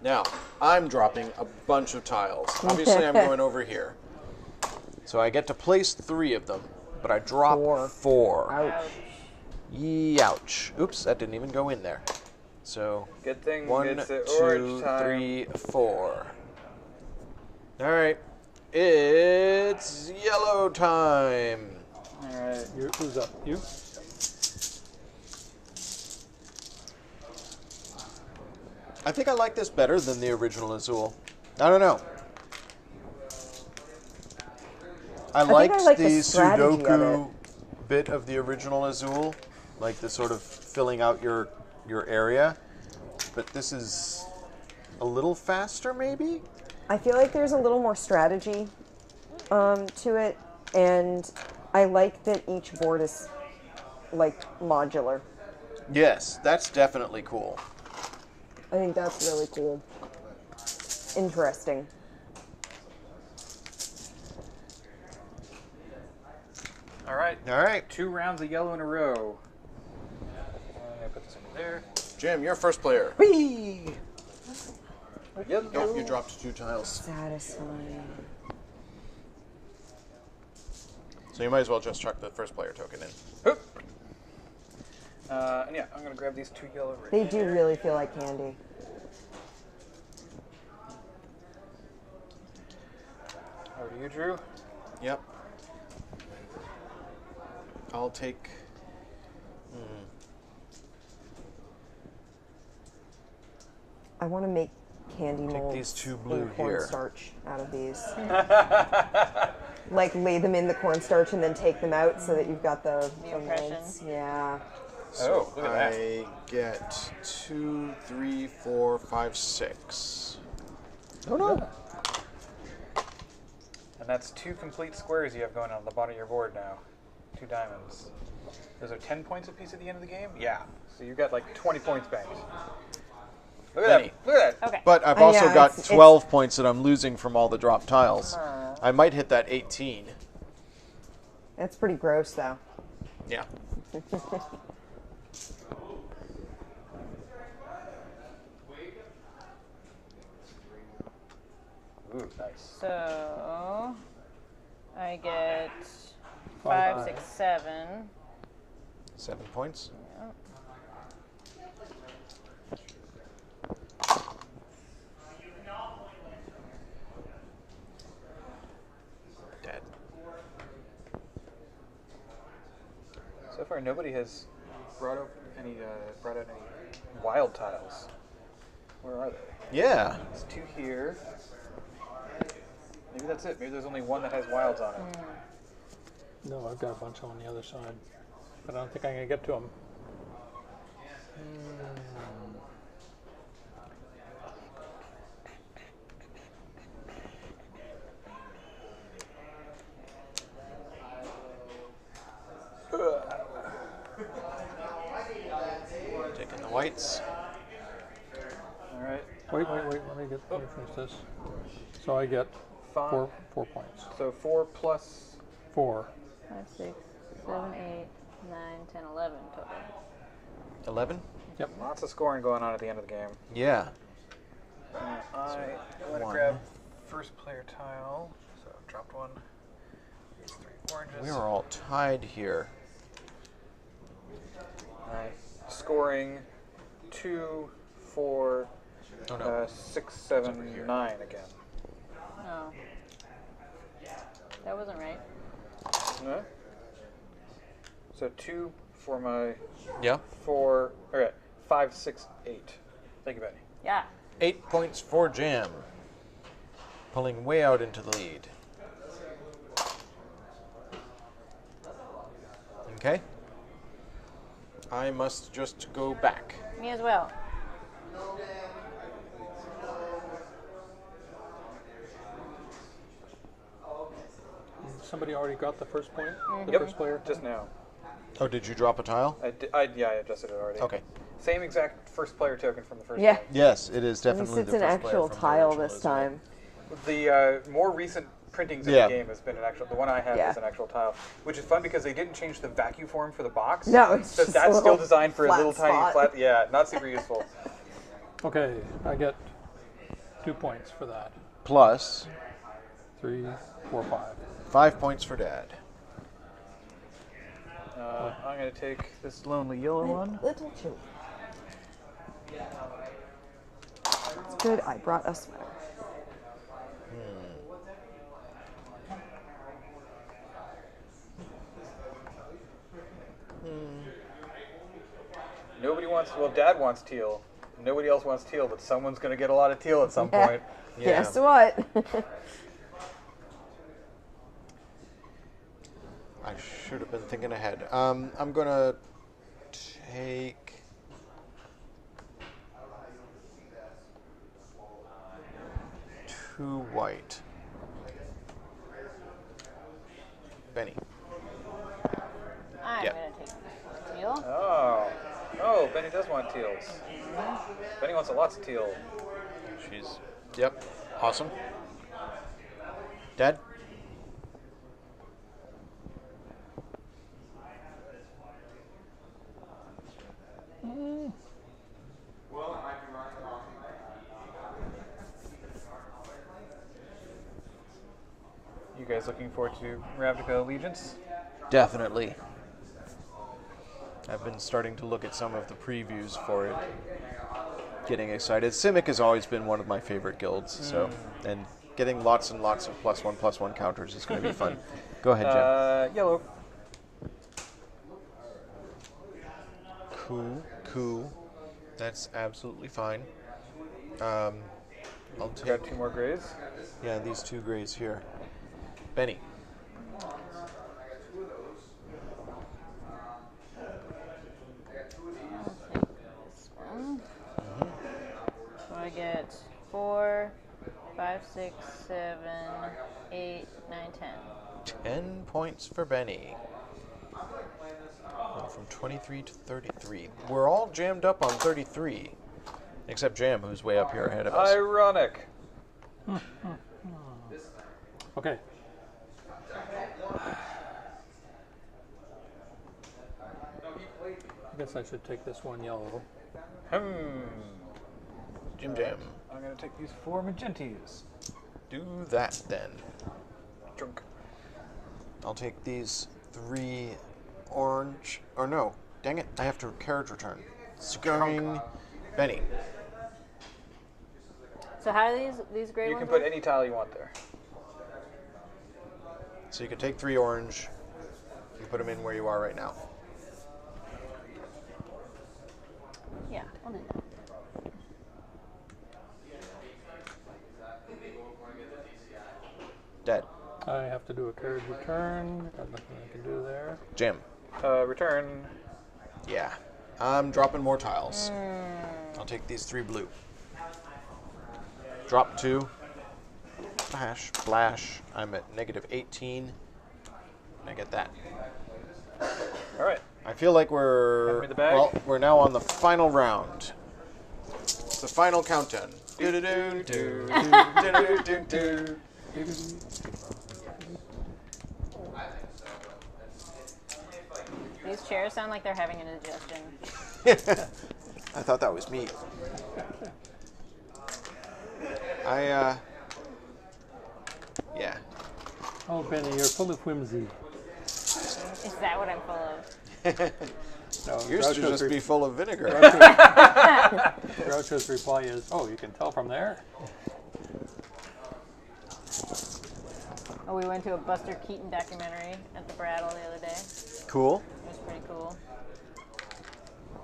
Speaker 1: Now, I'm dropping a bunch of tiles. Obviously, I'm going over here. So I get to place 3 of them, but I drop 4.
Speaker 5: Ouch.
Speaker 1: Ouch. Oops, that didn't even go in there. So,
Speaker 2: Good thing
Speaker 1: 1,
Speaker 2: it's the
Speaker 1: 2,
Speaker 2: orange time.
Speaker 1: 3, 4. All right. It's yellow time.
Speaker 2: All right.
Speaker 3: Who's up? You?
Speaker 1: I think I like this better than the original Azul. I don't know. I
Speaker 5: think
Speaker 1: liked
Speaker 5: I like the
Speaker 1: the
Speaker 5: strategy of
Speaker 1: Sudoku bit of the original Azul, like the sort of filling out your area. But this is a little faster, maybe?
Speaker 5: I feel like there's a little more strategy to it, and I like that each board is like modular.
Speaker 1: Yes, that's definitely cool.
Speaker 5: I think that's really cool. Interesting.
Speaker 2: All right.
Speaker 1: All right.
Speaker 2: 2 rounds of yellow in a row. I put this in there.
Speaker 1: Jim, you're first player.
Speaker 5: Whee!
Speaker 1: Oh, you dropped 2 tiles.
Speaker 5: Satisfying.
Speaker 1: So you might as well just chuck the first player token in.
Speaker 2: Hoop. And yeah, I'm going to grab these 2 yellow right
Speaker 5: They do really feel like candy.
Speaker 2: Over to you, Drew.
Speaker 1: Yep. I'll take...
Speaker 5: I want to make candy molds
Speaker 1: these 2 blue
Speaker 5: and
Speaker 1: here.
Speaker 5: cornstarch out of these. Like lay them in the cornstarch and then take them out so that you've got the
Speaker 4: impression.
Speaker 5: molds. Yeah.
Speaker 2: Oh, look at that.
Speaker 1: I get 2, 3, 4, 5, 6. Oh no.
Speaker 2: And that's 2 complete squares you have going on the bottom of your board now. 2 diamonds. Those are 10 points apiece at the end of the game? Yeah. So you got like 20 points banked. Look at
Speaker 1: Benny.
Speaker 2: that. Look at that.
Speaker 4: Okay.
Speaker 1: But I've also
Speaker 5: yeah,
Speaker 1: got
Speaker 5: it's-
Speaker 1: 12 points that I'm losing from all the drop tiles. I might hit that 18.
Speaker 5: That's pretty gross, though.
Speaker 1: Yeah.
Speaker 2: Ooh, nice.
Speaker 4: So I get
Speaker 3: 5,
Speaker 4: 5, 6, 7.
Speaker 1: 7 points. Dead.
Speaker 2: So far, nobody has brought out any wild tiles. Where are they?
Speaker 1: Yeah.
Speaker 2: There's 2 here. Maybe that's it. Maybe there's only one that has wilds on it.
Speaker 3: No, I've got a bunch on the other side. But I don't think I'm going to get to them.
Speaker 1: Taking the whites.
Speaker 2: All right.
Speaker 3: Wait. Let me finish this. So I get
Speaker 2: 5.
Speaker 3: 4 points.
Speaker 2: So 4 plus
Speaker 3: 4.
Speaker 4: 5, 6, 7, 8, 9, 10, 11 total.
Speaker 1: 11?
Speaker 2: lots of scoring going on at the end of the game.
Speaker 1: Yeah.
Speaker 2: I'm going to
Speaker 1: one.
Speaker 2: grab first player tile. So dropped one. 3 oranges.
Speaker 1: We are all tied here.
Speaker 2: Alright. Scoring 2, 4,
Speaker 1: Oh no.
Speaker 2: 6, 7,
Speaker 1: over here.
Speaker 2: 9 again.
Speaker 4: Oh. That wasn't right.
Speaker 2: No? So 2 for my
Speaker 1: Yeah.
Speaker 2: 4. Okay. 5, 6, 8. Thank you, Benny.
Speaker 4: Yeah.
Speaker 1: 8 points for Jam. Pulling way out into the lead. Okay. I must just go back.
Speaker 4: Me as well.
Speaker 3: Somebody already got the first point? The
Speaker 2: Yep.
Speaker 3: first player?
Speaker 2: Just now.
Speaker 1: Oh, did you drop a tile?
Speaker 2: I adjusted it already.
Speaker 1: Okay.
Speaker 2: Same exact first player token from the first
Speaker 5: Yeah.
Speaker 2: game.
Speaker 1: Yes, it is
Speaker 5: At least
Speaker 1: definitely
Speaker 5: it's
Speaker 1: the
Speaker 5: an
Speaker 1: first player
Speaker 5: actual
Speaker 1: from the
Speaker 5: tile
Speaker 1: original
Speaker 5: this
Speaker 1: as well.
Speaker 5: time.
Speaker 2: The more recent printings of
Speaker 1: Yeah.
Speaker 2: the game has been an actual. The one I have
Speaker 5: Yeah.
Speaker 2: is an actual tile, which is fun because they didn't change the vacuum form for the box.
Speaker 5: No, it's
Speaker 2: so
Speaker 5: just a
Speaker 2: that's still
Speaker 5: little
Speaker 2: designed for a
Speaker 5: flat
Speaker 2: little tiny
Speaker 5: spot.
Speaker 2: flat. Yeah, not super useful.
Speaker 3: Okay, I get 2 points for that.
Speaker 1: Plus
Speaker 3: 3, 4, 5.
Speaker 1: 5 points for Dad.
Speaker 2: I'm gonna take this lonely yellow one.
Speaker 5: Little chilly. It's good. I brought a sweater.
Speaker 2: Nobody wants. Well, Dad wants teal. Nobody else wants teal, but someone's gonna get a lot of teal at some
Speaker 5: Yeah.
Speaker 2: point.
Speaker 1: Yeah.
Speaker 5: Guess what?
Speaker 1: I should have been thinking ahead. I'm gonna take 2 white. Benny.
Speaker 4: I'm
Speaker 1: Yeah.
Speaker 4: going to take teal.
Speaker 2: Oh, Benny does want teals. Benny wants lots of teal.
Speaker 1: She's. Yep. Awesome. Dad?
Speaker 2: You guys looking forward to Ravnica Allegiance?
Speaker 1: Definitely. I've been starting to look at some of the previews for it. Getting excited. Simic has always been one of my favorite guilds, so and getting lots and lots of +1/+1 counters is going to be fun. Go ahead, Jim.
Speaker 2: Yellow.
Speaker 1: Cool. That's absolutely fine. I'll take
Speaker 2: Got 2 more grays.
Speaker 1: these 2 grays here. Benny.
Speaker 4: 4, 5, 6, 7, 8, 9, 10.
Speaker 1: 10 points for Benny. Went from 23 to 33. We're all jammed up on 33, except Jam, who's way up here ahead of us.
Speaker 2: Ironic.
Speaker 3: Okay. I guess I should take this one yellow.
Speaker 1: Jim Jam.
Speaker 2: I'm going to take these 4 magentas.
Speaker 1: Do that then.
Speaker 2: Drunk.
Speaker 1: I'll take these 3 orange. Or no, dang it! I have to carriage return. Scoring Benny.
Speaker 4: So how do these gray
Speaker 2: You
Speaker 4: ones
Speaker 2: can put
Speaker 4: work?
Speaker 2: any tile you want there.
Speaker 1: So you can take 3 orange and put them in where you are right now.
Speaker 4: Yeah, I'll do that.
Speaker 1: Dead.
Speaker 3: I have to do a carriage return. Got nothing I can do there.
Speaker 1: Jim.
Speaker 2: Return.
Speaker 1: Yeah. I'm dropping more tiles. I'll take these 3 blue. Drop 2. Splash, splash. I'm at negative 18. I get that.
Speaker 2: All right.
Speaker 1: I feel like
Speaker 2: Hand me the bag.
Speaker 1: well, we're now on the final round. The final countdown.
Speaker 4: These chairs sound like they're having an indigestion.
Speaker 1: I thought that was me. Yeah.
Speaker 3: Oh, Benny, you're full of whimsy.
Speaker 4: Is that what I'm full of?
Speaker 3: No,
Speaker 1: Yours should just be full of vinegar.
Speaker 3: Groucho's reply is, oh, you can tell from there.
Speaker 4: Oh, we went to a Buster Keaton documentary at the Brattle the other day.
Speaker 1: Cool.
Speaker 4: It was pretty cool.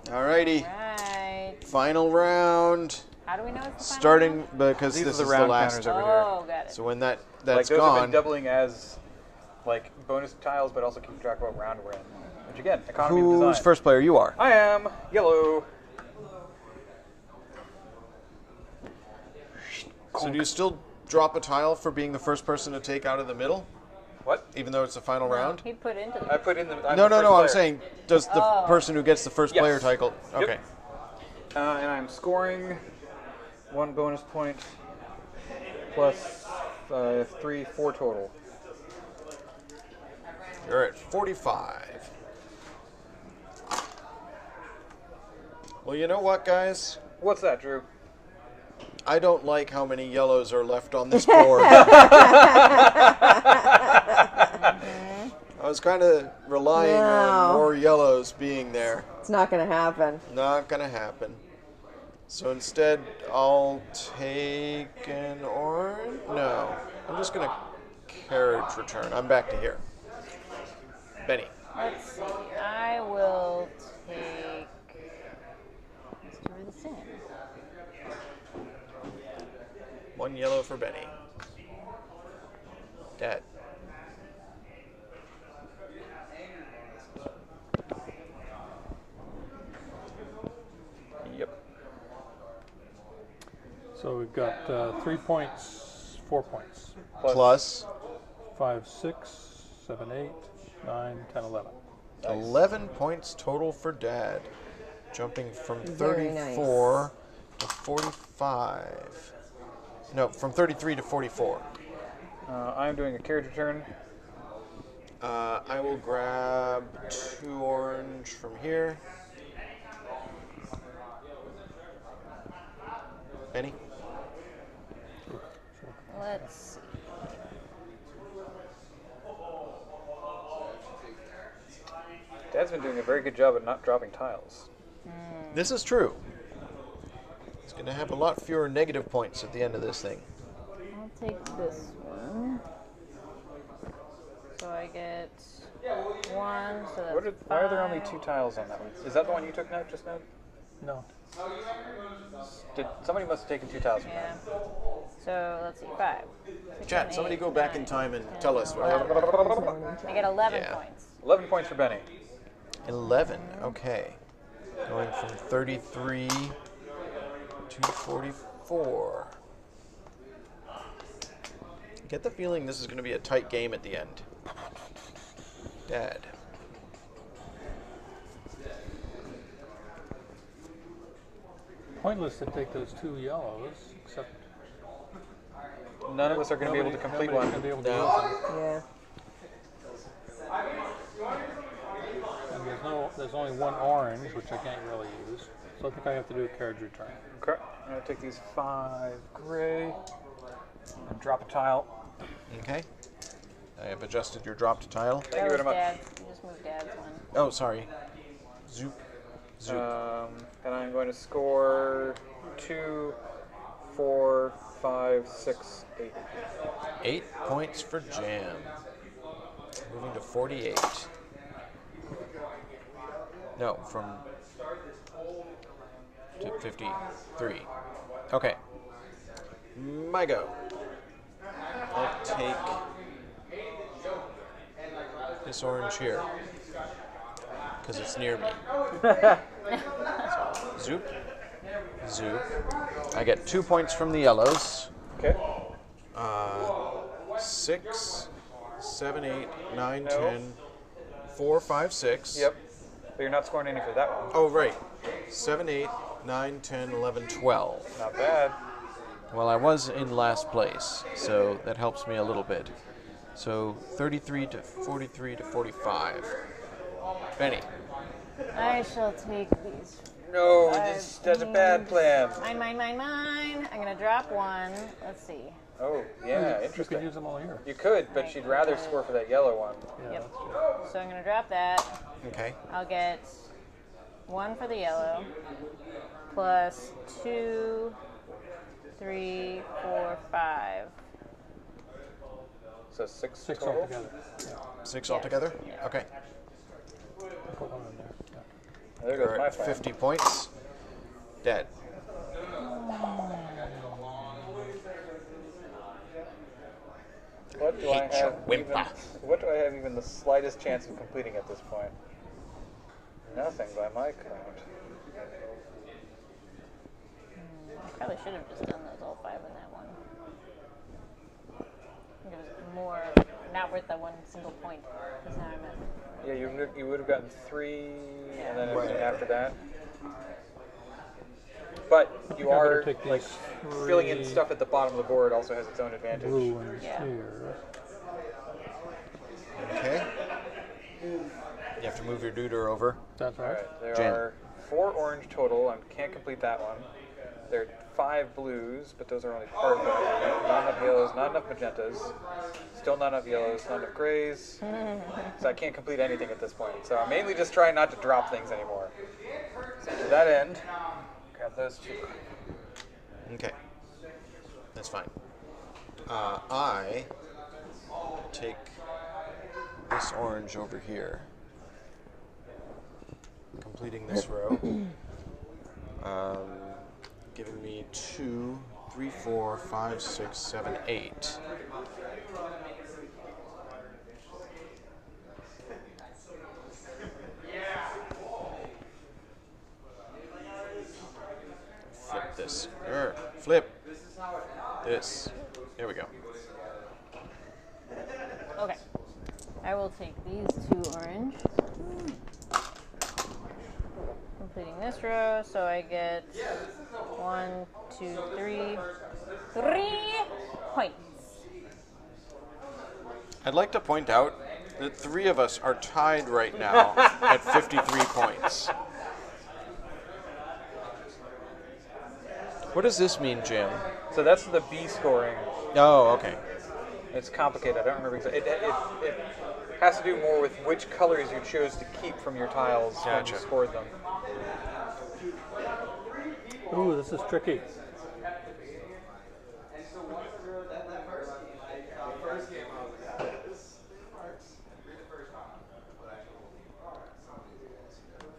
Speaker 1: Alrighty.
Speaker 4: Right.
Speaker 1: Final round.
Speaker 4: How do we know it's the final
Speaker 1: Starting
Speaker 4: round?
Speaker 1: because
Speaker 2: These
Speaker 1: this
Speaker 2: are the
Speaker 1: is
Speaker 2: round
Speaker 1: the last.
Speaker 2: counters over
Speaker 4: Oh, got it.
Speaker 1: So when that's
Speaker 2: Like those have
Speaker 1: gone,
Speaker 2: been doubling as like bonus tiles, but also keep track of what round we're in. Which again, economy of design.
Speaker 1: who's first player? You are.
Speaker 2: I am yellow.
Speaker 1: So do you still drop a tile for being the first person to take out of the middle,
Speaker 2: What?
Speaker 1: even though it's the final round?
Speaker 4: He put into the.
Speaker 2: I put in the. I'm
Speaker 1: No,
Speaker 2: the
Speaker 1: no,
Speaker 2: first
Speaker 1: no. I'm
Speaker 2: player.
Speaker 1: saying, does the person who gets the first
Speaker 2: Yes.
Speaker 1: player title?
Speaker 2: Yep.
Speaker 1: Okay.
Speaker 2: And I'm scoring 1 bonus point plus 3, 4 total.
Speaker 1: You're at 45. Well, you know what, guys?
Speaker 2: What's that, Drew?
Speaker 1: I don't like how many yellows are left on this board. I was kind of relying on
Speaker 5: No.
Speaker 1: more yellows being there.
Speaker 5: It's not going to happen.
Speaker 1: Not gonna happen. So instead, I'll take an orange. No, I'm just gonna carriage return. I'm back to here. Benny.
Speaker 4: Let's see. I will take. Let's do the same.
Speaker 1: 1 yellow for Benny. Dad.
Speaker 2: Yep.
Speaker 3: So we've got 3 points, 4 points.
Speaker 1: Plus
Speaker 3: 5, 6, 7, 8, 9, 10, 11.
Speaker 1: 11 points total for Dad. Jumping from
Speaker 5: Very
Speaker 1: 34 to 45. No, from 33 to 44.
Speaker 2: I'm doing a carriage return.
Speaker 1: I will grab 2 orange from here. Benny?
Speaker 4: Let's see.
Speaker 2: Dad's been doing a very good job at not dropping tiles.
Speaker 1: This is true. It's going to have a lot fewer negative points at the end of this thing.
Speaker 4: I'll take this one. So I get 1. So that's
Speaker 2: Why are there only
Speaker 4: 5.
Speaker 2: 2 tiles on that one? Is that the one you took now, just now?
Speaker 3: No.
Speaker 2: Somebody must have taken 2 tiles from
Speaker 4: Yeah.
Speaker 2: that.
Speaker 4: So let's see. 5. 6,
Speaker 1: Chat,
Speaker 4: 7,
Speaker 1: somebody
Speaker 4: 8,
Speaker 1: go back in
Speaker 4: 9,
Speaker 1: time and
Speaker 4: 10,
Speaker 1: tell us what
Speaker 4: 11.
Speaker 1: happened.
Speaker 4: I get 11
Speaker 1: Yeah.
Speaker 4: points.
Speaker 2: 11 points for Benny.
Speaker 1: 11, okay. Going from 33 to 44. get the feeling this is going to be a tight game at the end. Dad.
Speaker 3: Pointless to take those 2 yellows, except
Speaker 2: None of us are going to be able to complete one.
Speaker 3: Gonna be able to use them.
Speaker 5: Yeah.
Speaker 3: And there's only 1 orange, which I can't really use. So I think I have to do a carriage return.
Speaker 2: Okay. I'm going to take these 5 gray and drop a tile.
Speaker 1: Okay. I have adjusted your dropped tile.
Speaker 2: Thank you very much.
Speaker 4: Dad's. You just moved Dad's one.
Speaker 1: Oh, sorry. Zoop. Zoop.
Speaker 2: And I'm going to score 2, 4, 5, 6, 8.
Speaker 1: 8 points for Jam. Moving to 48. No, from to 53. Okay. My go. I'll take this orange here because it's near me. So, zoop. Zoop. I get 2 points from the yellows.
Speaker 2: Okay.
Speaker 1: 6, 7, 8, 9, 10, 4, 5, 6.
Speaker 2: Yep. But you're not scoring any for that one.
Speaker 1: Oh, right. 7, 8, 9, 10, 11, 12.
Speaker 2: Not bad.
Speaker 1: Well, I was in last place, so that helps me a little bit. So 33 to 43 to 45. Benny.
Speaker 4: I shall take these.
Speaker 2: No,
Speaker 4: that's
Speaker 2: a bad plan.
Speaker 4: Mine. I'm gonna drop 1. Let's see.
Speaker 2: Oh, yeah,
Speaker 3: You
Speaker 2: interesting.
Speaker 3: could use them all here.
Speaker 2: You could, but she'd rather score for that yellow one.
Speaker 3: Yeah,
Speaker 4: Yep.
Speaker 3: that's true.
Speaker 4: So I'm gonna drop that.
Speaker 1: Okay.
Speaker 4: I'll get 1 for the yellow, plus 2, 3, 4, 5.
Speaker 2: So 6
Speaker 3: 6
Speaker 2: total?
Speaker 3: altogether. Yeah.
Speaker 1: 6
Speaker 4: Yeah.
Speaker 1: altogether?
Speaker 4: Yeah.
Speaker 1: Okay.
Speaker 3: Put 1 in there. Yeah.
Speaker 2: There goes
Speaker 1: We're
Speaker 2: my
Speaker 1: at
Speaker 2: plan.
Speaker 1: 50 points. Dead.
Speaker 2: What do I
Speaker 1: Hate you,
Speaker 2: have?
Speaker 1: Wimpa.
Speaker 2: What do I have even the slightest chance of completing at this point? Nothing by my count.
Speaker 4: I probably should have just done those all 5 in that one. I think it was more not worth that 1 single point. Because now I'm at.
Speaker 2: Yeah, you would have gotten 3, and then
Speaker 1: Right.
Speaker 2: everything after that. But you
Speaker 3: I'm gonna
Speaker 2: are
Speaker 3: take
Speaker 2: like
Speaker 3: these
Speaker 2: filling in
Speaker 3: 3
Speaker 2: stuff at the bottom of the board also has its own advantage.
Speaker 3: blue ones
Speaker 4: Yeah.
Speaker 3: here.
Speaker 1: Okay. You have to move your deuter over.
Speaker 3: That's
Speaker 2: All
Speaker 3: right.
Speaker 2: right, there
Speaker 1: Jen.
Speaker 2: are 4 orange total. I can't complete that one. There are 5 blues, but those are only part of it. Not enough yellows, not enough magentas. Still not enough yellows, not enough grays. So I can't complete anything at this point. So I'm mainly just trying not to drop things anymore. So to that end, grab those 2.
Speaker 1: Okay. That's fine. I take this orange over here, completing this row, giving me 2, 3, 4, 5, 6, 7, 8. Flip this. Flip this. There we go.
Speaker 4: Okay. I will take these 2 orange. Completing this row, so I get 1, 2, 3 points.
Speaker 1: I'd like to point out that 3 of us are tied right now at 53 points. What does this mean, Jim?
Speaker 2: So that's the B scoring.
Speaker 1: Oh, okay.
Speaker 2: It's complicated. I don't remember exactly. It has to do more with which colors you chose to keep from your tiles when
Speaker 1: Gotcha.
Speaker 2: you scored them.
Speaker 3: Ooh, this is tricky.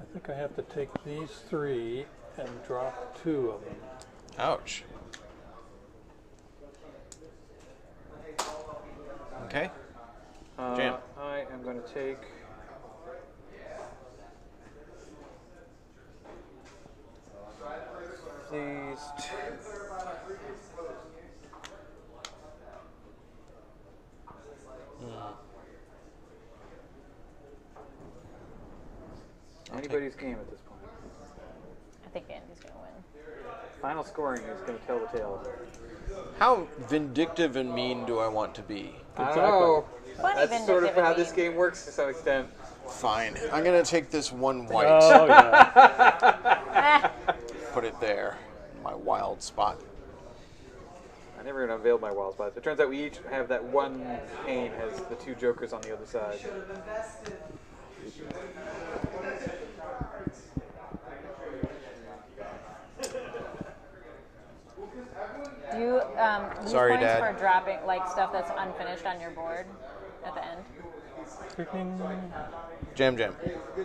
Speaker 3: I think I have to take these 3 and drop 2 of them.
Speaker 1: Ouch. Okay. Jam.
Speaker 2: I am going to take these 2. Anybody's game at this point.
Speaker 4: I think Andy's gonna win.
Speaker 2: Final scoring is going to tell the tale.
Speaker 1: How vindictive and mean do I want to be?
Speaker 2: I don't know.
Speaker 4: Funny
Speaker 2: That's sort of
Speaker 4: vindictive
Speaker 2: how
Speaker 4: and
Speaker 2: this game works to some extent.
Speaker 1: Fine. I'm going to take this one white.
Speaker 3: Oh, yeah.
Speaker 4: Ah,
Speaker 1: Put it there. My wild spot.
Speaker 2: I never even unveiled my wild spots. It turns out we each have that one pane has the two jokers on the other side.
Speaker 4: do you lose
Speaker 1: Sorry,
Speaker 4: points
Speaker 1: Dad.
Speaker 4: for dropping like stuff that's unfinished on your board at the end?
Speaker 1: Jam Jam.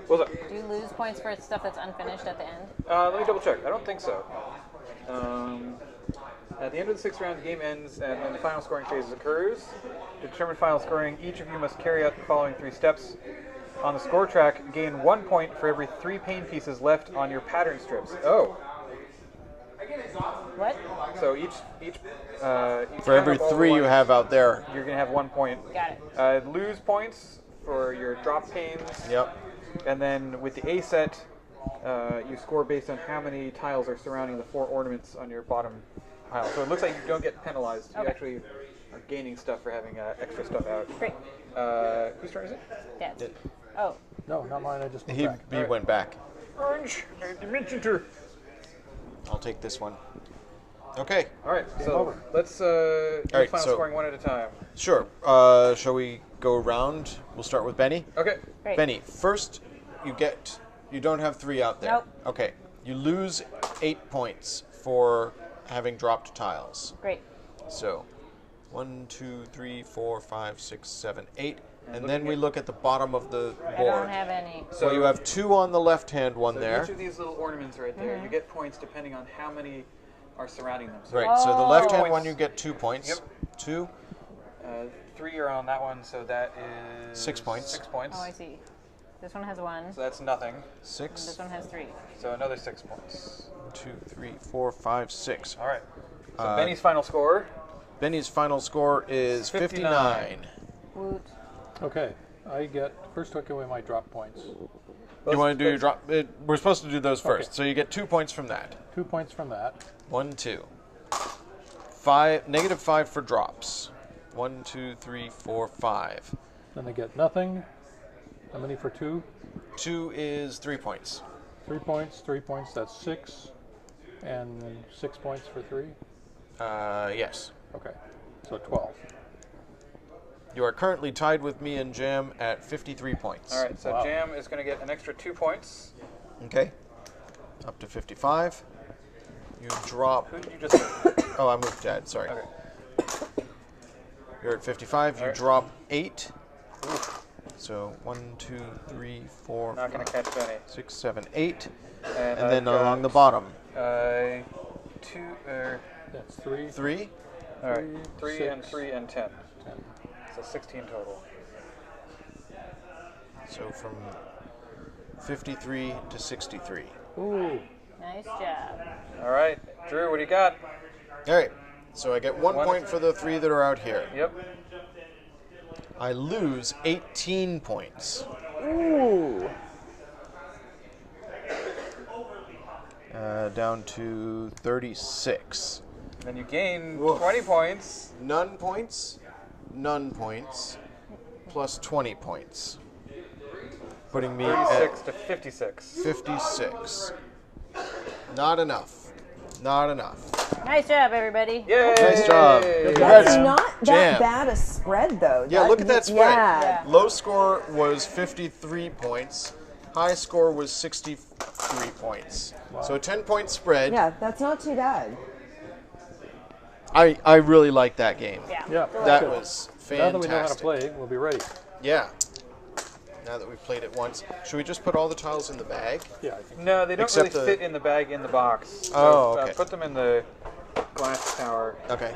Speaker 2: What's up?
Speaker 4: Do you lose points for stuff that's unfinished at the end?
Speaker 2: Let me double check. I don't think so. At the end of the 6th round, the game ends, and then the final scoring phase occurs. To determine final scoring, each of you must carry out the following 3 steps. On the score track, gain 1 point for every 3 pane pieces left on your pattern strips. Oh.
Speaker 4: What?
Speaker 2: So each
Speaker 1: For every 3 you have out there.
Speaker 2: you're going to have 1 point.
Speaker 4: Got it.
Speaker 2: Lose points for your drop panes.
Speaker 1: Yep.
Speaker 2: And then with the A set, you score based on how many tiles are surrounding the 4 ornaments on your bottom pile. So it looks like you don't get penalized. You
Speaker 4: Okay.
Speaker 2: actually are gaining stuff for having extra stuff out.
Speaker 4: Great.
Speaker 2: Whose turn is it?
Speaker 4: Dad. Oh,
Speaker 3: No, not mine. I just moved
Speaker 1: He
Speaker 3: back.
Speaker 1: went back.
Speaker 2: Orange. Dimension.
Speaker 1: I'll take this one. Okay.
Speaker 2: All right. So
Speaker 3: over.
Speaker 2: let's
Speaker 1: right,
Speaker 2: final
Speaker 1: so-
Speaker 2: scoring one at a time.
Speaker 1: Sure. Shall we go around? We'll start with Benny.
Speaker 2: Okay.
Speaker 4: great.
Speaker 1: Benny, first you don't have 3 out there.
Speaker 4: Nope.
Speaker 1: Okay. You lose 8 points for having dropped tiles.
Speaker 4: Great.
Speaker 1: So 1, 2, 3, 4, 5, 6, 7, 8. And
Speaker 2: looking
Speaker 1: then we
Speaker 2: at-
Speaker 1: look at the bottom of the
Speaker 4: I
Speaker 1: board.
Speaker 4: don't have any.
Speaker 1: So you have 2 on the left-hand one
Speaker 2: So
Speaker 1: there.
Speaker 2: each of these little ornaments right there, you get points depending on how many are surrounding them. So
Speaker 1: Right. So the left-hand
Speaker 2: points.
Speaker 1: one you get 2 points.
Speaker 2: Yep.
Speaker 1: 2.
Speaker 2: 3 are on that one, so that is
Speaker 1: 6 points.
Speaker 2: 6 points.
Speaker 4: Oh, I see. This one has 1.
Speaker 2: So that's nothing.
Speaker 4: And
Speaker 1: 6.
Speaker 4: this one has 3.
Speaker 2: So another 6 points.
Speaker 1: 2, 3, 4, 5, 6.
Speaker 2: All right. So Benny's final score.
Speaker 1: Benny's final score is 59.
Speaker 4: Woot.
Speaker 3: Okay. I get, first took away my drop points.
Speaker 1: You want to do your drop? We're supposed to do those first.
Speaker 3: Okay.
Speaker 1: So you get 2 points from that.
Speaker 3: 2 points from that.
Speaker 1: 1, 2. 5, -5 for drops. 1, 2, 3, 4, 5.
Speaker 3: Then I get nothing. How many for 2?
Speaker 1: 2 is 3 points.
Speaker 3: 3 points, 3 points, that's 6. And 6 points for 3?
Speaker 1: Yes.
Speaker 3: Okay. So 12.
Speaker 1: You are currently tied with me and Jam at 53 points.
Speaker 2: All right. So
Speaker 3: Wow.
Speaker 2: Jam is going to get an extra 2 points.
Speaker 1: Okay. Up to 55. You drop.
Speaker 2: Who did you just say?
Speaker 1: Oh, I moved Dad. Sorry.
Speaker 2: Okay.
Speaker 1: You're at 55. You
Speaker 2: All right.
Speaker 1: drop 8. So 1, 2, 3, 4,
Speaker 2: Not going to catch Benny.
Speaker 1: 6, 7, 8.
Speaker 2: And
Speaker 1: And then
Speaker 2: I've
Speaker 1: along the
Speaker 2: got,
Speaker 1: bottom.
Speaker 2: 2.
Speaker 3: That's 3.
Speaker 1: 3.
Speaker 2: All right. 3
Speaker 3: 6,
Speaker 2: and 3 and 10.
Speaker 3: 10.
Speaker 2: So 16 total.
Speaker 1: So from 53 to 63.
Speaker 3: Ooh.
Speaker 4: Nice job.
Speaker 2: All right. Drew, what do you got?
Speaker 1: All right. So I get 1
Speaker 2: One.
Speaker 1: point for the 3 that are out here.
Speaker 2: Yep.
Speaker 1: I lose 18 points.
Speaker 5: Ooh.
Speaker 1: Down to 36.
Speaker 2: Then you gain
Speaker 1: Woof.
Speaker 2: 20 points.
Speaker 1: None points, plus 20 points. Putting me
Speaker 2: 36
Speaker 1: at
Speaker 2: to 56.
Speaker 1: 56. Not enough. Not enough.
Speaker 4: Nice job, everybody.
Speaker 2: Yay!
Speaker 1: Nice job.
Speaker 5: That's
Speaker 1: Congrats,
Speaker 5: not that
Speaker 1: Jam.
Speaker 5: bad a spread, though.
Speaker 1: Yeah, look at that spread.
Speaker 5: Yeah.
Speaker 1: Low score was 53 points. High score was 63 points. So a 10-point spread.
Speaker 5: Yeah, that's not too bad.
Speaker 1: I really like that game.
Speaker 4: Yeah.
Speaker 3: Yeah.
Speaker 1: That
Speaker 3: good.
Speaker 1: was fantastic.
Speaker 3: Now that we know how to play, we'll be ready.
Speaker 1: Yeah. Now that we've played it once. Should we just put all the tiles in the bag?
Speaker 3: Yeah, I think.
Speaker 2: No, they don't
Speaker 1: Except
Speaker 2: really
Speaker 1: the-
Speaker 2: fit in the bag in the box. So,
Speaker 1: Oh, okay.
Speaker 2: put them in the glass tower.
Speaker 1: Okay.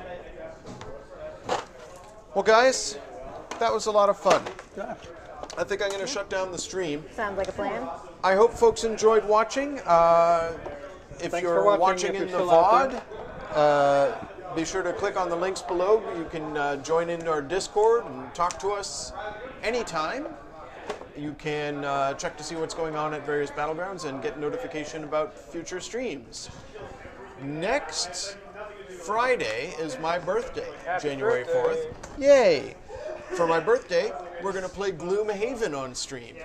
Speaker 1: Well, guys, that was a lot of fun.
Speaker 3: Yeah.
Speaker 1: I think I'm going to shut down the stream.
Speaker 4: Sounds like a plan.
Speaker 1: I hope folks enjoyed watching. If
Speaker 2: Thanks
Speaker 1: you're
Speaker 2: for watching,
Speaker 1: watching
Speaker 2: if
Speaker 1: in
Speaker 2: you're
Speaker 1: the
Speaker 2: still out
Speaker 1: VOD, be sure to click on the links below. You can join in our Discord and talk to us anytime. you can check to see what's going on at various Battlegrounds and get notification about future streams. Next Friday is my birthday, January 4th. Yay! For my birthday, we're going to play Gloomhaven on stream.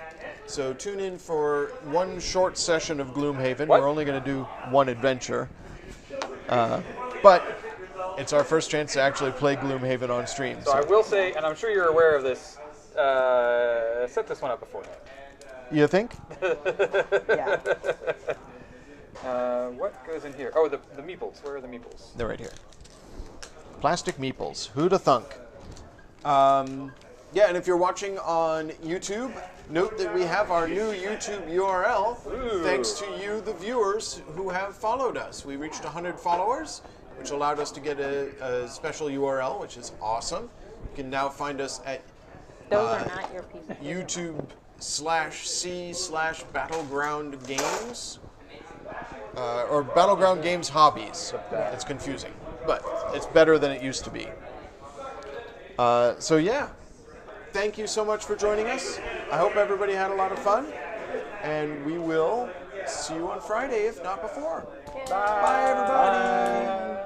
Speaker 1: So tune in for one short session of Gloomhaven. We're only going to do one adventure. But it's our first chance to actually play Gloomhaven on stream.
Speaker 2: So I will say, and I'm sure you're aware of this, set this one up before.
Speaker 1: You think?
Speaker 5: Yeah.
Speaker 2: What goes in here? Oh, the meeples. Where are the meeples?
Speaker 1: They're right here. Plastic meeples. Who'da thunk? Yeah, and if you're watching on YouTube, note that we have our new YouTube URL, thanks to you, the viewers, who have followed us. We reached 100 followers, which allowed us to get a special URL, which is awesome. You can now find us at
Speaker 4: Those are not your pieces.
Speaker 1: YouTube/C/Battleground Games. Or Battleground Games Hobbies. It's confusing, but it's better than it used to be. So yeah, thank you so much for joining us. I hope everybody had a lot of fun, and we will see you on Friday, if not before. Bye everybody.